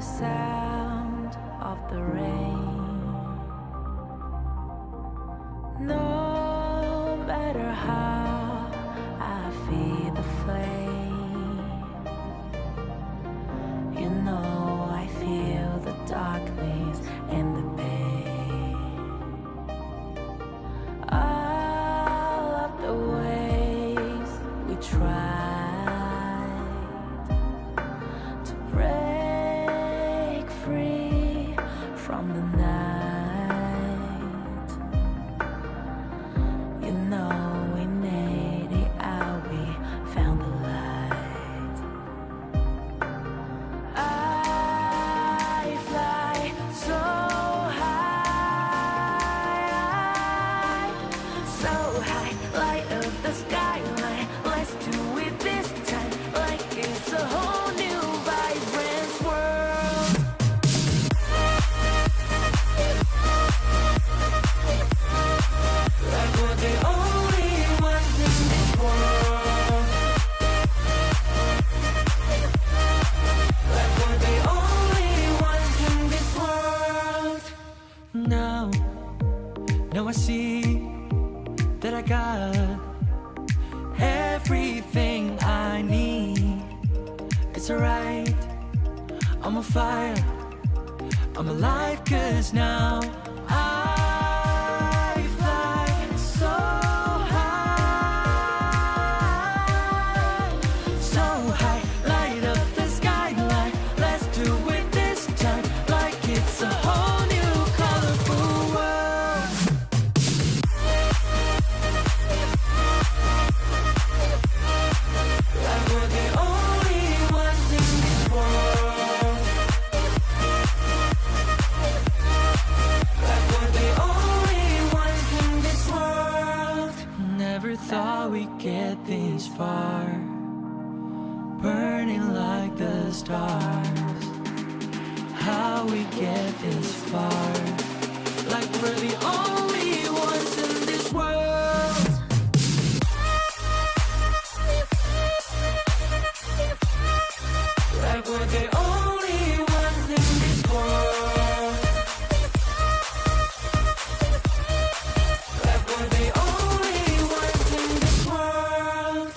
Sound of the rain. No matter how I feed the flame, you know I feel the darkness and the pain. All of the ways we tried to break free from the night, you know we made it out, we found the light. I fly so high, light up the skyline. Let's do it this time, like it's a whole new vibrant world. Like we're the only ones in this world. Like we're the only ones in this world. Now I see that I got everything I need. It's alright, I'm on fire, I'm alive, 'cause now I fly so high, light up the skyline. Let's do it this time, like it's a whole new colorful world. Like we're the only ones in this world. Like we're the only ones in this world. Never thought we'd get this far, burning like the stars. How we get this far, like we're the only ones in this world. Like we're the only ones in this world. Like we're the only ones in this world.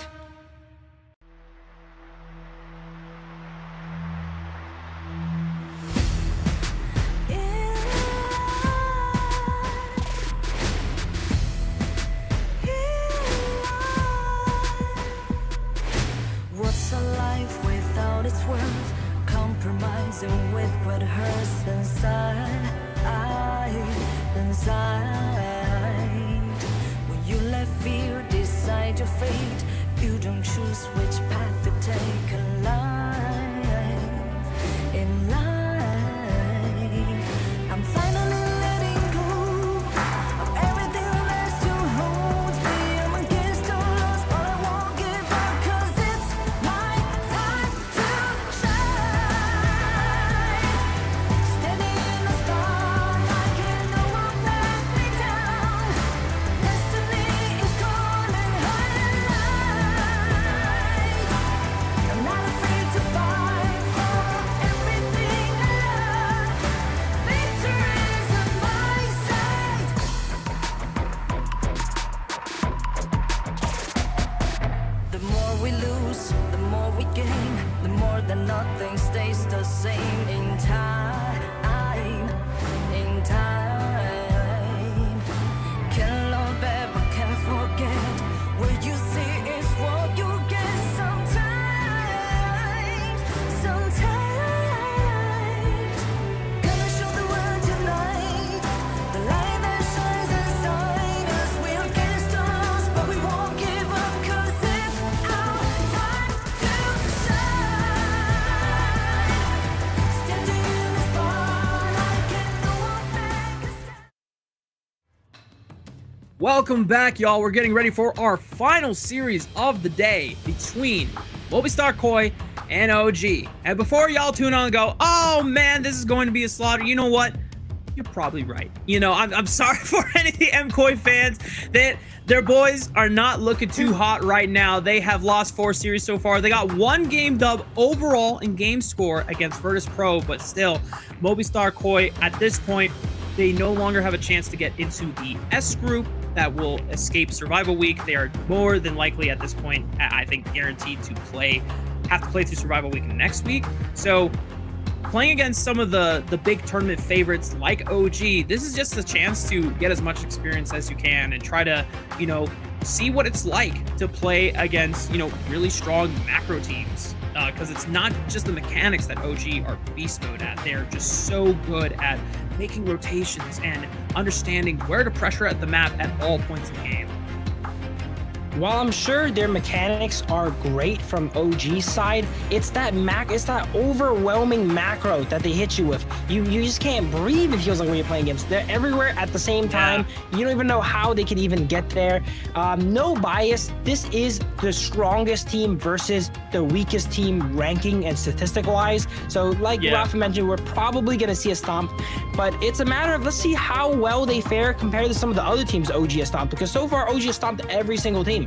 life without its worth, compromising with what hurts inside. When you let fear decide your fate, you don't choose which path to take in life. In life, I'm finally letting go of everything that still holds me. I'm against all odds, but I won't give up, 'cause it's my time to shine. Standing in the spotlight, and no one let me down. Destiny is calling higher. I'm not afraid to fight for everything I love. Victory's on my side. The more we lose, the more we gain. The more that nothing stays the same in time. In time. Can't love ever, can't forget. What you see is what you get sometimes. Sometimes. Gonna show the world tonight. The light that shines inside us. We're against the odds, but we won't give up, 'cause it's our time to shine. Standing in the spotlight, can't no one make us. Welcome back, y'all. We're getting ready for our final series of the day between Movistar Koi and OG. And before y'all tune on and go, oh man, this is going to be a slaughter, you know what? You're probably right. You know, I'm sorry for any of the MKoi fans that their boys are not looking too hot right now. They have lost 4 series so far. They got 1 game dub overall in game score against Virtus.pro, but still, Movistar Koi at this point, they no longer have a chance to get into the S group that will escape Survival Week. They are more than likely at this point, I think, guaranteed to have to play through Survival Week next week. So playing against some of the big tournament favorites like OG, this is just a chance to get as much experience as you can and try to, you know, see what it's like to play against, you know, really strong macro teams. Because it's not just the mechanics that OG are beast mode at. They're just so good at making rotations and understanding where to pressure at the map at all points in the game. While I'm sure their mechanics are great from OG's side, it's that overwhelming macro that they hit you with. You just can't breathe, it feels like, when you're playing games. They're everywhere at the same time. You don't even know how they can even get there. No bias, this is the strongest team versus the weakest team ranking and statistic-wise. So like Rafa mentioned, we're probably going to see a stomp, but it's a matter of, let's see how well they fare compared to some of the other teams OG has stomped, because so far OG has stomped every single team.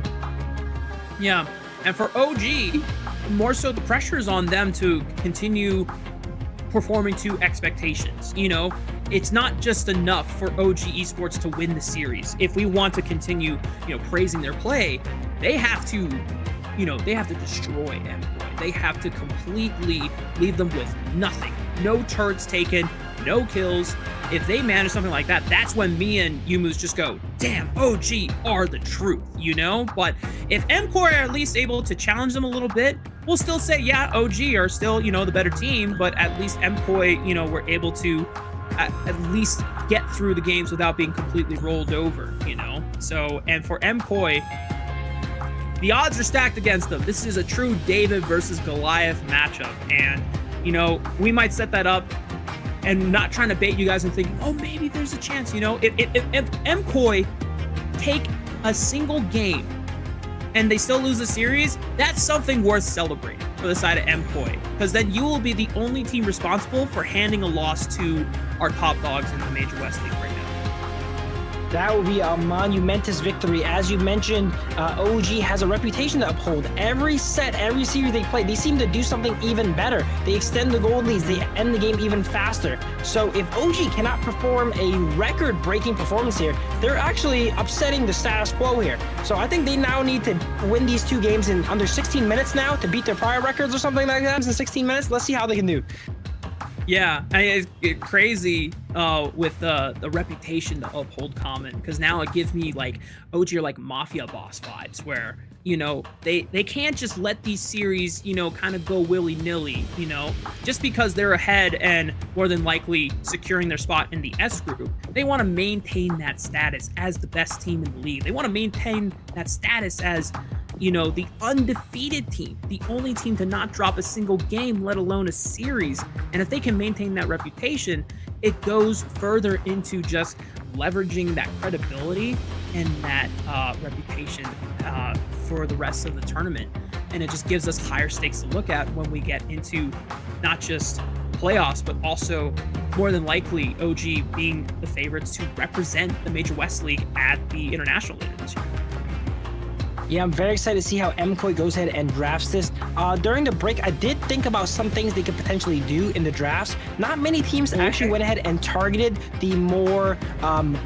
Yeah, and for OG, more so the pressure is on them to continue performing to expectations. You know, it's not just enough for OG Esports to win the series. If we want to continue, you know, praising their play, they have to, you know, they have to destroy MKoi. They have to completely leave them with nothing. No turrets taken, no kills. If they manage something like that, that's when me and Yumus just go, damn, OG are the truth, you know? But if MKoi are at least able to challenge them a little bit, we'll still say, yeah, OG are still, you know, the better team, but at least MKoi, you know, were able to at least get through the games without being completely rolled over, you know? So, and for MKoi, the odds are stacked against them. This is a true David versus Goliath matchup. And, you know, we might set that up and not trying to bait you guys and thinking, oh, maybe there's a chance, you know? If MKoi take a single game and they still lose the series, that's something worth celebrating for the side of MKoi, because then you will be the only team responsible for handing a loss to our top dogs in the Major West League right now. That would be a monumentous victory. As you mentioned, OG has a reputation to uphold. Every set, every series they play, they seem to do something even better. They extend the gold leads, they end the game even faster. So if OG cannot perform a record-breaking performance here, they're actually upsetting the status quo here. So I think they now need to win these 2 games in under 16 minutes now to beat their prior records or something like that in 16 minutes. Let's see how they can do. Yeah, it's crazy with the reputation to uphold common, because now it gives me like OG are like mafia boss vibes, where you know, they can't just let these series, you know, kind of go willy-nilly, you know, just because they're ahead and more than likely securing their spot in the S group. They want to maintain that status as the best team in the league. They want to maintain that status as, you know, the undefeated team, the only team to not drop a single game, let alone a series. And if they can maintain that reputation, it goes further into just leveraging that credibility and that reputation for the rest of the tournament. And it just gives us higher stakes to look at when we get into not just playoffs, but also more than likely OG being the favorites to represent the Major West League at the International later this year. Yeah, I'm very excited to see how MCOY goes ahead and drafts this. During the break, I did think about some things they could potentially do in the drafts. Not many teams actually went ahead and targeted the more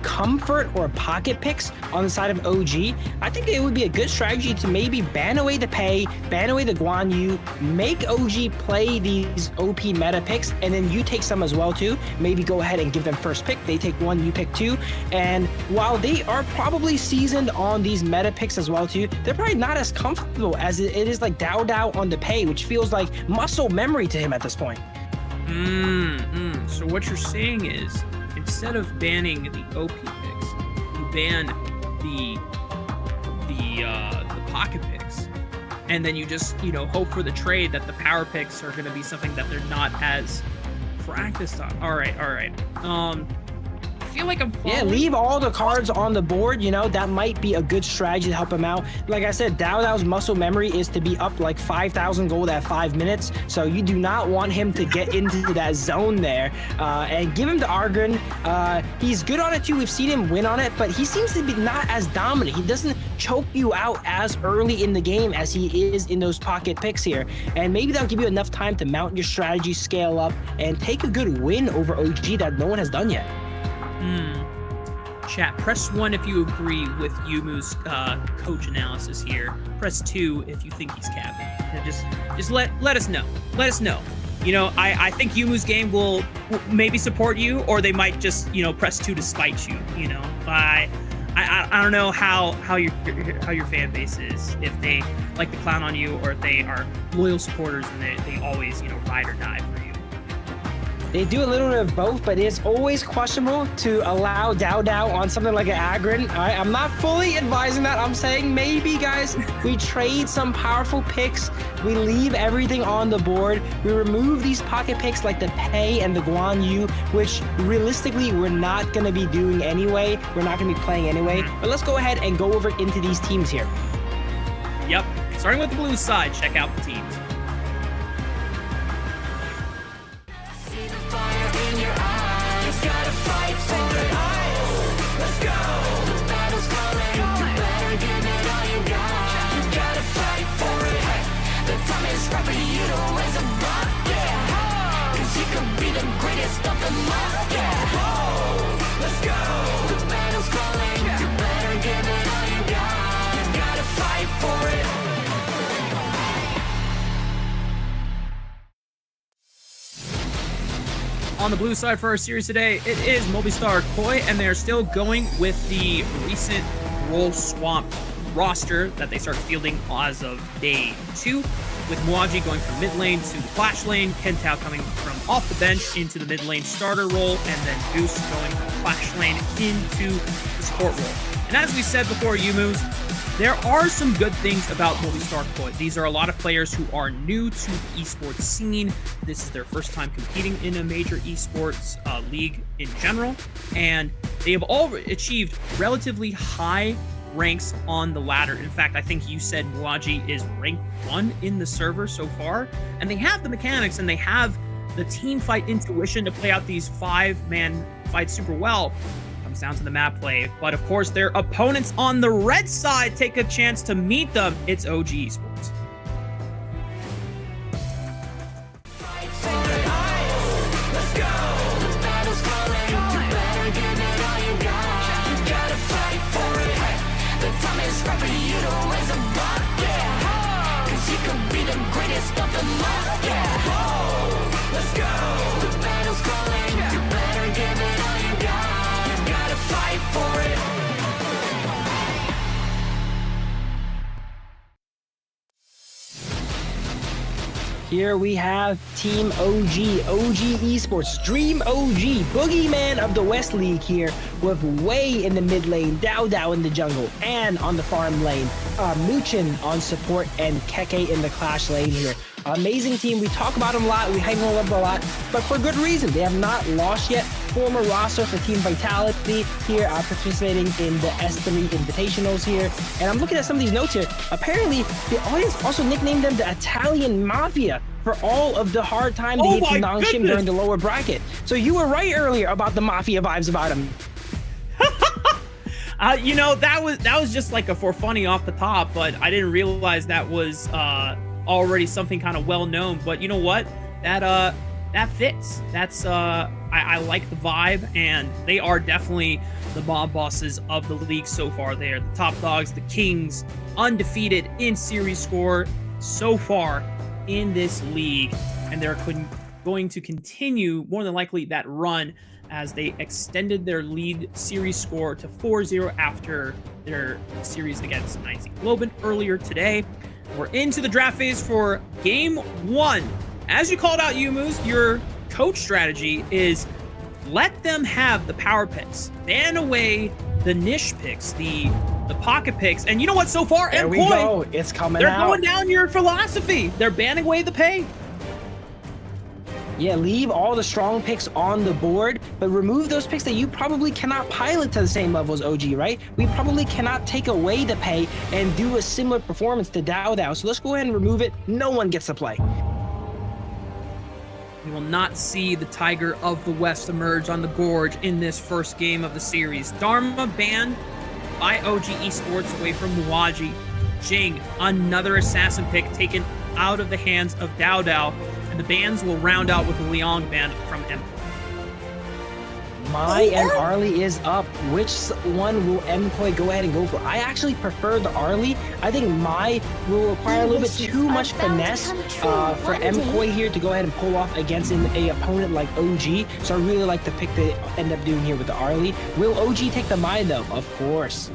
comfort or pocket picks on the side of OG. I think it would be a good strategy to maybe ban away the pay, ban away the Guan Yu, make OG play these OP meta picks, and then you take some as well too. Maybe go ahead and give them first pick. They take one, you pick two. And while they are probably seasoned on these meta picks as well too, they're probably not as comfortable as it is like Dao on the pay, which feels like muscle memory to him at this point. So what you're saying is, instead of banning the OP picks, you ban the pocket picks, and then you just, you know, hope for the trade that the power picks are going to be something that they're not as practiced on. All right. I feel like I'm following. Yeah, leave all the cards on the board, you know, that might be a good strategy to help him out. Like I said, Dao's muscle memory is to be up like 5,000 gold at 5 minutes, so you do not want him to get into that zone there. And give him the Argon. He's good on it too, we've seen him win on it, but he seems to be not as dominant. He doesn't choke you out as early in the game as he is in those pocket picks here. And maybe that'll give you enough time to mount your strategy, scale up, and take a good win over OG that no one has done yet. Chat, press 1 if you agree with Yumu's coach analysis here. Press 2 if you think he's capping. And just let us know. Let us know. You know, I think Yumu's game will maybe support you, or they might just, you know, press 2 to spite you. You know, I don't know how your fan base is, if they like to clown on you or if they are loyal supporters and they always, you know, ride or die for you. They do a little bit of both, but it's always questionable to allow Dao on something like an Agron. All right, I'm not fully advising that. I'm saying maybe, guys, we trade some powerful picks. We leave everything on the board. We remove these pocket picks like the Pei and the Guan Yu, which realistically we're not going to be doing anyway. We're not going to be playing anyway. But let's go ahead and go over into these teams here. Yep. Starting with the blue side, check out the teams. On the blue side for our series today, it is Movistar Koi, and they're still going with the recent role swamp roster that they started fielding as of day 2, with Muaji going from mid lane to the flash lane, Kentao coming from off the bench into the mid lane starter role, and then Goose going from the flash lane into the support role. And as we said before, Yumus, there are some good things about Movistar Koi. These are a lot of players who are new to the esports scene. This is their first time competing in a major esports league in general, and they have all achieved relatively high ranks on the ladder. In fact, I think you said Muaji is ranked 1 in the server so far, and they have the mechanics and they have the team fight intuition to play out these 5-man fights super well. Comes down to the map play, but of course their opponents on the red side take a chance to meet them. It's OG Esports. Here we have Team OG Esports, Dream OG, Boogeyman of the West League here with Wei in the mid lane, Dao in the jungle, and on the farm lane, Muchin on support, and Keke in the clash lane here. Amazing team. We talk about them a lot. We hang on them a lot, but for good reason. They have not lost yet. Former roster for Team Vitality here, participating in the S3 Invitationals here. And I'm looking at some of these notes here. Apparently, the audience also nicknamed them the Italian Mafia for all of the hard time they hit Nongshim during the lower bracket. So you were right earlier about the Mafia vibes about them. You know, that was just like a for funny off the top, but I didn't realize that was already something kind of well known. But you know what? That fits. That's I like the vibe, and they are definitely the mob bosses of the league so far. They are the top dogs, the kings, undefeated in series score so far in this league, and they're going to continue more than likely that run as they extended their lead series score to 4-0 after their series against Globant earlier today. We're into the draft phase for game 1. As you called out, Yumus, your coach strategy is let them have the power picks, ban away the niche picks, the pocket picks, and you know what? So far, there we go. It's coming They're out. going down your philosophy. They're banning away the pay. Yeah, leave all the strong picks on the board, but remove those picks that you probably cannot pilot to the same level as OG, right? We probably cannot take away the pay and do a similar performance to Dao. So let's go ahead and remove it. No one gets to play. We will not see the Tiger of the West emerge on the Gorge in this first game of the series. Dharma banned by OG Esports away from Muaji. Jing, another assassin pick taken out of the hands of Dao. And the bans will round out with a Liang ban from M. Mai and Arlie is up. Which one will MKoi go ahead and go for? I actually prefer the Arlie. I think Mai will require a little bit too much finesse for MKoi here to go ahead and pull off against an opponent like OG. So I really like the pick they end up doing here with the Arlie. Will OG take the Mai though? Of course.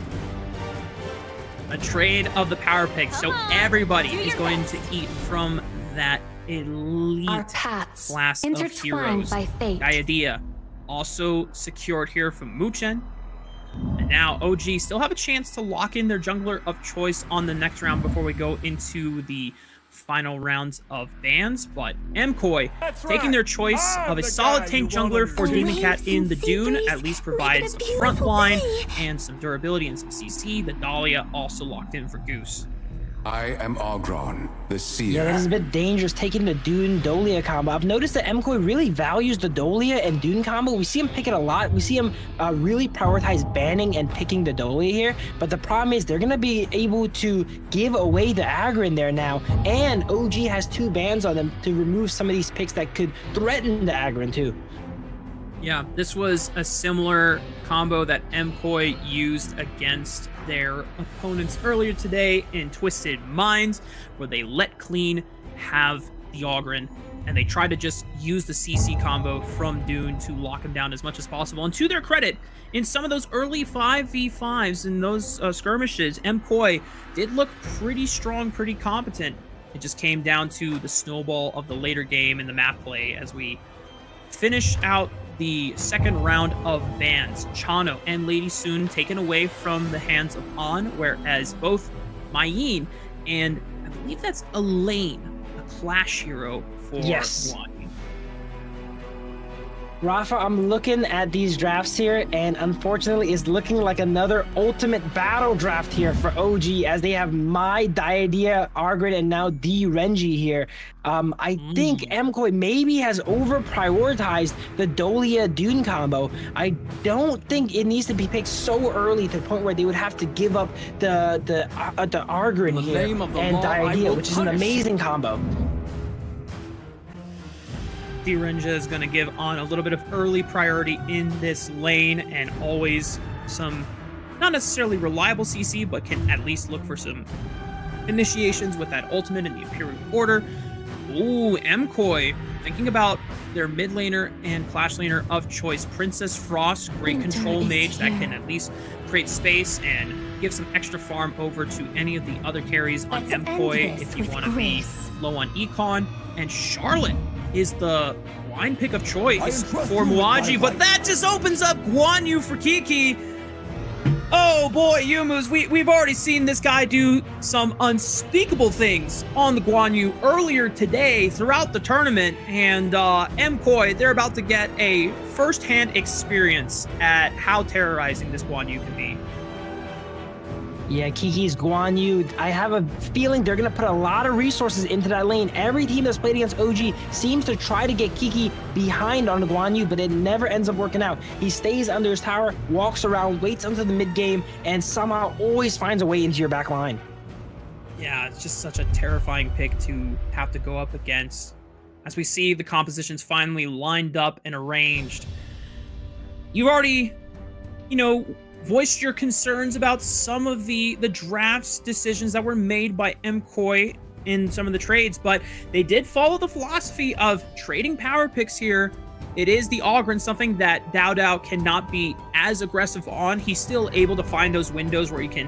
A trade of the power pick. So everybody is going to eat from that elite class of heroes. The idea also secured here from Muchen. And now OG still have a chance to lock in their jungler of choice on the next round before we go into the final rounds of bans. But MKoi taking their choice of a solid tank jungler for Demon Cat in the Dune, at least provides some front line and some durability and some CC. The Dahlia also locked in for Goose. I am Ogron, the Seer. Yeah, that is a bit dangerous taking the Dune-Dolia combo. I've noticed that MKoi really values the Dolia and Dune combo. We see him pick it a lot. We see him really prioritize banning and picking the Dolia here. But the problem is they're going to be able to give away the aggro in there now. And OG has 2 bans on them to remove some of these picks that could threaten the aggro too. Yeah, this was a similar combo that MKoi used against their opponents earlier today in Twisted Minds, where they let Clean have the Ogren, and they try to just use the CC combo from Dune to lock him down as much as possible. And to their credit, in some of those early 5v5s in those skirmishes, MKoi did look pretty strong, pretty competent. It just came down to the snowball of the later game and the map play as we finish out the second round of bans. Chano and Lady Soon taken away from the hands of An, whereas both Mayin and I believe that's Elaine, a Clash hero for one. Rafa, I'm looking at these drafts here, and unfortunately it's looking like another ultimate battle draft here for OG, as they have Mai, Diadea, Argrid, and now D Renji here. I think MKoi maybe has over-prioritized the Dolia Dune combo. I don't think it needs to be picked so early to the point where they would have to give up the Argrid here and Diadea, which is an amazing combo. D-Renja is going to give on a little bit of early priority in this lane, and always some, not necessarily reliable CC, but can at least look for some initiations with that ultimate in the Imperial Order. Ooh, MKoi thinking about their mid laner and clash laner of choice. Princess Frost, great control mage that can at least create space and give some extra farm over to any of the other carries on MKoi if you want to be low on econ. And Charlotte is the line pick of choice for Muaji, but that just opens up Guan Yu for Kiki. Oh boy, Yumus, we've already seen this guy do some unspeakable things on the Guan Yu earlier today throughout the tournament, and MKoi, they're about to get a first-hand experience at how terrorizing this Guan Yu can be. Yeah, Kiki's Guan Yu. I have a feeling they're going to put a lot of resources into that lane. Every team that's played against OG seems to try to get Kiki behind on the Guan Yu, but it never ends up working out. He stays under his tower, walks around, waits until the mid game, and somehow always finds a way into your back line. Yeah, it's just such a terrifying pick to have to go up against. As we see the compositions finally lined up and arranged. You already, voiced your concerns about some of the drafts decisions that were made by MKoi in some of the trades, but they did follow the philosophy of trading power picks here. It is the Ogren, something that Dao cannot be as aggressive on. He's still able to find those windows where he can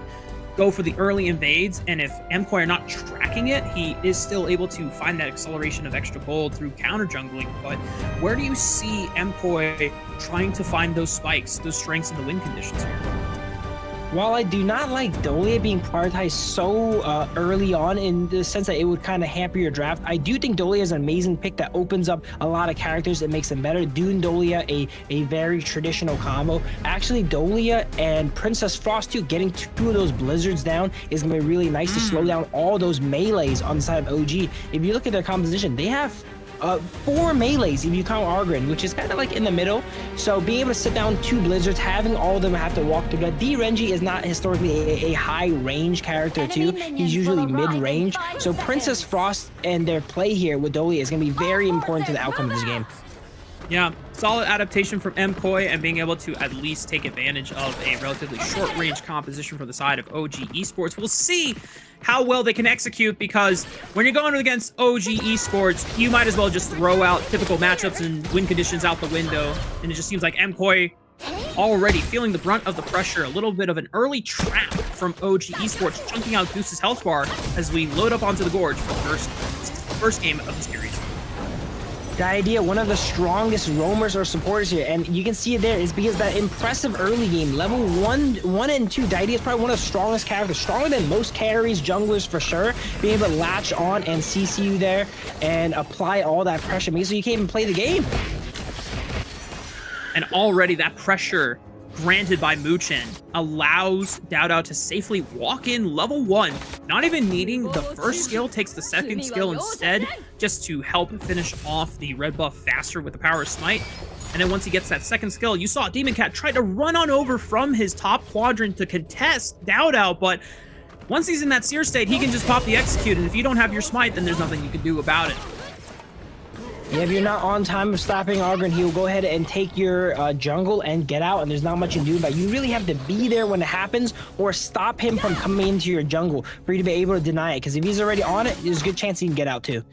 go for the early invades, and if MKoi are not tracking it, he is still able to find that acceleration of extra gold through counter jungling. But where do you see MKoi trying to find those spikes, those strengths in the win conditions here? While I do not like Dolia being prioritized so early on in the sense that it would kind of hamper your draft, I do think Dolia is an amazing pick that opens up a lot of characters that makes them better. Dune Dolia, a very traditional combo. Actually, Dolia and Princess Frost too, getting 2 of those blizzards down is going to be really nice to slow down all those melees on the side of OG. If you look at their composition, they have 4 melees if you count Argrin, which is kind of like in the middle. So being able to sit down 2 blizzards, having all of them have to walk through that. D Renji is not historically a high range character too. He's usually mid range. So Princess Frost and their play here with Dolia is going to be very important to the outcome of this game. Yeah, solid adaptation from MKoi and being able to at least take advantage of a relatively short-range composition from the side of OG Esports. We'll see how well they can execute, because when you're going against OG Esports, you might as well just throw out typical matchups and win conditions out the window. And it just seems like MKoi already feeling the brunt of the pressure. A little bit of an early trap from OG Esports, chunking out Goose's health bar as we load up onto the Gorge for the first game of the series. The idea, one of the strongest roamers or supporters here, and you can see it there, is because that impressive early game, level 1 and 2, Didea is probably one of the strongest characters, stronger than most carries, junglers for sure, being able to latch on and CC you there and apply all that pressure, so you can't even play the game. And already that pressure granted by Muchen allows Dao to safely walk in level 1, not even needing the first skill, takes the second skill instead, just to help finish off the red buff faster with the power of Smite. And then once he gets that second skill, you saw Demon Cat try to run on over from his top quadrant to contest Dao, but once he's in that seer state, he can just pop the execute, and if you don't have your Smite, then there's nothing you can do about it. Yeah, if you're not on time of stopping Argrin, he will go ahead and take your jungle and get out, and there's not much you can do about it. You really have to be there when it happens or stop him from coming into your jungle for you to be able to deny it, because if he's already on it, there's a good chance he can get out too.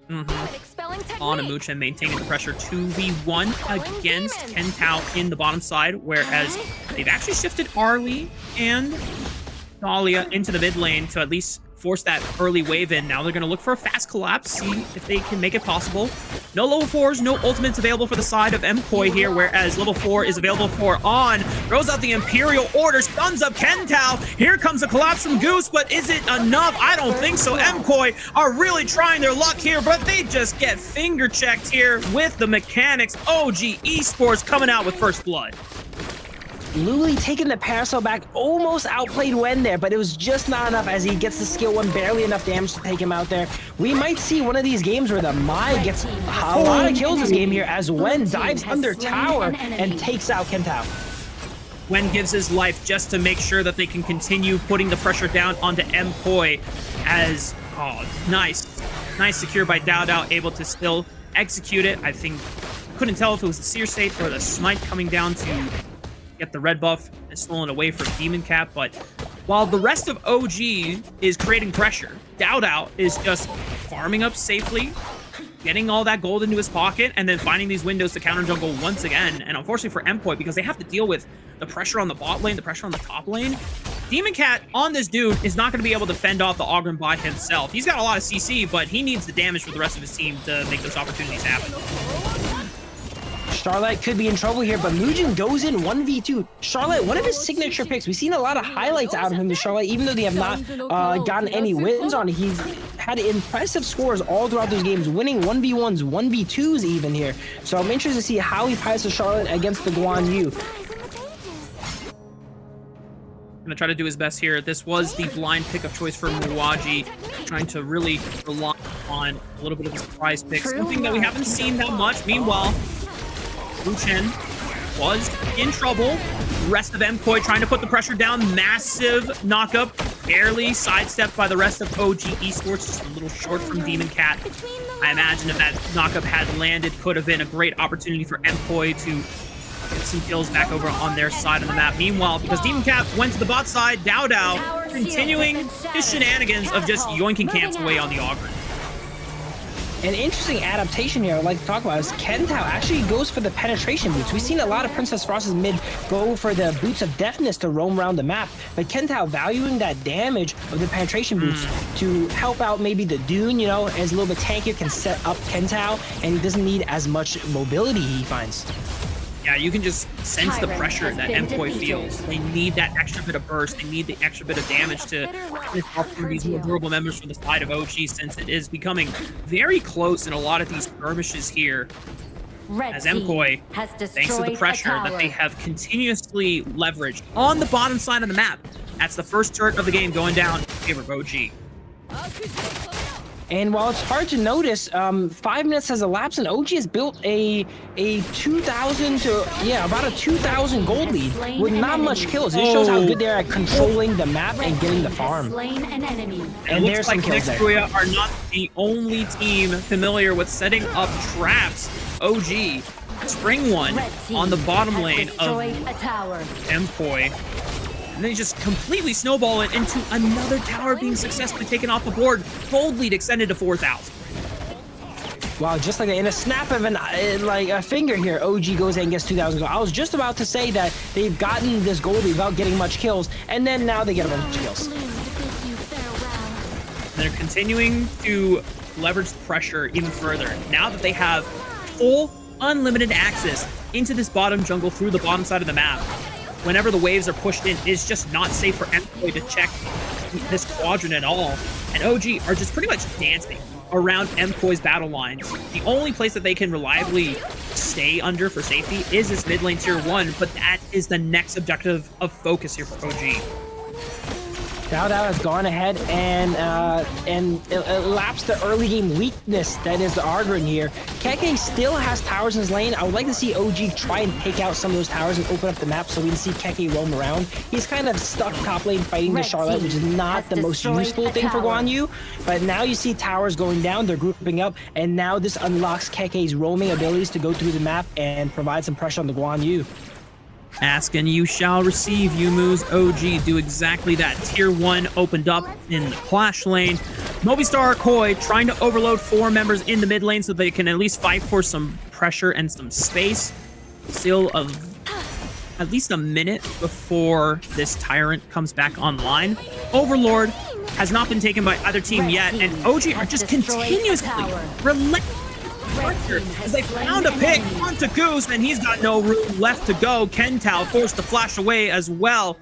On Muchen maintaining the pressure 2v1 against Kentao in the bottom side, whereas they've actually shifted Arlie and Dahlia into the mid lane to at least force that early wave in. Now they're going to look for a fast collapse, see if they can make it possible. No level 4s, no ultimates available for the side of MKoi here, whereas level 4 is available for On. Throws out the Imperial Order, stuns up Kentao. Here comes a collapse from Goose, but is it enough? I don't think so. MKoi are really trying their luck here, but they just get finger checked here with the mechanics. OG Esports coming out with first blood. Luli taking the Parasol back, almost outplayed Wen there, but it was just not enough as he gets the skill 1, barely enough damage to take him out there. We might see one of these games where the Mai gets a lot of kills this game here as Wen dives under tower and takes out Kentao. Wen gives his life just to make sure that they can continue putting the pressure down onto MKoi as, nice secure by Dao, able to still execute it. I think, couldn't tell if it was the Seer State or the Smite coming down to get the red buff and stolen away from Demon Cat, but while the rest of OG is creating pressure, Dao is just farming up safely, getting all that gold into his pocket, and then finding these windows to counter jungle once again. And unfortunately for MKoi, because they have to deal with the pressure on the bot lane, the pressure on the top lane, Demon Cat on this dude is not going to be able to fend off the Ogren by himself. He's got a lot of CC, but he needs the damage for the rest of his team to make those opportunities happen. Charlotte could be in trouble here, but Mugen goes in 1v2. Charlotte, one of his signature picks. We've seen a lot of highlights out of him to Charlotte, even though they have not gotten any wins on it. He's had impressive scores all throughout those games, winning 1v1s, 1v2s even here. So I'm interested to see how he passes Charlotte against the Guan Yu. Gonna try to do his best here. This was the blind pick of choice for Muwaji, trying to really rely on a little bit of a surprise pick, something that we haven't seen that much. Meanwhile, Wu Chen was in trouble. Rest of MKoi trying to put the pressure down. Massive knockup, barely sidestepped by the rest of OG Esports, just a little short from Demon Cat. I imagine if that knockup had landed, could have been a great opportunity for MKoi to get some kills back over on their side of the map. Meanwhile, because Demon Cat went to the bot side, Dao Dao continuing his shenanigans of just yoinking camps away on the Ogren. An interesting adaptation here I'd like to talk about is Kentao actually goes for the penetration boots. We've seen a lot of Princess Frost's mid go for the boots of deafness to roam around the map, but Kentao valuing that damage of the penetration boots to help out maybe the Dune, you know, as a little bit tankier, can set up Kentao, and he doesn't need as much mobility, he finds. Yeah, you can just sense the pressure that MKoi feels. They need that extra bit of burst. They need the extra bit of damage to finish off some of these more durable members from the side of OG, since it is becoming very close in a lot of these skirmishes here. As MKoi, thanks to the pressure that they have continuously leveraged on the bottom side of the map, that's the first turret of the game going down in favor of OG. And while it's hard to notice, 5 minutes has elapsed and OG has built a 2,000 to, yeah, about a 2,000 gold lead with not much kills. It shows how good they're at controlling the map and getting the farm. And there's some kills there. RÜYA are not the only team familiar with setting up traps. OG, spring one on the bottom lane of MKoi. And then you just completely snowball it into another tower being successfully taken off the board. Gold lead extended to 4,000. Wow, just like that, in a snap of a finger here, OG goes in and gets 2,000 gold. I was just about to say that they've gotten this gold lead without getting much kills, and then now they get a bunch of kills. They're continuing to leverage the pressure even further. Now that they have full, unlimited access into this bottom jungle through the bottom side of the map, whenever the waves are pushed in, it's just not safe for MKoi to check this quadrant at all. And OG are just pretty much dancing around MKOI's battle lines. The only place that they can reliably stay under for safety is this mid lane tier 1, but that is the next objective of focus here for OG. Dao Dao has gone ahead and elapsed the early game weakness that is the Argrin here. Keke still has towers in his lane. I would like to see OG try and take out some of those towers and open up the map so we can see Keke roam around. He's kind of stuck top lane fighting the Charlotte, which is not the most useful thing for Guan Yu. But now you see towers going down, they're grouping up, and now this unlocks Keke's roaming abilities to go through the map and provide some pressure on the Guan Yu. Ask and you shall receive. Yumu's OG do exactly that. Tier 1 opened up in the Clash lane. Movistar Koi trying to overload 4 members in the mid lane so they can at least fight for some pressure and some space. Still at least a minute before this Tyrant comes back online. Overlord has not been taken by either team yet, and OG are just continuously relentless. As they found a pick onto Goose, and he's got no room left to go. Kentao forced to flash away as well.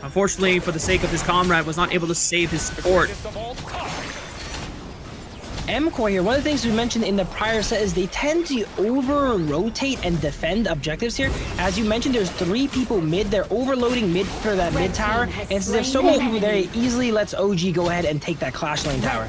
Unfortunately, for the sake of his comrade, was not able to save his support. MKoi here, one of the things we mentioned in the prior set is they tend to over-rotate and defend objectives here. As you mentioned, there's 3 people mid. They're overloading mid for that mid tower. And since there's so many people there, it easily lets OG go ahead and take that Clash lane tower.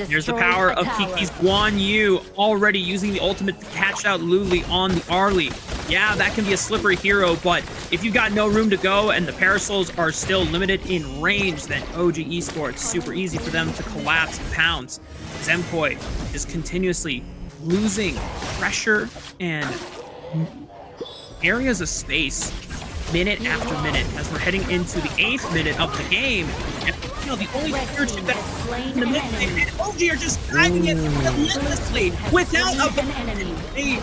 Here's the power of Kiki's Guan Yu already using the ultimate to catch out Luli on the Arlie. Yeah, that can be a slippery hero, but if you've got no room to go and the Parasols are still limited in range, then OG Esports, super easy for them to collapse and pounce. MKoi is continuously losing pressure and areas of space minute after minute as we're heading into the 8th minute of the game. now the only secure chip that's in the mid lane, and OG are just driving it relentlessly without a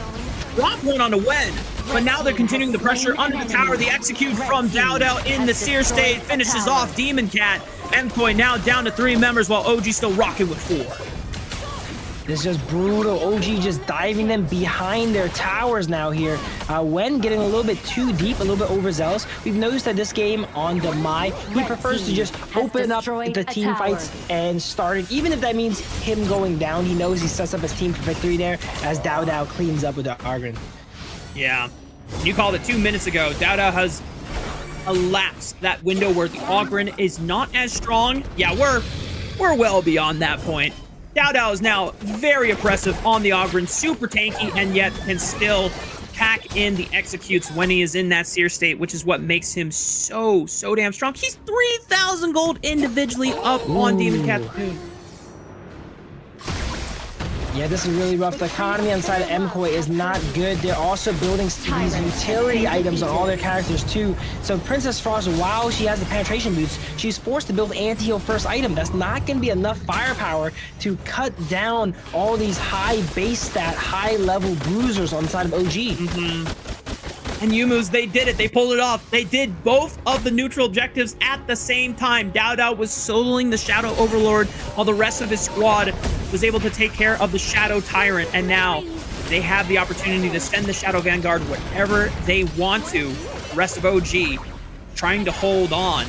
drop one on a win. But now they're continuing the pressure under the tower. The execute from Dowdow in the seer state finishes off Demon Cat. MKoi now down to 3 members while OG still rocking with 4. This is just brutal. OG just diving them behind their towers now here. Wen getting a little bit too deep, a little bit overzealous. We've noticed that this game on the Mai, he prefers to just open up the team fights and start it. Even if that means him going down, he knows he sets up his team for victory there as Dowdow cleans up with the Argon. Yeah. You called it 2 minutes ago. Dowdow has elapsed that window where the Ogren is not as strong. Yeah, we're well beyond that point. Dowdow is now very oppressive on the Ogren, super tanky, and yet can still pack in the executes when he is in that seer state, which is what makes him so damn strong. He's 3,000 gold individually up on Demon Cat. Yeah, this is really rough. The economy on the side of MKoi is not good. They're also building these utility items on all their characters too. So Princess Frost, while she has the penetration boots, she's forced to build anti-heal first item. That's not going to be enough firepower to cut down all these high base stat, high level bruisers on the side of OG. And Yumu's, they did it. They pulled it off. They did both of the neutral objectives at the same time. Dowdow was soloing the Shadow Overlord while the rest of his squad was able to take care of the Shadow Tyrant. And now they have the opportunity to send the Shadow Vanguard wherever they want to. The rest of OG trying to hold on.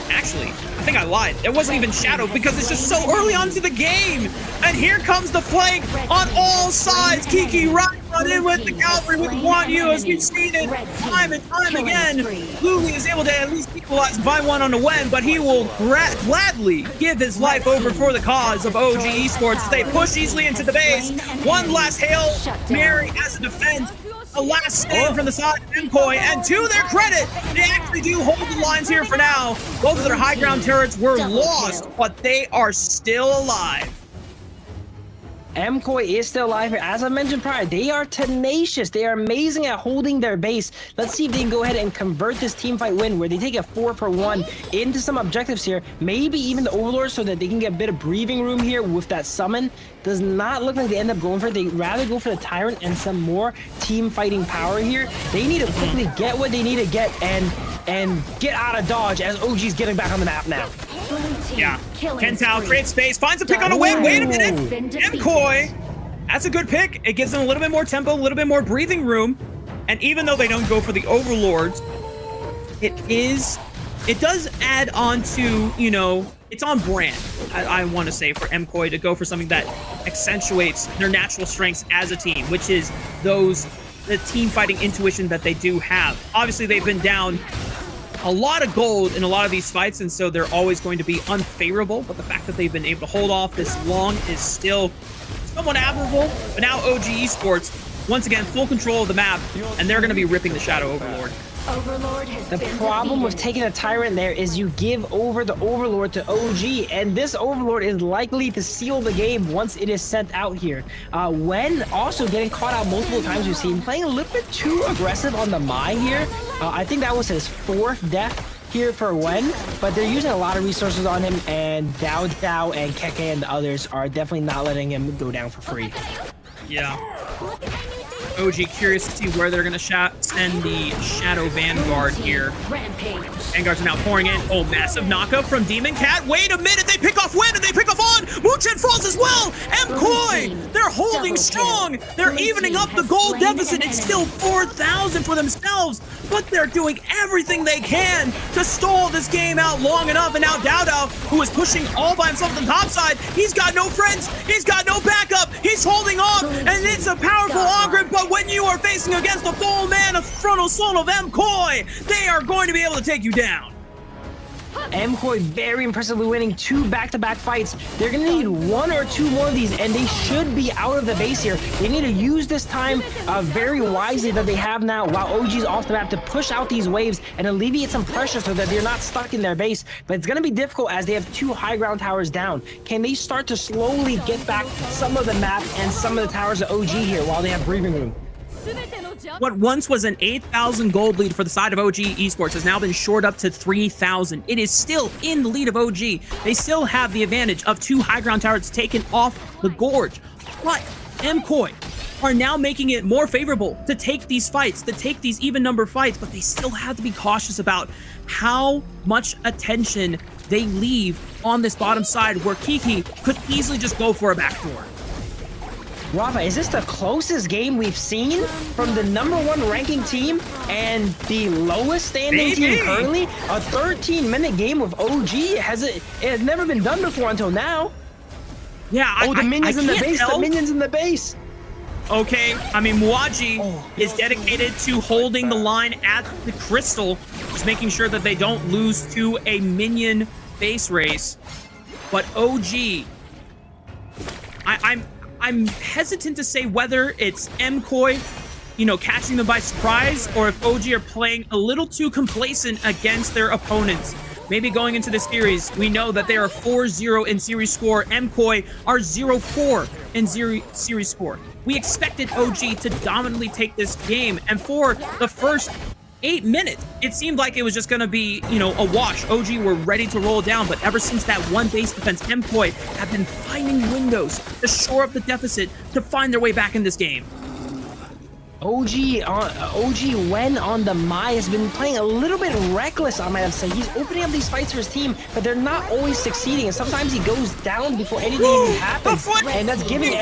Actually, I think I lied. It wasn't even Shadow because it's just so early onto the game. And here comes the flank on all sides. Kiki right on in with the cavalry with Guan Yu, as we've seen it time and time again. Luli is able to at least equalize by 1 on a win, but he will gladly give his life over for the cause of OG Esports as they push easily into the base. One last Hail Mary as a defense. A last stand from the side of MKoi, and to their credit, they actually do hold the lines here for now. Both of their high ground turrets were lost, but they are still alive. MKoi is still alive here. As I mentioned prior, they are tenacious. They are amazing at holding their base. Let's see if they can go ahead and convert this teamfight win where they take a 4-for-1 into some objectives here. Maybe even the Overlord so that they can get a bit of breathing room here with that summon. Does not look like they end up going for it. They'd rather go for the Tyrant and some more team fighting power here. They need to quickly get what they need to get and get out of dodge as OG's getting back on the map now. Yeah, Kentao creates space, finds a pick on a win. Wait a minute, MKoi, that's a good pick. It gives them a little bit more tempo, a little bit more breathing room. And even though they don't go for the Overlords, it does add on to, you know, it's on brand, I want to say, for MKoi to go for something that accentuates their natural strengths as a team, which is the team fighting intuition that they do have. Obviously, they've been down a lot of gold in a lot of these fights, and so they're always going to be unfavorable, but the fact that they've been able to hold off this long is still somewhat admirable. But now OG Esports, once again, full control of the map, and they're going to be ripping the Shadow Overlord. The problem with taking a Tyrant there is you give over the Overlord to OG, and this Overlord is likely to seal the game once it is sent out here. Wen also getting caught out multiple times, we've seen playing a little bit too aggressive on the Mai here. I think that was his 4th death here for Wen, but they're using a lot of resources on him, and Dowdow and Keke and the others are definitely not letting him go down for free. Yeah. OG curious to see where they're going to send the Shadow Vanguard here. Vanguards are now pouring in. Oh, massive knockup from Demon Cat. Wait a minute, they pick off Wen and they pick off On. Muchen falls as well. MKoi, they're holding strong. They're evening up the gold deficit. It's still 4,000 for themselves, but they're doing everything they can to stall this game out long enough. And now Dowdow, who is pushing all by himself on the top side, he's got no friends. He's got no backup. He's holding off, and it's a powerful Ogre, but when you are facing against the full man of frontal soul of MKoi, they are going to be able to take you down. MKoi very impressively winning 2 back-to-back fights. They're gonna need 1 or 2 more of these, and they should be out of the base here. They need to use this time very wisely that they have now while OG's off the map to push out these waves and alleviate some pressure so that they're not stuck in their base. But it's gonna be difficult as they have 2 high ground towers down. Can they start to slowly get back some of the map and some of the towers of OG here while they have breathing room? What once was an 8,000 gold lead for the side of OG Esports has now been shored up to 3,000. It is still in the lead of OG. They still have the advantage of 2 high ground towers taken off the Gorge. But MKOI are now making it more favorable to take these fights, to take these even number fights, but they still have to be cautious about how much attention they leave on this bottom side where Kiki could easily just go for a backdoor. Rafa, is this the closest game we've seen from the #1 ranking team and the lowest standing team currently? A 13-minute game with OG it has never been done before until now. Yeah, the minions in the base. tell. The minions in the base. Okay, I mean, Muaji is dedicated to holding the line at the crystal, just making sure that they don't lose to a minion base race. But OG, I'm hesitant to say whether it's MKOI, catching them by surprise, or if OG are playing a little too complacent against their opponents. Maybe going into the series, we know that they are 4-0 in series score. MKOI are 0-4 in series score. We expected OG to dominantly take this game, and for the first 8 minutes, it seemed like it was just going to be, a wash. OG were ready to roll down, but ever since that one base defense, MKOI have been finding windows to shore up the deficit to find their way back in this game. OG when on the Mai has been playing a little bit reckless, I might have to say. He's opening up these fights for his team, but they're not always succeeding, and sometimes he goes down before anything even happens, and that's giving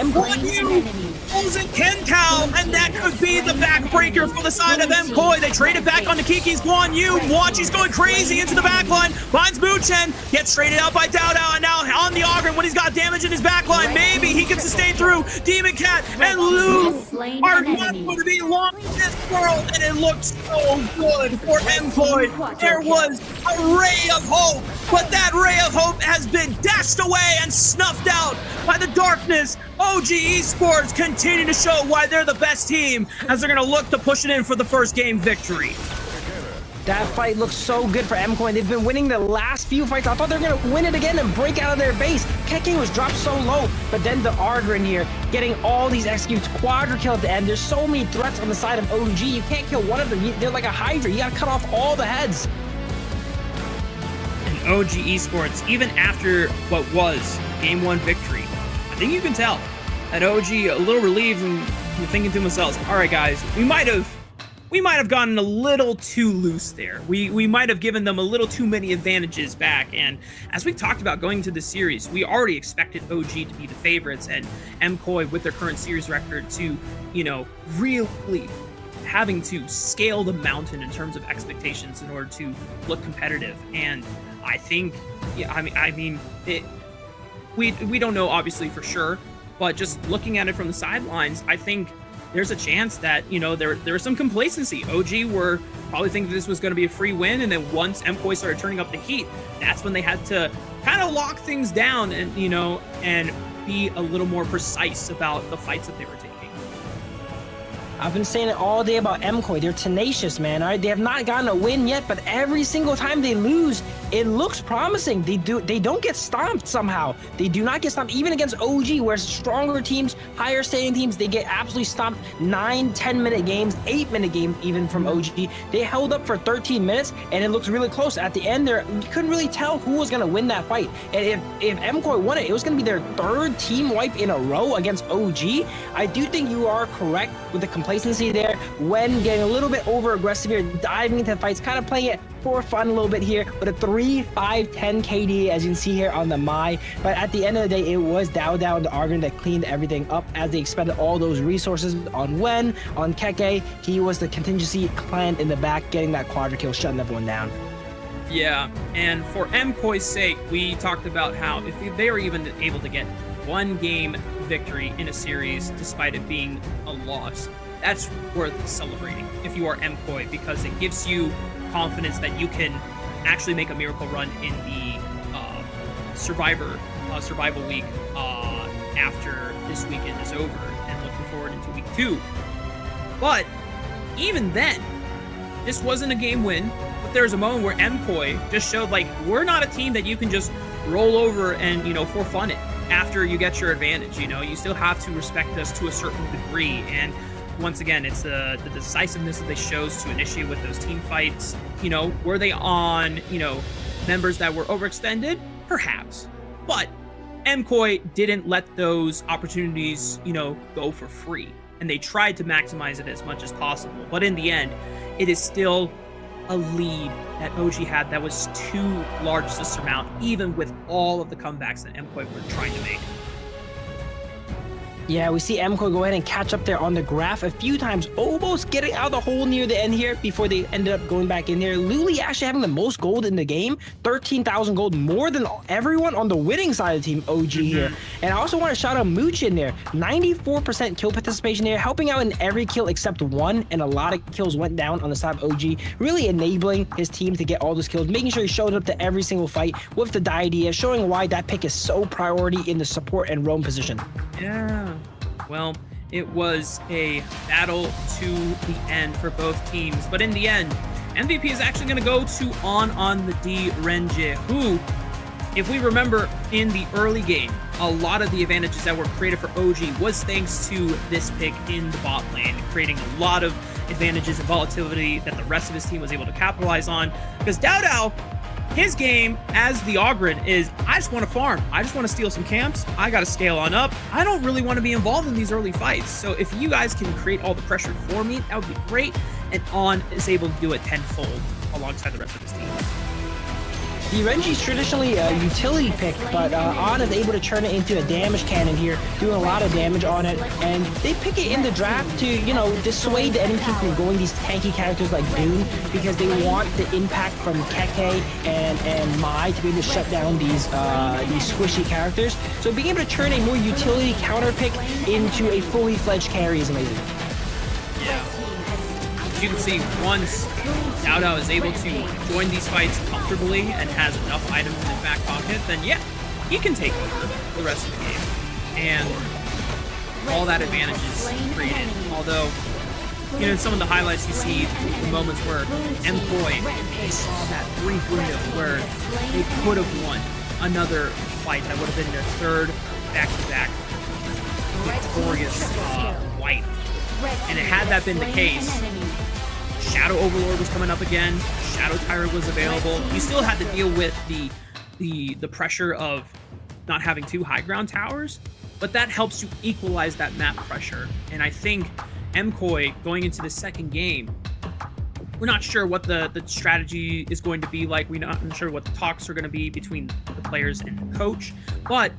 Losing Ken Cow, and that could be the backbreaker for the side of MKOI. They trade it back onto Kiki's Guan Yu. Muachi's going crazy into the backline. Finds Muchen, gets traded out by Dao Dao, and now on the Ogren when he's got damage in his backline. Maybe he can sustain through. Demon Cat and Lu are not going to be long in this world, and it looked so good for MKOI. There was a ray of hope, but that ray of hope has been dashed away and snuffed out by the darkness. OG Esports continue to show why they're the best team as they're going to look to push it in for the first game victory. That fight looks so good for MKOI. They've been winning the last few fights. I thought they were going to win it again and break out of their base. Keke was dropped so low, but then the Argrin here getting all these executes, quadra kill at the end. There's so many threats on the side of OG. You can't kill one of them. They're like a Hydra. You got to cut off all the heads. And OG Esports, even after what was Game 1 victory, I think you can tell that OG a little relieved and thinking to themselves, all right, guys, we might have gotten a little too loose there. We might have given them a little too many advantages back. And as we talked about going into the series, we already expected OG to be the favorites and MKOI with their current series record to, really having to scale the mountain in terms of expectations in order to look competitive. And I think, we don't know obviously for sure, but just looking at it from the sidelines, I think there's a chance that, there was some complacency. OG were probably thinking this was going to be a free win, and then once MKOI started turning up the heat, that's when they had to kind of lock things down and, and be a little more precise about the fights that they were taking. I've been saying it all day about MKOI. They're tenacious, man. All right? They have not gotten a win yet, but every single time they lose, it looks promising. They don't get stomped somehow. They do not get stomped, even against OG, where stronger teams, higher standing teams, they get absolutely stomped. 9, 10-minute games, 8-minute game even from OG. They held up for 13 minutes, and it looks really close. At the end, you couldn't really tell who was going to win that fight. And if MKOI won it, it was going to be their 3rd team wipe in a row against OG. I do think you are correct with the complacency there when getting a little bit over aggressive here, diving into fights, kind of playing it for fun a little bit here, but a 3-5-10 KD as you can see here on the Mai. But at the end of the day, it was Dao Dao and the Argrin that cleaned everything up as they expended all those resources on Wen, on Keke. He was the contingency clan in the back, getting that quadra kill, shutting everyone down. Yeah, and for MKOI's sake, we talked about how if they were even able to get one game victory in a series despite it being a loss, that's worth celebrating if you are MKOI, because it gives you confidence that you can actually make a miracle run in the survival week after this weekend is over, and looking forward into week 2. But even then, this wasn't a game win, but there's a moment where MKOI just showed, like, we're not a team that you can just roll over and, for fun it after you get your advantage. You still have to respect us to a certain degree. And once again, it's the decisiveness that they chose to initiate with those team fights. You know, were they on, you know, members that were overextended? Perhaps. But MKOI didn't let those opportunities, you know, go for free. And they tried to maximize it as much as possible. But in the end, it is still a lead that OG had that was too large to surmount, even with all of the comebacks that MKOI were trying to make. Yeah, we see MKOI go ahead and catch up there on the graph a few times, almost getting out of the hole near the end here before they ended up going back in there. Luli actually having the most gold in the game, 13,000 gold, more than everyone on the winning side of the team OG here. And I also want to shout out Mooch in there, 94% kill participation there, helping out in every kill except one, and a lot of kills went down on the side of OG, really enabling his team to get all those kills, making sure he showed up to every single fight with the idea, showing why that pick is so priority in the support and roam position. Yeah. Well, it was a battle to the end for both teams, but in the end, MVP is actually going to go to on the D Renji, who, if we remember in the early game, a lot of the advantages that were created for OG was thanks to this pick in the bot lane, creating a lot of advantages and volatility that the rest of his team was able to capitalize on, because Dao, his game as the Ogren is, I just want to farm. I just want to steal some camps. I got to scale on up. I don't really want to be involved in these early fights. So if you guys can create all the pressure for me, that would be great. And On is able to do it tenfold alongside the rest of his team. The Renji's traditionally a utility pick, but On is able to turn it into a damage cannon here, doing a lot of damage on it, and they pick it in the draft to, you know, dissuade the enemy team from going these tanky characters like Boon, because they want the impact from Keke and Mai to be able to shut down these squishy characters. So being able to turn a more utility counter pick into a fully fledged carry is amazing. Yeah. As you can see, once Dao is able to join these fights comfortably and has enough items in his back pocket, then yeah, he can take over the rest of the game. And all that advantage is created. Although, you know, in some of the highlights you see the moments where MKOI, they saw that brief window where they could have won another fight that would have been their third back-to-back victorious wipe. And had that been the case, Shadow Overlord was coming up again, Shadow Tyrant was available. You still had to deal with the pressure of not having two high ground towers, but that helps you equalize that map pressure. And I think MKOI going into the second game, we're not sure what the strategy is going to be like. We're not sure what the talks are going to be between the players and the coach, but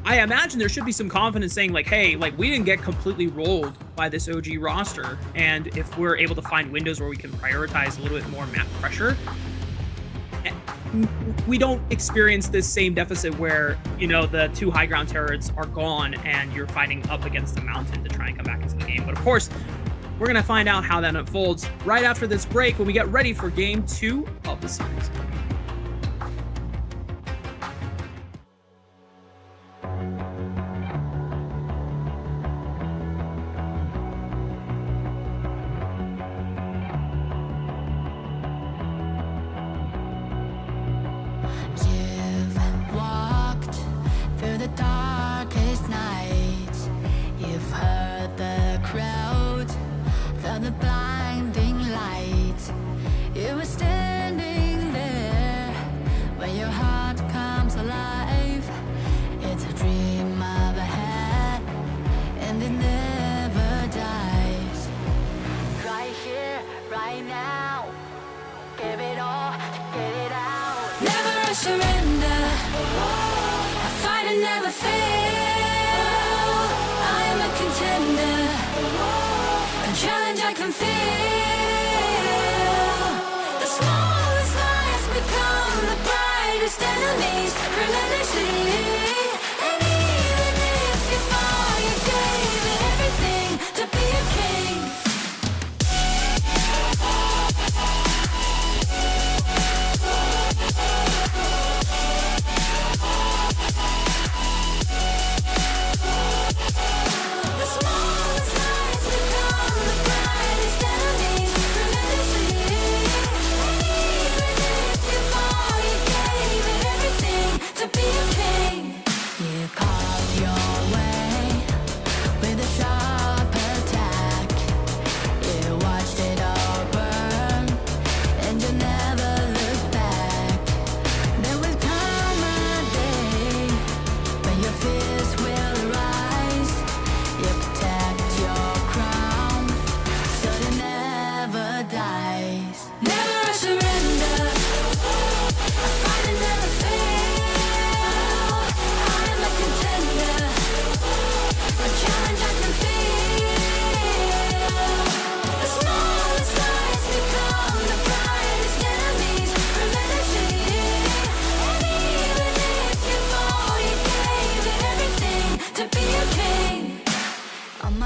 I imagine there should be some confidence saying like, hey, like we didn't get completely rolled by this OG roster. And if we're able to find windows where we can prioritize a little bit more map pressure, we don't experience this same deficit where, you know, the two high ground turrets are gone and you're fighting up against the mountain to try and come back into the game. But of course, we're going to find out how that unfolds right after this break when we get ready for game 2 of the series.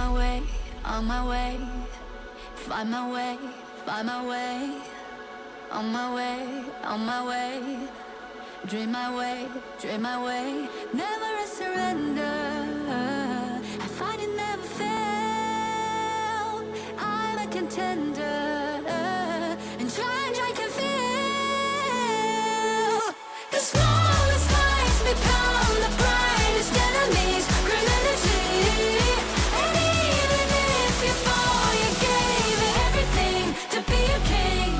my way, on my way. Find my way, find my way. On my way, on my way. Dream my way, dream my way. Never a surrender. I find it never fail. I'm a contender. And try can feel. The smallest lights become the brightest enemies. Grenadity. And even if you fall, you gave it everything to be a king.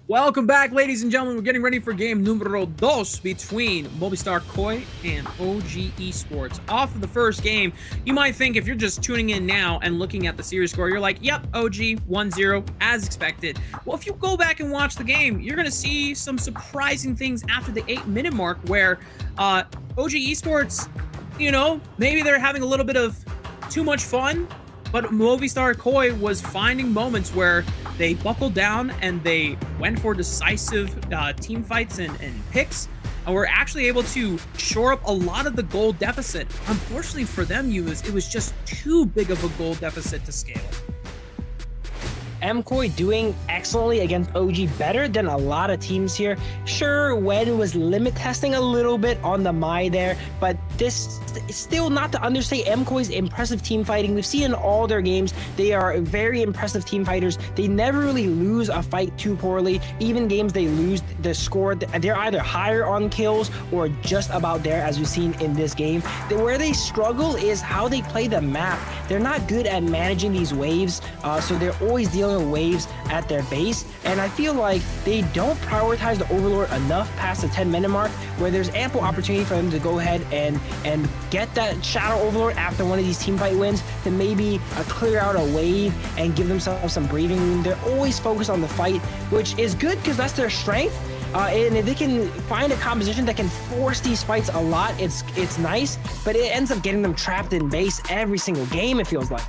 Welcome back, ladies and gentlemen. We're getting ready for game numero dos between Movistar Koi and OG Esports. Off of the first game, you might think if you're just tuning in now and looking at the series score, you're like, yep, OG 1-0 as expected. Well, if you go back and watch the game, you're going to see some surprising things after the 8-minute mark where OG Esports, you know, maybe they're having a little bit of too much fun, but Movistar Koi was finding moments where they buckled down and they went for decisive team fights and picks, and were actually able to shore up a lot of the goal deficit. Unfortunately for them, it was just too big of a goal deficit to scale. MKoi doing excellently against OG, better than a lot of teams here. Sure, Wen was limit testing a little bit on the Mai there, but this is still not to understate MKoi's impressive team fighting. We've seen in all their games, they are very impressive team fighters. They never really lose a fight too poorly. Even games they lose, the score, they're either higher on kills or just about there, as we've seen in this game. Where they struggle is how they play the map. They're not good at managing these waves, so they're always dealing with waves at their base, and I feel like they don't prioritize the Overlord enough past the 10-minute mark, where there's ample opportunity for them to go ahead and get that Shadow Overlord after one of these team fight wins to maybe clear out a wave and give themselves some breathing room. They're always focused on the fight, which is good because that's their strength. And if they can find a composition that can force these fights a lot, it's nice, but it ends up getting them trapped in base every single game, it feels like.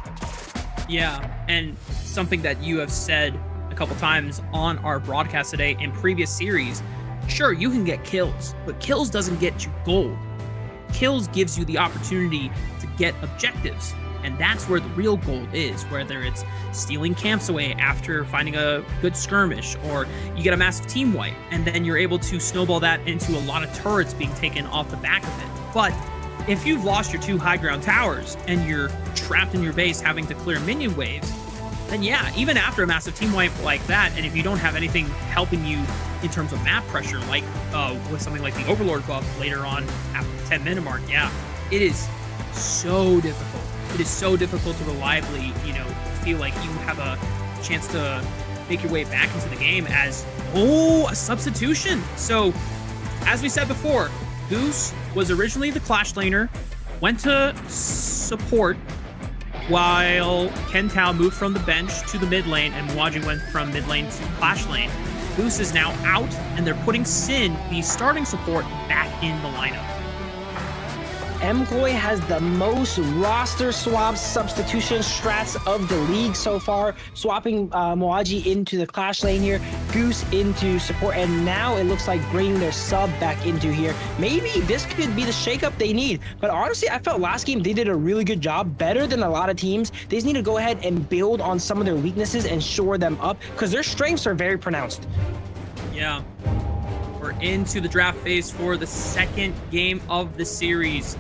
Yeah, and something that you have said a couple times on our broadcast today in previous series, sure, you can get kills, but kills doesn't get you gold. Kills gives you the opportunity to get objectives, and that's where the real gold is, whether it's stealing camps away after finding a good skirmish, or you get a massive team wipe, and then you're able to snowball that into a lot of turrets being taken off the back of it. But if you've lost your 2 high ground towers and you're trapped in your base having to clear minion waves, then yeah, even after a massive team wipe like that, and if you don't have anything helping you in terms of map pressure, like with something like the Overlord buff later on after the 10-minute mark, yeah, it is so difficult. It is so difficult to reliably, feel like you have a chance to make your way back into the game as, a substitution. So, as we said before, Goose was originally the Clash laner, went to support, while Kentao moved from the bench to the mid lane, and Mwaji went from mid lane to Clash lane. Goose is now out, and they're putting Sin, the starting support, back in the lineup. MKoi has the most roster swap substitution strats of the league so far, swapping Mwaji into the Clash lane here, Goose into support, and now it looks like bringing their sub back into here. Maybe this could be the shakeup they need, but honestly, I felt last game they did a really good job, better than a lot of teams. They just need to go ahead and build on some of their weaknesses and shore them up, because their strengths are very pronounced. Yeah. We're into the draft phase for the second game of the series.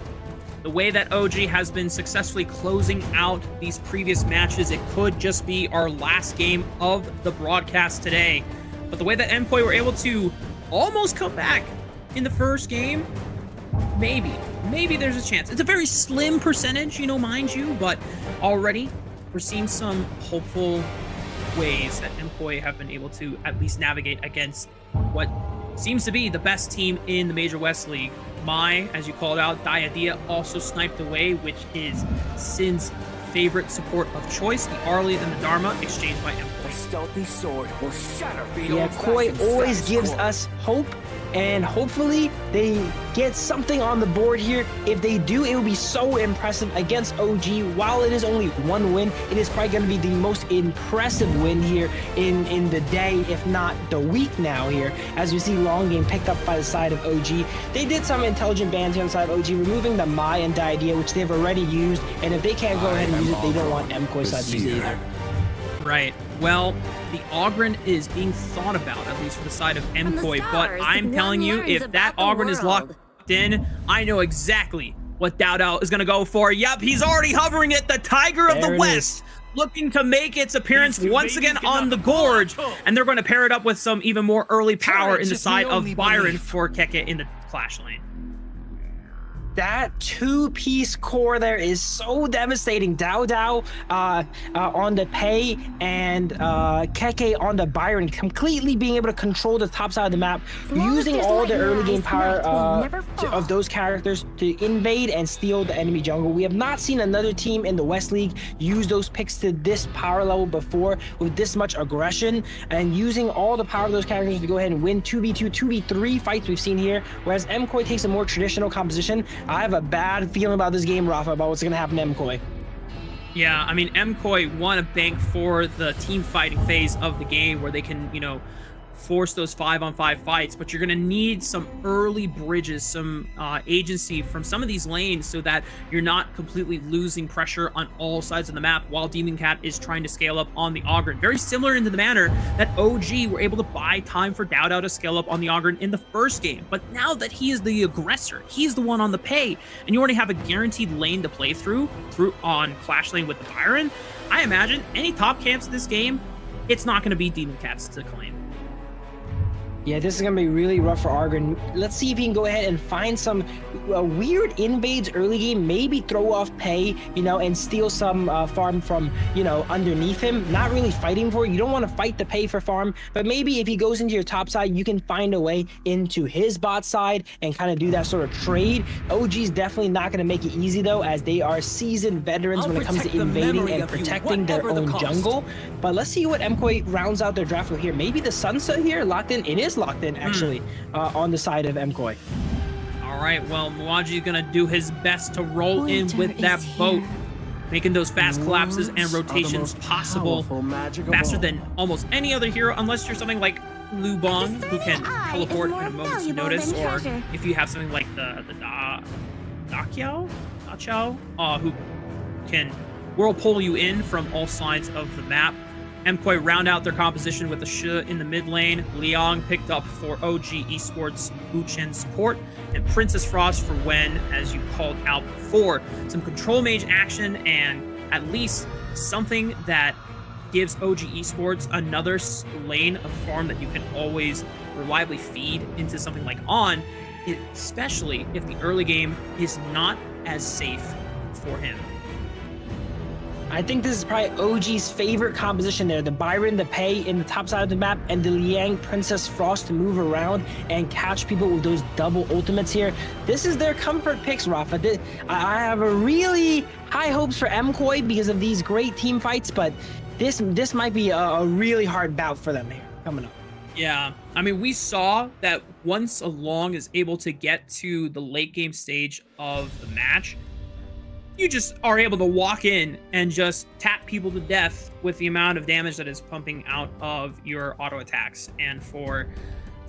The way that OG has been successfully closing out these previous matches, it could just be our last game of the broadcast today. But the way that MKoi were able to almost come back in the first game, maybe there's a chance. It's a very slim percentage, mind you, but already we're seeing some hopeful ways that MKoi have been able to at least navigate against what seems to be the best team in the Major West League. Mai, as you called out, Diadia also sniped away, which is Sin's favorite support of choice. The Arlia and the Dharma exchanged by MKoi. Stealthy sword will shatter. Yeah, Koi always gives us hope and hopefully they get something on the board here. If they do, it will be so impressive against OG. While it is only one win, it is probably going to be the most impressive win here in the day, if not the week now here, as we see long game picked up by the side of OG. They did some intelligent bans here on the side of OG, removing the Mai and Diadea, which they've already used, and if they can't go ahead and use it, they don't want MKOI side to use it either. Right. Well, the Ogryn is being thought about, at least for the side of MKOI, but I'm telling you, if that Ogryn is locked in, I know exactly what Dao is going to go for. Yep, he's already hovering it. The Tiger of the West, looking to make its appearance once again on the Gorge, and they're going to pair it up with some even more early power in the side of Byron for Keke in the Clash lane. That two-piece core there is so devastating. Dao on the Pei and Keke on the Byron, completely being able to control the top side of the map, using all the early game power of those characters to invade and steal the enemy jungle. We have not seen another team in the West League use those picks to this power level before, with this much aggression and using all the power of those characters to go ahead and win 2v2, 2v3 fights we've seen here, whereas MKOI takes a more traditional composition. I have a bad feeling about this game, Rafa, about what's going to happen to MKOI. Yeah, I mean, MKOI want to bank for the team fighting phase of the game where they can, you know, force those 5-on-5 fights, but you're going to need some early bridges, some agency from some of these lanes so that you're not completely losing pressure on all sides of the map while Demon Cat is trying to scale up on the Ogryn. Very similar into the manner that OG were able to buy time for Dao to scale up on the Ogryn in the first game, but now that he is the aggressor, he's the one on the Pei, and you already have a guaranteed lane to play through on Clash lane with the Byron, I imagine any top camps in this game, it's not going to be Demon Cats to claim. Yeah, this is going to be really rough for Ogryn. Let's see if he can go ahead and find some weird invades early game, maybe throw off Pei, you know, and steal some farm from, you know, underneath him. Not really fighting for it. You don't want to fight the Pei for farm, but maybe if he goes into your top side, you can find a way into his bot side and kind of do that sort of trade. OG's definitely not going to make it easy, though, as they are seasoned veterans when it comes to invading and protecting their own jungle. But let's see what MKOI rounds out their draft with here. Maybe the Sunset here locked in. It is locked in, actually, on the side of MKOI. All right, well, Muaji is going to do his best to roll in with that boat, making those fast collapses and rotations possible faster than almost any other hero, unless you're something like Lu Bong, who can teleport at a moment's notice, or if you have something like the Da Qiao, who can whirlpool you in from all sides of the map. MKOI round out their composition with the Shi in the mid lane, Liang picked up for OG Esports Wu Chen support, and Princess Frost for Wen, as you called out before. Some control mage action and at least something that gives OG Esports another lane of farm that you can always reliably feed into something like On, especially if the early game is not as safe for him. I think this is probably OG's favorite composition there. The Byron, the Pei in the top side of the map, and the Liang Princess Frost to move around and catch people with those double ultimates here. This is their comfort picks, Rafa. I have a really high hopes for MKOI because of these great team fights, but this might be a really hard bout for them here coming up. Yeah, I mean, we saw that once Along is able to get to the late game stage of the match, you just are able to walk in and just tap people to death with the amount of damage that is pumping out of your auto attacks. And for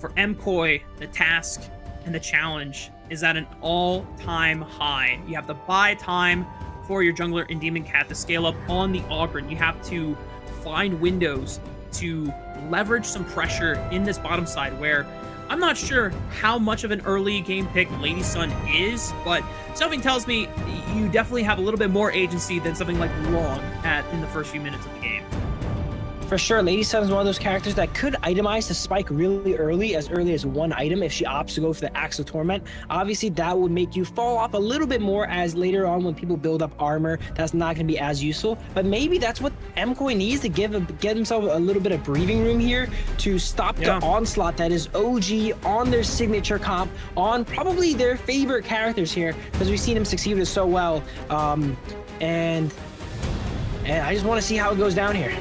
MKOI, the task and the challenge is at an all-time high. You have to buy time for your jungler and Demon Cat to scale up on the Ogryn. You have to find windows to leverage some pressure in this bottom side where I'm not sure how much of an early game pick Lady Sun is, but something tells me you definitely have a little bit more agency than something like Long in the first few minutes of the game. For sure, Lady Sun is one of those characters that could itemize to spike really early as one item if she opts to go for the Axe of Torment. Obviously, that would make you fall off a little bit more as later on when people build up armor, that's not going to be as useful. But maybe that's what MKOI needs to get himself a little bit of breathing room here to stop the onslaught that is OG on their signature comp, on probably their favorite characters here, because we've seen him succeed with so well. And I just want to see how it goes down here.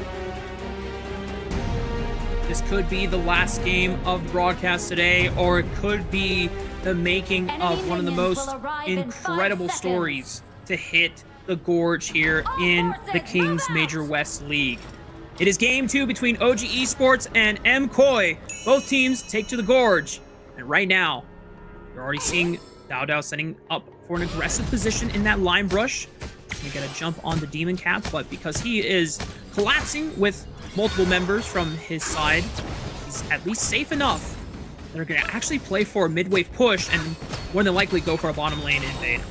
This could be the last game of the broadcast today, or it could be the making of one of the most incredible stories to hit the Gorge here in the Kings Major West League. It is game 2 between OG Esports and MKOI. Both teams take to the Gorge. And right now, you're already seeing Dao setting up for an aggressive position in that line brush. Gonna get a jump on the Demon Cap, but because he is collapsing with multiple members from his side, he's at least safe enough. They're gonna actually play for a mid-wave push and more than likely go for a bottom lane invade.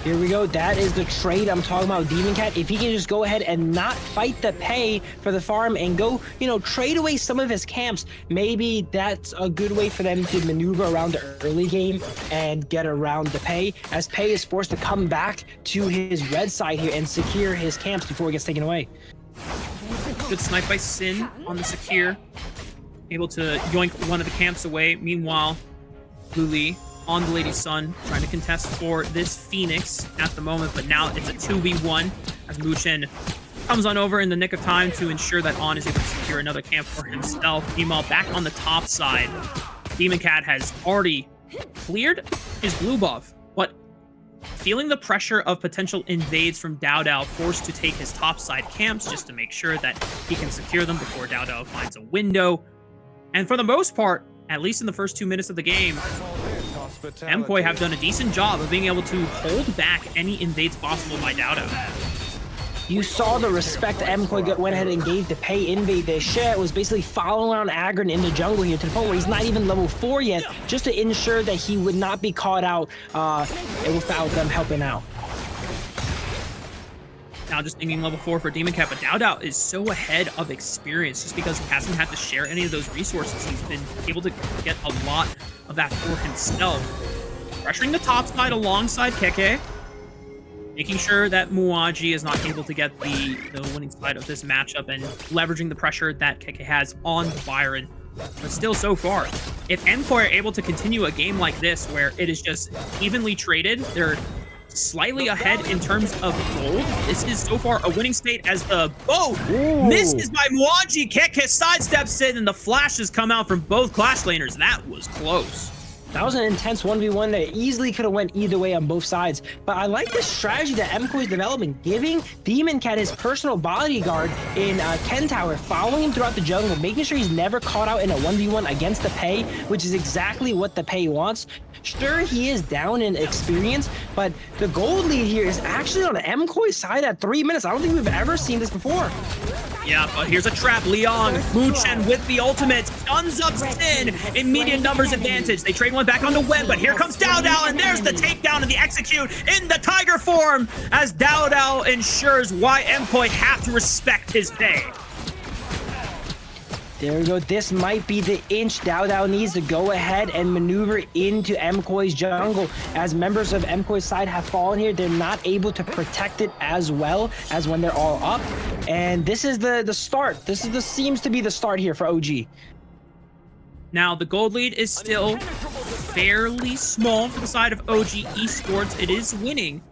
Here we go. That is the trade I'm talking about, Demon Cat. If he can just go ahead and not fight the pay for the farm and go, you know, trade away some of his camps, maybe that's a good way for them to maneuver around the early game and get around the pay, as pay is forced to come back to his red side here and secure his camps before it gets taken away. Good snipe by Sin on the secure. Able to yoink one of the camps away. Meanwhile, Luli on the Lady Sun, trying to contest for this Phoenix at the moment, but now it's a 2v1 as Muchen comes on over in the nick of time to ensure that On is able to secure another camp for himself. Meanwhile, back on the top side, Demon Cat has already cleared his blue buff, but feeling the pressure of potential invades from Dao, forced to take his top side camps just to make sure that he can secure them before Dao finds a window. And for the most part, at least in the first 2 minutes of the game, MKOI have done a decent job of being able to hold back any invades possible by Dao. You saw the respect MKOI went ahead and gave to pay invade. The Shet was basically following around Agron in the jungle here to the point where he's not even level 4 yet, just to ensure that he would not be caught out without them helping out. Now just thinking level 4 for Demon Cat, but Dao is so ahead of experience just because he hasn't had to share any of those resources. He's been able to get a lot of that for himself. Pressuring the top side alongside Keke, making sure that Muaji is not able to get the winning side of this matchup and leveraging the pressure that Keke has on Byron. But still, so far, if MKOI are able to continue a game like this where it is just evenly traded, they're slightly ahead in terms of gold. This is so far a winning state as the misses by Muaji. Keke sidesteps in and the flashes come out from both Clash laners. That was close. That was an intense 1v1 that easily could have went either way on both sides. But I like this strategy that MKOI is developing, giving Demon Cat his personal bodyguard in Ken Tower, following him throughout the jungle, making sure he's never caught out in a 1v1 against the pay, which is exactly what the pay wants. Sure, he is down in experience, but the gold lead here is actually on the MKOI side at 3 minutes. I don't think we've ever seen this before. Yeah, but here's a trap. Liang, Muchen with the ultimate, stuns up Sin, immediate numbers advantage. They trade one back on the web, but here comes Dao, and there's the takedown and the execute in the Tiger form as Dao ensures why MKOI have to respect his pay. There we go. This might be the inch Dao needs to go ahead and maneuver into MKOI's jungle. As members of MKOI's side have fallen here, they're not able to protect it as well as when they're all up. And this is the start. This seems to be the start here for OG. Now, the gold lead is still fairly small for the side of OG Esports. It is winning.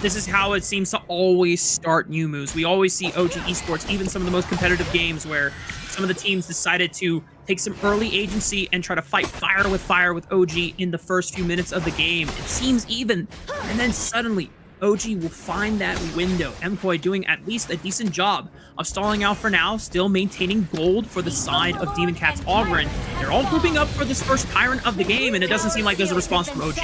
This is how it seems to always start new moves. We always see OG Esports, even some of the most competitive games where some of the teams decided to take some early agency and try to fight fire with OG in the first few minutes of the game. It seems even, and then suddenly OG will find that window. MKOI doing at least a decent job of stalling out for now, still maintaining gold for the side of Demon Cat's Ogryn. They're all grouping up for this first Tyrant of the game, and it doesn't seem like there's a response from OG.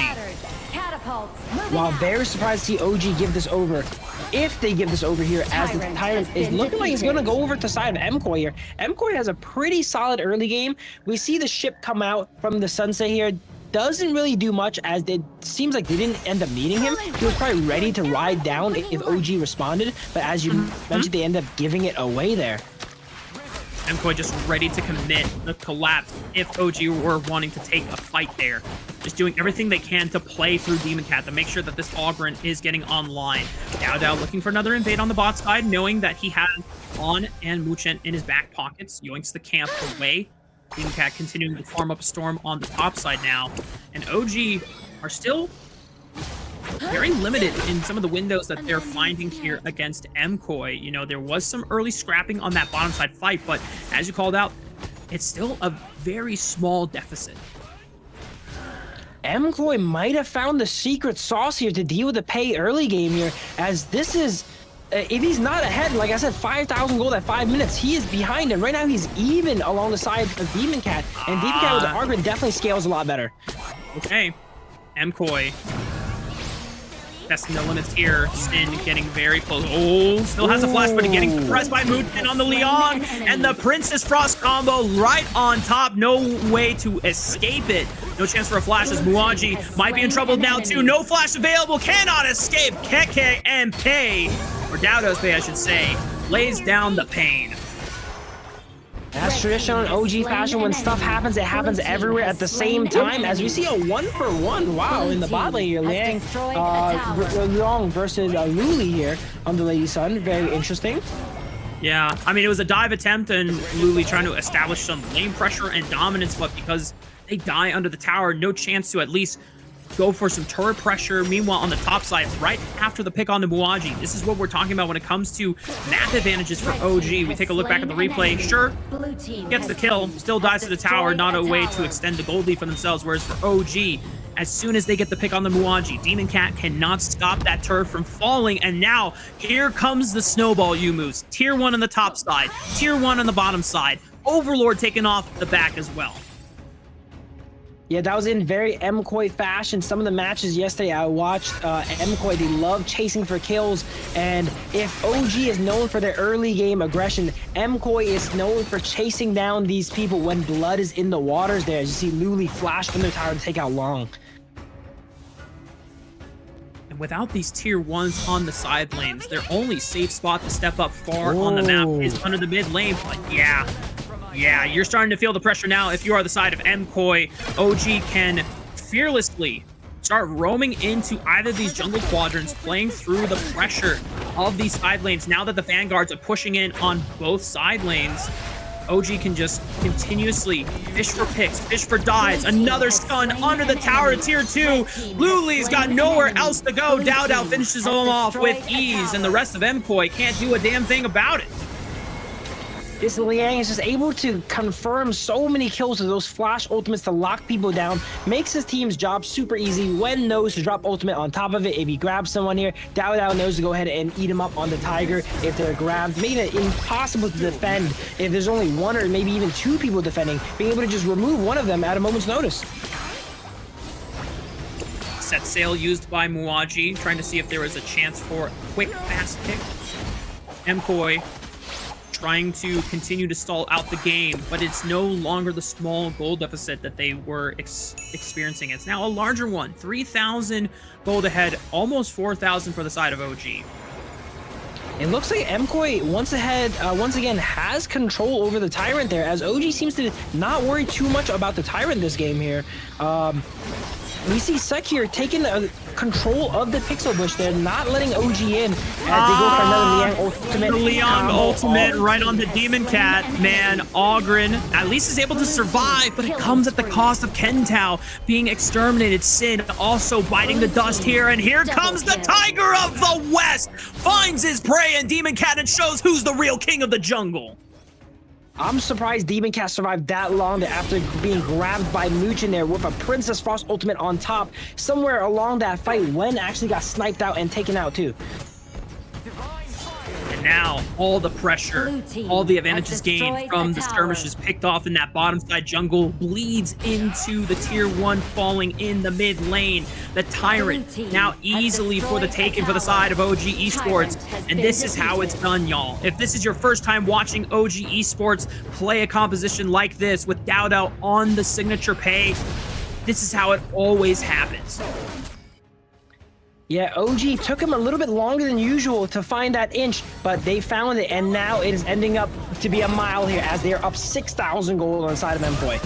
While very surprised to see OG give this over. If they give this over here, as the Tyrant is looking like he's going to go over to the side of MKOI here. MKOI has a pretty solid early game. We see the ship come out from the sunset here. Doesn't really do much, as it seems like they didn't end up meeting him. He was probably ready to ride down if OG responded, but as you mentioned, they end up giving it away there. MKOI just ready to commit the collapse if OG were wanting to take a fight there. Just doing everything they can to play through Demon Cat to make sure that this Ogryn is getting online. Dao looking for another invade on the bot side, knowing that he had On and Muchen in his back pockets. Yoinks the camp away. Demon Cat continuing to farm up a storm on the top side now. And OG are still very limited in some of the windows that they're finding here against MKOI. You know, there was some early scrapping on that bottom side fight, but as you called out, it's still a very small deficit. MKOI might have found the secret sauce here to deal with the pay early game here, as this is, if he's not ahead, like I said, 5,000 gold at 5 minutes, he is behind, and right now he's even along the side of Demon Cat, and Demon Cat with the Argrin definitely scales a lot better. Okay, MKOI testing the limits here. Sin getting very close. Oh, still has a flash, but getting pressed by Moonton on the Liang, and the Princess Frost combo right on top. No way to escape it. No chance for a flash as Muaji might be in trouble now too. No flash available, cannot escape. Keke and Pei, or Doubtos Pei I should say, lays down the pain. That's traditional in OG fashion. When stuff happens, it happens everywhere at the same time. As we see a 1-for-1, wow, in the bot lane here. Liang versus Luli here on the Lady Sun. Very interesting. Yeah, I mean, it was a dive attempt, and Luli trying to establish some lane pressure and dominance, but because they die under the tower, no chance to at least go for some turret pressure. Meanwhile, on the top side, right after the pick on the Muaji, this is what we're talking about when it comes to map advantages for OG. We take a look back at the replay. Sure, gets the kill, still dies to the tower, not a way to extend the gold lead for themselves, whereas for OG, as soon as they get the pick on the Muaji, Demon Cat cannot stop that turret from falling, and now here comes the snowball moves. Tier 1 on the top side, Tier 1 on the bottom side, Overlord taking off the back as well. Yeah, that was in very MKOI fashion. Some of the matches yesterday I watched, MKOI, they love chasing for kills. And if OG is known for their early game aggression, MKOI is known for chasing down these people when blood is in the waters there. As you see Luli flash from their tower to take out Long. And without these tier 1s on the side lanes, their only safe spot to step up far on the map is under the mid lane. But yeah, you're starting to feel the pressure now. If you are the side of MKOI, OG can fearlessly start roaming into either of these jungle quadrants, playing through the pressure of these side lanes. Now that the Vanguards are pushing in on both side lanes, OG can just continuously fish for picks, fish for dives. Another stun under the tower of tier 2. Luli's got nowhere else to go. Dow finishes them off with ease, and the rest of MKOI can't do a damn thing about it. This Liang is just able to confirm so many kills with those flash ultimates to lock people down, makes his team's job super easy. Wen knows to drop ultimate on top of it if he grabs someone here. Dow knows to go ahead and eat him up on the Tiger if they're grabbed, making it impossible to defend if there's only one or maybe even two people defending, being able to just remove one of them at a moment's notice. Set sail used by Muaji, trying to see if there was a chance for a quick, fast pick. MKOI trying to continue to stall out the game, but it's no longer the small gold deficit that they were experiencing. It's now a larger one. 3,000 gold ahead, almost 4,000 for the side of OG. It looks like MKOI once again has control over the Tyrant there, as OG seems to not worry too much about the Tyrant this game here. We see Sek here taking control of the Pixel Bush there, not letting OG in as they go for another Liang ultimate. The Liang ultimate right on the Demon Cat. Man, Ogren at least is able to survive, but it comes at the cost of Kentao being exterminated. Sin also biting the dust here, and here comes the Tiger of the West! Finds his prey, and Demon Cat, and shows who's the real king of the jungle. I'm surprised Demon Cat survived that long after being grabbed by Muchin there with a Princess Frost ultimate on top. Somewhere along that fight, Wen actually got sniped out and taken out too. And now, all the pressure, all the advantages gained from the skirmishes picked off in that bottom side jungle bleeds into the tier 1 falling in the mid lane. The Tyrant now easily for the taking for the side of OG Esports. And this is how it's done, y'all. If this is your first time watching OG Esports play a composition like this with Dow on the signature pay, this is how it always happens. Yeah, OG took him a little bit longer than usual to find that inch, but they found it, and now it is ending up to be a mile here as they are up 6,000 gold on the side of MKOI.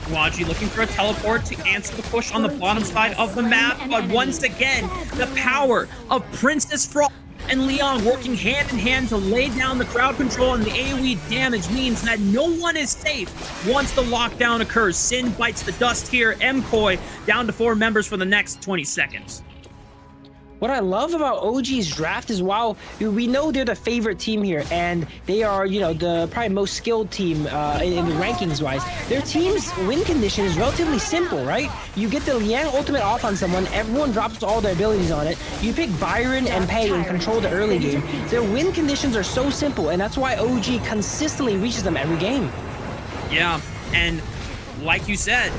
Muaji looking for a teleport to answer the push on the bottom side of the map, but once again, the power of Princess Frost and Liang working hand in hand to lay down the crowd control and the AoE damage means that no one is safe once the lockdown occurs. Sin bites the dust here. MKOI down to 4 members for the next 20 seconds. What I love about OG's draft is while we know they're the favorite team here and they are, you know, the probably most skilled team in the rankings wise, their team's win condition is relatively simple, right? You get the Liang ultimate off on someone, everyone drops all their abilities on it, you pick Byron and Pei and control the early game. Their win conditions are so simple, and that's why OG consistently reaches them every game. Yeah, and like you said,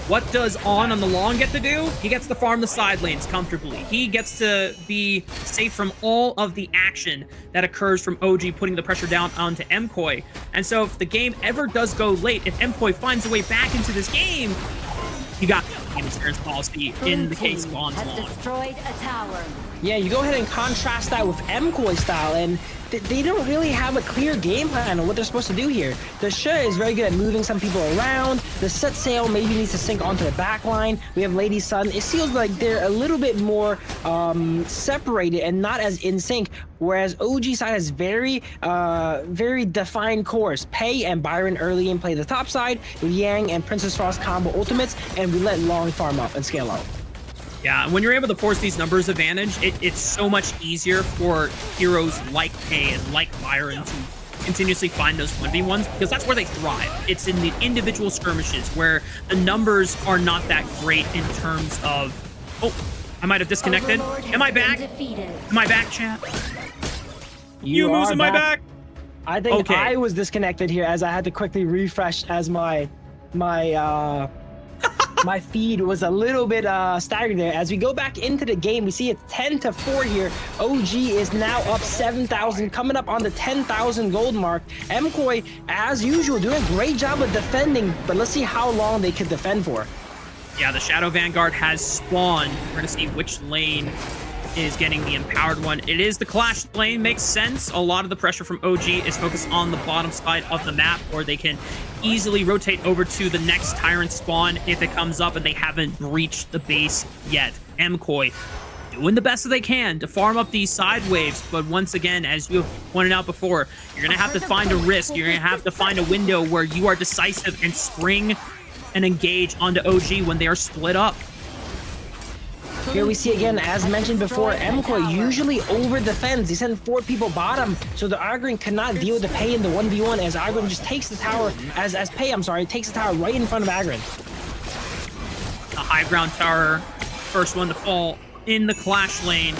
what does on the long get to do? He gets to farm the side lanes comfortably. He gets to be safe from all of the action that occurs from OG putting the pressure down onto MKOI. And so if the game ever does go late, if MKOI finds a way back into this game, you got game experience policy in the case of on's long. Destroyed a tower. Yeah, you go ahead and contrast that with MKOI style, and they don't really have a clear game plan on what they're supposed to do here. The Shi is very good at moving some people around. The set sail maybe needs to sync onto the back line. We have Lady Sun. It feels like they're a little bit more separated and not as in sync, whereas OG side has very defined course. Pei and Byron early game play the top side, Liang and Princess Frost combo ultimates, and we let Long farm up and scale out. Yeah, when you're able to force these numbers advantage, it's so much easier for heroes like Pei and like Byron to continuously find those 1v1s, because that's where they thrive. It's in the individual skirmishes where the numbers are not that great in terms of... Oh, I might have disconnected. Am I back? Am I back, chat? You losing my back? I think I was disconnected here as I had to quickly refresh as my feed was a little bit staggered there. As we go back into the game, we see it's 10-4 here. OG is now up 7,000, coming up on the 10,000 gold mark. MKOI, as usual, doing a great job of defending, but let's see how long they could defend for. Yeah, the Shadow Vanguard has spawned. We're going to see which lane is getting the empowered one. It is the Clash lane, makes sense. A lot of the pressure from OG is focused on the bottom side of the map, or they can easily rotate over to the next Tyrant spawn if it comes up and they haven't reached the base yet. MKOI doing the best that they can to farm up these side waves, but once again, as you pointed out before, you're going to have to find a risk. You're going to have to find a window where you are decisive and spring and engage onto OG when they are split up. Here we see again, as mentioned before, MKOI usually over defends. They send 4 people bottom, so the Agrin cannot deal with the Pei in the 1v1 as Agrin just takes the tower, as Pei, takes the tower right in front of Agrin. The high ground tower, first one to fall in the Clash lane.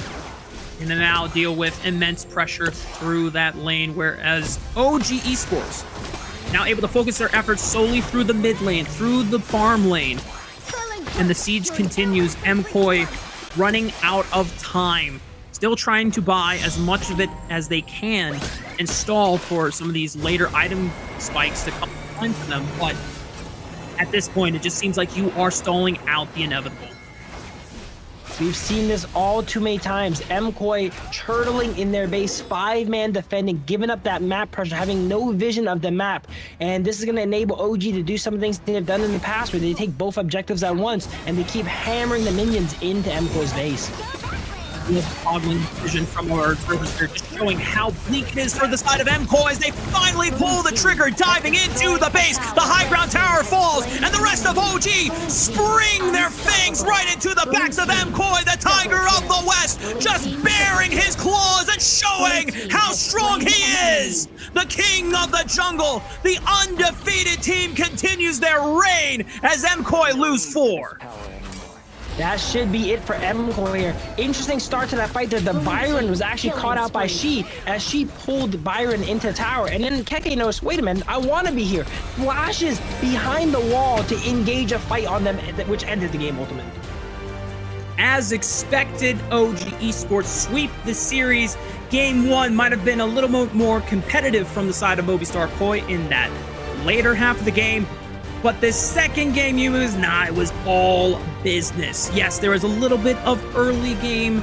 And then now deal with immense pressure through that lane, whereas OG Esports now able to focus their efforts solely through the mid lane, through the farm lane. And the siege continues. MKOI running out of time. Still trying to buy as much of it as they can and stall for some of these later item spikes to come into them. But at this point, it just seems like you are stalling out the inevitable. We've seen this all too many times. MKOI turtling in their base, 5-man defending, giving up that map pressure, having no vision of the map. And this is going to enable OG to do some things they've done in the past where they take both objectives at once and they keep hammering the minions into MKOI's base. Ogling vision from our observers here, just showing how bleak it is for the side of MKOI as they finally pull the trigger, diving into the base. The high ground tower falls, and the rest of OG spring their fangs right into the backs of MKOI, the Tiger of the West, just baring his claws and showing how strong he is. The king of the jungle, the undefeated team continues their reign as MKOI lose 4. That should be it for MKOI here. Interesting start to that fight there. The Byron was actually caught out by Shi as she pulled Byron into the tower. And then Keke noticed, wait a minute, I want to be here. Flashes behind the wall to engage a fight on them, which ended the game ultimately. As expected, OG Esports sweep the series. Game 1 might have been a little more competitive from the side of Movistar in that later half of the game. But the second game, it was all business. Yes, there was a little bit of early game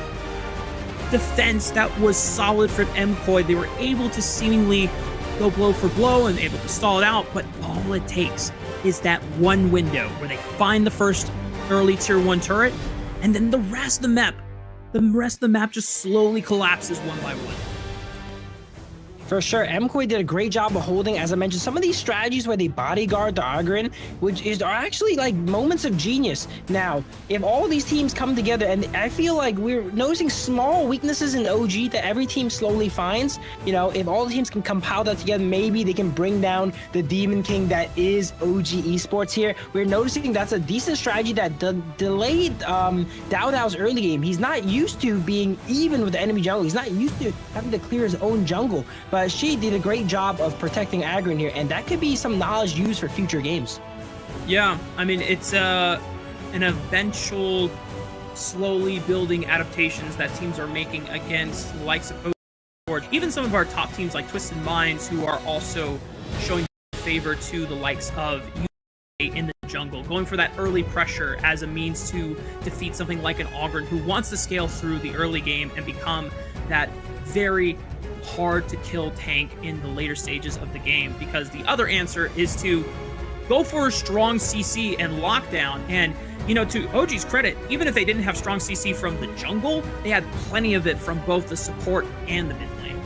defense that was solid for MKOI. They were able to seemingly go blow for blow and able to stall it out, but all it takes is that one window where they find the first early tier 1 turret, and then the rest of the map just slowly collapses one by one. For sure, MKOI did a great job of holding, as I mentioned, some of these strategies where they bodyguard the Agron, are actually like moments of genius. Now, if all these teams come together, and I feel like we're noticing small weaknesses in OG that every team slowly finds, you know, if all the teams can compile that together, maybe they can bring down the Demon King that is OG Esports here. We're noticing that's a decent strategy that delayed DAO's early game. He's not used to being even with the enemy jungle. He's not used to having to clear his own jungle. But she did a great job of protecting Agron here, and that could be some knowledge used for future games. Yeah, I mean, it's an eventual, slowly building adaptations that teams are making against the likes of OG. Even some of our top teams like Twisted Minds, who are also showing favor to the likes of in the jungle, going for that early pressure as a means to defeat something like an Ogren who wants to scale through the early game and become that very hard to kill tank in the later stages of the game, because the other answer is to go for a strong CC and lockdown. And, you know, to OG's credit, even if they didn't have strong CC from the jungle, they had plenty of it from both the support and the mid lane.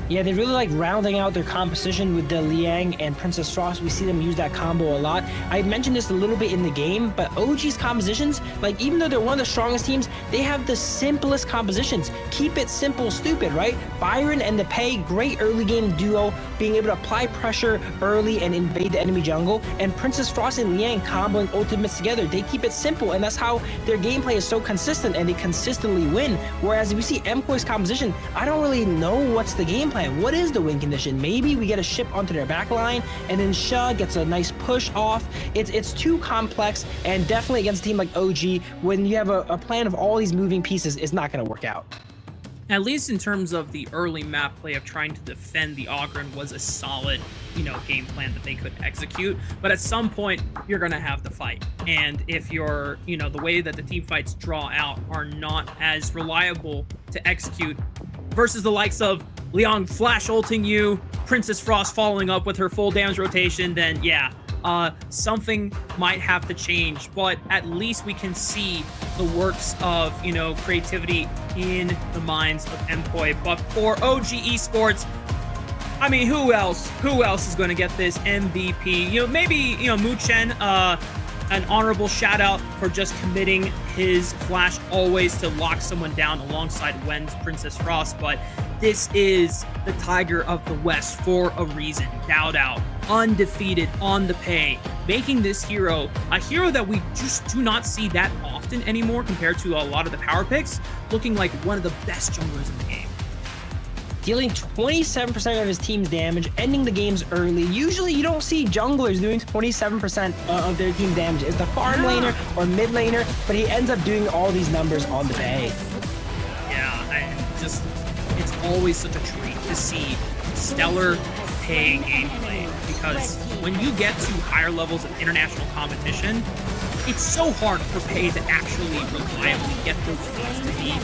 Yeah, they really like rounding out their composition with the Liang and Princess Frost. We see them use that combo a lot. I mentioned this a little bit in the game, but OG's compositions, like even though they're one of the strongest teams, they have the simplest compositions. Keep it simple, stupid, right? Byron and the Pei, great early game duo, being able to apply pressure early and invade the enemy jungle. And Princess Frost and Liang comboing ultimates together. They keep it simple, and that's how their gameplay is so consistent, and they consistently win. Whereas if we see MKOI's composition, I don't really know what's the game plan. What is the win condition? Maybe we get a ship onto their back line, and then Sha gets a nice push off. It's too complex, and definitely against a team like OG, when you have a plan of all these moving pieces, it's not going to work out. At least in terms of the early map play of trying to defend the Ogren was a solid, you know, game plan that they could execute. But at some point, you're going to have to fight. And if you're, you know, the way that the team fights draw out are not as reliable to execute versus the likes of Liang flash ulting you, Princess Frost following up with her full damage rotation, then yeah, something might have to change. But at least we can see the works of, you know, creativity in the minds of MKOI. But for OG Esports, I mean, who else is going to get this MVP? You know, maybe, you know, Mu Chen, an honorable shout out for just committing his flash always to lock someone down alongside Wen's Princess Frost. But this is the Tiger of the West for a reason. DAO, undefeated on the Pei, making this hero a hero that we just do not see that often anymore compared to a lot of the power picks, looking like one of the best junglers in the game. Dealing 27% of his team's damage, ending the games early. Usually you don't see junglers doing 27% of their team's damage. It's the farm laner or mid laner, but he ends up doing all these numbers on the Pei. Yeah, it's always such a treat to see stellar Pei gameplay, because when you get to higher levels of international competition, it's so hard for Pei to actually reliably get those feats to be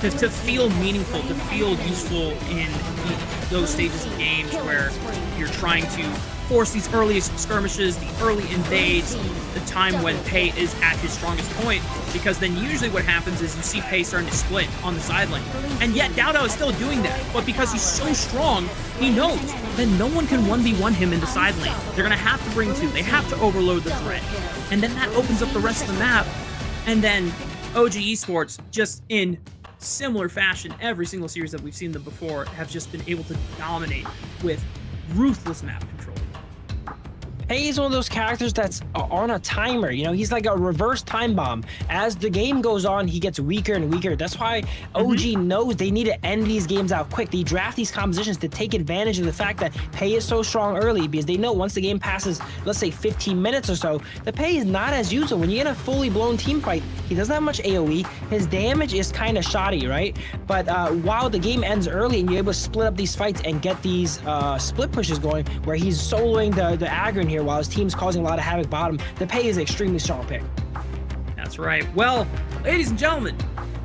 to feel meaningful, to feel useful in those stages of games where you're trying to force these early skirmishes, the early invades, the time when Pei is at his strongest point, because then usually what happens is you see Pei starting to split on the side lane. And yet DAO is still doing that, but because he's so strong, he knows that no one can 1v1 him in the side lane. They're going to have to bring two, they have to overload the threat. And then that opens up the rest of the map, and then OG Esports, just in similar fashion, every single series that we've seen them before, have just been able to dominate with ruthless map control. Pei is one of those characters that's on a timer. You know, he's like a reverse time bomb. As the game goes on, he gets weaker and weaker. That's why OG knows they need to end these games out quick. They draft these compositions to take advantage of the fact that Pei is so strong early, because they know once the game passes, let's say 15 minutes or so, the Pei is not as useful. When you get a fully blown team fight, he doesn't have much AoE. His damage is kind of shoddy, right? But while the game ends early and you're able to split up these fights and get these split pushes going, where he's soloing the Agron here while his team's causing a lot of havoc bottom, the Pei is an extremely strong pick. That's right. Well, ladies and gentlemen,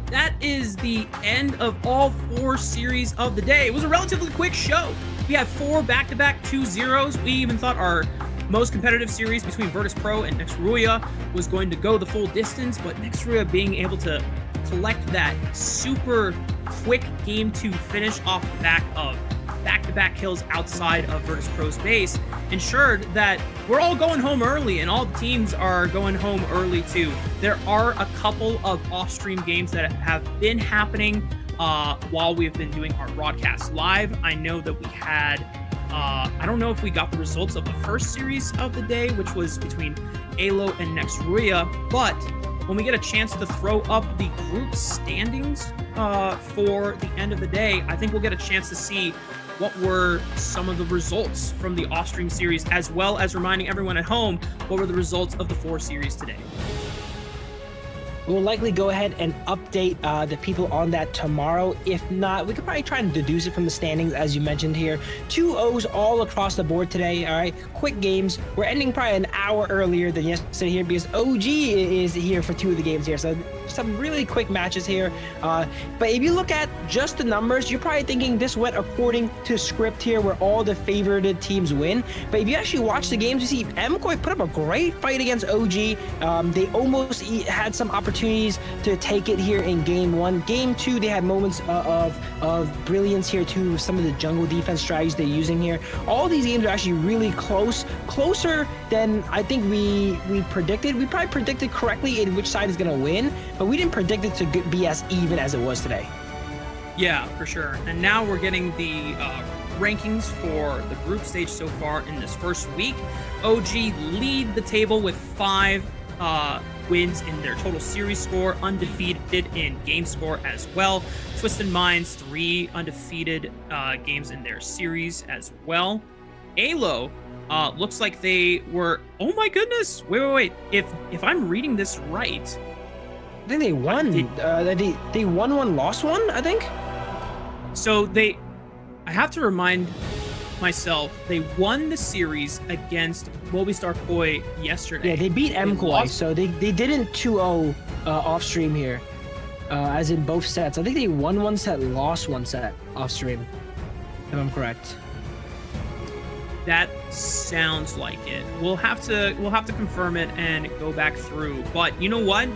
that is the end of all 4 series of the day. It was a relatively quick show. We had 4 back-to-back 2-0s. We even thought our most competitive series between Virtus.pro and next RÜYA was going to go the full distance, but next RÜYA being able to collect that super quick game 2 finish off the back of back-to-back kills outside of Virtus.pro's base ensured that we're all going home early, and all the teams are going home early too. There are a couple of off-stream games that have been happening while we've been doing our broadcast live. I know that we had, I don't know if we got the results of the first series of the day, which was between Alo and next RÜYA, but when we get a chance to throw up the group standings for the end of the day, I think we'll get a chance to see what were some of the results from the off-stream series, as well as reminding everyone at home what were the results of the 4 series today. We'll likely go ahead and update the people on that tomorrow. If not, we could probably try and deduce it from the standings, as you mentioned here. 2 O's all across the board today, all right? Quick games. We're ending probably an hour earlier than yesterday here because OG is here for 2 of the games here. So some really quick matches here. But if you look at just the numbers, you're probably thinking this went according to script here, where all the favored teams win. But if you actually watch the games, you see MKOI put up a great fight against OG. They almost had some opportunities to take it here in game 1. Game 2, they had moments of brilliance here too, with some of the jungle defense strategies they're using here. All these games are actually really closer than I think we predicted. We probably predicted correctly in which side is going to win, but we didn't predict it to be as even as it was today. Yeah, for sure. And now we're getting the rankings for the group stage so far in this first week. OG lead the table with 5 wins in their total series score, undefeated in game score as well. Twisted Minds, 3 undefeated games in their series as well. Alo looks like they were, oh my goodness, wait. If I'm reading this right, I think they won. They won 1, lost 1, I think. So I have to remind myself, they won the series against Movistar Koi yesterday. Yeah, they beat MKOI, so they didn't 2-0 off stream here, as in both sets. I think they won 1 set, lost 1 set off stream, if I'm correct. That sounds like it. We'll have to confirm it and go back through. But you know what?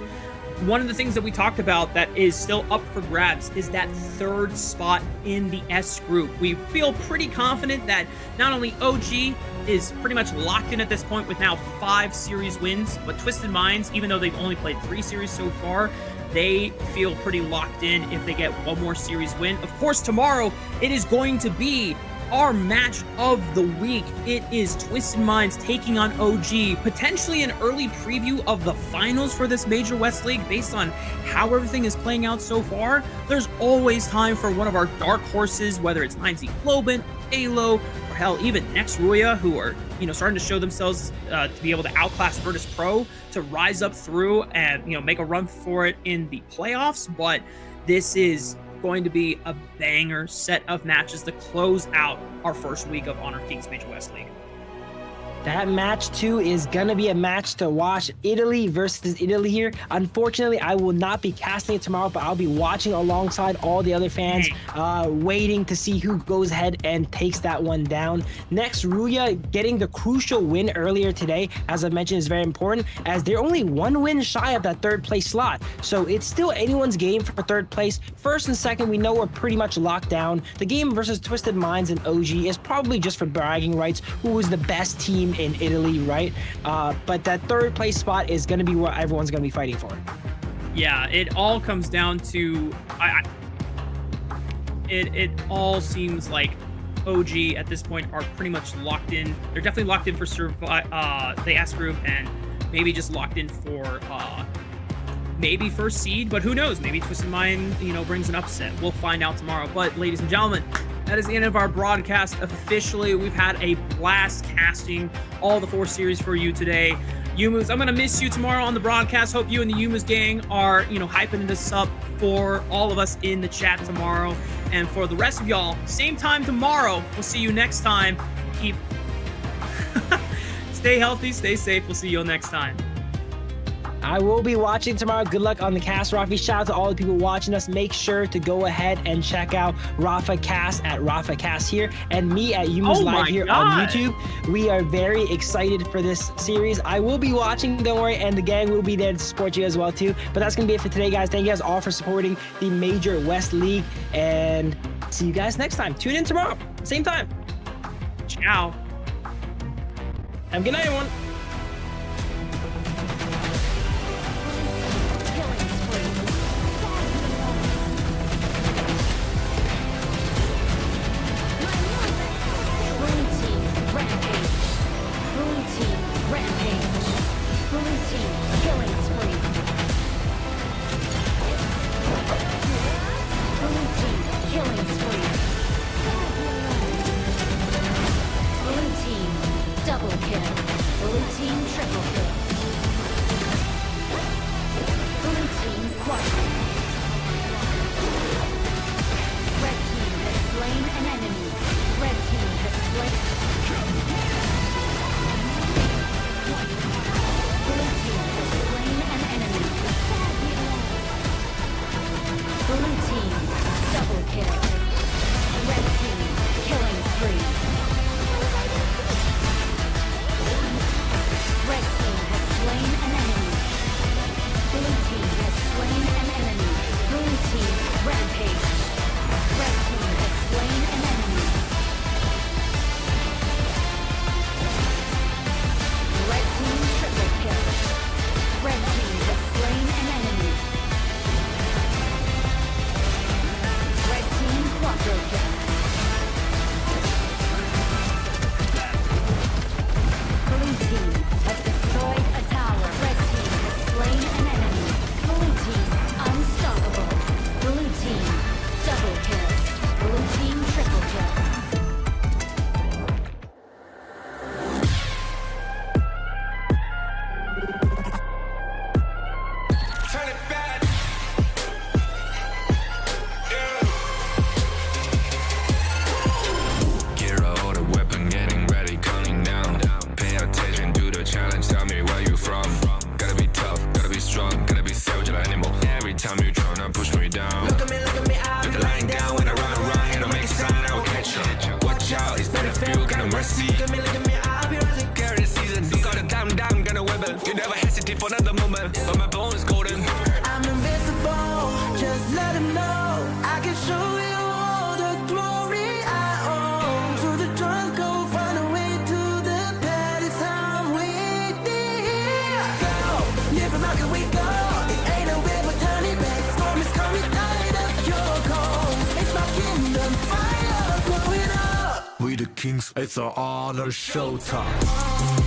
One of the things that we talked about that is still up for grabs is that 3rd spot in the S group. We feel pretty confident that not only OG is pretty much locked in at this point with now 5 series wins, but Twisted Minds, even though they've only played 3 series so far, they feel pretty locked in if they get 1 more series win. Of course, tomorrow it is going to be our match of the week. It is Twisted Minds taking on OG, potentially an early preview of the finals for this Major West League. Based on how everything is playing out so far, there's always time for one of our dark horses, whether it's 9Z Globant, Alo, or hell, even next RÜYA, who are starting to show themselves to be able to outclass Virtus.pro to rise up through and make a run for it in the playoffs. But this is going to be a banger set of matches to close out our first week of Honor Kings Major West League. That match too is gonna be a match to watch. Italy versus Italy here. Unfortunately, I will not be casting it tomorrow, but I'll be watching alongside all the other fans, waiting to see who goes ahead and takes that one down. Next, RÜYA getting the crucial win earlier today, as I mentioned, is very important, as they're only 1 win shy of that 3rd place slot. So it's still anyone's game for 3rd place. 1st and 2nd, we know we're pretty much locked down. The game versus Twisted Minds and OG is probably just for bragging rights, who was the best team in Italy, right? But that 3rd place spot is going to be what everyone's going to be fighting for. Yeah, it all comes down to it all seems like OG at this point are pretty much locked in. They're definitely locked in for the S group, and maybe just locked in for maybe 1st seed, but who knows? Maybe Twisted Mind brings an upset. We'll find out tomorrow. But ladies and gentlemen, that is the end of our broadcast officially. We've had a blast casting all the 4 series for you today. Yumus, I'm going to miss you tomorrow on the broadcast. Hope you and the Yumus gang are, hyping this up for all of us in the chat tomorrow. And for the rest of y'all, same time tomorrow. We'll see you next time. Stay healthy, stay safe. We'll see you next time. I will be watching tomorrow. Good luck on the cast, Rafi. Shout out to all the people watching us. Make sure to go ahead and check out Rafa Cast at Rafa Cast here, and me at Yumus Live here on YouTube. We are very excited for this series. I will be watching, don't worry, and the gang will be there to support you as well too. But that's going to be it for today, guys. Thank you guys all for supporting the Major West League, and See you guys next time. Tune in tomorrow, same time. Ciao. Have a good night, everyone. Double kill. Blue team triple kill. Blue team quadruple. Red team has slain an enemy. Red team has slain. Blue team has slain an enemy. Blue team double kill. Red team killing spree. Red team has slain an enemy. Blue team has slain an enemy. Blue team rampage. Red team has slain an enemy. Red team triple kill. Red team has slain an enemy. Red team quadro kill. Blue team has destroyed a tower. Red team has slain an enemy. Blue team unstoppable. Blue team double kill. Blue team triple kill. Turn it back. Gear out the weapon, getting ready, counting down. Pay attention to the challenge, tell me where you from. Gotta be tough, gotta be strong, gotta be savage like animal. Every time you tryna push me down. Look at me, I'll be lying down when I run, and I make a sign, I will catch you. Watch out, it's better feel, kind of mercy. Look at me, I'll be rising. Carry the season, you got a damn, gonna weapon. You never hesitate for another moment, but my bone is golden. I'm invincible, just let him know. I can show you all the glory I own. To the drunk, go find a way to the pad. It's time we go. Live from how can we go? It ain't a river turning back. Storm is coming, light up your cold. It's my kingdom, fire blowing up. We the kings, it's our honor showtime.